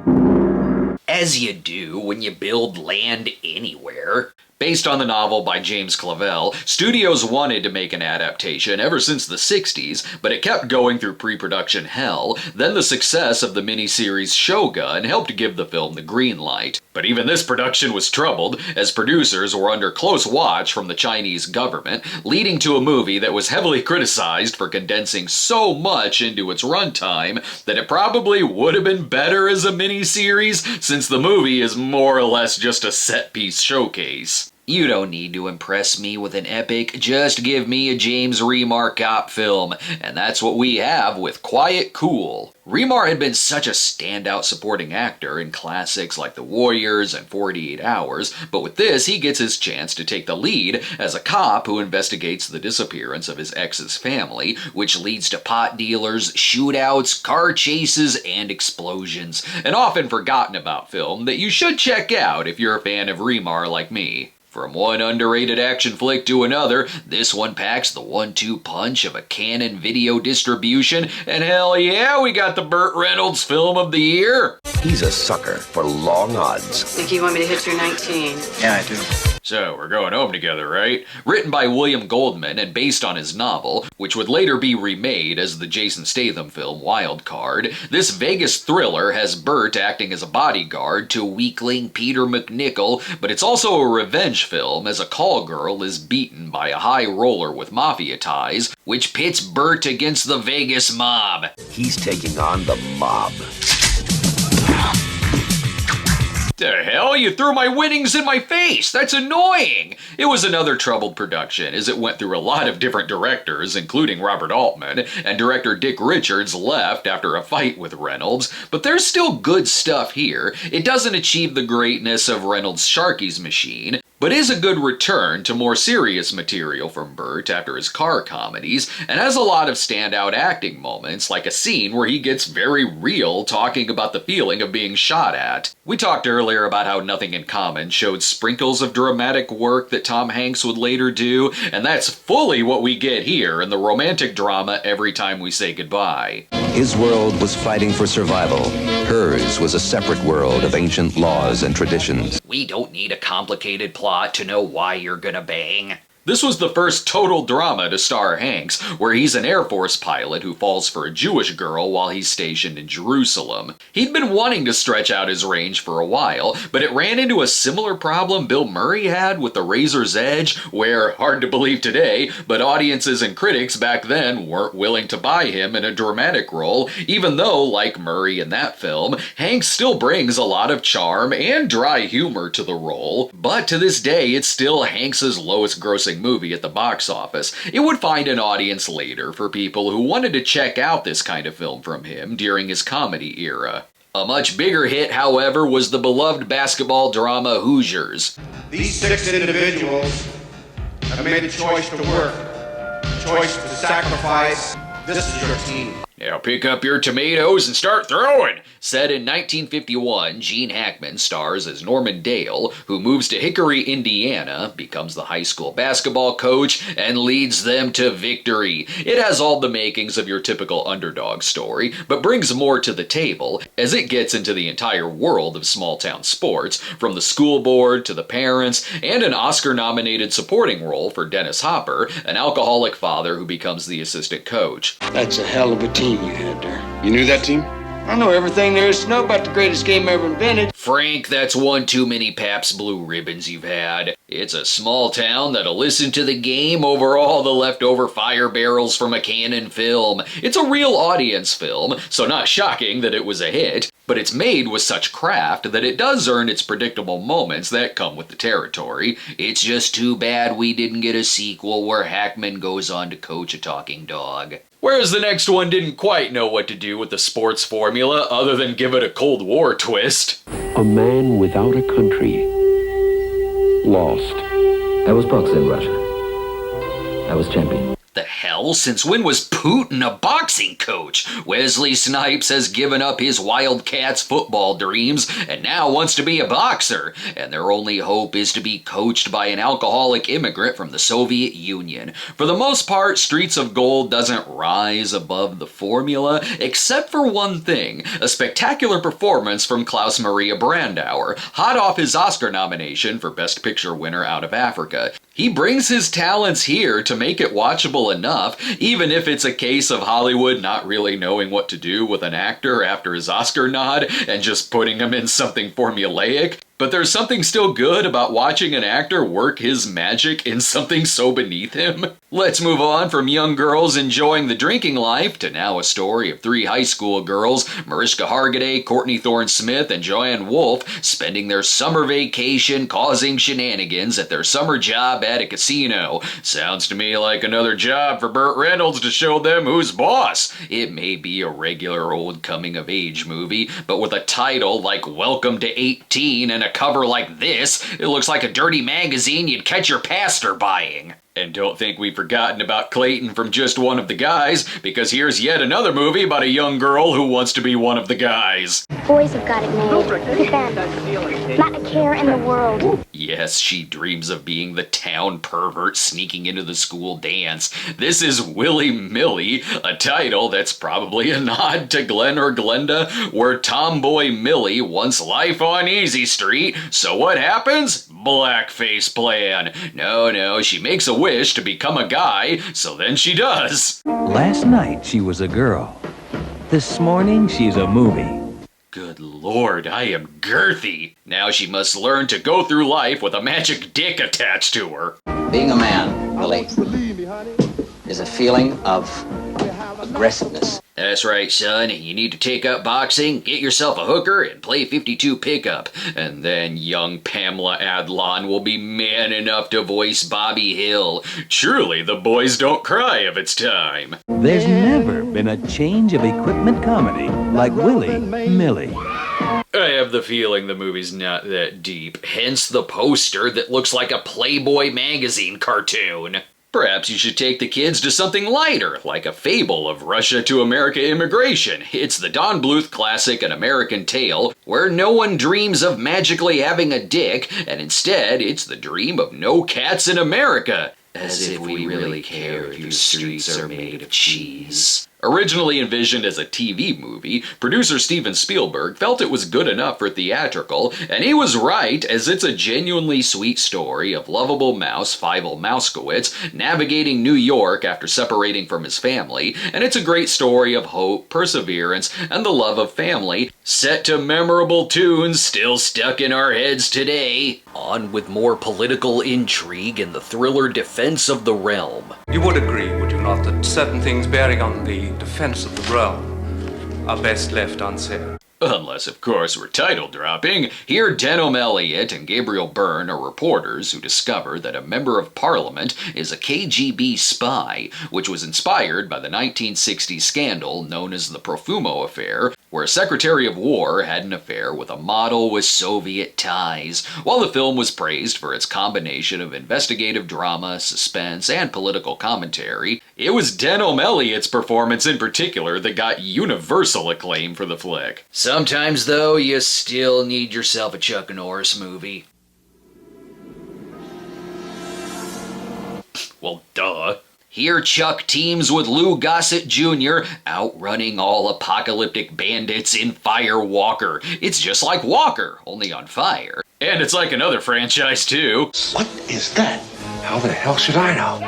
As you do when you build land anywhere. Based on the novel by James Clavell, studios wanted to make an adaptation ever since the 60s, but it kept going through pre-production hell. Then the success of the miniseries Shogun helped give the film the green light. But even this production was troubled, as producers were under close watch from the Chinese government, leading to a movie that was heavily criticized for condensing so much into its runtime that it probably would have been better as a miniseries, since the movie is more or less just a set-piece showcase. You don't need to impress me with an epic, just give me a James Remar cop film, and that's what we have with Quiet Cool. Remar had been such a standout supporting actor in classics like The Warriors and 48 Hours, but with this he gets his chance to take the lead as a cop who investigates the disappearance of his ex's family, which leads to pot dealers, shootouts, car chases, and explosions. An often forgotten about film that you should check out if you're a fan of Remar like me. From one underrated action flick to another, this one packs the 1-2 punch of a Canon video distribution, and hell yeah, we got the Burt Reynolds Film of the Year! He's a sucker for long odds. Think you want me to hit through 19? Yeah, I do. So, we're going home together, right? Written by William Goldman and based on his novel, which would later be remade as the Jason Statham film Wild Card, this Vegas thriller has Burt acting as a bodyguard to weakling Peter McNichol, but it's also a revenge film as a call girl is beaten by a high roller with mafia ties, which pits Burt against the Vegas mob. He's taking on the mob. The hell? You threw my winnings in my face! That's annoying! It was another troubled production, as it went through a lot of different directors, including Robert Altman, and director Dick Richards left after a fight with Reynolds, but there's still good stuff here. It doesn't achieve the greatness of Reynolds' Sharky's Machine, but is a good return to more serious material from Burt after his car comedies, and has a lot of standout acting moments, like a scene where he gets very real talking about the feeling of being shot at. We talked earlier about how Nothing in Common showed sprinkles of dramatic work that Tom Hanks would later do, and that's fully what we get here in the romantic drama Every Time We Say Goodbye. His world was fighting for survival. Hers was a separate world of ancient laws and traditions. We don't need a complicated plot to know why you're gonna bang. This was the first total drama to star Hanks, where he's an Air Force pilot who falls for a Jewish girl while he's stationed in Jerusalem. He'd been wanting to stretch out his range for a while, but it ran into a similar problem Bill Murray had with The Razor's Edge, where, hard to believe today, but audiences and critics back then weren't willing to buy him in a dramatic role, even though, like Murray in that film, Hanks still brings a lot of charm and dry humor to the role, but to this day it's still Hanks's lowest grossing movie at the box office. It would find an audience later for people who wanted to check out this kind of film from him during his comedy era. A much bigger hit, however, was the beloved basketball drama Hoosiers. These 6 individuals have made a choice to work, a choice to sacrifice. This is your team. Now pick up your tomatoes and start throwing! Set in 1951, Gene Hackman stars as Norman Dale, who moves to Hickory, Indiana, becomes the high school basketball coach, and leads them to victory. It has all the makings of your typical underdog story, but brings more to the table, as it gets into the entire world of small-town sports, from the school board to the parents, and an Oscar-nominated supporting role for Dennis Hopper, an alcoholic father who becomes the assistant coach. That's a hell of a team you had there. You knew that team? I know everything there is to know about the greatest game ever invented. Frank, that's one too many Pabst Blue Ribbons you've had. It's a small town that'll listen to the game over all the leftover fire barrels from a Canon film. It's a real audience film, so not shocking that it was a hit, but it's made with such craft that it does earn its predictable moments that come with the territory. It's just too bad we didn't get a sequel where Hackman goes on to coach a talking dog. Whereas the next one didn't quite know what to do with the sports formula other than give it a Cold War twist. A man without a country. Lost. I was boxer in Russia. I was champion. The hell? Since when was Putin a boxing coach? Wesley Snipes has given up his Wildcats football dreams and now wants to be a boxer, and their only hope is to be coached by an alcoholic immigrant from the Soviet Union. For the most part, Streets of Gold doesn't rise above the formula, except for one thing, a spectacular performance from Klaus Maria Brandauer, hot off his Oscar nomination for Best Picture winner Out of Africa. He brings his talents here to make it watchable enough, even if it's a case of Hollywood not really knowing what to do with an actor after his Oscar nod and just putting him in something formulaic. But there's something still good about watching an actor work his magic in something so beneath him. Let's move on from young girls enjoying the drinking life to now a story of 3 high school girls, Mariska Hargitay, Courtney Thorne-Smith, and Joanne Wolfe, spending their summer vacation causing shenanigans at their summer job at a casino. Sounds to me like another job for Burt Reynolds to show them who's boss. It may be a regular old coming-of-age movie, but with a title like Welcome to 18 and a cover like this, it looks like a dirty magazine you'd catch your pastor buying. And don't think we've forgotten about Clayton from Just One of the Guys, because here's yet another movie about a young girl who wants to be one of the guys. Boys have got it made. Look at them. Not a care in the world. Yes, she dreams of being the town pervert sneaking into the school dance. This is Willy Millie, a title that's probably a nod to Glenn or Glenda, where tomboy Millie wants life on Easy Street, so what happens? Blackface plan. No, she makes a wish to become a guy, so then she does. Last night she was a girl. This morning she's a movie. Good lord, I am girthy. Now she must learn to go through life with a magic dick attached to her. Being a man, Billy, is a feeling of aggressiveness. That's right, son. You need to take up boxing, get yourself a hooker, and play 52 pickup. And then young Pamela Adlon will be man enough to voice Bobby Hill. Truly, the boys don't cry if it's time. There's never been a change of equipment comedy like Willy Millie. I have the feeling the movie's not that deep, hence the poster that looks like a Playboy magazine cartoon. Perhaps you should take the kids to something lighter, like a fable of Russia to America immigration. It's the Don Bluth classic An American Tale, where no one dreams of magically having a dick, and instead it's the dream of no cats in America. As if we really care if your streets are made of cheese. Originally envisioned as a TV movie, producer Steven Spielberg felt it was good enough for theatrical, and he was right, as it's a genuinely sweet story of lovable mouse Fievel Mouskowitz navigating New York after separating from his family, and it's a great story of hope, perseverance, and the love of family, set to memorable tunes still stuck in our heads today. On with more political intrigue and the thriller Defense of the Realm. You would agree, would you not, that certain things bearing on the defense of the realm are best left unsaid? Unless, of course, we're title dropping. Here, Denholm Elliott and Gabriel Byrne are reporters who discover that a member of parliament is a KGB spy, which was inspired by the 1960s scandal known as the Profumo Affair, where a Secretary of War had an affair with a model with Soviet ties. While the film was praised for its combination of investigative drama, suspense, and political commentary, it was Denholm Elliott's performance in particular that got universal acclaim for the flick. Sometimes, though, you still need yourself a Chuck Norris movie. Well, duh. Here Chuck teams with Lou Gossett Jr., outrunning all apocalyptic bandits in Fire Walker. It's just like Walker, only on fire. And it's like another franchise, too. What is that? How the hell should I know?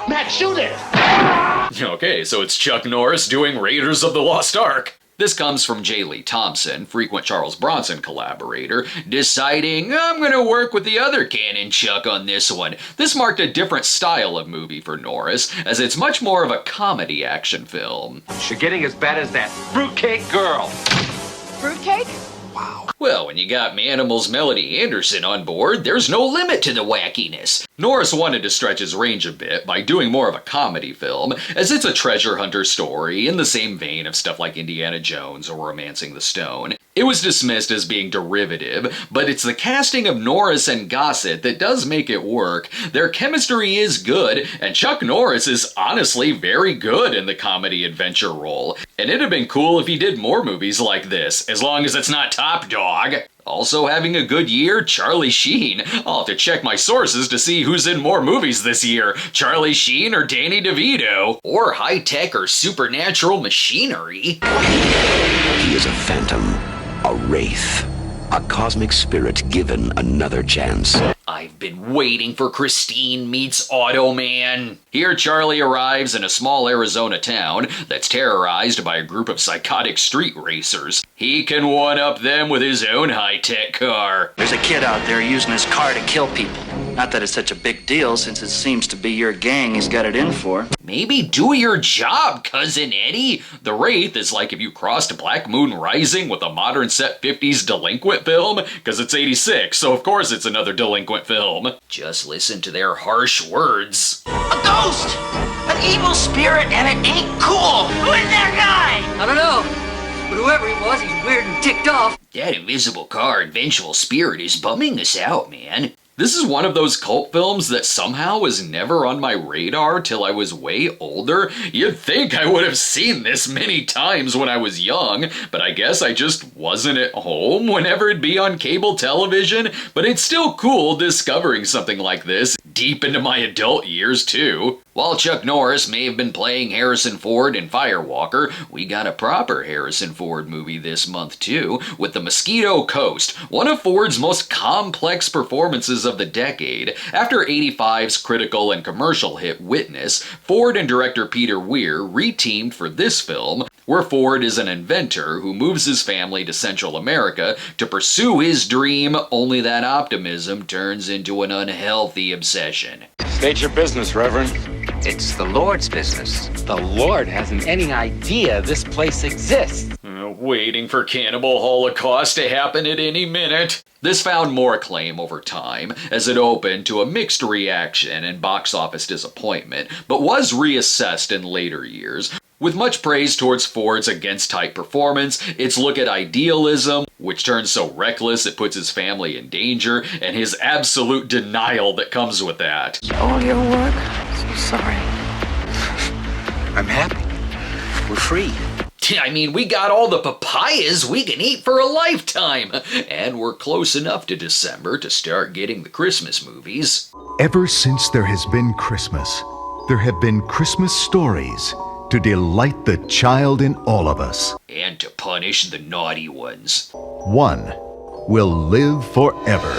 Matt, shoot it! Okay, so it's Chuck Norris doing Raiders of the Lost Ark. This comes from J. Lee Thompson, frequent Charles Bronson collaborator, deciding, I'm going to work with the other canon Chuck on this one. This marked a different style of movie for Norris, as it's much more of a comedy action film. You're getting as bad as that fruitcake girl. Fruitcake? Wow. Well, when you got Manimal's Melody Anderson on board, there's no limit to the wackiness. Norris wanted to stretch his range a bit by doing more of a comedy film, as it's a treasure hunter story in the same vein of stuff like Indiana Jones or Romancing the Stone. It was dismissed as being derivative, but it's the casting of Norris and Gossett that does make it work. Their chemistry is good, and Chuck Norris is honestly very good in the comedy adventure role. And it'd have been cool if he did more movies like this, as long as it's not Top Dog. Also having a good year, Charlie Sheen. I'll have to check my sources to see who's in more movies this year. Charlie Sheen or Danny DeVito? Or high-tech or supernatural machinery. He is a phantom, a wraith, a cosmic spirit given another chance. I've been waiting for Christine meets Automan. Here Charlie arrives in a small Arizona town that's terrorized by a group of psychotic street racers. He can one-up them with his own high-tech car. There's a kid out there using his car to kill people. Not that it's such a big deal, since it seems to be your gang he's got it in for. Maybe do your job, Cousin Eddie. The Wraith is like if you crossed Black Moon Rising with a modern set 50s delinquent film, because it's 86, so of course it's another delinquent film. Just listen to their harsh words. A ghost! An evil spirit, and it ain't cool! Who is that guy? I don't know, but whoever he was, he's weird and ticked off. That invisible car and vengeful spirit is bumming us out, man. This is one of those cult films that somehow was never on my radar till I was way older. You'd think I would have seen this many times when I was young, but I guess I just wasn't at home whenever it'd be on cable television. But it's still cool discovering something like this deep into my adult years too. While Chuck Norris may have been playing Harrison Ford in Firewalker, we got a proper Harrison Ford movie this month too, with The Mosquito Coast, one of Ford's most complex performances of the decade. After 85's critical and commercial hit Witness, Ford and director Peter Weir re-teamed for this film, where Ford is an inventor who moves his family to Central America to pursue his dream, only that optimism turns into an unhealthy obsession. State your business, Reverend. It's the Lord's business. The Lord hasn't any idea this place exists. Waiting for Cannibal Holocaust to happen at any minute. This found more acclaim over time, as it opened to a mixed reaction and box office disappointment, but was reassessed in later years. With much praise towards Ford's against-type performance, its look at idealism, which turns so reckless it puts his family in danger, and his absolute denial that comes with that. All your work? So sorry. I'm happy. We're free. I mean, we got all the papayas we can eat for a lifetime, and we're close enough to December to start getting the Christmas movies. Ever since there has been Christmas, there have been Christmas stories to delight the child in all of us. And to punish the naughty ones. One will live forever.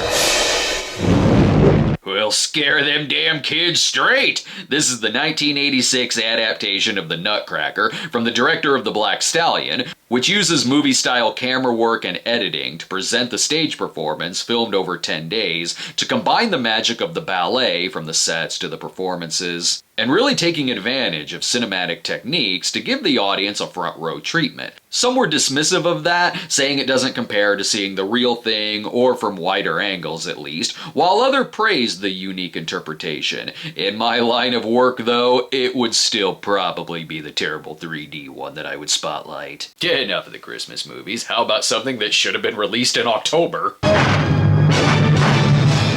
We'll scare them damn kids straight! This is the 1986 adaptation of The Nutcracker from the director of The Black Stallion, which uses movie-style camera work and editing to present the stage performance filmed over 10 days to combine the magic of the ballet from the sets to the performances, and really taking advantage of cinematic techniques to give the audience a front-row treatment. Some were dismissive of that, saying it doesn't compare to seeing the real thing, or from wider angles at least, while others praised the unique interpretation. In my line of work, though, it would still probably be the terrible 3D one that I would spotlight. Enough of the Christmas movies. How about something that should have been released in October?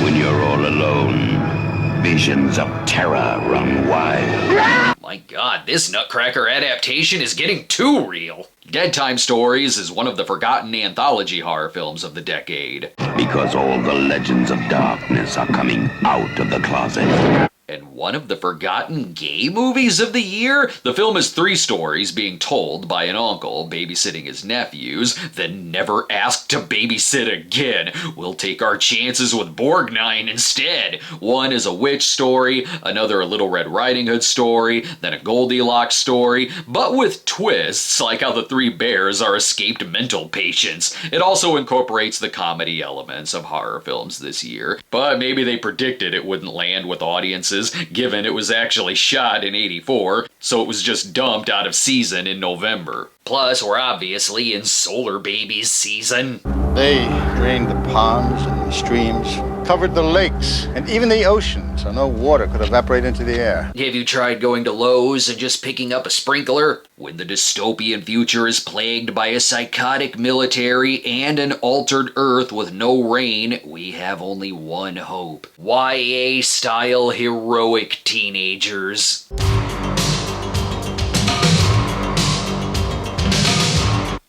When you're all alone, visions of terror run wild. My god, this Nutcracker adaptation is getting too real. Dead Time Stories is one of the forgotten anthology horror films of the decade. Because all the legends of darkness are coming out of the closet. And one of the forgotten gay movies of the year? The film is 3 stories being told by an uncle babysitting his nephews, then never asked to babysit again. We'll take our chances with Borgnine instead. One is a witch story, another a Little Red Riding Hood story, then a Goldilocks story, but with twists like how the 3 bears are escaped mental patients. It also incorporates the comedy elements of horror films this year, but maybe they predicted it wouldn't land with audiences given it was actually shot in '84, so it was just dumped out of season in November. Plus, we're obviously in Solar Babies season. They drained the ponds and the streams, covered the lakes and even the ocean, so no water could evaporate into the air. Have you tried going to Lowe's and just picking up a sprinkler? When the dystopian future is plagued by a psychotic military and an altered Earth with no rain, we have only one hope. YA-style heroic teenagers.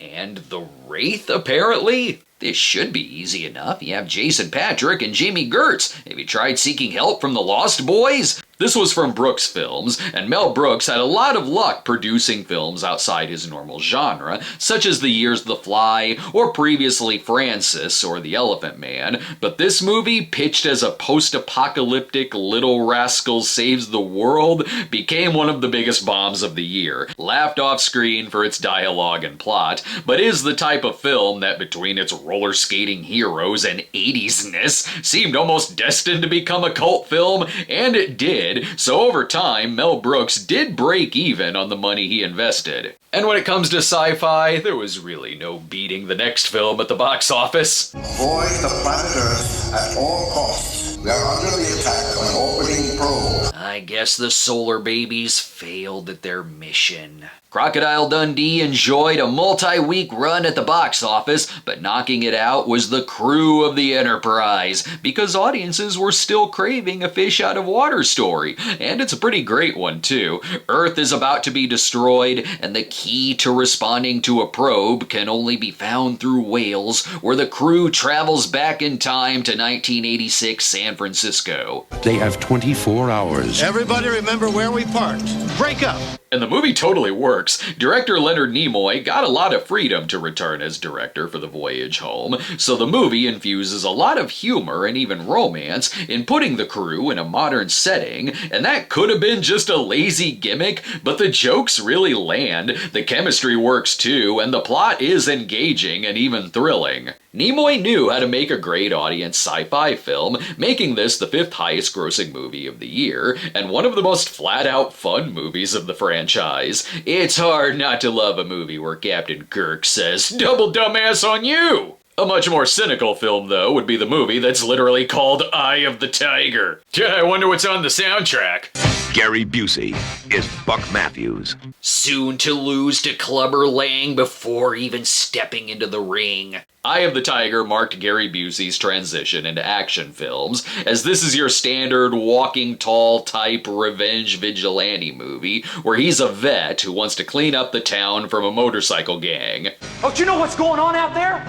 And the Wraith, apparently? This should be easy enough. You have Jason Patrick and Jamie Gertz. Have you tried seeking help from the Lost Boys? This was from Brooks Films, and Mel Brooks had a lot of luck producing films outside his normal genre, such as The Years The Fly, or previously Francis, or The Elephant Man, but this movie, pitched as a post-apocalyptic Little Rascals Saves the World, became one of the biggest bombs of the year, laughed off screen for its dialogue and plot, but is the type of film that between its roller skating heroes and 80s-ness seemed almost destined to become a cult film, and it did. So over time, Mel Brooks did break even on the money he invested. And when it comes to sci-fi, there was really no beating the next film at the box office. Avoid the planet Earth at all costs. We are under the attack of an orbiting probe. I guess the Solar Babies failed at their mission. Crocodile Dundee enjoyed a multi-week run at the box office, but knocking it out was the crew of the Enterprise, because audiences were still craving a fish out of water story, and it's a pretty great one too. Earth is about to be destroyed, and the key to responding to a probe can only be found through Wales, where the crew travels back in time to 1986 San Francisco. They have 24 hours. Everybody remember where we parked. Break up! And the movie totally works. Director Leonard Nimoy got a lot of freedom to return as director for the voyage home, so the movie infuses a lot of humor and even romance in putting the crew in a modern setting, and that could have been just a lazy gimmick, but the jokes really land, the chemistry works too, and the plot is engaging and even thrilling. Nimoy knew how to make a great audience sci-fi film, making this the 5th highest grossing movie of the year, and one of the most flat-out fun movies of the franchise. It's hard not to love a movie where Captain Kirk says, "Double dumbass on you!" A much more cynical film, though, would be the movie that's literally called Eye of the Tiger. I wonder what's on the soundtrack. Gary Busey is Buck Matthews. Soon to lose to Clubber Lang before even stepping into the ring. Eye of the Tiger marked Gary Busey's transition into action films, as this is your standard walking tall type revenge vigilante movie, where he's a vet who wants to clean up the town from a motorcycle gang. Oh, do you know what's going on out there?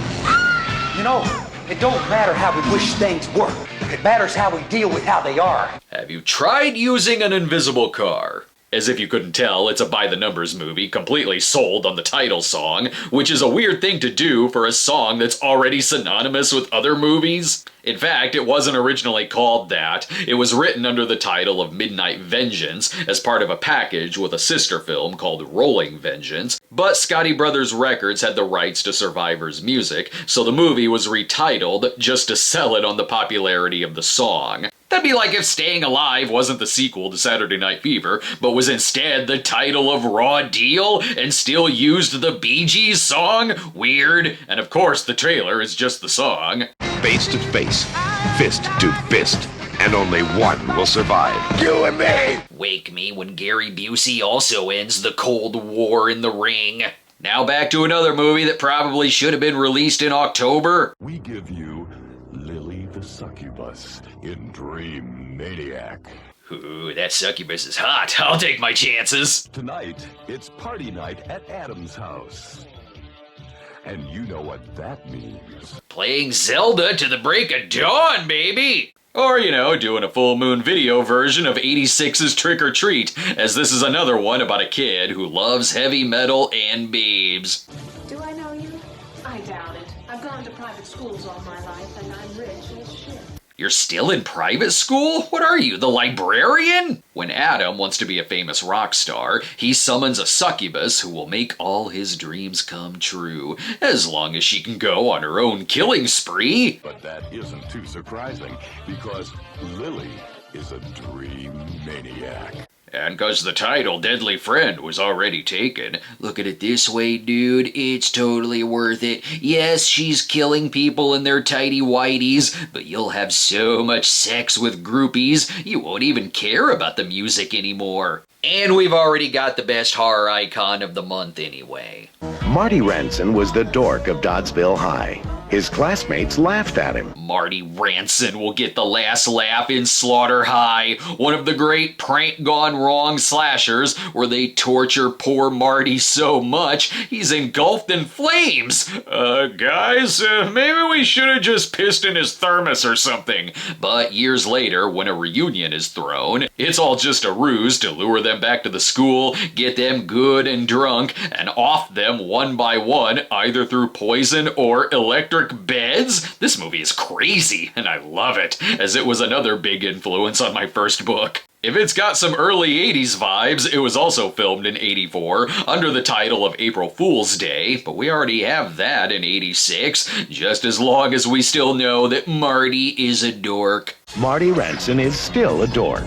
You know, it don't matter how we wish things were. It matters how we deal with how they are. Have you tried using an invisible car? As if you couldn't tell, it's a by-the-numbers movie completely sold on the title song, which is a weird thing to do for a song that's already synonymous with other movies. In fact, it wasn't originally called that. It was written under the title of Midnight Vengeance as part of a package with a sister film called Rolling Vengeance, but Scotti Brothers Records had the rights to Survivor's music, so the movie was retitled just to sell it on the popularity of the song. That'd be like if Staying Alive wasn't the sequel to Saturday Night Fever, but was instead the title of Raw Deal and still used the Bee Gees song? Weird. And of course the trailer is just the song. Face to face, fist to fist, and only one will survive. You and me! Wake me when Gary Busey also ends the Cold War in the ring. Now back to another movie that probably should have been released in October. We give you Lily the Succubus in Dream Maniac. Ooh, that succubus is hot. I'll take my chances. Tonight, it's party night at Adam's house. And you know what that means. Playing Zelda to the break of dawn, baby! Or, you know, doing a full moon video version of 86's Trick or Treat, as this is another one about a kid who loves heavy metal and babes. Do I know you? I doubt it. I've gone to private schools all my life, and I'm rich as shit. You're still in private school? What are you, the librarian? When Adam wants to be a famous rock star, he summons a succubus who will make all his dreams come true, as long as she can go on her own killing spree. But that isn't too surprising, because Lily is a dream maniac. And cause the title Deadly Friend was already taken. Look at it this way, dude, it's totally worth it. Yes, she's killing people in their tighty whities, but you'll have so much sex with groupies, you won't even care about the music anymore. And we've already got the best horror icon of the month anyway. Marty Ranson was the dork of Doddsville High. His classmates laughed at him. Marty Ranson will get the last laugh in Slaughter High, one of the great prank gone wrong slashers where they torture poor Marty so much he's engulfed in flames. Guys, maybe we should have just pissed in his thermos or something. But years later, when a reunion is thrown, it's all just a ruse to lure them back to the school, get them good and drunk, and off them one by one, either through poison or electric beds. This movie is crazy, and I love it, as it was another big influence on my first book. If it's got some early 80s vibes, it was also filmed in 84 under the title of April Fool's Day, but we already have that in 86, just as long as we still know that Marty is a dork. Marty Ranson is still a dork,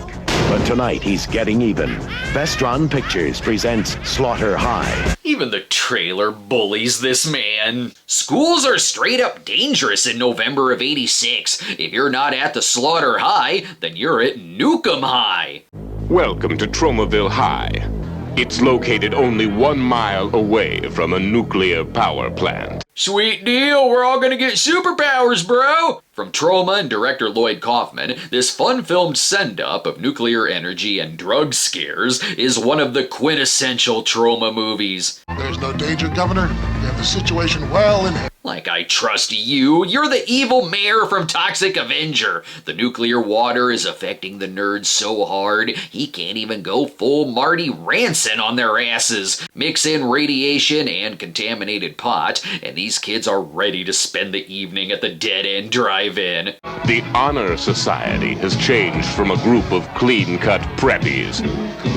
but tonight he's getting even. Vestron Pictures presents Slaughter High. Even the trailer bullies this man. Schools are straight up dangerous in November of 86. If you're not at the Slaughter High, then you're at Nukem High. Welcome to Tromaville High. It's located only 1 mile away from a nuclear power plant. Sweet deal, we're all gonna get superpowers, bro! From Troma and director Lloyd Kaufman, this fun-filmed send-up of nuclear energy and drug scares is one of the quintessential Troma movies. There's no danger, Governor. We have the situation well in hand. Like I trust you. You're the evil mayor from Toxic Avenger. The nuclear water is affecting the nerds so hard, he can't even go full Marty Ranson on their asses. Mix in radiation and contaminated pot, and these kids are ready to spend the evening at the dead-end drive-in. The Honor Society has changed from a group of clean-cut preppies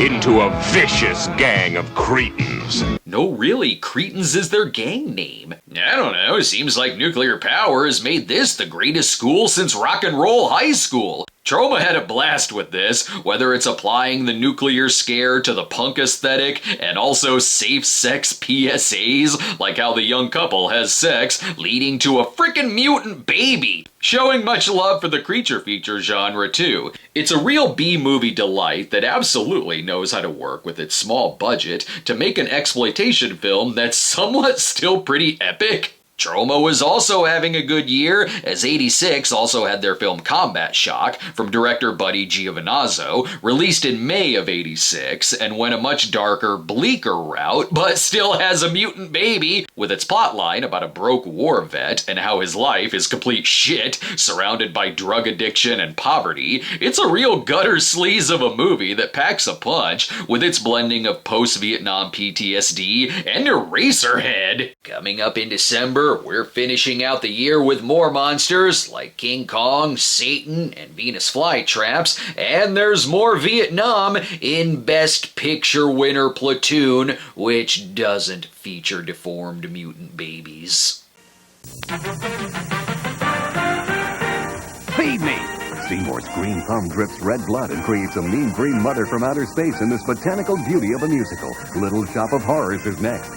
into a vicious gang of cretins. No, really, Cretins is their gang name. I don't know, it seems like nuclear power has made this the greatest school since rock and roll high school. Troma had a blast with this, whether it's applying the nuclear scare to the punk aesthetic and also safe sex PSAs, like how the young couple has sex, leading to a frickin' mutant baby. Showing much love for the creature feature genre too. It's a real B-movie delight that absolutely knows how to work with its small budget to make an exploitation film that's somewhat still pretty epic. Troma was also having a good year, as 86 also had their film Combat Shock from director Buddy Giovinazzo, released in May of 86, and went a much darker, bleaker route, but still has a mutant baby, with its plotline about a broke war vet and how his life is complete shit, surrounded by drug addiction and poverty. It's a real gutter sleaze of a movie that packs a punch, with its blending of post-Vietnam PTSD and Eraserhead. Coming up in December, we're finishing out the year with more monsters like King Kong, Satan, and Venus flytraps, and there's more Vietnam in Best Picture winner Platoon, which doesn't feature deformed mutant babies. Feed me! Seymour's green thumb drips red blood and creates a mean green mother from outer space in this botanical beauty of a musical. Little Shop of Horrors is next.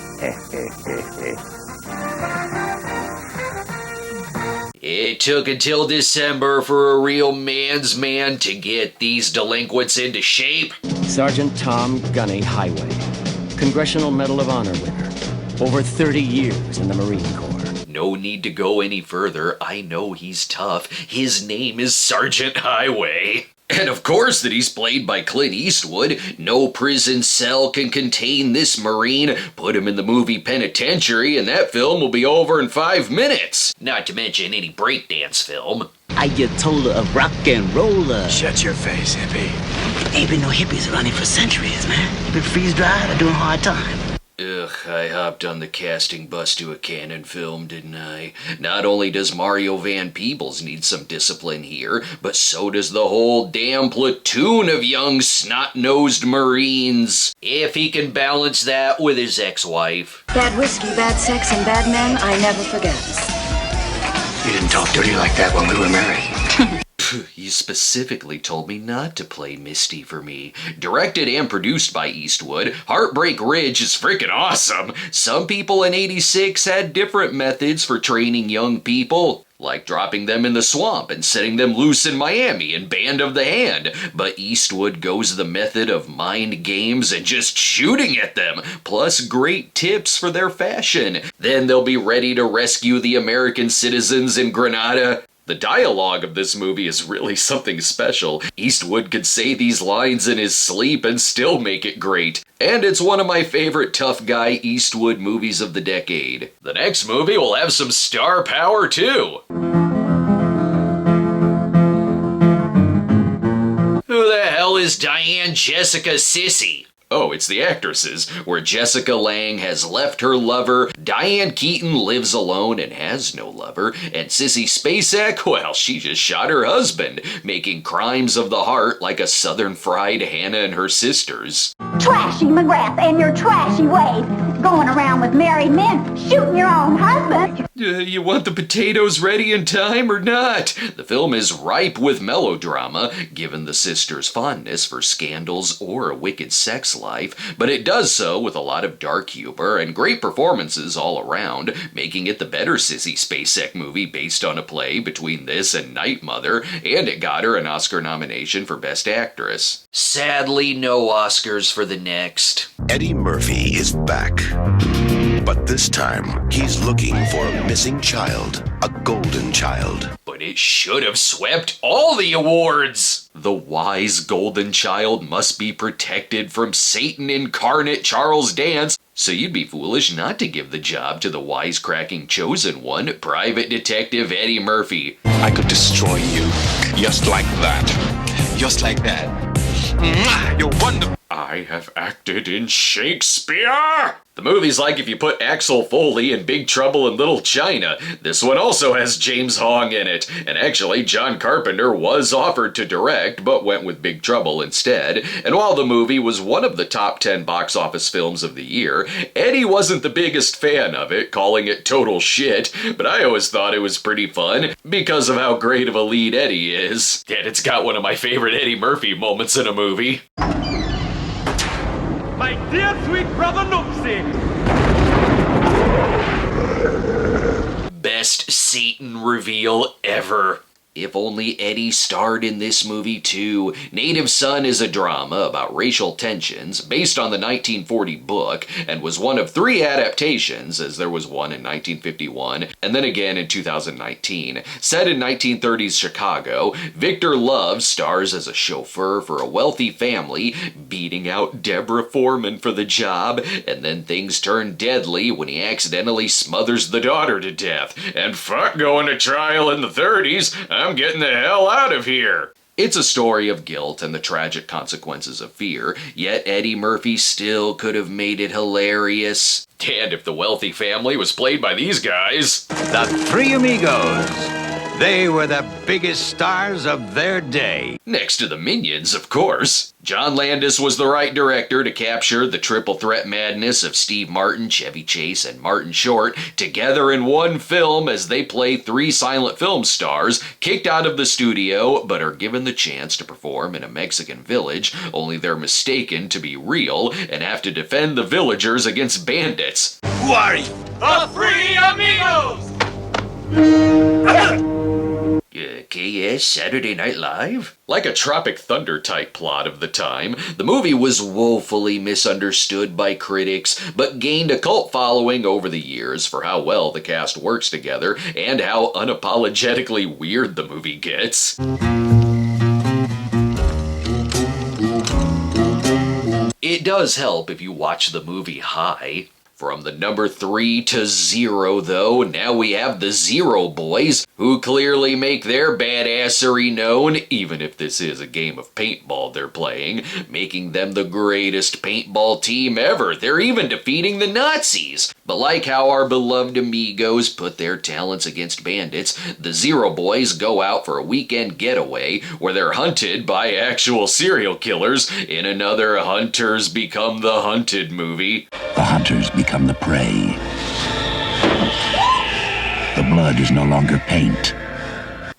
It took until December for a real man's man to get these delinquents into shape. Sergeant Tom Gunny Highway, Congressional Medal of Honor winner, over 30 years in the Marine Corps. No need to go any further, I know he's tough. His name is Sergeant Highway. And of course that he's played by Clint Eastwood. No prison cell can contain this Marine. Put him in the movie Penitentiary and that film will be over in 5 minutes. Not to mention any breakdance film. I get told of rock and roller. Shut your face, hippie. Ain't been no hippies around here for centuries, man. Been freeze-dried or doing hard time. Ugh, I hopped on the casting bus to a Canon film, didn't I? Not only does Mario Van Peebles need some discipline here, but so does the whole damn platoon of young snot-nosed Marines. If he can balance that with his ex-wife. Bad whiskey, bad sex, and bad men I never forget. You didn't talk dirty like that when we were married. You specifically told me not to play Misty for me. Directed and produced by Eastwood, Heartbreak Ridge is freaking awesome. Some people in '86 had different methods for training young people, like dropping them in the swamp and setting them loose in Miami in Band of the Hand. But Eastwood goes the method of mind games and just shooting at them, plus great tips for their fashion. Then they'll be ready to rescue the American citizens in Grenada. The dialogue of this movie is really something special. Eastwood could say these lines in his sleep and still make it great. And it's one of my favorite tough guy Eastwood movies of the decade. The next movie will have some star power too. Who the hell is Diane Jessica Sissy? Oh, it's the actresses, where Jessica Lange has left her lover, Diane Keaton lives alone and has no lover, and Sissy Spacek, well, she just shot her husband, making crimes of the heart like a Southern Fried Hannah and her sisters. Trashy McGrath and your trashy ways, going around with married men, shooting your own husband. You want the potatoes ready in time or not? The film is ripe with melodrama, given the sisters' fondness for scandals or a wicked sex life, but it does so with a lot of dark humor and great performances all around, making it the better Sissy Spacek movie based on a play between this and Night Mother, and it got her an Oscar nomination for Best Actress. Sadly, no Oscars for the next. Eddie Murphy is back. But this time, he's looking for a missing child, a golden child. But it should have swept all the awards! The wise golden child must be protected from Satan incarnate Charles Dance, so you'd be foolish not to give the job to the wisecracking chosen one, Private Detective Eddie Murphy. I could destroy you, just like that. Just like that. You're wonderful. I have acted in Shakespeare! The movie's like if you put Axel Foley in Big Trouble in Little China. This one also has James Hong in it, and actually John Carpenter was offered to direct, but went with Big Trouble instead. And while the movie was one of the top 10 box office films of the year, Eddie wasn't the biggest fan of it, calling it total shit, but I always thought it was pretty fun, because of how great of a lead Eddie is. And it's got one of my favorite Eddie Murphy moments in a movie. My dear sweet brother Noopsy! Best Satan reveal ever. If only Eddie starred in this movie too. Native Son is a drama about racial tensions based on the 1940 book and was one of 3 adaptations, as there was one in 1951 and then again in 2019. Set in 1930s Chicago, Victor Love stars as a chauffeur for a wealthy family, beating out Deborah Foreman for the job, and then things turn deadly when he accidentally smothers the daughter to death. And fuck going to trial in the 30s, I'm getting the hell out of here. It's a story of guilt and the tragic consequences of fear, yet Eddie Murphy still could have made it hilarious. And if the wealthy family was played by these guys. The Three Amigos. They were the biggest stars of their day. Next to the Minions, of course. John Landis was the right director to capture the triple threat madness of Steve Martin, Chevy Chase, and Martin Short together in one film as they play 3 silent film stars kicked out of the studio but are given the chance to perform in a Mexican village, only they're mistaken to be real and have to defend the villagers against bandits. Who are you? The Three Amigos! KS Saturday Night Live? Like a Tropic Thunder type plot of the time, the movie was woefully misunderstood by critics, but gained a cult following over the years for how well the cast works together and how unapologetically weird the movie gets. It does help if you watch the movie high. From the number 3 to 0, though, now we have the Zero Boys, who clearly make their badassery known, even if this is a game of paintball they're playing, making them the greatest paintball team ever. They're even defeating the Nazis. But like how our beloved Amigos put their talents against bandits, the Zero Boys go out for a weekend getaway where they're hunted by actual serial killers in another Hunters Become the Hunted movie. The hunters become the prey. The blood is no longer paint.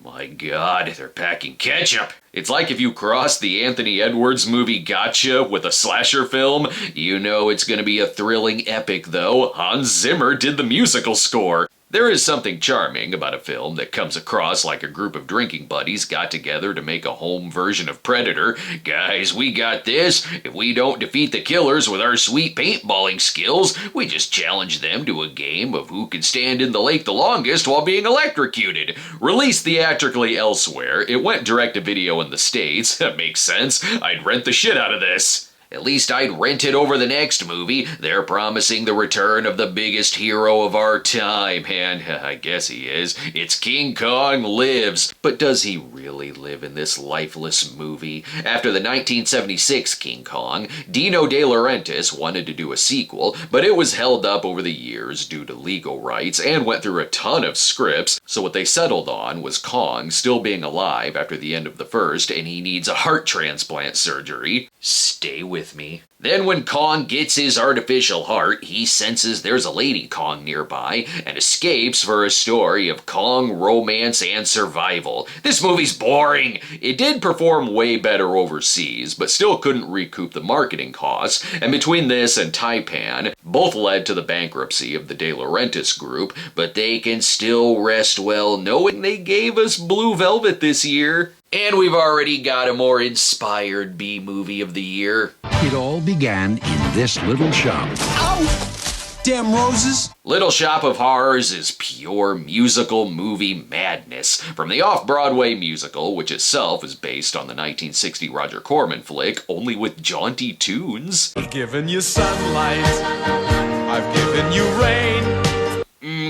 My God, they're packing ketchup. It's like if you cross the Anthony Edwards movie Gotcha with a slasher film. You know it's gonna be a thrilling epic though. Hans Zimmer did the musical score. There is something charming about a film that comes across like a group of drinking buddies got together to make a home version of Predator. Guys, we got this. If we don't defeat the killers with our sweet paintballing skills, we just challenge them to a game of who can stand in the lake the longest while being electrocuted. Released theatrically elsewhere, it went direct to video in the States. That makes sense. I'd rent the shit out of this. At least I'd rent it over the next movie. They're promising the return of the biggest hero of our time, and I guess he is. It's King Kong Lives. But does he really live in this lifeless movie? After the 1976 King Kong, Dino De Laurentiis wanted to do a sequel, but it was held up over the years due to legal rights and went through a ton of scripts, so what they settled on was Kong still being alive after the end of the first, and he needs a heart transplant surgery. Stay with me. Then when Kong gets his artificial heart, he senses there's a lady Kong nearby and escapes for a story of Kong romance and survival. This movie's boring. It did perform way better overseas, but still couldn't recoup the marketing costs, and between this and Taipan, both led to the bankruptcy of the De Laurentiis group, but they can still rest well knowing they gave us Blue Velvet this year. And we've already got a more inspired B-movie of the year. It all began in this little shop. Ow! Damn roses! Little Shop of Horrors is pure musical movie madness. From the off-Broadway musical, which itself is based on the 1960 Roger Corman flick, only with jaunty tunes. I've given you sunlight. I've given you rain.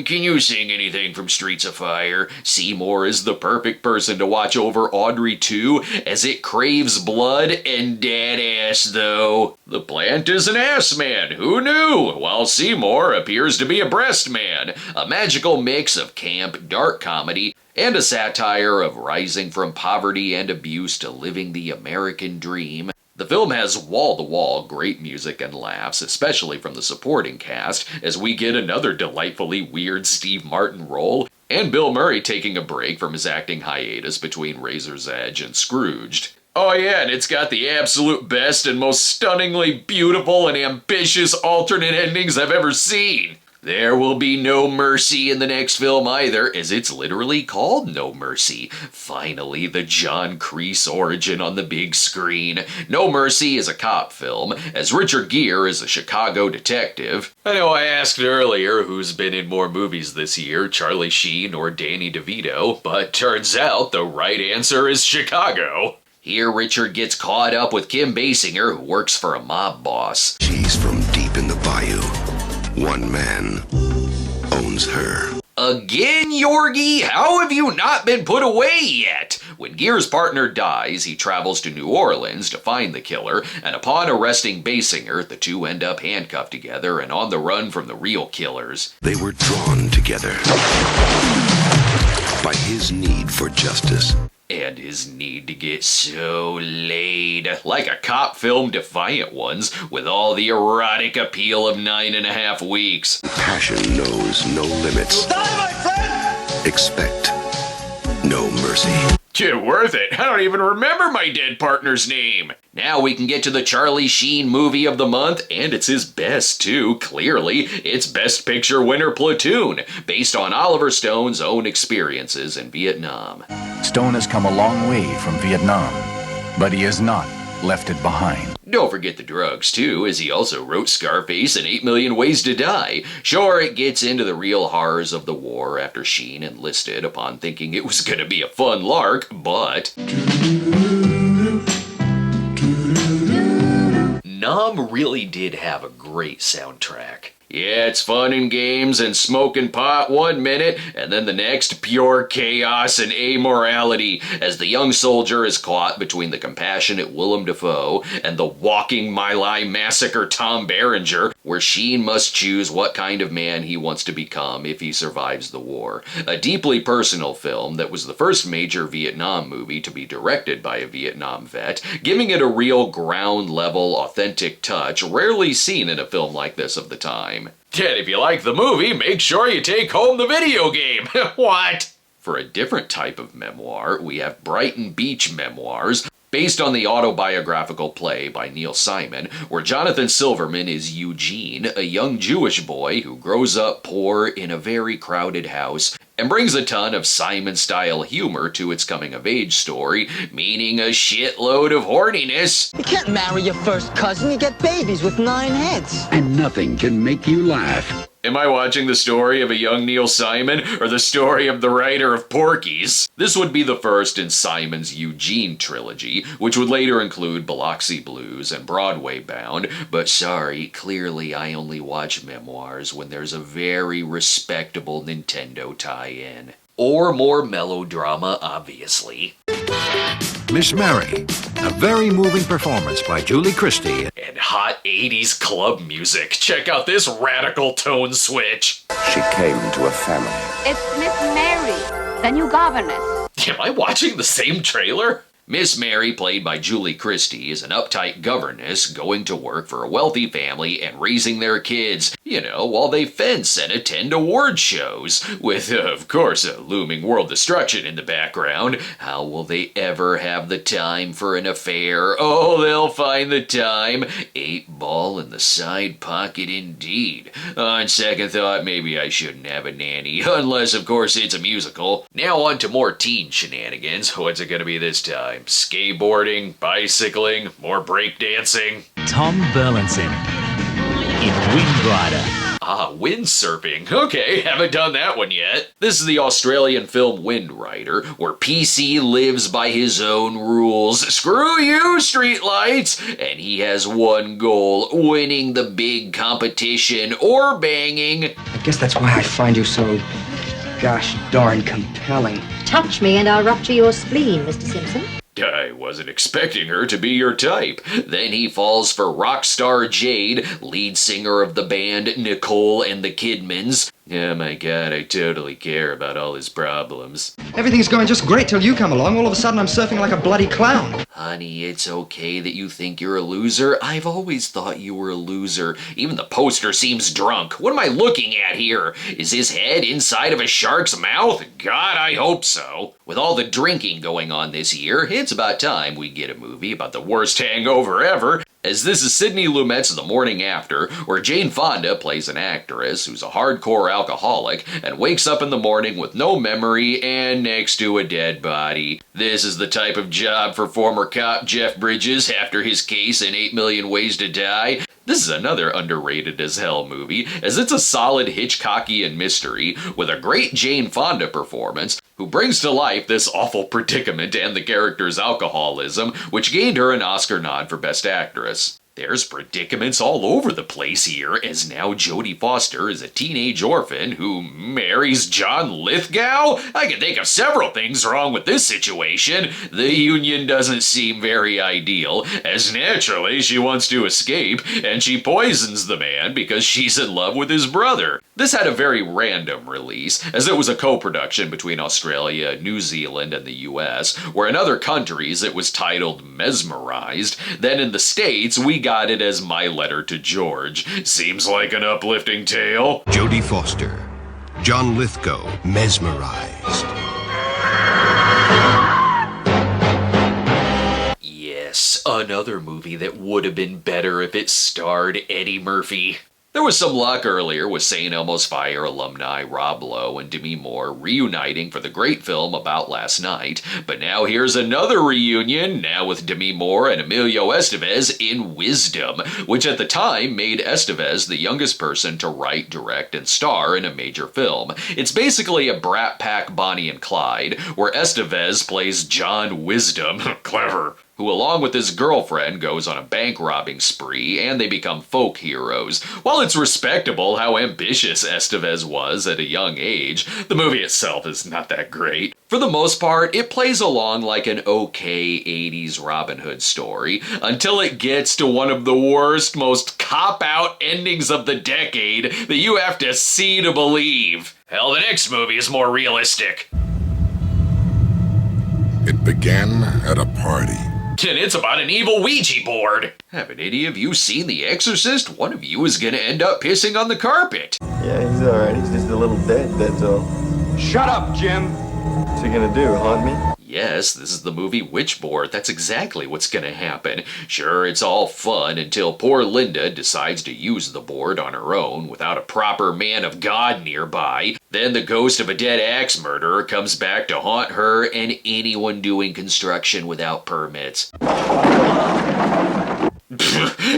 Can you sing anything from Streets of Fire? Seymour is the perfect person to watch over Audrey 2, as it craves blood and dead ass, though. The plant is an ass man, who knew? While Seymour appears to be a breast man. A magical mix of camp, dark comedy, and a satire of rising from poverty and abuse to living the American dream. The film has wall-to-wall great music and laughs, especially from the supporting cast, as we get another delightfully weird Steve Martin role, and Bill Murray taking a break from his acting hiatus between Razor's Edge and Scrooged. Oh yeah, and it's got the absolute best and most stunningly beautiful and ambitious alternate endings I've ever seen. There will be no mercy in the next film either, as it's literally called No Mercy. Finally, the John Kreese origin on the big screen. No Mercy is a cop film, as Richard Gere is a Chicago detective. I know I asked earlier who's been in more movies this year, Charlie Sheen or Danny DeVito, but turns out the right answer is Chicago. Here, Richard gets caught up with Kim Basinger, who works for a mob boss. She's from deep in the bayou. One man owns her. Again, Yorgi? How have you not been put away yet? When Gere's partner dies, he travels to New Orleans to find the killer, and upon arresting Basinger, the two end up handcuffed together and on the run from the real killers. They were drawn together by his need for justice. And his need to get so laid. Like a cop film Defiant Ones, with all the erotic appeal of 9.5 weeks. Passion knows no limits. Die, my friend! Expect no mercy. Get worth it. I don't even remember my dead partner's name. Now we can get to the Charlie Sheen movie of the month, and it's his best too, clearly. It's Best Picture winner Platoon, based on Oliver Stone's own experiences in Vietnam. Stone has come a long way from Vietnam, but he has not left it behind. Don't forget the drugs, too, as he also wrote Scarface and 8 Million Ways to Die. Sure, it gets into the real horrors of the war after Sheen enlisted upon thinking it was gonna be a fun lark, but... Nam really did have a great soundtrack. Yeah, it's fun and games and smoking pot one minute, and then the next pure chaos and amorality as the young soldier is caught between the compassionate Willem Dafoe and the walking My Lai massacre Tom Berenger, where Sheen must choose what kind of man he wants to become if he survives the war. A deeply personal film that was the first major Vietnam movie to be directed by a Vietnam vet, giving it a real ground-level, authentic touch rarely seen in a film like this of the time. And if you like the movie, make sure you take home the video game. What? For a different type of memoir, we have Brighton Beach Memoirs, based on the autobiographical play by Neil Simon, where Jonathan Silverman is Eugene, a young Jewish boy who grows up poor in a very crowded house and brings a ton of Simon-style humor to its coming-of-age story, meaning a shitload of horniness. You can't marry your first cousin, you get babies with 9 heads. And nothing can make you laugh. Am I watching the story of a young Neil Simon, or the story of the writer of Porky's? This would be the first in Simon's Eugene trilogy, which would later include Biloxi Blues and Broadway Bound, but sorry, clearly I only watch memoirs when there's a very respectable Nintendo tie-in. Or more melodrama, obviously. Miss Mary, a very moving performance by Julie Christie. And hot 80s club music. Check out this radical tone switch. She came to a family. It's Miss Mary, the new governess. Am I watching the same trailer? Miss Mary, played by Julie Christie, is an uptight governess going to work for a wealthy family and raising their kids, while they fence and attend award shows, with, of course, a looming world destruction in the background. How will they ever have the time for an affair? Oh, they'll find the time. 8-ball in the side pocket indeed. On second thought, maybe I shouldn't have a nanny, unless, of course, it's a musical. Now on to more teen shenanigans. What's it gonna be this time? Skateboarding, bicycling, more breakdancing. Tom Burlinson in Windrider. Ah, windsurfing. Okay, haven't done that one yet. This is the Australian film Windrider, where PC lives by his own rules. Screw you, streetlights! And he has one goal, winning the big competition or banging. I guess that's why I find you so gosh darn compelling. Touch me and I'll rupture your spleen, Mr. Simpson. I wasn't expecting her to be your type. Then he falls for rock star Jade, lead singer of the band Nicole and the Kidmans. Oh my god, I totally care about all his problems. Everything's going just great till you come along. All of a sudden I'm surfing like a bloody clown. Honey, it's okay that you think you're a loser. I've always thought you were a loser. Even the poster seems drunk. What am I looking at here? Is his head inside of a shark's mouth? God, I hope so. With all the drinking going on this year, it's about time we get a movie about the worst hangover ever, as this is Sidney Lumet's The Morning After, where Jane Fonda plays an actress who's a hardcore alcoholic and wakes up in the morning with no memory and next to a dead body. This is the type of job for former cop Jeff Bridges after his case in 8 Million Ways to Die. This is another underrated as hell movie, as it's a solid Hitchcockian mystery with a great Jane Fonda performance, who brings to life this awful predicament and the character's alcoholism, which gained her an Oscar nod for Best Actress. There's predicaments all over the place here, as now Jodie Foster is a teenage orphan who marries John Lithgow? I can think of several things wrong with this situation. The union doesn't seem very ideal, as naturally she wants to escape, and she poisons the man because she's in love with his brother. This had a very random release, as it was a co-production between Australia, New Zealand, and the US, where in other countries it was titled Mesmerized. Then in the States, we got it as My Letter to George. Seems like an uplifting tale. Jodie Foster, John Lithgow, Mesmerized. Yes, another movie that would have been better if it starred Eddie Murphy. There was some luck earlier with St. Elmo's Fire alumni Rob Lowe and Demi Moore reuniting for the great film About Last Night, but now here's another reunion, now with Demi Moore and Emilio Estevez in Wisdom, which at the time made Estevez the youngest person to write, direct, and star in a major film. It's basically a Brat Pack Bonnie and Clyde, where Estevez plays John Wisdom, clever, who along with his girlfriend goes on a bank robbing spree and they become folk heroes. While it's respectable how ambitious Estevez was at a young age, the movie itself is not that great. For the most part, it plays along like an okay 80s Robin Hood story, until it gets to one of the worst, most cop-out endings of the decade that you have to see to believe. Hell, the next movie is more realistic. It began at a party. And it's about an evil Ouija board. Haven't any of you seen The Exorcist? One of you is gonna end up pissing on the carpet. Yeah, he's alright. He's just a little dead, that's all. Shut up, Jim. What's he gonna do, haunt me? Yes, this is the movie Witchboard. That's exactly what's gonna happen. Sure, it's all fun until poor Linda decides to use the board on her own without a proper man of God nearby. Then the ghost of a dead axe murderer comes back to haunt her and anyone doing construction without permits.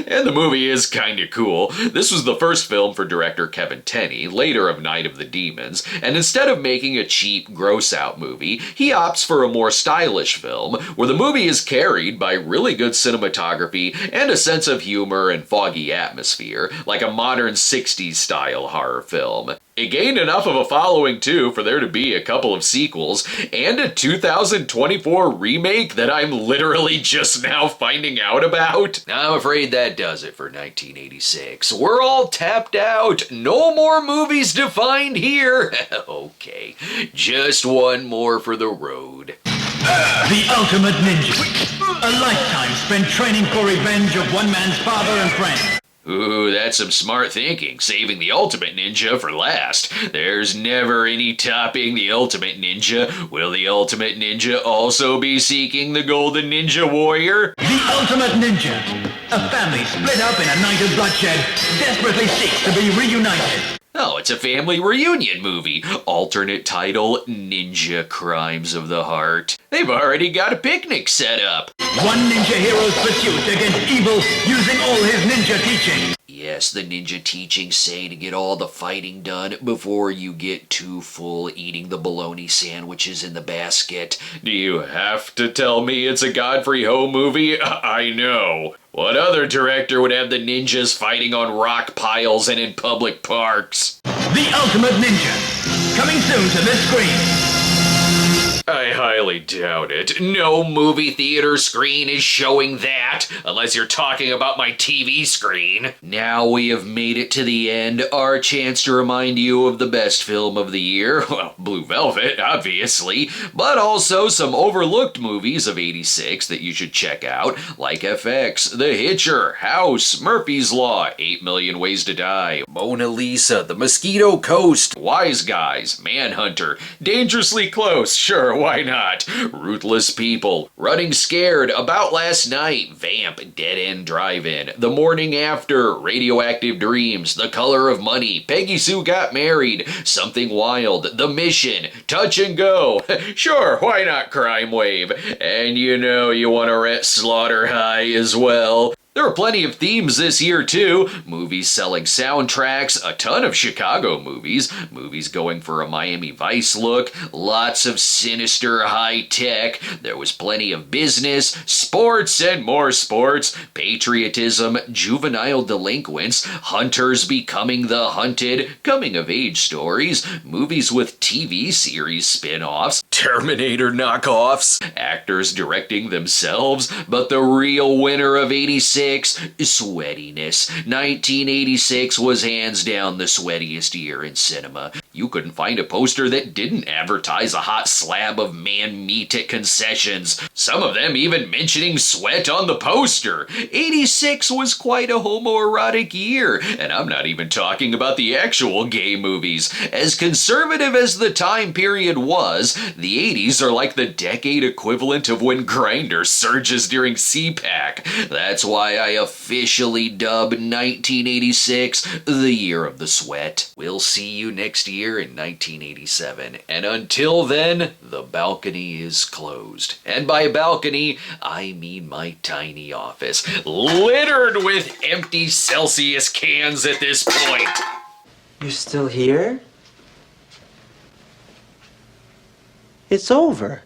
And the movie is kinda cool. This was the first film for director Kevin Tenney, later of Night of the Demons, and instead of making a cheap, gross-out movie, he opts for a more stylish film, where the movie is carried by really good cinematography and a sense of humor and foggy atmosphere, like a modern 60s-style horror film. It gained enough of a following, too, for there to be a couple of sequels, and a 2024 remake that I'm literally just now finding out about. I'm afraid that does it for 1986. We're all tapped out. No more movies to find here. Okay, just one more for the road. The Ultimate Ninja. A lifetime spent training for revenge of one man's father and friend. Ooh, that's some smart thinking, saving the Ultimate Ninja for last. There's never any topping the Ultimate Ninja. Will the Ultimate Ninja also be seeking the Golden Ninja Warrior? The Ultimate Ninja. A family split up in a night of bloodshed desperately seeks to be reunited. Oh, it's a family reunion movie. Alternate title, Ninja Crimes of the Heart. They've already got a picnic set up. One ninja hero's pursuit against evil using all his ninja teaching. Yes, the ninja teachings say to get all the fighting done before you get too full eating the bologna sandwiches in the basket. Do you have to tell me it's a Godfrey Ho movie? I know. What other director would have the ninjas fighting on rock piles and in public parks? The Ultimate Ninja. Coming soon to this screen. I highly doubt it. No movie theater screen is showing that, unless you're talking about my TV screen. Now we have made it to the end, our chance to remind you of the best film of the year. Well, Blue Velvet, obviously, but also some overlooked movies of '86 that you should check out, like FX, The Hitcher, House, Murphy's Law, 8 Million Ways to Die, Mona Lisa, The Mosquito Coast, Wise Guys, Manhunter, Dangerously Close, sure, why not? Ruthless People, Running Scared, About Last Night, Vamp, Dead End Drive-In, The Morning After, Radioactive Dreams, The Color of Money, Peggy Sue Got Married, Something Wild, The Mission, Touch and Go, sure, why not Crime Wave? And you know you want to rent Slaughter High as well. There are plenty of themes this year, too. Movies selling soundtracks, a ton of Chicago movies, movies going for a Miami Vice look, lots of sinister high tech. There was plenty of business, sports and more sports, patriotism, juvenile delinquents, hunters becoming the hunted, coming-of-age stories, movies with TV series spin-offs, Terminator knockoffs, actors directing themselves, but the real winner of '86, sweatiness. 1986 was hands down the sweatiest year in cinema. You couldn't find a poster that didn't advertise a hot slab of man meat at concessions, some of them even mentioning sweat on the poster. '86 was quite a homoerotic year, and I'm not even talking about the actual gay movies. As conservative as the time period was, the '80s are like the decade equivalent of when Grindr surges during CPAC. That's why I officially dub 1986 the year of the sweat. We'll see you next year in 1987, and until then, the balcony is closed. And by balcony, I mean my tiny office, littered with empty Celsius cans at this point. You're still here? It's over.